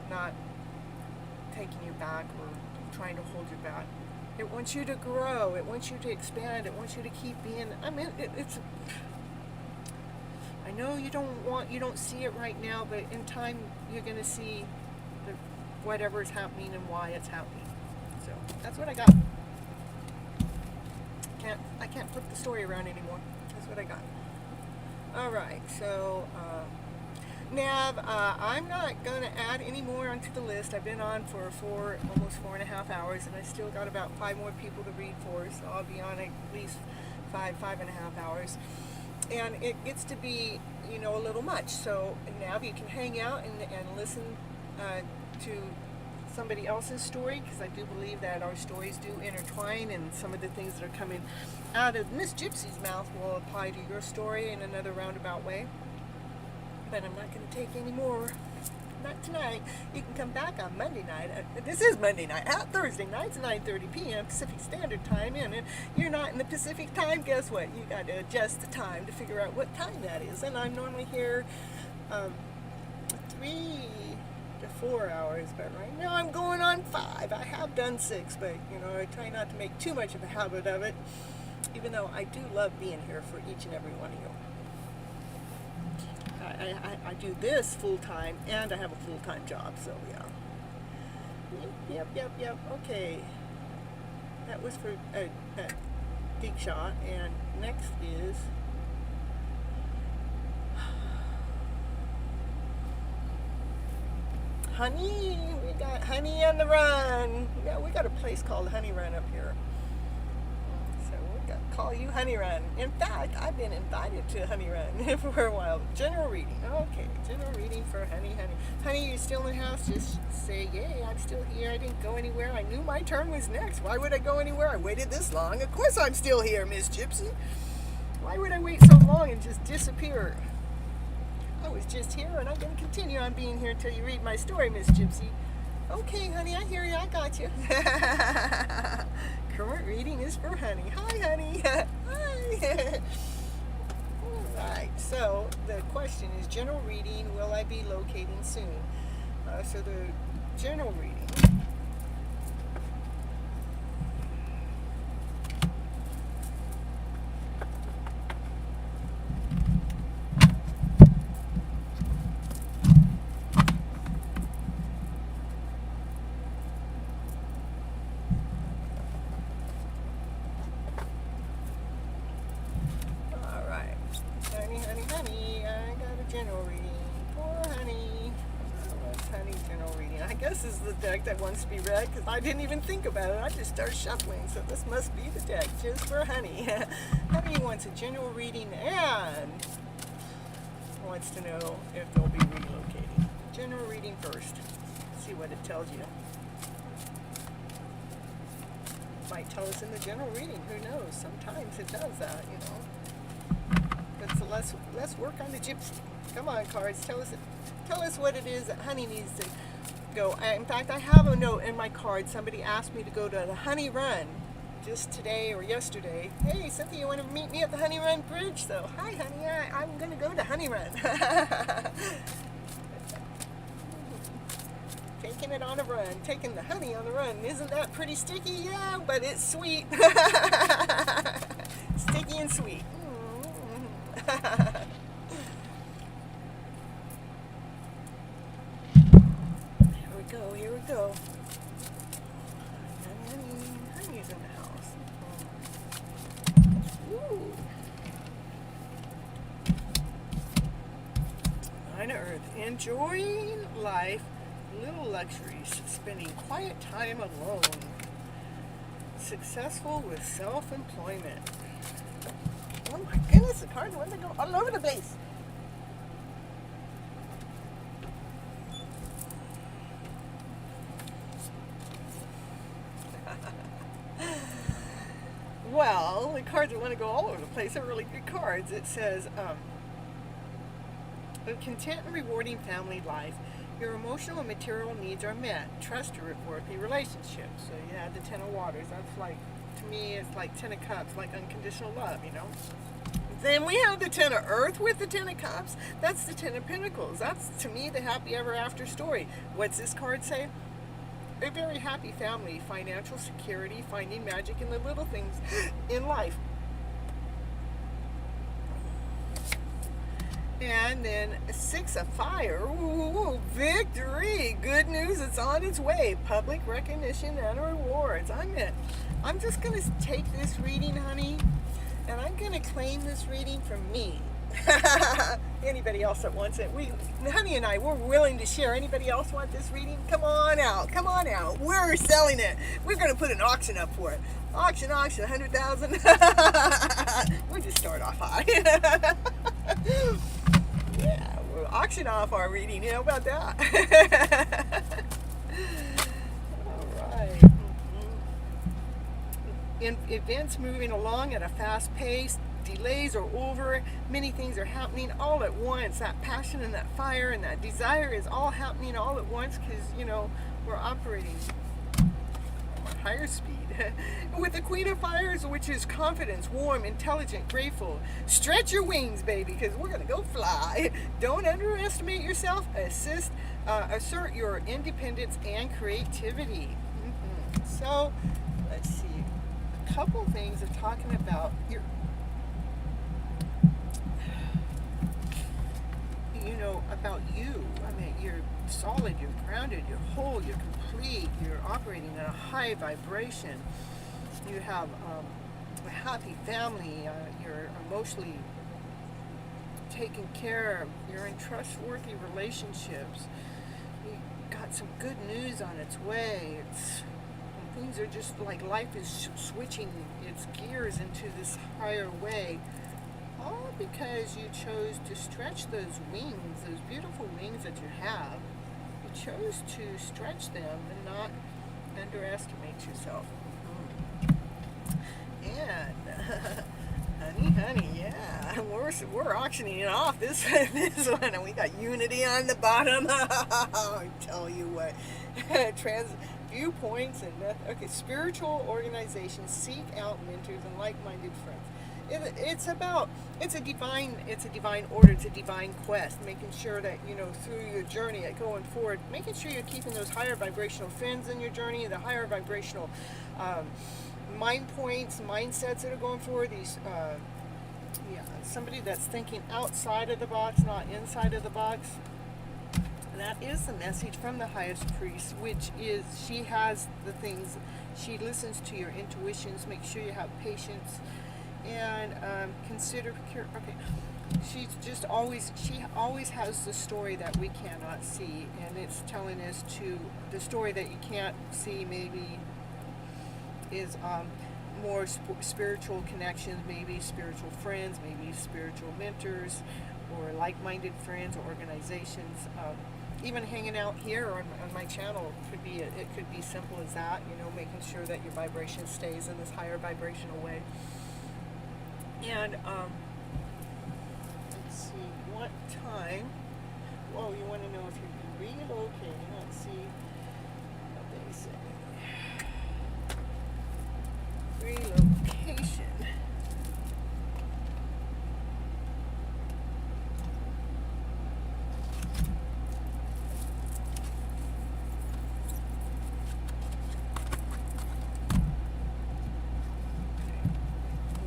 A: not taking you back or trying to hold you back. It wants you to grow. It wants you to expand. It wants you to keep being. I mean, it's. I know you don't see it right now, but in time you're going to see whatever is happening and why it's happening. So that's what I got. I can't flip the story around anymore. That's what I got. All right, so Nav, I'm not going to add any more onto the list. I've been on for almost 4.5 hours, and I still got about 5 more people to read for, so I'll be on at least 5.5 hours. And it gets to be, a little much. So Nav, you can hang out and listen to somebody else's story, because I do believe that our stories do intertwine, and some of the things that are coming out of Miss Gypsy's mouth will apply to your story in another roundabout way. But I'm not going to take any more. Not tonight. You can come back on Monday night. This is Monday night. Thursday nights, 9:30 p.m. Pacific Standard Time. And if you're not in the Pacific time, guess what? You got to adjust the time to figure out what time that is. And I'm normally here 3 to 4 hours, but right now I'm going on 5. I have done 6, but I try not to make too much of a habit of it, even though I do love being here for each and every one of you. I do this full-time, and I have a full-time job, so yeah. Yep. Okay. That was for a big shot, and next is... Honey, we got Honey on the Run. Yeah, we got a place called Honey Run up here. So we got to call you Honey Run. In fact, I've been invited to Honey Run for a while. General reading. Okay, general reading for Honey. Honey, you still in the house? Just say, yay, I'm still here. I didn't go anywhere. I knew my turn was next. Why would I go anywhere? I waited this long. Of course I'm still here, Miss Gypsy. Why would I wait so long and just disappear? I was just here, and I'm going to continue on being here until you read my story, Miss Gypsy. Okay, honey, I hear you. I got you. Current reading is for Honey. Hi, Honey. Hi. All right, so the question is, general reading, will I be locating soon? So the general reading. Honey, I got a general reading for Honey. What's Honey general reading? I guess this is the deck that wants to be read, because I didn't even think about it. I just started shuffling, so this must be the deck just for Honey. Honey wants a general reading and wants to know if they'll be relocating. General reading first. See what it tells you. Might tell us in the general reading. Who knows? Sometimes it does that, But so let's work on the Gypsy. Come on, cards. Tell us what it is that Honey needs to go. In fact, I have a note in my card. Somebody asked me to go to the Honey Run just today or yesterday. Hey, Cynthia, you want to meet me at the Honey Run Bridge? So, hi, Honey. I'm going to go to Honey Run. Taking it on a run. Taking the honey on the run. Isn't that pretty sticky? Yeah, but it's sweet. Sticky and sweet. Here we go. Honey's in the house. Ooh. planet Earth, enjoying life, little luxuries, spending quiet time alone, successful with self-employment. Oh my goodness, the cards want to go all over the place. Well, the cards that want to go all over the place are really good cards. It says, a content and rewarding family life. Your emotional and material needs are met. Trust your worthy relationships. So you have the Ten of Waters. That's like, to me, it's like Ten of Cups, like unconditional love, you know. Then we have the Ten of Earth with the Ten of Cups. That's the Ten of Pentacles. That's, to me, the happy ever after story. What's this card say? A very happy family, financial security, finding magic in the little things in life. And then Six of Fire, ooh, victory, good news, it's on its way, public recognition and rewards. I'm just going to take this reading, honey, and I'm going to claim this reading from me. Anybody else that wants it, honey and I, we're willing to share. Anybody else want this reading? Come on out, we're selling it. We're going to put an auction up for it. Auction, 100,000. We'll just start off high. Yeah, we'll auction off our reading. How about that? All right. In events moving along at a fast pace, delays are over, many things are happening all at once. That passion and that fire and that desire is all happening all at once because, you know, we're operating at higher speed. With the Queen of Fires, which is confidence, warm, intelligent, grateful. Stretch your wings, baby, because we're going to go fly. Don't underestimate yourself. Assert your independence and creativity. So, let's see. A couple things of talking about your, you know, about you. I mean, you're solid, you're grounded, you're whole, you're complete, you're operating at a high vibration. You have a happy family, you're emotionally taken care of, you're in trustworthy relationships, you got some good news on its way. Things are just like life is switching its gears into this higher way. All because you chose to stretch those wings, those beautiful wings that you have. You chose to stretch them and not underestimate yourself. And honey, yeah, we're auctioning it off this one, and we got unity on the bottom. I tell you what, viewpoints and okay, spiritual organizations seek out mentors and like-minded friends. It's a divine order, it's a divine quest, making sure that, you know, through your journey going forward, making sure you're keeping those higher vibrational friends in your journey, the higher vibrational mind points, mindsets that are going forward. These somebody that's thinking outside of the box, not inside of the box. That is the message from the highest priest, which is she has the things, she listens to your intuitions. Make sure you have patience and consider. Okay, she always has the story that we cannot see, and it's telling us to the story that you can't see. Maybe is more spiritual connections, maybe spiritual friends, maybe spiritual mentors, or like-minded friends or organizations. Even hanging out here on my channel could be it could be simple as that, you know, making sure that your vibration stays in this higher vibrational way. And let's see, what time? Whoa, you want to know if you're relocating? Let's see what they say. Relocation.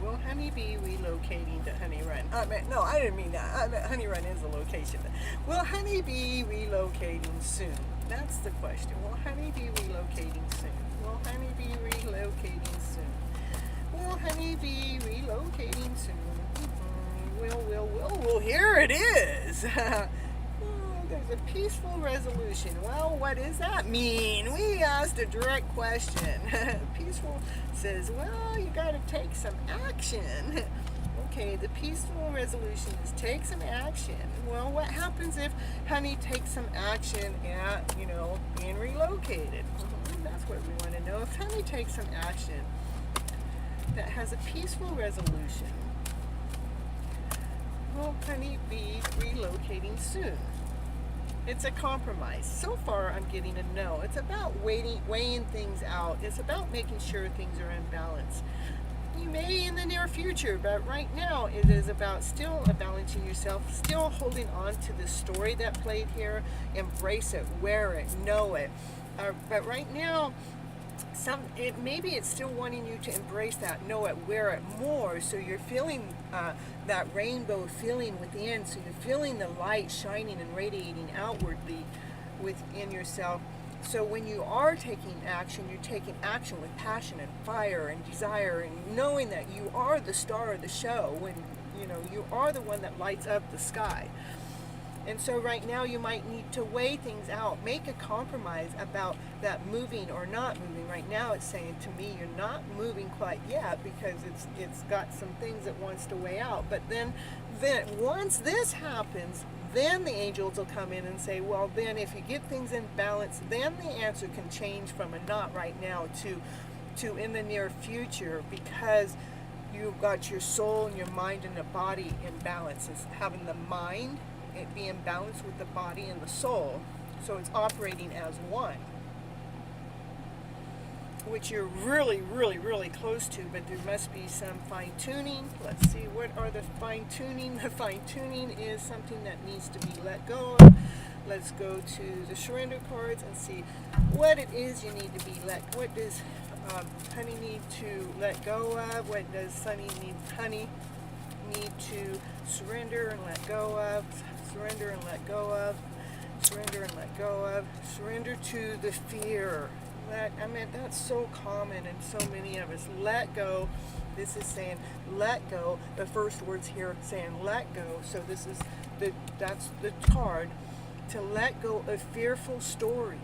A: Will Honey be relocating to Honey Run? No, I didn't mean that. I meant Honey Run is a location. Will Honey be relocating soon? That's the question. Will Honey be relocating soon? Will Honey be relocating soon? Will Honey be relocating soon? Will. Well, here it is. There's a peaceful resolution. Well, what does that mean? We asked a direct question. Peaceful says, well, you got to take some action. Okay, the peaceful resolution is take some action. Well, what happens if honey takes some action at, being relocated? That's what we want to know. If honey takes some action that has a peaceful resolution, will honey be relocating soon? It's a compromise. So far, I'm getting a no. It's about weighing things out. It's about making sure things are in balance. You may in the near future, but right now it is about still balancing yourself, still holding on to the story that played here. Embrace it, wear it, know it. But right now, maybe it's still wanting you to embrace that, know it, wear it more, so you're feeling that rainbow feeling within, so you're feeling the light shining and radiating outwardly within yourself. So when you are taking action, you're taking action with passion and fire and desire, and knowing that you are the star of the show, when you are the one that lights up the sky. And so right now you might need to weigh things out, make a compromise about that moving or not moving. Right now it's saying to me you're not moving quite yet because it's got some things it wants to weigh out. But then once this happens, then the angels will come in and say, well, then if you get things in balance, then the answer can change from a not right now to in the near future, because you've got your soul and your mind and the body in balance. It's having the mind, it be in balance with the body and the soul, so it's operating as one, which you're really, really, really close to, but there must be some fine-tuning. Let's see, what are the fine-tuning? The fine-tuning is something that needs to be let go of. Let's go to the surrender cards and see what it is you need to be what does honey need to let go of? What does honey need to surrender and let go of? Surrender and let go of. Surrender and let go of. Surrender to the fear. That's so common in so many of us. Let go. This is saying let go. The first words here saying let go. So that's the card to let go of fearful stories.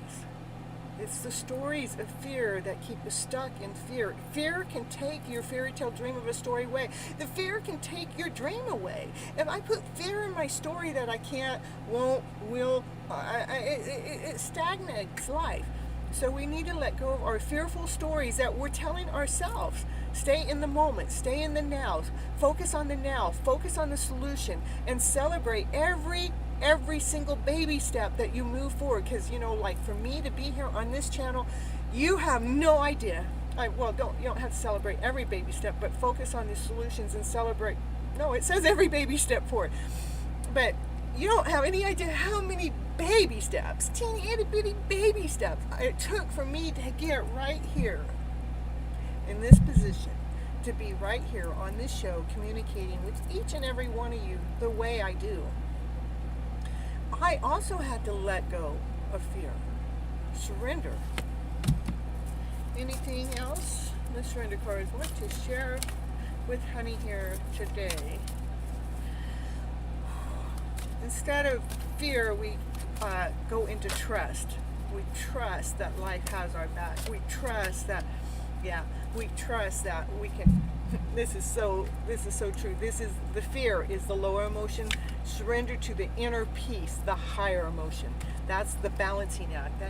A: It's the stories of fear that keep us stuck in fear. Fear can take your fairy tale dream of a story away. The fear can take your dream away. If I put fear in my story that I can't, won't, will, it stagnates life. So we need to let go of our fearful stories that we're telling ourselves. Stay in the moment, stay in the now, focus on the now, focus on the solution, and celebrate every single baby step that you move forward. Because like for me to be here on this channel, you have no idea. You don't have to celebrate every baby step, but focus on the solutions and celebrate. No, it says every baby step forward, but you don't have any idea how many baby steps, teeny itty bitty baby steps it took for me to get right here in this position, to be right here on this show, communicating with each and every one of you the way I do. I also had to let go of fear. Surrender. Anything else the surrender cards want to share with honey here today? Instead of fear, we go into trust. We trust that life has our back. We trust that, we trust that we can. This is so true. The fear is the lower emotion. Surrender to the inner peace, the higher emotion. That's the balancing act.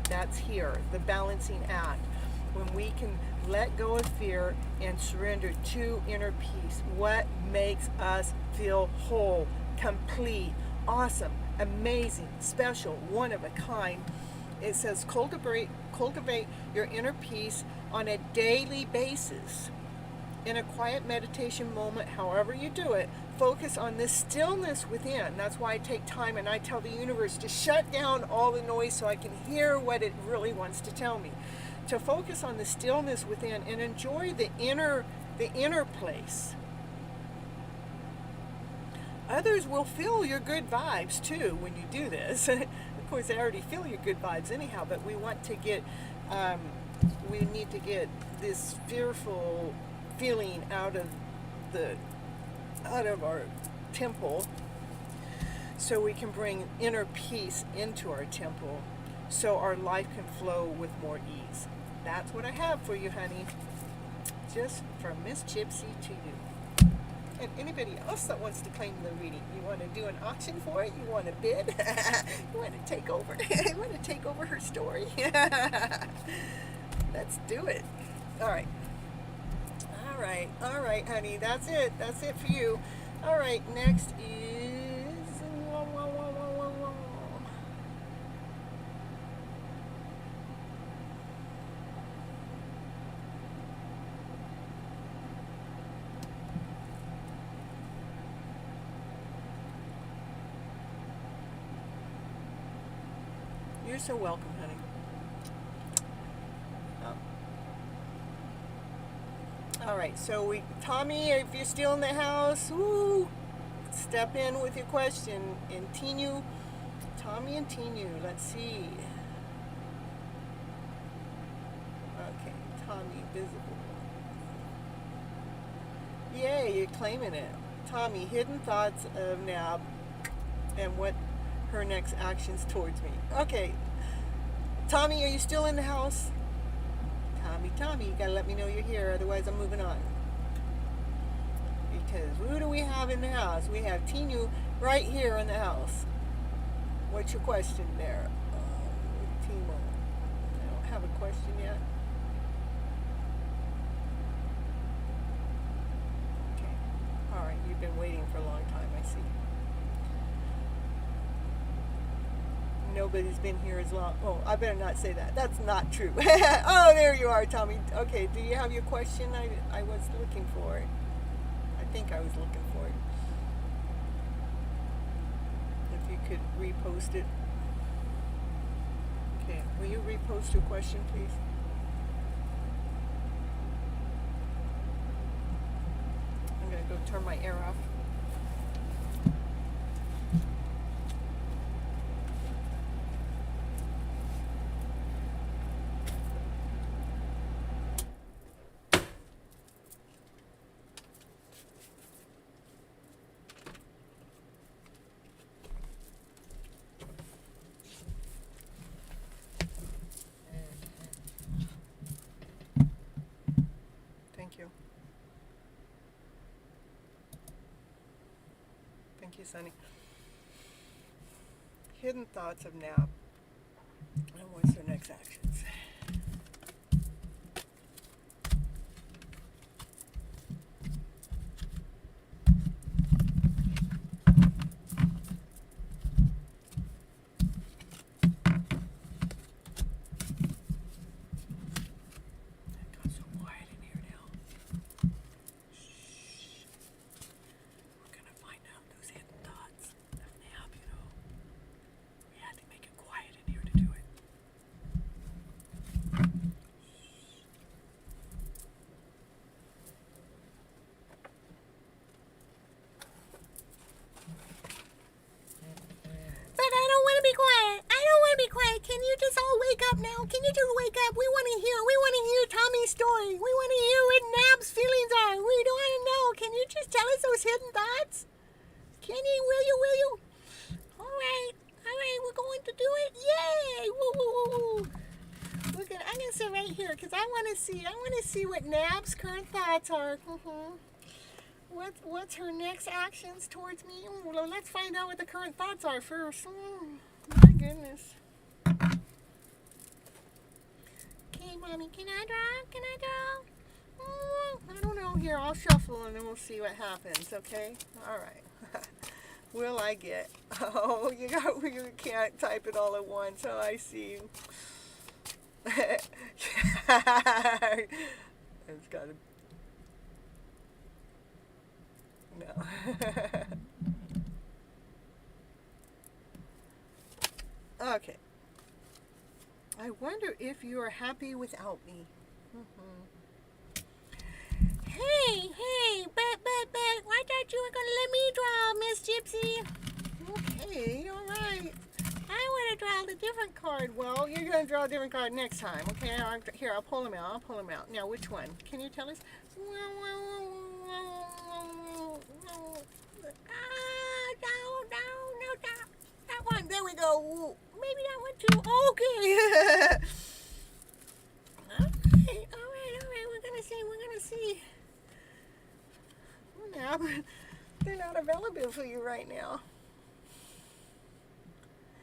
A: That's here, the balancing act. When we can let go of fear and surrender to inner peace, what makes us feel whole, complete, awesome, amazing, special, one of a kind. It says cultivate your inner peace on a daily basis. In a quiet meditation moment, however you do it, focus on this stillness within. That's why I take time and I tell the universe to shut down all the noise so I can hear what it really wants to tell me. To focus on the stillness within and enjoy the inner place. Others will feel your good vibes too when you do this. Of course, they already feel your good vibes anyhow, but we want to get, we need to get this fearful feeling out of our temple. so we can bring inner peace into our temple so our life can flow with more ease. That's what I have for you, honey. Just from Miss Gypsy to you. And anybody else that wants to claim the reading, you want to do an auction for it? You want to bid? You want to take over? You want to take over her story? Let's do it. All right. All right, honey. That's it. That's it for you. All right. Next is. You're so welcome, honey. All right, so Tommy, if you're still in the house, step in with your question. And Tinu, Tommy and Tinu, let's see. Okay, Tommy, visible. Yay, you're claiming it. Tommy, hidden thoughts of Nab and what her next actions towards me. Okay, Tommy, are you still in the house? Tommy, you gotta let me know you're here, otherwise I'm moving on. Because who do we have in the house? We have Tinu right here in the house. What's your question there? Tinu, I don't have a question yet. Okay, alright, you've been waiting for a long time, I see. Nobody's been here as long. Oh, I better not say that. That's not true. Oh, there you are, Tommy. Okay, do you have your question? I was looking for it. I think I was looking for it. If you could repost it. Okay, will you repost your question, please? I'm going to go turn my air off. Thank you, Sonny. Hidden thoughts of Nab. And what's their next actions? Can you just all wake up now? Can you just wake up? We want to hear Tommy's story. We want to hear what Nab's feelings are. We don't want to know. Can you just tell us those hidden thoughts? Can you? Will you? All right, we're going to do it. Yay! Woo, woo, woo, woo. I'm going to sit right here because I want to see what Nab's current thoughts are. What's her next actions towards me? Well, let's find out what the current thoughts are first. My goodness. Okay, Mommy, can I draw? I don't know. Here, I'll shuffle and then we'll see what happens, okay? All right. Will I get? Oh, you can't type it all at once. Oh, I see. It's got to... No. Okay. I wonder if you are happy without me. Hey, but, I thought you were going to let me draw, Miss Gypsy. Okay, all right. I want to draw a different card. Well, you're going to draw a different card next time, okay? Here, I'll pull them out. Now, which one? Can you tell us? No, about that one? There we go. Ooh, maybe that one too. Okay. All right. We're gonna see. Now, they're not available for you right now.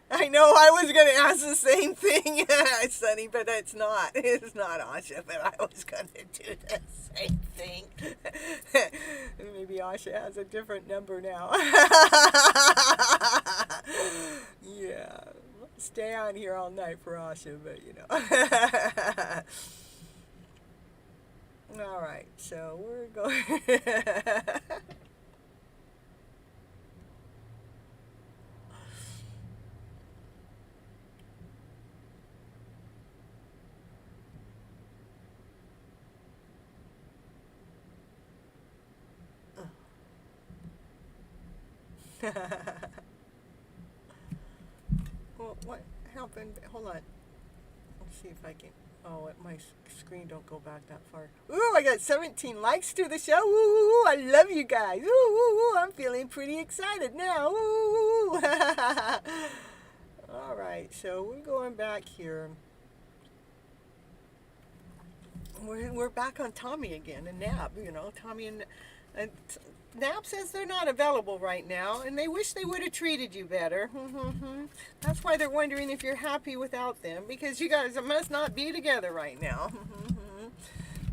A: I know, I was going to ask the same thing, Sonny, but it's not. It's not Asha, but I was going to do the same thing. Maybe Asha has a different number now. Yeah. Stay on here all night for Asha, but you know. All right, so we're going. Well, what happened? Hold on. Let's see if I can. Oh, my screen don't go back that far. Ooh, I got 17 likes to the show. Ooh, I love you guys. Ooh, I'm feeling pretty excited now. Ooh. All right, so we're going back here. We're back on Tommy again and Nab. You know, Tommy and Nab says they're not available right now, and they wish they would have treated you better. That's why they're wondering if you're happy without them, because you guys must not be together right now.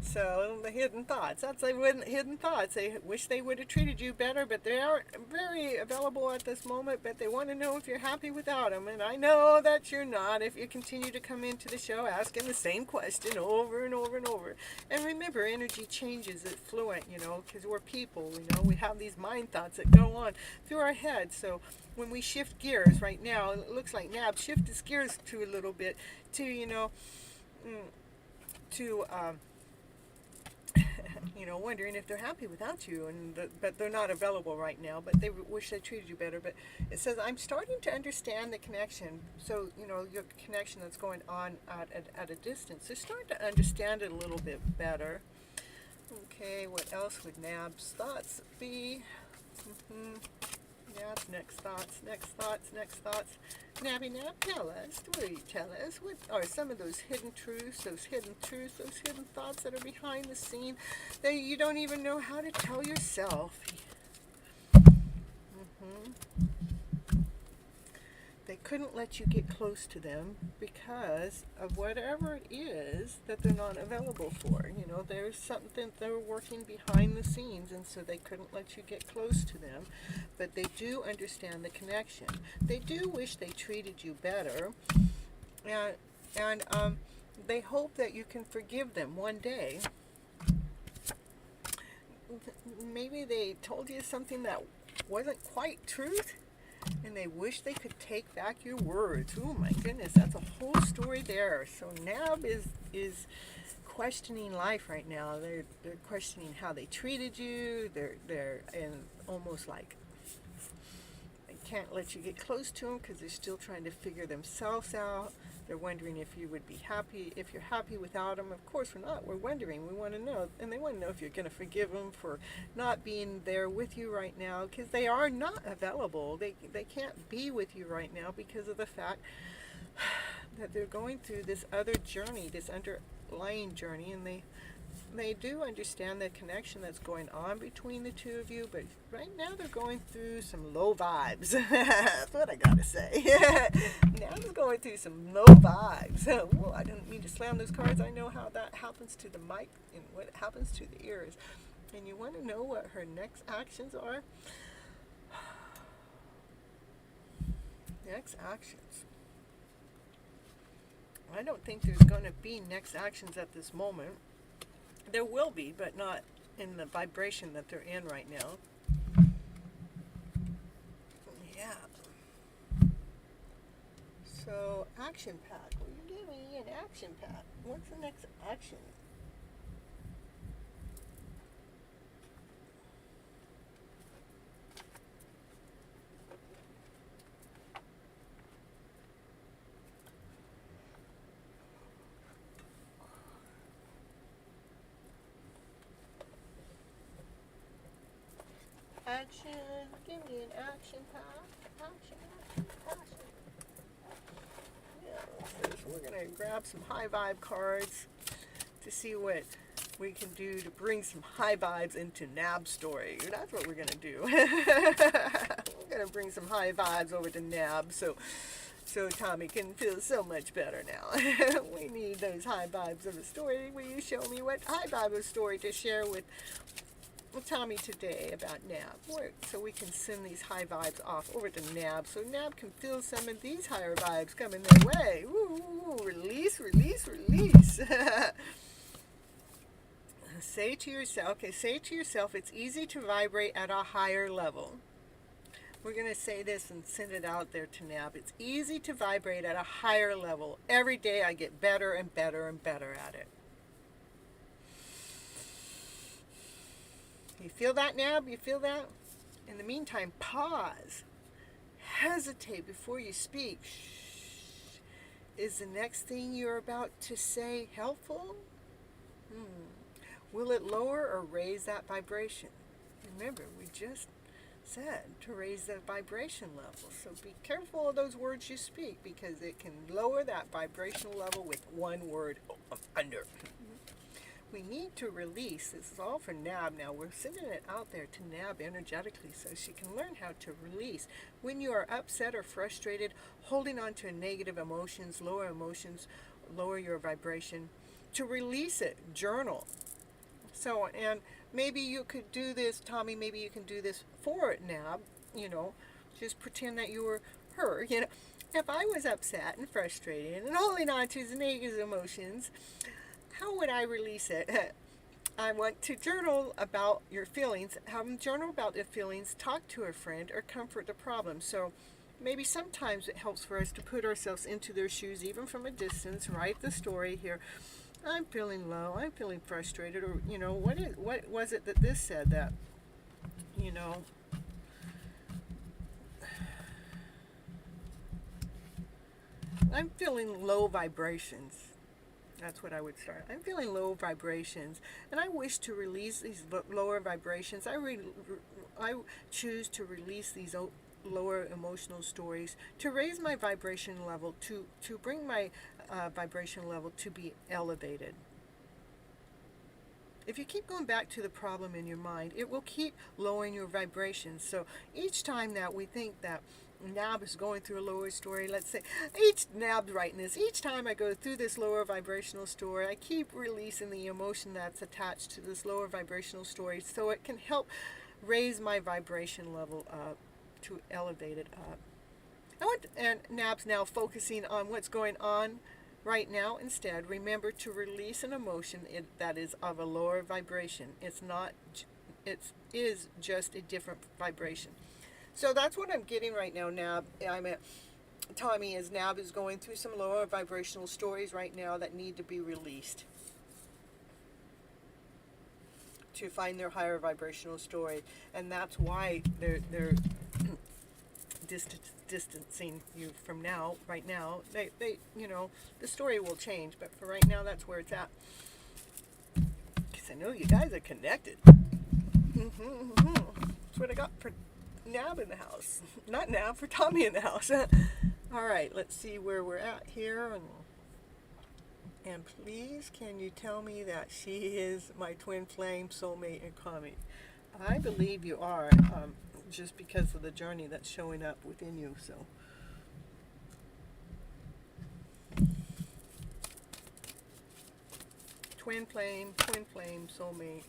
A: So, the hidden thoughts. That's the hidden thoughts. They wish they would have treated you better, but they aren't very available at this moment, but they want to know if you're happy without them. And I know that you're not if you continue to come into the show asking the same question over and over and over. And remember, energy changes. It's fluent, you know, because we're people, you know. We have these mind thoughts that go on through our heads. So when we shift gears right now, it looks like Nab shifted his gears to a little bit to, you know, wondering if they're happy without you, but they're not available right now, but they wish they treated you better. But it says, I'm starting to understand the connection. So, you know, your connection that's going on at a distance. They're starting to understand it a little bit better. Okay, what else would Nab's thoughts be? Yeah, next thoughts. Nabby Nab, tell us. What do you tell us? What are some of those hidden truths, those hidden thoughts that are behind the scene that you don't even know how to tell yourself? They couldn't let you get close to them because of whatever it is that they're not available for. You know, there's something they're working behind the scenes, and so they couldn't let you get close to them. But they do understand the connection. They do wish they treated you better, and they hope that you can forgive them one day. Maybe they told you something that wasn't quite truth, and they wish they could take back your words. Oh my goodness, that's a whole story there. So Nab is questioning life right now. They're questioning how they treated you. They're in almost like they can't let you get close to them because they're still trying to figure themselves out. They're wondering if you would be happy, if you're happy without them. Of course we're not. We're wondering. We want to know. And they want to know if you're going to forgive them for not being there with you right now, because they are not available. They can't be with you right now because of the fact that they're going through this other journey, this underlying journey, and they do understand the connection that's going on between the two of you, but right now they're going through some low vibes. That's what I gotta say. Now they're going through some low vibes. Whoa, I didn't mean to slam those cards. I know how that happens to the mic and what happens to the ears. And you want to know what her next actions are? Next actions. I don't think there's going to be next actions at this moment. There will be, but not in the vibration that they're in right now. Yeah. So, action pack. Will you give me an action pack? What's the next action? Action. Give me an action pack. Action. Yeah, so we're going to grab some high vibe cards to see what we can do to bring some high vibes into Nab's story. That's what we're going to do. We're going to bring some high vibes over to Nab so Tommy can feel so much better now. We need those high vibes of a story. Will you show me what high vibe of a story to share with Tommy today about Nab? So we can send these high vibes off over to Nab so Nab can feel some of these higher vibes coming their way. Ooh, release, release, release. Say to yourself, it's easy to vibrate at a higher level. We're going to say this and send it out there to Nab. It's easy to vibrate at a higher level. Every day I get better and better and better at it. You feel that, Nab? You feel that? In the meantime, pause. Hesitate before you speak. Shh. Is the next thing you're about to say helpful? Will it lower or raise that vibration? Remember, we just said to raise the vibration level. So be careful of those words you speak because it can lower that vibrational level with one word under. We need to release. This is all for Nab now. We're sending it out there to Nab energetically so she can learn how to release. When you are upset or frustrated, holding on to negative emotions, lower your vibration. To release it, journal. So, and maybe you could do this, Tommy, maybe you can do this for Nab, just pretend that you were her, If I was upset and frustrated and holding on to negative emotions, how would I release it? I want to journal about your feelings, have them journal about their feelings, talk to a friend, or comfort the problem. So maybe sometimes it helps for us to put ourselves into their shoes, even from a distance, write the story here. I'm feeling low, I'm feeling frustrated, or, what was it that this said that, I'm feeling low vibrations. That's what I would start. I'm feeling low vibrations, and I wish to release these lower vibrations. I choose to release these lower emotional stories to raise my vibration level, to bring my vibration level to be elevated. If you keep going back to the problem in your mind, it will keep lowering your vibrations. So each time that we think that Nab is going through a lower story, let's say, Nab's writing this, each time I go through this lower vibrational story, I keep releasing the emotion that's attached to this lower vibrational story so it can help raise my vibration level up, to elevate it up. And Nab's now focusing on what's going on right now. Instead, remember to release an emotion that is of a lower vibration. It is just a different vibration. So that's what I'm getting right now, Nab. Tommy, as Nab is going through some lower vibrational stories right now that need to be released to find their higher vibrational story. And that's why they're distancing you from right now. They the story will change, but for right now, that's where it's at. Because I know you guys are connected. That's what I got for Nab in the house. Not Nab, for Tommy in the house. All right, let's see where we're at here. And please, can you tell me that she is my twin flame, soulmate, and karmic? I believe you are, just because of the journey that's showing up within you. So, twin flame, soulmate.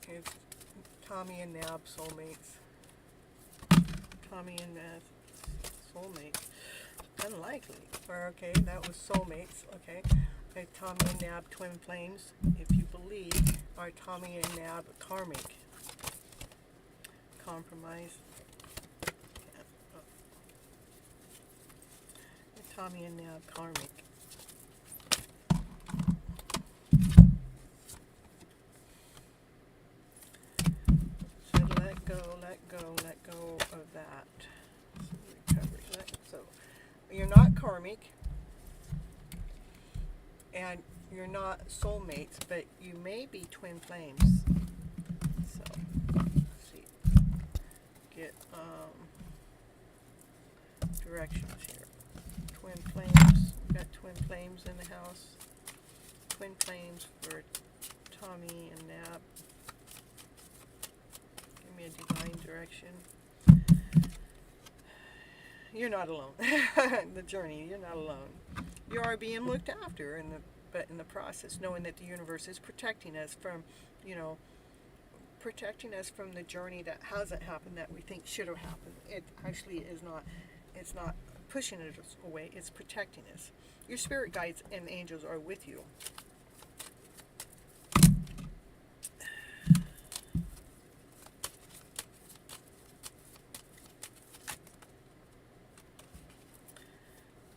A: It's Tommy and Nab, soulmates. Tommy and soulmates. Unlikely. Okay, that was soulmates. Okay. Tommy and Nab, twin flames, if you believe, are Tommy and Nab karmic. Compromise. Tommy and Nab karmic. So let go of that. Recovery. So you're not karmic, and you're not soulmates, but you may be twin flames. So, let's see. get directions here. Twin flames. We've got twin flames in the house. Twin flames for Tommy and Nab. Give me a divine direction. You're not alone. The journey, you're not alone. You are being looked after in the process, knowing that the universe is protecting us from, protecting us from the journey that hasn't happened that we think should have happened. It actually is not. It's not pushing us away. It's protecting us. Your spirit guides and angels are with you.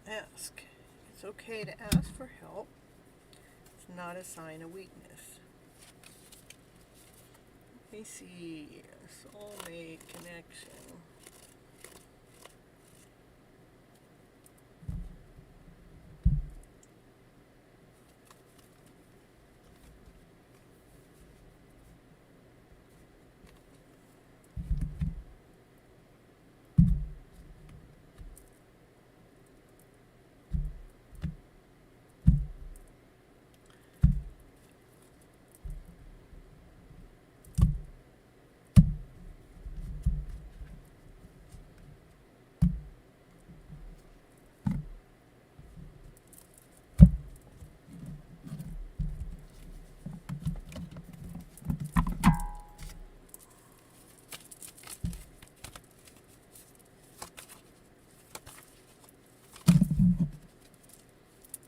A: Ask. It's okay to ask for help. It's not a sign of weakness. Let me see. Soulmate connection.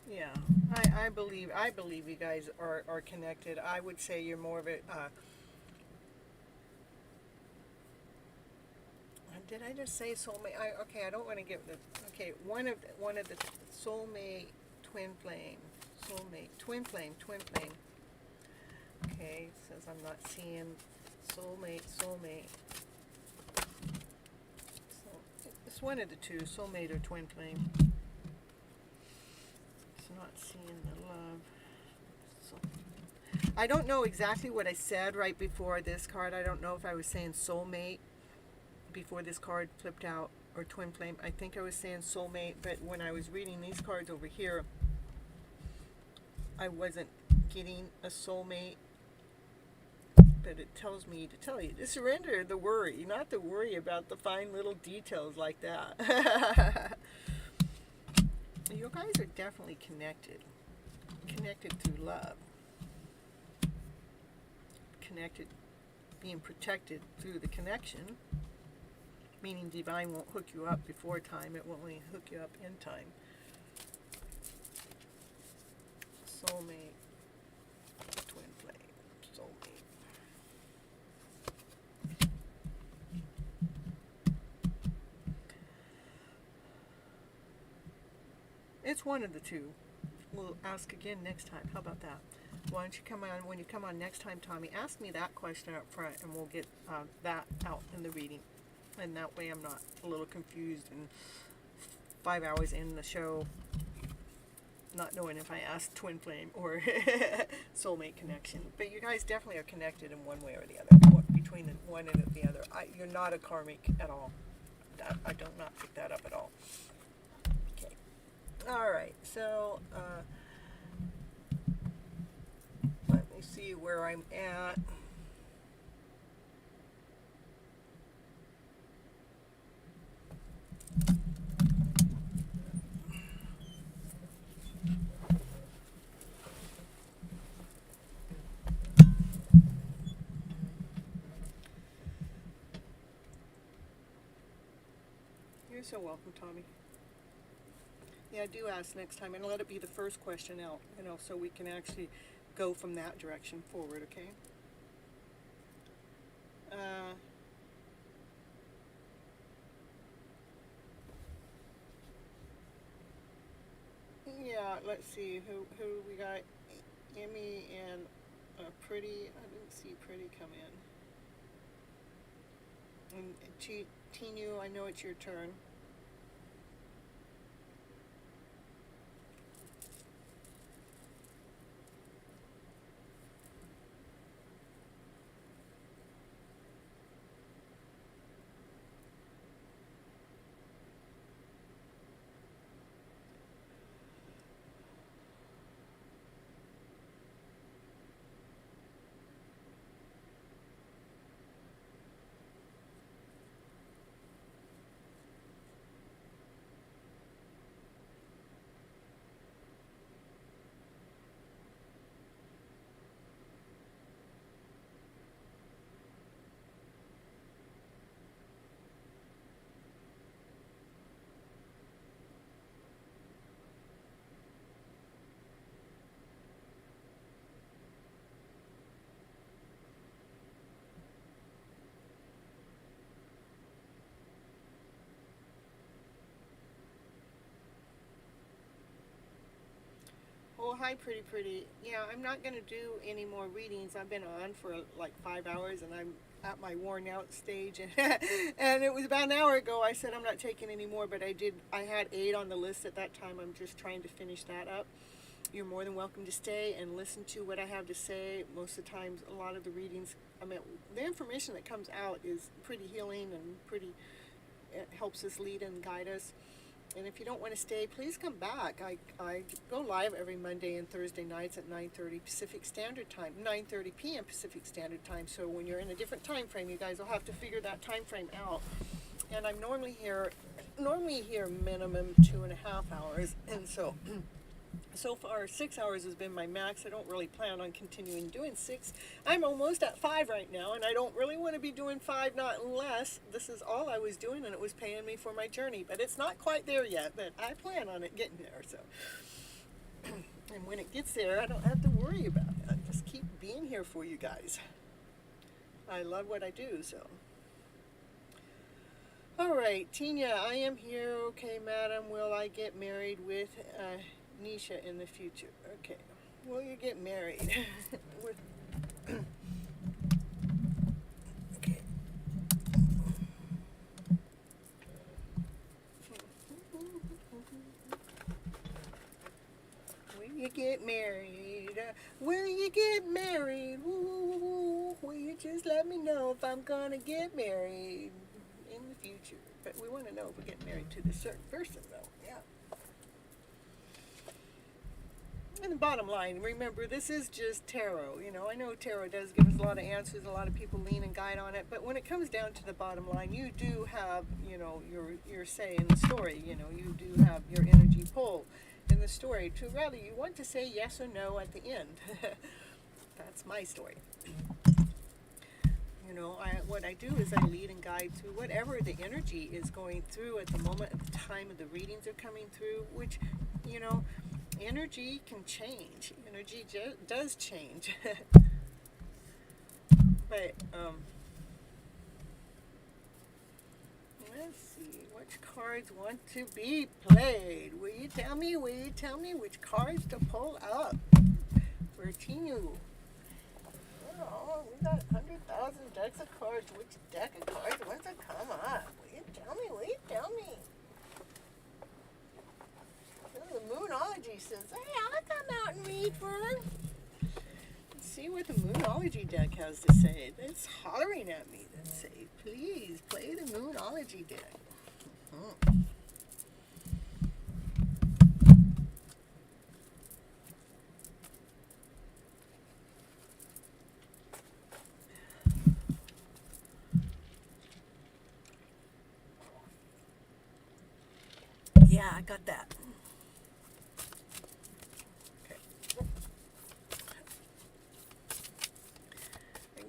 A: Yeah, I believe you guys are connected. I would say you're more of a. Did I just say soulmate? Okay, I don't want to give the. Okay, one of the soulmate, twin flame, soulmate, twin flame. Okay, says I'm not seeing soulmate. So it's one of the two, soulmate or twin flame. Not seeing the love. So, I don't know exactly what I said right before this card. I don't know if I was saying soulmate before this card flipped out or twin flame. I think I was saying soulmate, but when I was reading these cards over here, I wasn't getting a soulmate. But it tells me to tell you to surrender the worry, not to worry about the fine little details like that. You guys are definitely connected through love, connected, being protected through the connection, meaning divine won't hook you up before time, it will only hook you up in time. Soulmate, twin flame, soulmate. It's one of the two. We'll ask again next time. How about that? Why don't you come on, when you come on next time, Tommy, ask me that question up front and we'll get that out in the reading. And that way I'm not a little confused and 5 hours in the show not knowing if I asked twin flame or soulmate connection. But you guys definitely are connected in one way or the other, between the one and the other. You're not a karmic at all. I do not pick that up at all. Alright, so let me see where I'm at. You're so welcome, Tommy. Yeah, do ask next time, and let it be the first question out, so we can actually go from that direction forward, okay? Yeah, let's see, who we got? Emmy and Pretty. I didn't see Pretty come in. And Tinu, I know it's your turn. hi, pretty. Yeah, I'm not going to do any more readings. I've been on for like 5 hours, and I'm at my worn out stage. And it was about an hour ago I said I'm not taking any more, but I had 8 on the list at that time. I'm just trying to finish that up. You're more than welcome to stay and listen to what I have to say. Most of the times, a lot of the readings, the information that comes out is pretty healing and it helps us lead and guide us. And if you don't want to stay, please come back. I go live every Monday and Thursday nights at 9:30 Pacific Standard Time, 9:30 p.m. Pacific Standard Time. So when you're in a different time frame, you guys will have to figure that time frame out. And I'm normally here minimum 2.5 hours. And so far 6 hours has been my max. I don't really plan on continuing doing 6. I'm almost at 5 right now, and I don't really want to be doing 5, not unless this is all I was doing and it was paying me for my journey. But it's not quite there yet, but I plan on it getting there. So and when it gets there, I don't have to worry about it. I just keep being here for you guys. I love what I do. So all right, Tina, I am here. Okay, madam, will I get married with Nisha in the future? Okay. Will you get married? Okay. Will you get married? Will you get married? Ooh, will you just let me know if I'm gonna get married in the future? But we want to know if we get married to this certain person, though. Yeah. And the bottom line, remember, this is just tarot. I know tarot does give us a lot of answers. A lot of people lean and guide on it. But when it comes down to the bottom line, you do have, your say in the story. You do have your energy pull in the story to rather you want to say yes or no at the end. That's my story. What I do is I lead and guide through whatever the energy is going through at the moment, at the time of the readings are coming through, which, energy can change. Energy does change. But, let's see, which cards want to be played? Will you tell me which cards to pull up for Tinu? Oh, we got 100,000 decks of cards. Which deck of cards wants to come up? Will you tell me? The Moonology says, hey, I'll come out and read for her. Let's see what the Moonology deck has to say. It's hollering at me that say, please play the Moonology deck. Yeah, I got that. Okay.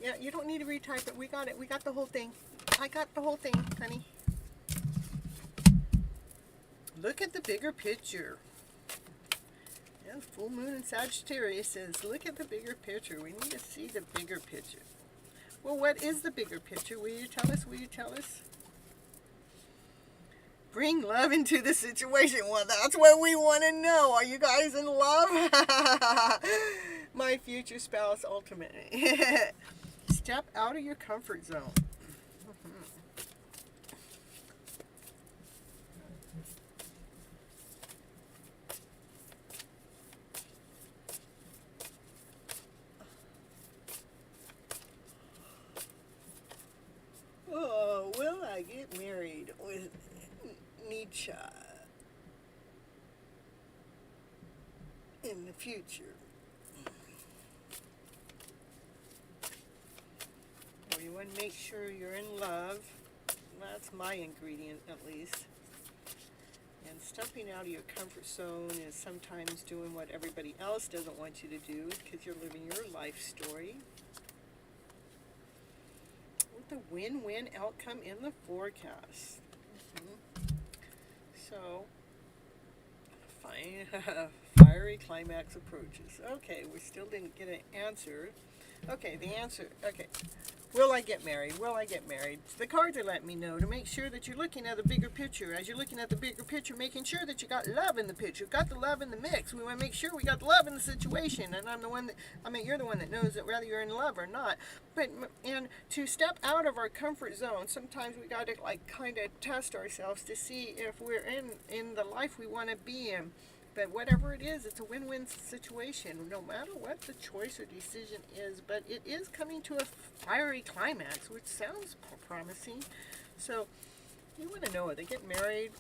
A: Yeah, you don't need to retype it. We got it. We got the whole thing. I got the whole thing, honey. Look at the bigger picture. Yeah, full moon in Sagittarius says, look at the bigger picture. We need to see the bigger picture. Well, what is the bigger picture? Will you tell us? Bring love into the situation. Well, that's what we want to know. Are you guys in love? My future spouse, ultimately. Step out of your comfort zone. Oh, will I get married with Nietzsche in the future? Well, you want to make sure you're in love. That's my ingredient, at least. And stepping out of your comfort zone is sometimes doing what everybody else doesn't want you to do because you're living your life story. With the win-win outcome in the forecast. So, fiery climax approaches. Okay, we still didn't get an answer. Okay, the answer. Okay, Will I get married? Will I get married? The cards are letting me know to make sure that you're looking at the bigger picture. As you're looking at the bigger picture, making sure that you got love in the picture, got the love in the mix. We want to make sure we got love in the situation. And you're the one that knows that whether you're in love or not. And to step out of our comfort zone, sometimes we got to kind of test ourselves to see if we're in the life we want to be in. But whatever it is, it's a win-win situation, no matter what the choice or decision is. But it is coming to a fiery climax, which sounds promising. So you want to know, are they getting married?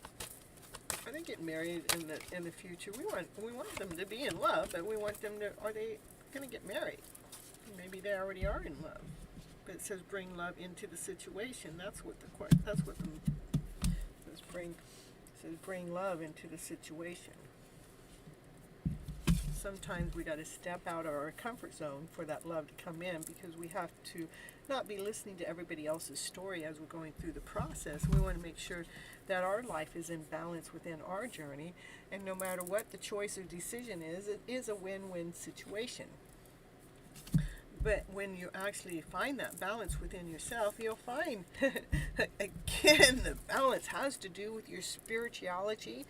A: Are they getting married in the future? We want them to be in love, but we want them to. Are they going to get married? Maybe they already are in love. But it says bring love into the situation. That's what says bring love into the situation. Sometimes we got to step out of our comfort zone for that love to come in, because we have to not be listening to everybody else's story as we're going through the process. We want to make sure that our life is in balance within our journey, and no matter what the choice or decision is, it is a win-win situation. But when you actually find that balance within yourself, you'll find, again, the balance has to do with your spirituality,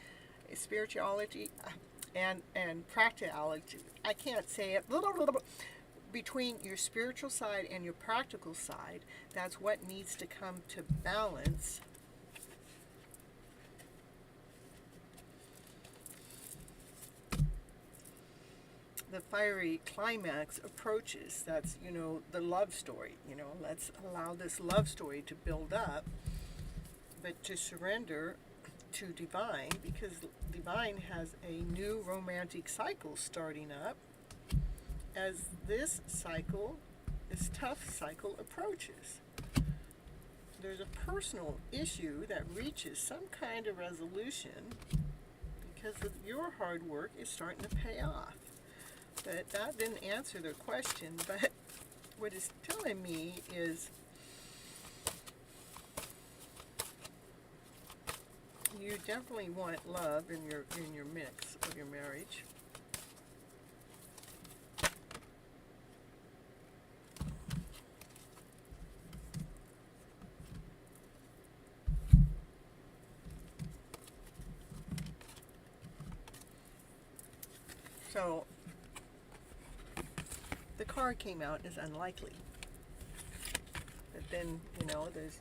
A: and practicality. I can't say it. Between your spiritual side and your practical side, that's what needs to come to balance. The fiery climax approaches. That's, the love story. Let's allow this love story to build up, but to surrender to divine, because divine has a new romantic cycle starting up as this tough cycle approaches. There's a personal issue that reaches some kind of resolution because of your hard work is starting to pay off. But that didn't answer their question, but what it's telling me is you definitely want love in your mix of your marriage. So the card came out as unlikely. But then, there's,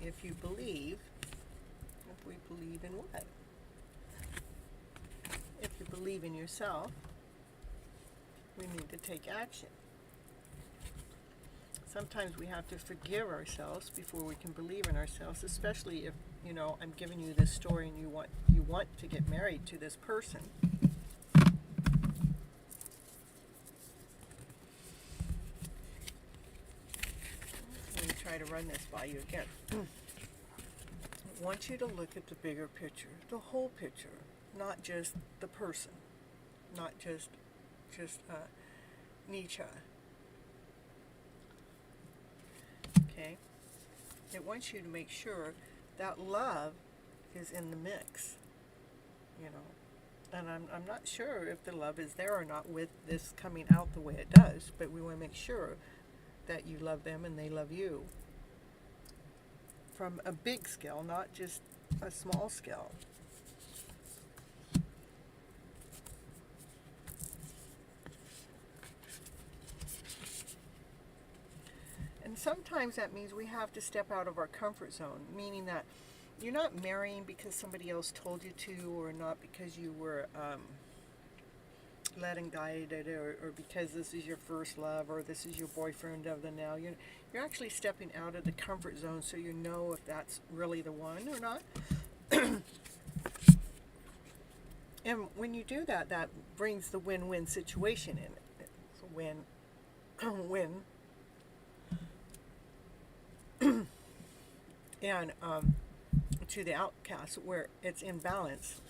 A: if you believe, if we believe in what? If you believe in yourself, we need to take action. Sometimes we have to forgive ourselves before we can believe in ourselves, especially if, I'm giving you this story and you want to get married to this person. Let me try to run this by you again. I want you to look at the bigger picture, the whole picture, not just the person, not just Nietzsche. Okay? It wants you to make sure that love is in the mix, And I'm not sure if the love is there or not with this coming out the way it does, but we want to make sure that you love them and they love you. From a big scale, not just a small scale. And sometimes that means we have to step out of our comfort zone, meaning that you're not marrying because somebody else told you to, or not because you were led and guided, or because this is your first love, or this is your boyfriend of the now. You're actually stepping out of the comfort zone so you know if that's really the one or not. And when you do that, that brings the win-win situation in it. It's a win. And to the outcast, where it's in balance.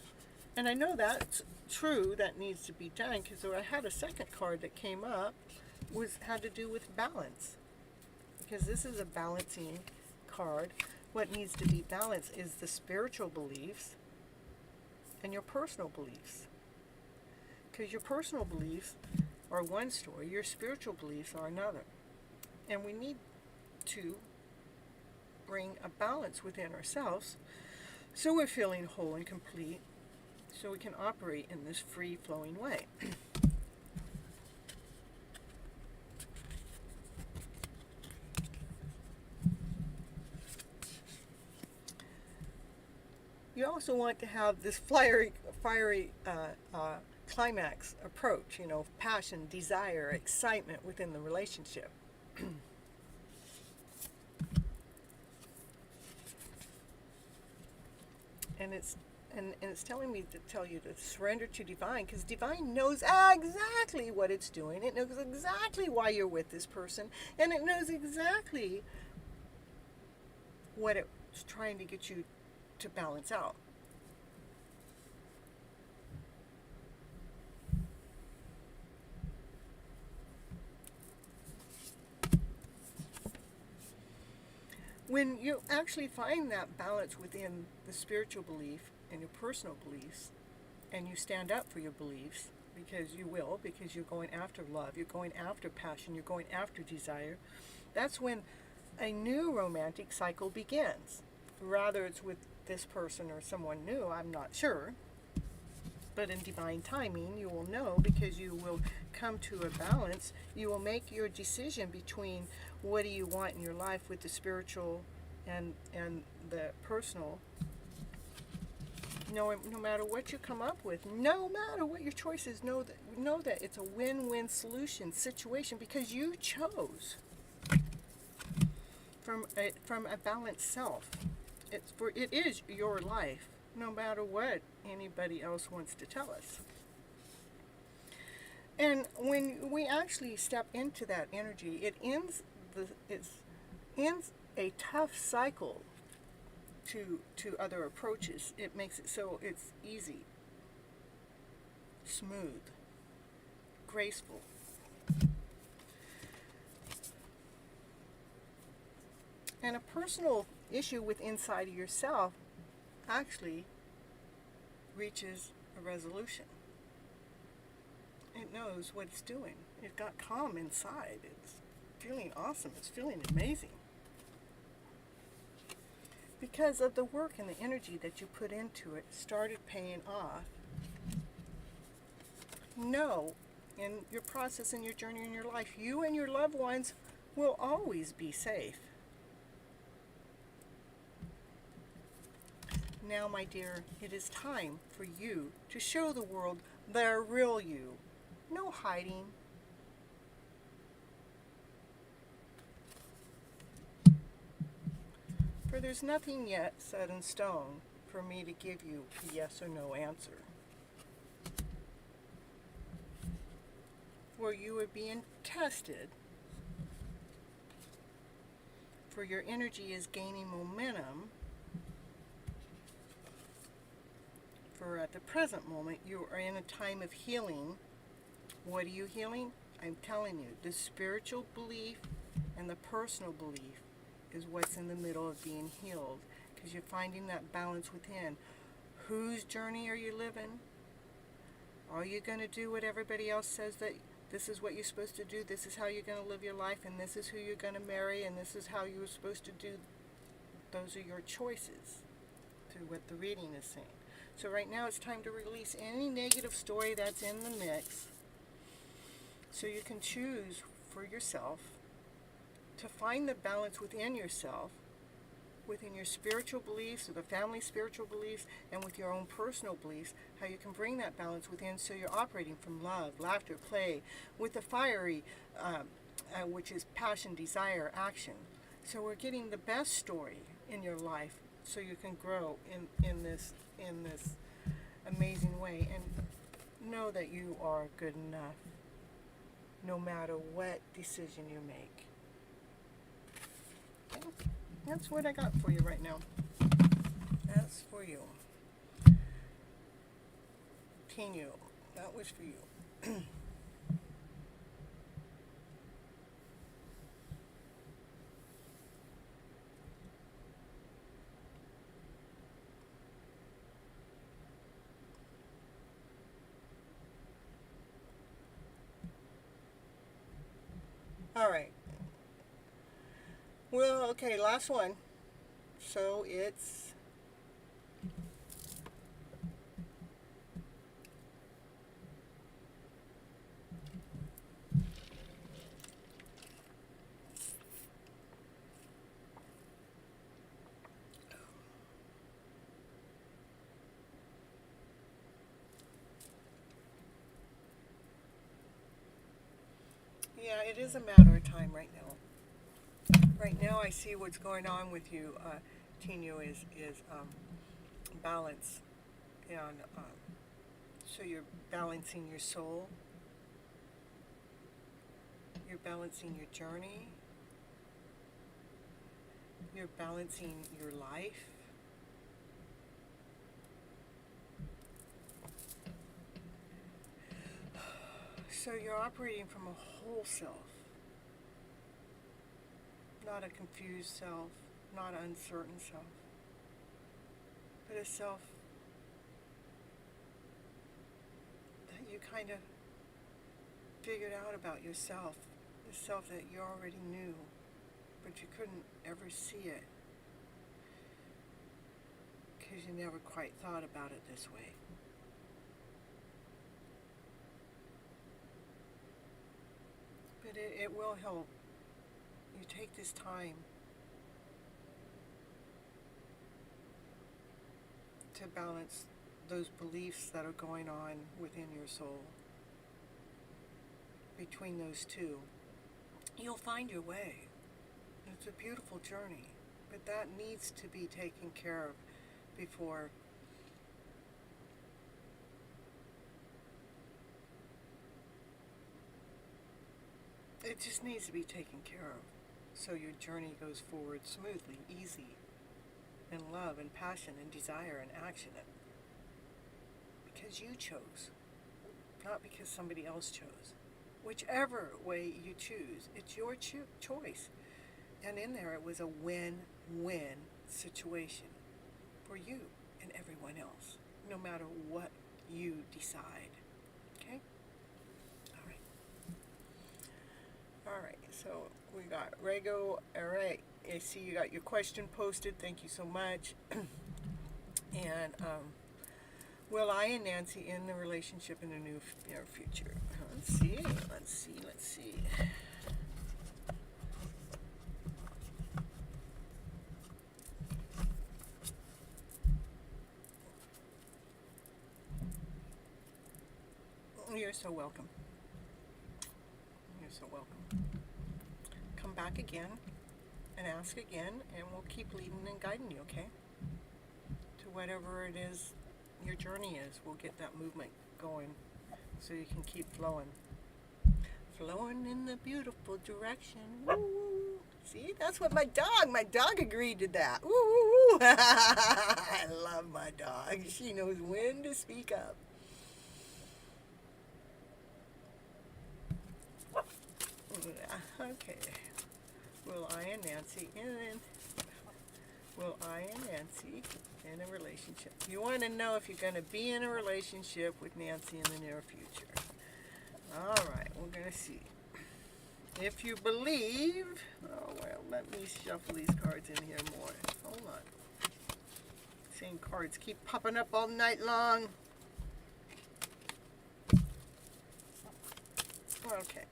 A: And I know that's true, that needs to be done, because I had a second card that came up, had to do with balance. Because this is a balancing card. What needs to be balanced is the spiritual beliefs and your personal beliefs. Because your personal beliefs are one story, your spiritual beliefs are another. And we need to bring a balance within ourselves so we're feeling whole and complete, so we can operate in this free-flowing way. You also want to have this fiery climax approach, passion, desire, excitement within the relationship. And it's telling me to tell you to surrender to divine, because divine knows exactly what it's doing. It knows exactly why you're with this person, and it knows exactly what it's trying to get you to balance out. When you actually find that balance within the spiritual belief and your personal beliefs, and you stand up for your beliefs, because you will, because you're going after love, you're going after passion, you're going after desire, that's when a new romantic cycle begins. Rather it's with this person or someone new, I'm not sure. But in divine timing, you will know, because you will come to a balance. You will make your decision between what do you want in your life with the spiritual and the personal. No matter what you come up with, no matter what your choice is, know that it's a win-win solution situation, because you chose from a balanced self. It is your life, no matter what anybody else wants to tell us. And when we actually step into that energy, it ends a tough cycle to other approaches. It makes it so it's easy, smooth, graceful. And a personal issue with inside of yourself actually reaches a resolution. It knows what it's doing. It got calm inside. It's feeling awesome. It's feeling amazing. Because of the work and the energy that you put into it started paying off. Know in your process, in your journey, in your life, you and your loved ones will always be safe. Now, my dear, it is time for you to show the world the real you. No hiding. For there's nothing yet set in stone for me to give you a yes or no answer. For you are being tested. For your energy is gaining momentum. For at the present moment, you are in a time of healing. What are you healing? I'm telling you, the spiritual belief and the personal belief is what's in the middle of being healed, because you're finding that balance within. Whose journey are you living? Are you going to do what everybody else says that this is what you're supposed to do, this is how you're going to live your life, and this is who you're going to marry, and this is how you're supposed to do? Those are your choices through what the reading is saying. So right now it's time to release any negative story that's in the mix, so you can choose for yourself to find the balance within yourself, within your spiritual beliefs, or the family spiritual beliefs, and with your own personal beliefs, how you can bring that balance within, so you're operating from love, laughter, play, with the fiery, which is passion, desire, action. So we're getting the best story in your life, so you can grow in this amazing way, and know that you are good enough, no matter what decision you make. Okay? That's what I got for you right now. That's for you. Tinu, that was for you. All right. Well, okay, last one. So it's yeah, it is a matter of time right now. Right now, I see what's going on with you, Tino, is balance, and so you're balancing your soul, you're balancing your journey, you're balancing your life. So you're operating from a whole self, not a confused self, not an uncertain self, but a self that you kind of figured out about yourself, the self that you already knew, but you couldn't ever see it because you never quite thought about it this way. But it will help you take this time to balance those beliefs that are going on within your soul. Between those two, you'll find your way. It's a beautiful journey, but that needs to be taken care of before it just needs to be taken care of so your journey goes forward smoothly, easy, in love and passion and desire and action. Because you chose, not because somebody else chose. Whichever way you choose, it's your choice. And in there, it was a win-win situation for you and everyone else, no matter what you decide. Okay? All right, so we got Rego. All right, I see you got your question posted. Thank you so much. And will I and Nancy in the relationship in the near future? Let's see. You're so welcome. You're so welcome. Come back again and ask again, and we'll keep leading and guiding you, okay? To whatever it is your journey is, we'll get that movement going so you can keep flowing. Flowing in the beautiful direction. Woo! See, that's what my dog agreed to that. Woo, woo, woo. I love my dog. She knows when to speak up. Okay. Will I and Nancy in a relationship? You want to know if you're going to be in a relationship with Nancy in the near future. All right, we're going to see. If you believe, oh well, let me shuffle these cards in here more. Hold on. Same cards keep popping up all night long. Okay.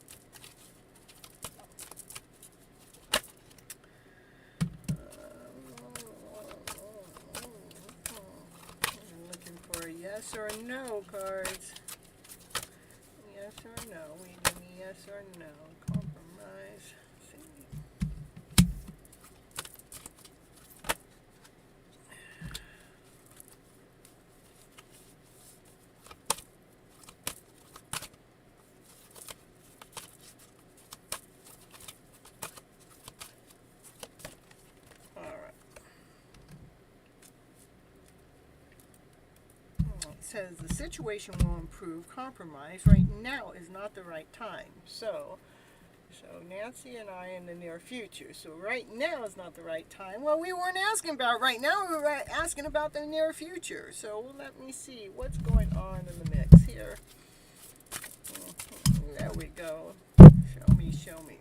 A: Yes or no cards. Yes or no. We give me yes or no. Compromise. See. All right. Says the situation will improve. Compromise right now is not the right time. So Nancy and I in the near future. So right now is not the right time. Well, we weren't asking about right now. We were asking about the near future. So let me see what's going on in the mix here. There we go. Show me.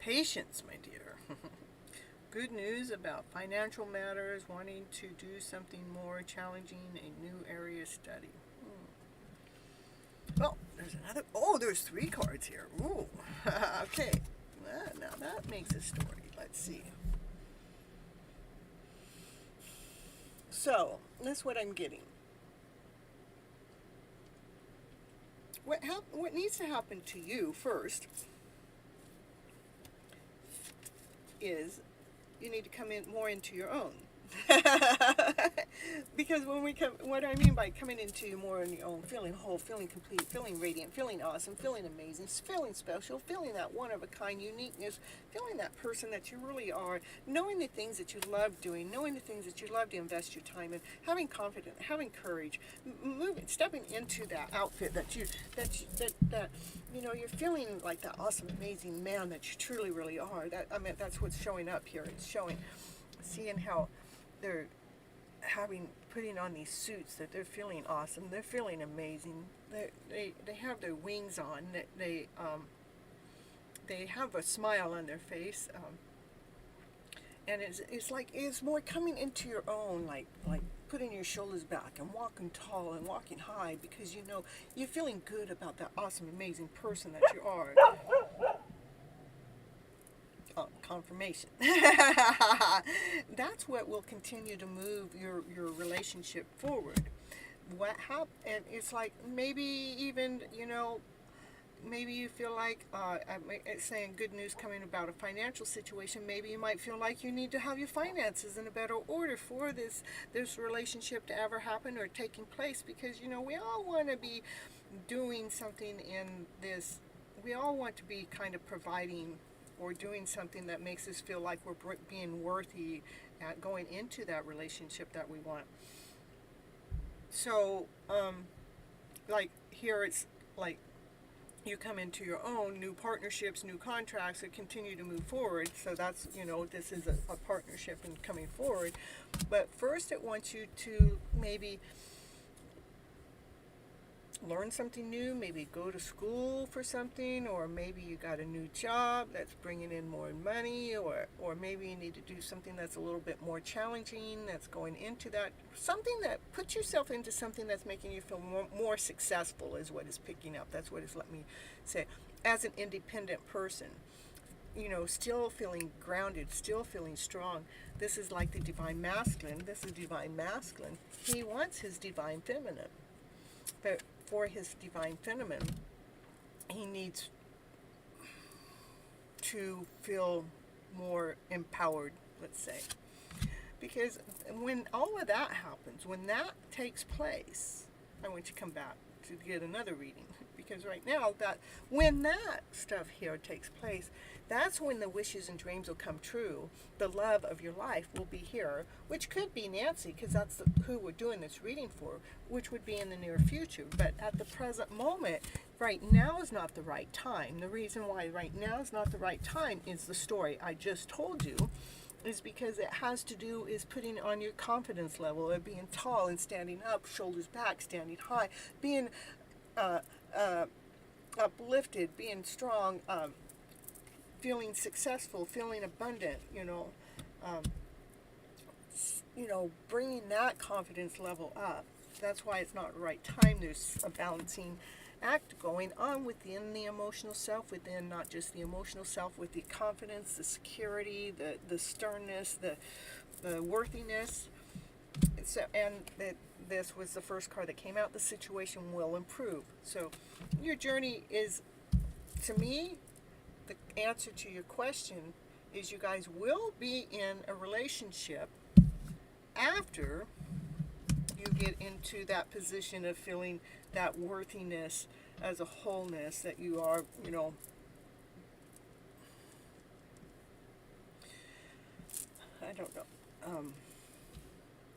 A: Patience, my dear. Good news about financial matters, wanting to do something more challenging, a new area study. Well, there's another. Oh, there's 3 cards here. Ooh. Okay. Now that makes a story. Let's see. So, that's what I'm getting. What needs to happen to you first is you need to come in more into your own. Because what I mean by coming into more on your own, feeling whole, feeling complete, feeling radiant, feeling awesome, feeling amazing, feeling special, feeling that one-of-a-kind uniqueness, feeling that person that you really are, knowing the things that you love doing, knowing the things that you love to invest your time in, having confidence, having courage, stepping into that outfit that you're feeling like that awesome, amazing man that you truly, really are. That's what's showing up here. It's showing, seeing how they're putting on these suits, that they're feeling awesome, they're feeling amazing, they have their wings on, they have a smile on their face, and it's more coming into your own, like putting your shoulders back and walking tall and walking high, because you're feeling good about that awesome, amazing person that you are. Confirmation. That's what will continue to move your relationship forward. And it's like maybe even, maybe you feel like, it's saying good news coming about a financial situation. Maybe you might feel like you need to have your finances in a better order for this relationship to ever happen or taking place, because, we all want to be doing something in this. We all want to be kind of providing or doing something that makes us feel like we're being worthy at going into that relationship that we want. So, like here it's like you come into your own new partnerships, new contracts that continue to move forward. So that's, this is a partnership and coming forward. But first it wants you to maybe learn something new, maybe go to school for something, or maybe you got a new job that's bringing in more money, or maybe you need to do something that's a little bit more challenging, that's going into that, something that puts yourself into something that's making you feel more successful is what is picking up. That's what it's let me say. As an independent person, still feeling grounded, still feeling strong. This is like the divine masculine. This is divine masculine. He wants his divine feminine. But for his divine feminine, he needs to feel more empowered, let's say. Because when all of that happens, when that takes place, I want you to come back to get another reading. Because right now, when that stuff here takes place, that's when the wishes and dreams will come true. The love of your life will be here, which could be Nancy, because that's who we're doing this reading for, which would be in the near future. But at the present moment, right now is not the right time. The reason why right now is not the right time is the story I just told you, is because it has to do is putting on your confidence level of being tall and standing up, shoulders back, standing high, being uplifted, being strong, feeling successful, feeling abundant, bringing that confidence level up. That's why it's not the right time. There's a balancing act going on within the emotional self, within not just the emotional self, with the confidence, the security, the sternness, the worthiness. So, this was the first card that came out. The situation will improve. So your journey is, to me, the answer to your question is you guys will be in a relationship after you get into that position of feeling that worthiness as a wholeness, that you are, I don't know,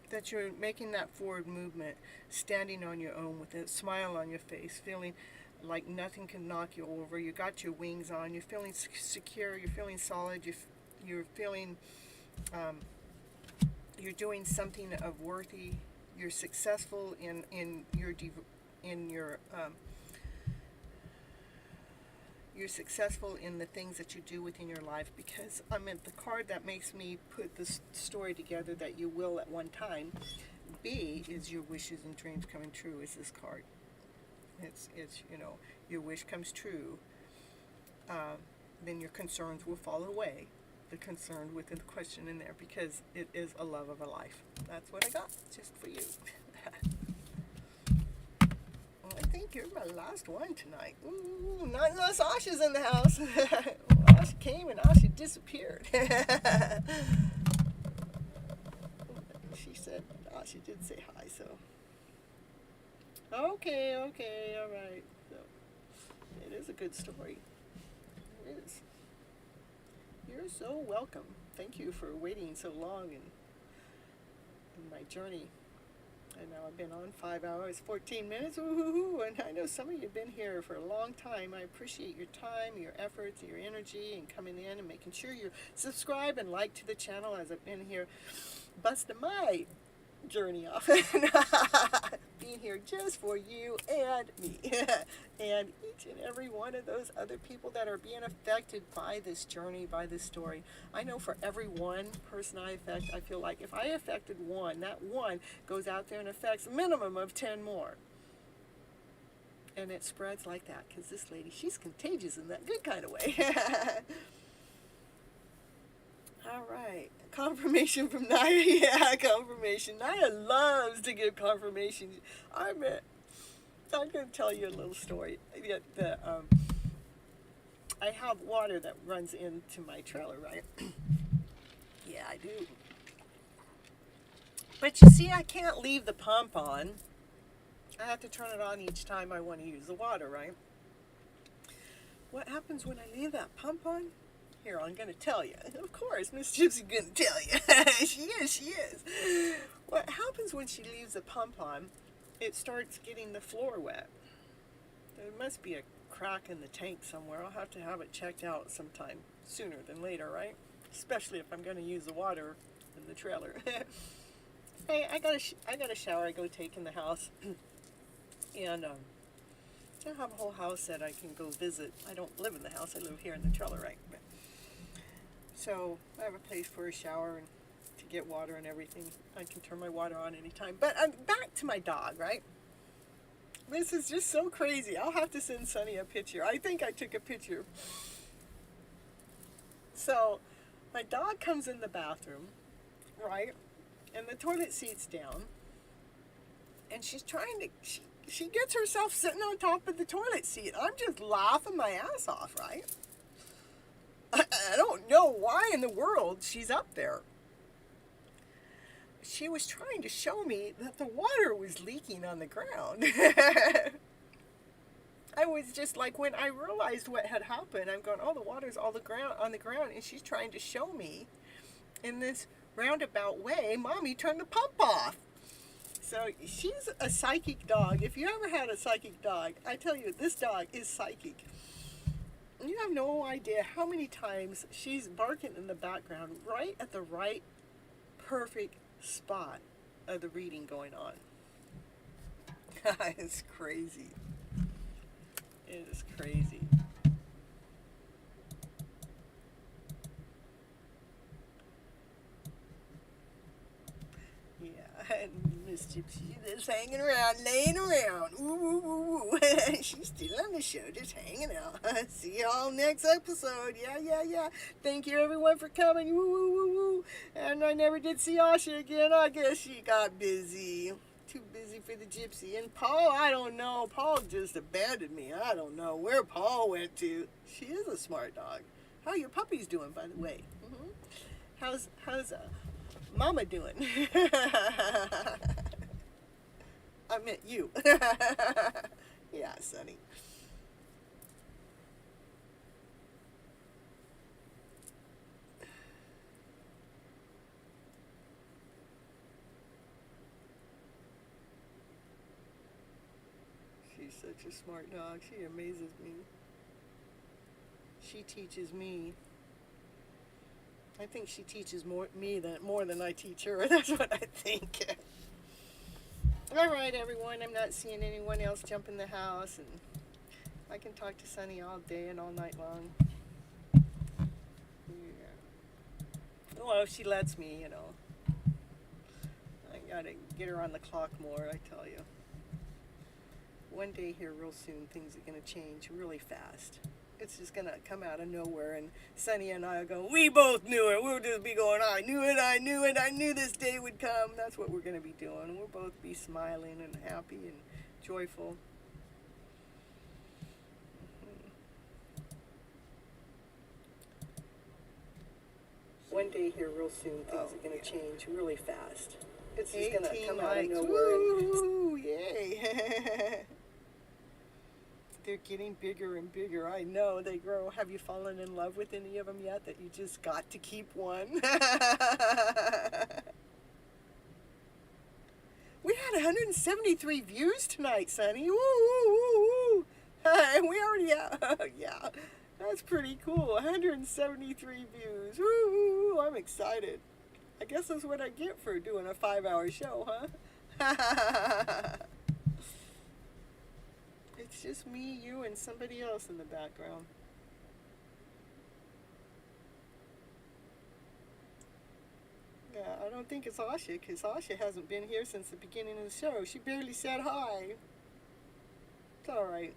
A: that you're making that forward movement, standing on your own with a smile on your face, feeling like nothing can knock you over. You got your wings on. You're feeling secure. You're feeling solid. You're feeling you're doing something of worthy. You're successful in your you're successful in the things that you do within your life, because I mean the card that makes me put this story together that you will at one time be is your wishes and dreams coming true is this card. It's you know, your wish comes true, then your concerns will fall away. The concern within the question in there, because it is a love of a life. That's what I got just for you. Well, I think you're my last one tonight. Ooh, not unless Asha's in the house. Asha came and Asha disappeared. She said, Asha did say hi, so. Okay, all right. So, it is a good story. It is. You're so welcome. Thank you for waiting so long in my journey. I know I've been on 5 hours, 14 minutes, woo-hoo-hoo, and I know some of you have been here for a long time. I appreciate your time, your efforts, your energy, and coming in and making sure you subscribe and like to the channel as I've been here busting my journey off. Being here just for you and me and each and every one of those other people that are being affected by this journey, by this story. I know for every one person I affect, I feel like if I affected one, that one goes out there and affects a minimum of 10 more. And it spreads like that, because this lady, she's contagious in that good kind of way. All right. Confirmation from Naya. Yeah, confirmation. Naya loves to give confirmation. I'm going to tell you a little story. I have water that runs into my trailer, right? Yeah, I do. But you see, I can't leave the pump on. I have to turn it on each time I want to use the water, right? What happens when I leave that pump on? Here, I'm going to tell you. Of course, Miss Gypsy's going to tell you. She is. What happens when she leaves the pump on, it starts getting the floor wet. There must be a crack in the tank somewhere. I'll have to have it checked out sometime sooner than later, right? Especially if I'm going to use the water in the trailer. Hey, I got a shower I go take in the house. And I have a whole house that I can go visit. I don't live in the house. I live here in the trailer, right? So I have a place for a shower and to get water and everything. I can turn my water on anytime. But I'm back to my dog, right? This is just so crazy. I'll have to send Sunny a picture. I think I took a picture. So my dog comes in the bathroom, right? And the toilet seat's down. And she's trying to, she gets herself sitting on top of the toilet seat. I'm just laughing my ass off, right? I don't know why in the world she's up there. She was trying to show me that the water was leaking on the ground. I was just like, when I realized what had happened, I'm going, oh, the water's all on the ground, and she's trying to show me in this roundabout way, Mommy, turn the pump off. So she's a psychic dog. If you ever had a psychic dog, I tell you, this dog is psychic. You have no idea how many times she's barking in the background right at the right perfect spot of the reading going on. It's crazy. It is crazy. Yeah, Miss Gypsy just hanging around, laying around. Ooh, ooh, ooh, ooh. She's still on the show, just hanging out. See y'all next episode. Yeah. Thank you, everyone, for coming. Woo, woo, woo, woo. And I never did see Asha again. I guess she got busy. Too busy for the Gypsy. And Paul, I don't know. Paul just abandoned me. I don't know where Paul went to. She is a smart dog. How are your puppies doing, by the way? Mm-hmm. How's Mama doing? I meant you. Yeah, Sonny. She's such a smart dog. She amazes me. She teaches me. I think she teaches more than I teach her. That's what I think. All right, everyone. I'm not seeing anyone else jump in the house, and I can talk to Sunny all day and all night long. Yeah. Well, if she lets me, you know. I gotta get her on the clock more, I tell you. One day here real soon, things are gonna change really fast. It's just gonna come out of nowhere, and Sunny and I are going, we both knew it. We'll just be going, I knew it, I knew it, I knew this day would come. That's what we're gonna be doing. We'll both be smiling and happy and joyful. One day here real soon, things are gonna change really fast. It's just gonna come out of nowhere. Woo, yay. They're getting bigger and bigger. I know they grow. Have you fallen in love with any of them yet that you just got to keep one? We had 173 views tonight, Sonny. Woo, woo, woo, woo. And we already have, yeah, that's pretty cool. 173 views. Woo, woo, woo. I'm excited. I guess that's what I get for doing a 5-hour show, huh? It's just me, you, and somebody else in the background. Yeah, I don't think it's Asha, because Asha hasn't been here since the beginning of the show. She barely said hi. It's all right.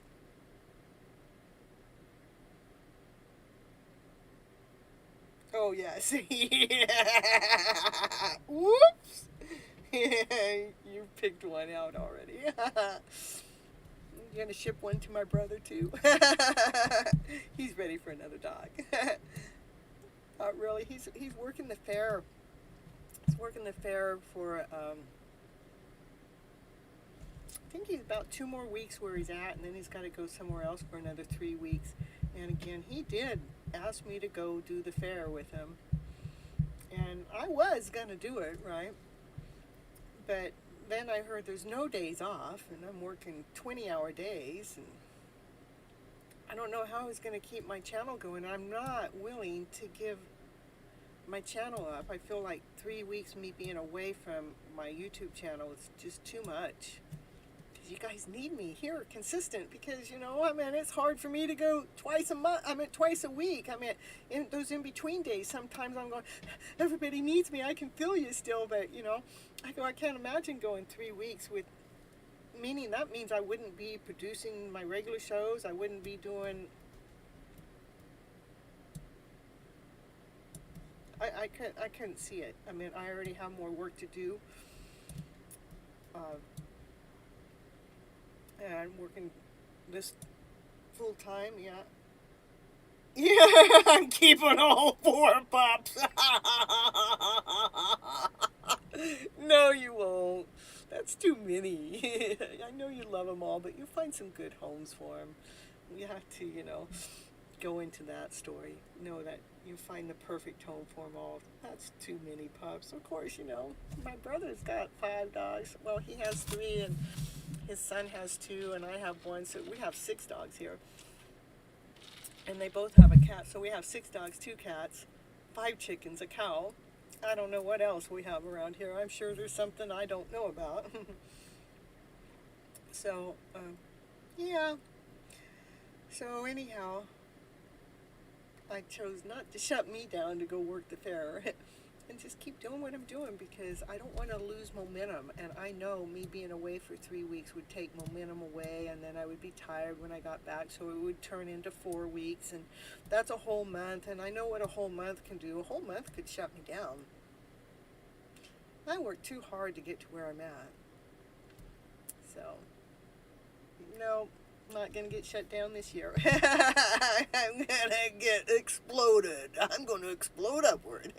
A: Oh, yes. Whoops. You picked one out already. You're going to ship one to my brother, too? He's ready for another dog. Really, he's working the fair. He's working the fair for, I think he's about 2 more weeks where he's at, and then he's got to go somewhere else for another 3 weeks. And again, he did ask me to go do the fair with him. And I was going to do it, right? But then I heard there's no days off, and I'm working 20-hour days, and I don't know how I was going to keep my channel going. I'm not willing to give my channel up. I feel like 3 weeks me being away from my YouTube channel is just too much. Because you guys need me here consistent, because, you know, I mean, it's hard for me to go twice a month. I mean, twice a week. I mean, in those in-between days, sometimes I'm going, everybody needs me. I can feel you still, but, you know, I can't imagine going 3 weeks with, meaning that means I wouldn't be producing my regular shows. I wouldn't be doing, I couldn't see it. I mean, I already have more work to do. And I'm working this full time, yeah. Yeah, I'm keeping all 4 pups. No, you won't. That's too many. I know you love them all, but you'll find some good homes for them. You have to, you know, go into that story. Know that you find the perfect home for them all. That's too many pups. Of course, you know, my brother's got 5 dogs. Well, he has 3, and his son has 2, and I have 1. So we have 6 dogs here. And they both have a cat. So we have 6 dogs, 2 cats, 5 chickens, a cow. I don't know what else we have around here. I'm sure there's something I don't know about. So, yeah. So anyhow, I chose not to shut me down to go work the fair and just keep doing what I'm doing, because I don't want to lose momentum. And I know me being away for 3 weeks would take momentum away, and then I would be tired when I got back, so it would turn into 4 weeks, and that's a whole month. And I know what a whole month can do. A whole month could shut me down. I worked too hard to get to where I'm at. So, no, I'm not going to get shut down this year. I'm going to get exploded. I'm going to explode upward.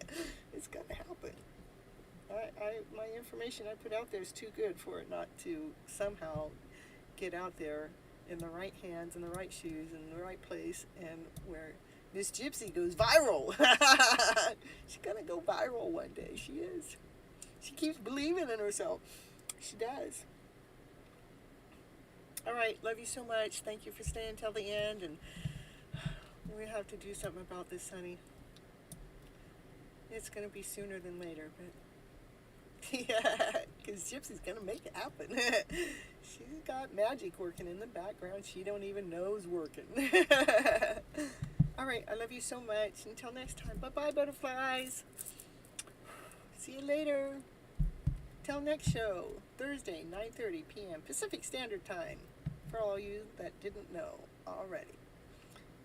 A: It's going to happen. My information I put out there is too good for it not to somehow get out there in the right hands, in the right shoes, in the right place, and where Miss Gypsy goes viral. She's going to go viral one day. She is. She keeps believing in herself. She does. All right, love you so much. Thank you for staying till the end, and we have to do something about this, honey. It's going to be sooner than later, but yeah, because Gypsy's going to make it happen. She's got magic working in the background. She don't even know is working. All right, I love you so much. Until next time, bye-bye, butterflies. See you later. Till next show, Thursday, 9:30 p.m. Pacific Standard Time, for all you that didn't know already.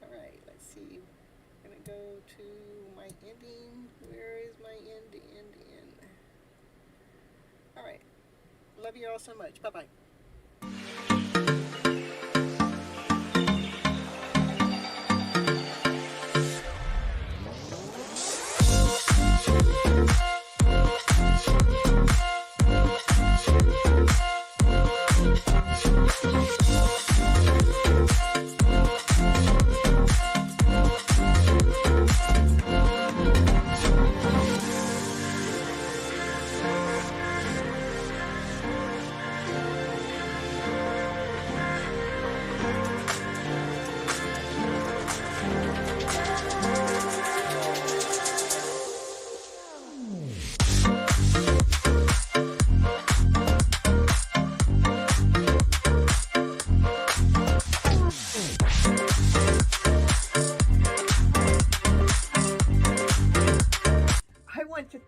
A: All right, let's see. I'm going to go to my ending. Where is my end? All right. Love you all so much. Bye-bye.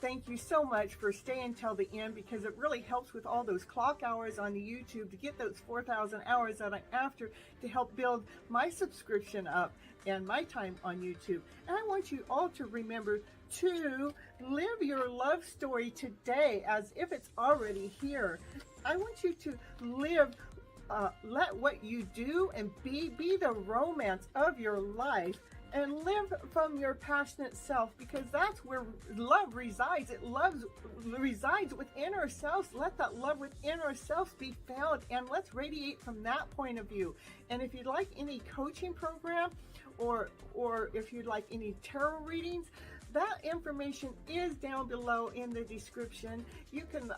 A: Thank you so much for staying till the end, because it really helps with all those clock hours on the YouTube to get those 4,000 hours that I'm after to help build my subscription up and my time on YouTube. And I want you all to remember to live your love story today as if it's already here. I want you to live, let what you do and be the romance of your life. And live from your passionate self, because that's where love resides. It resides within ourselves. Let that love within ourselves be found, and let's radiate from that point of view. And if you'd like any coaching program, or if you'd like any tarot readings, that information is down below in the description. You can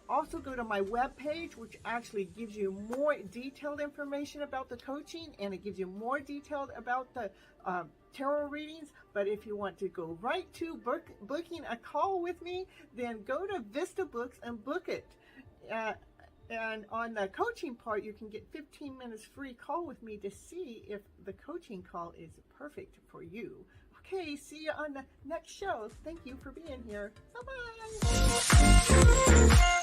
A: also go to my webpage, which actually gives you more detailed information about the coaching, and it gives you more detailed about the tarot readings. But if you want to go right to booking a call with me, then go to Vista Books and book it. And on the coaching part, you can get 15 minutes free call with me to see if the coaching call is perfect for you. Okay, see you on the next show. Thank you for being here. Bye-bye.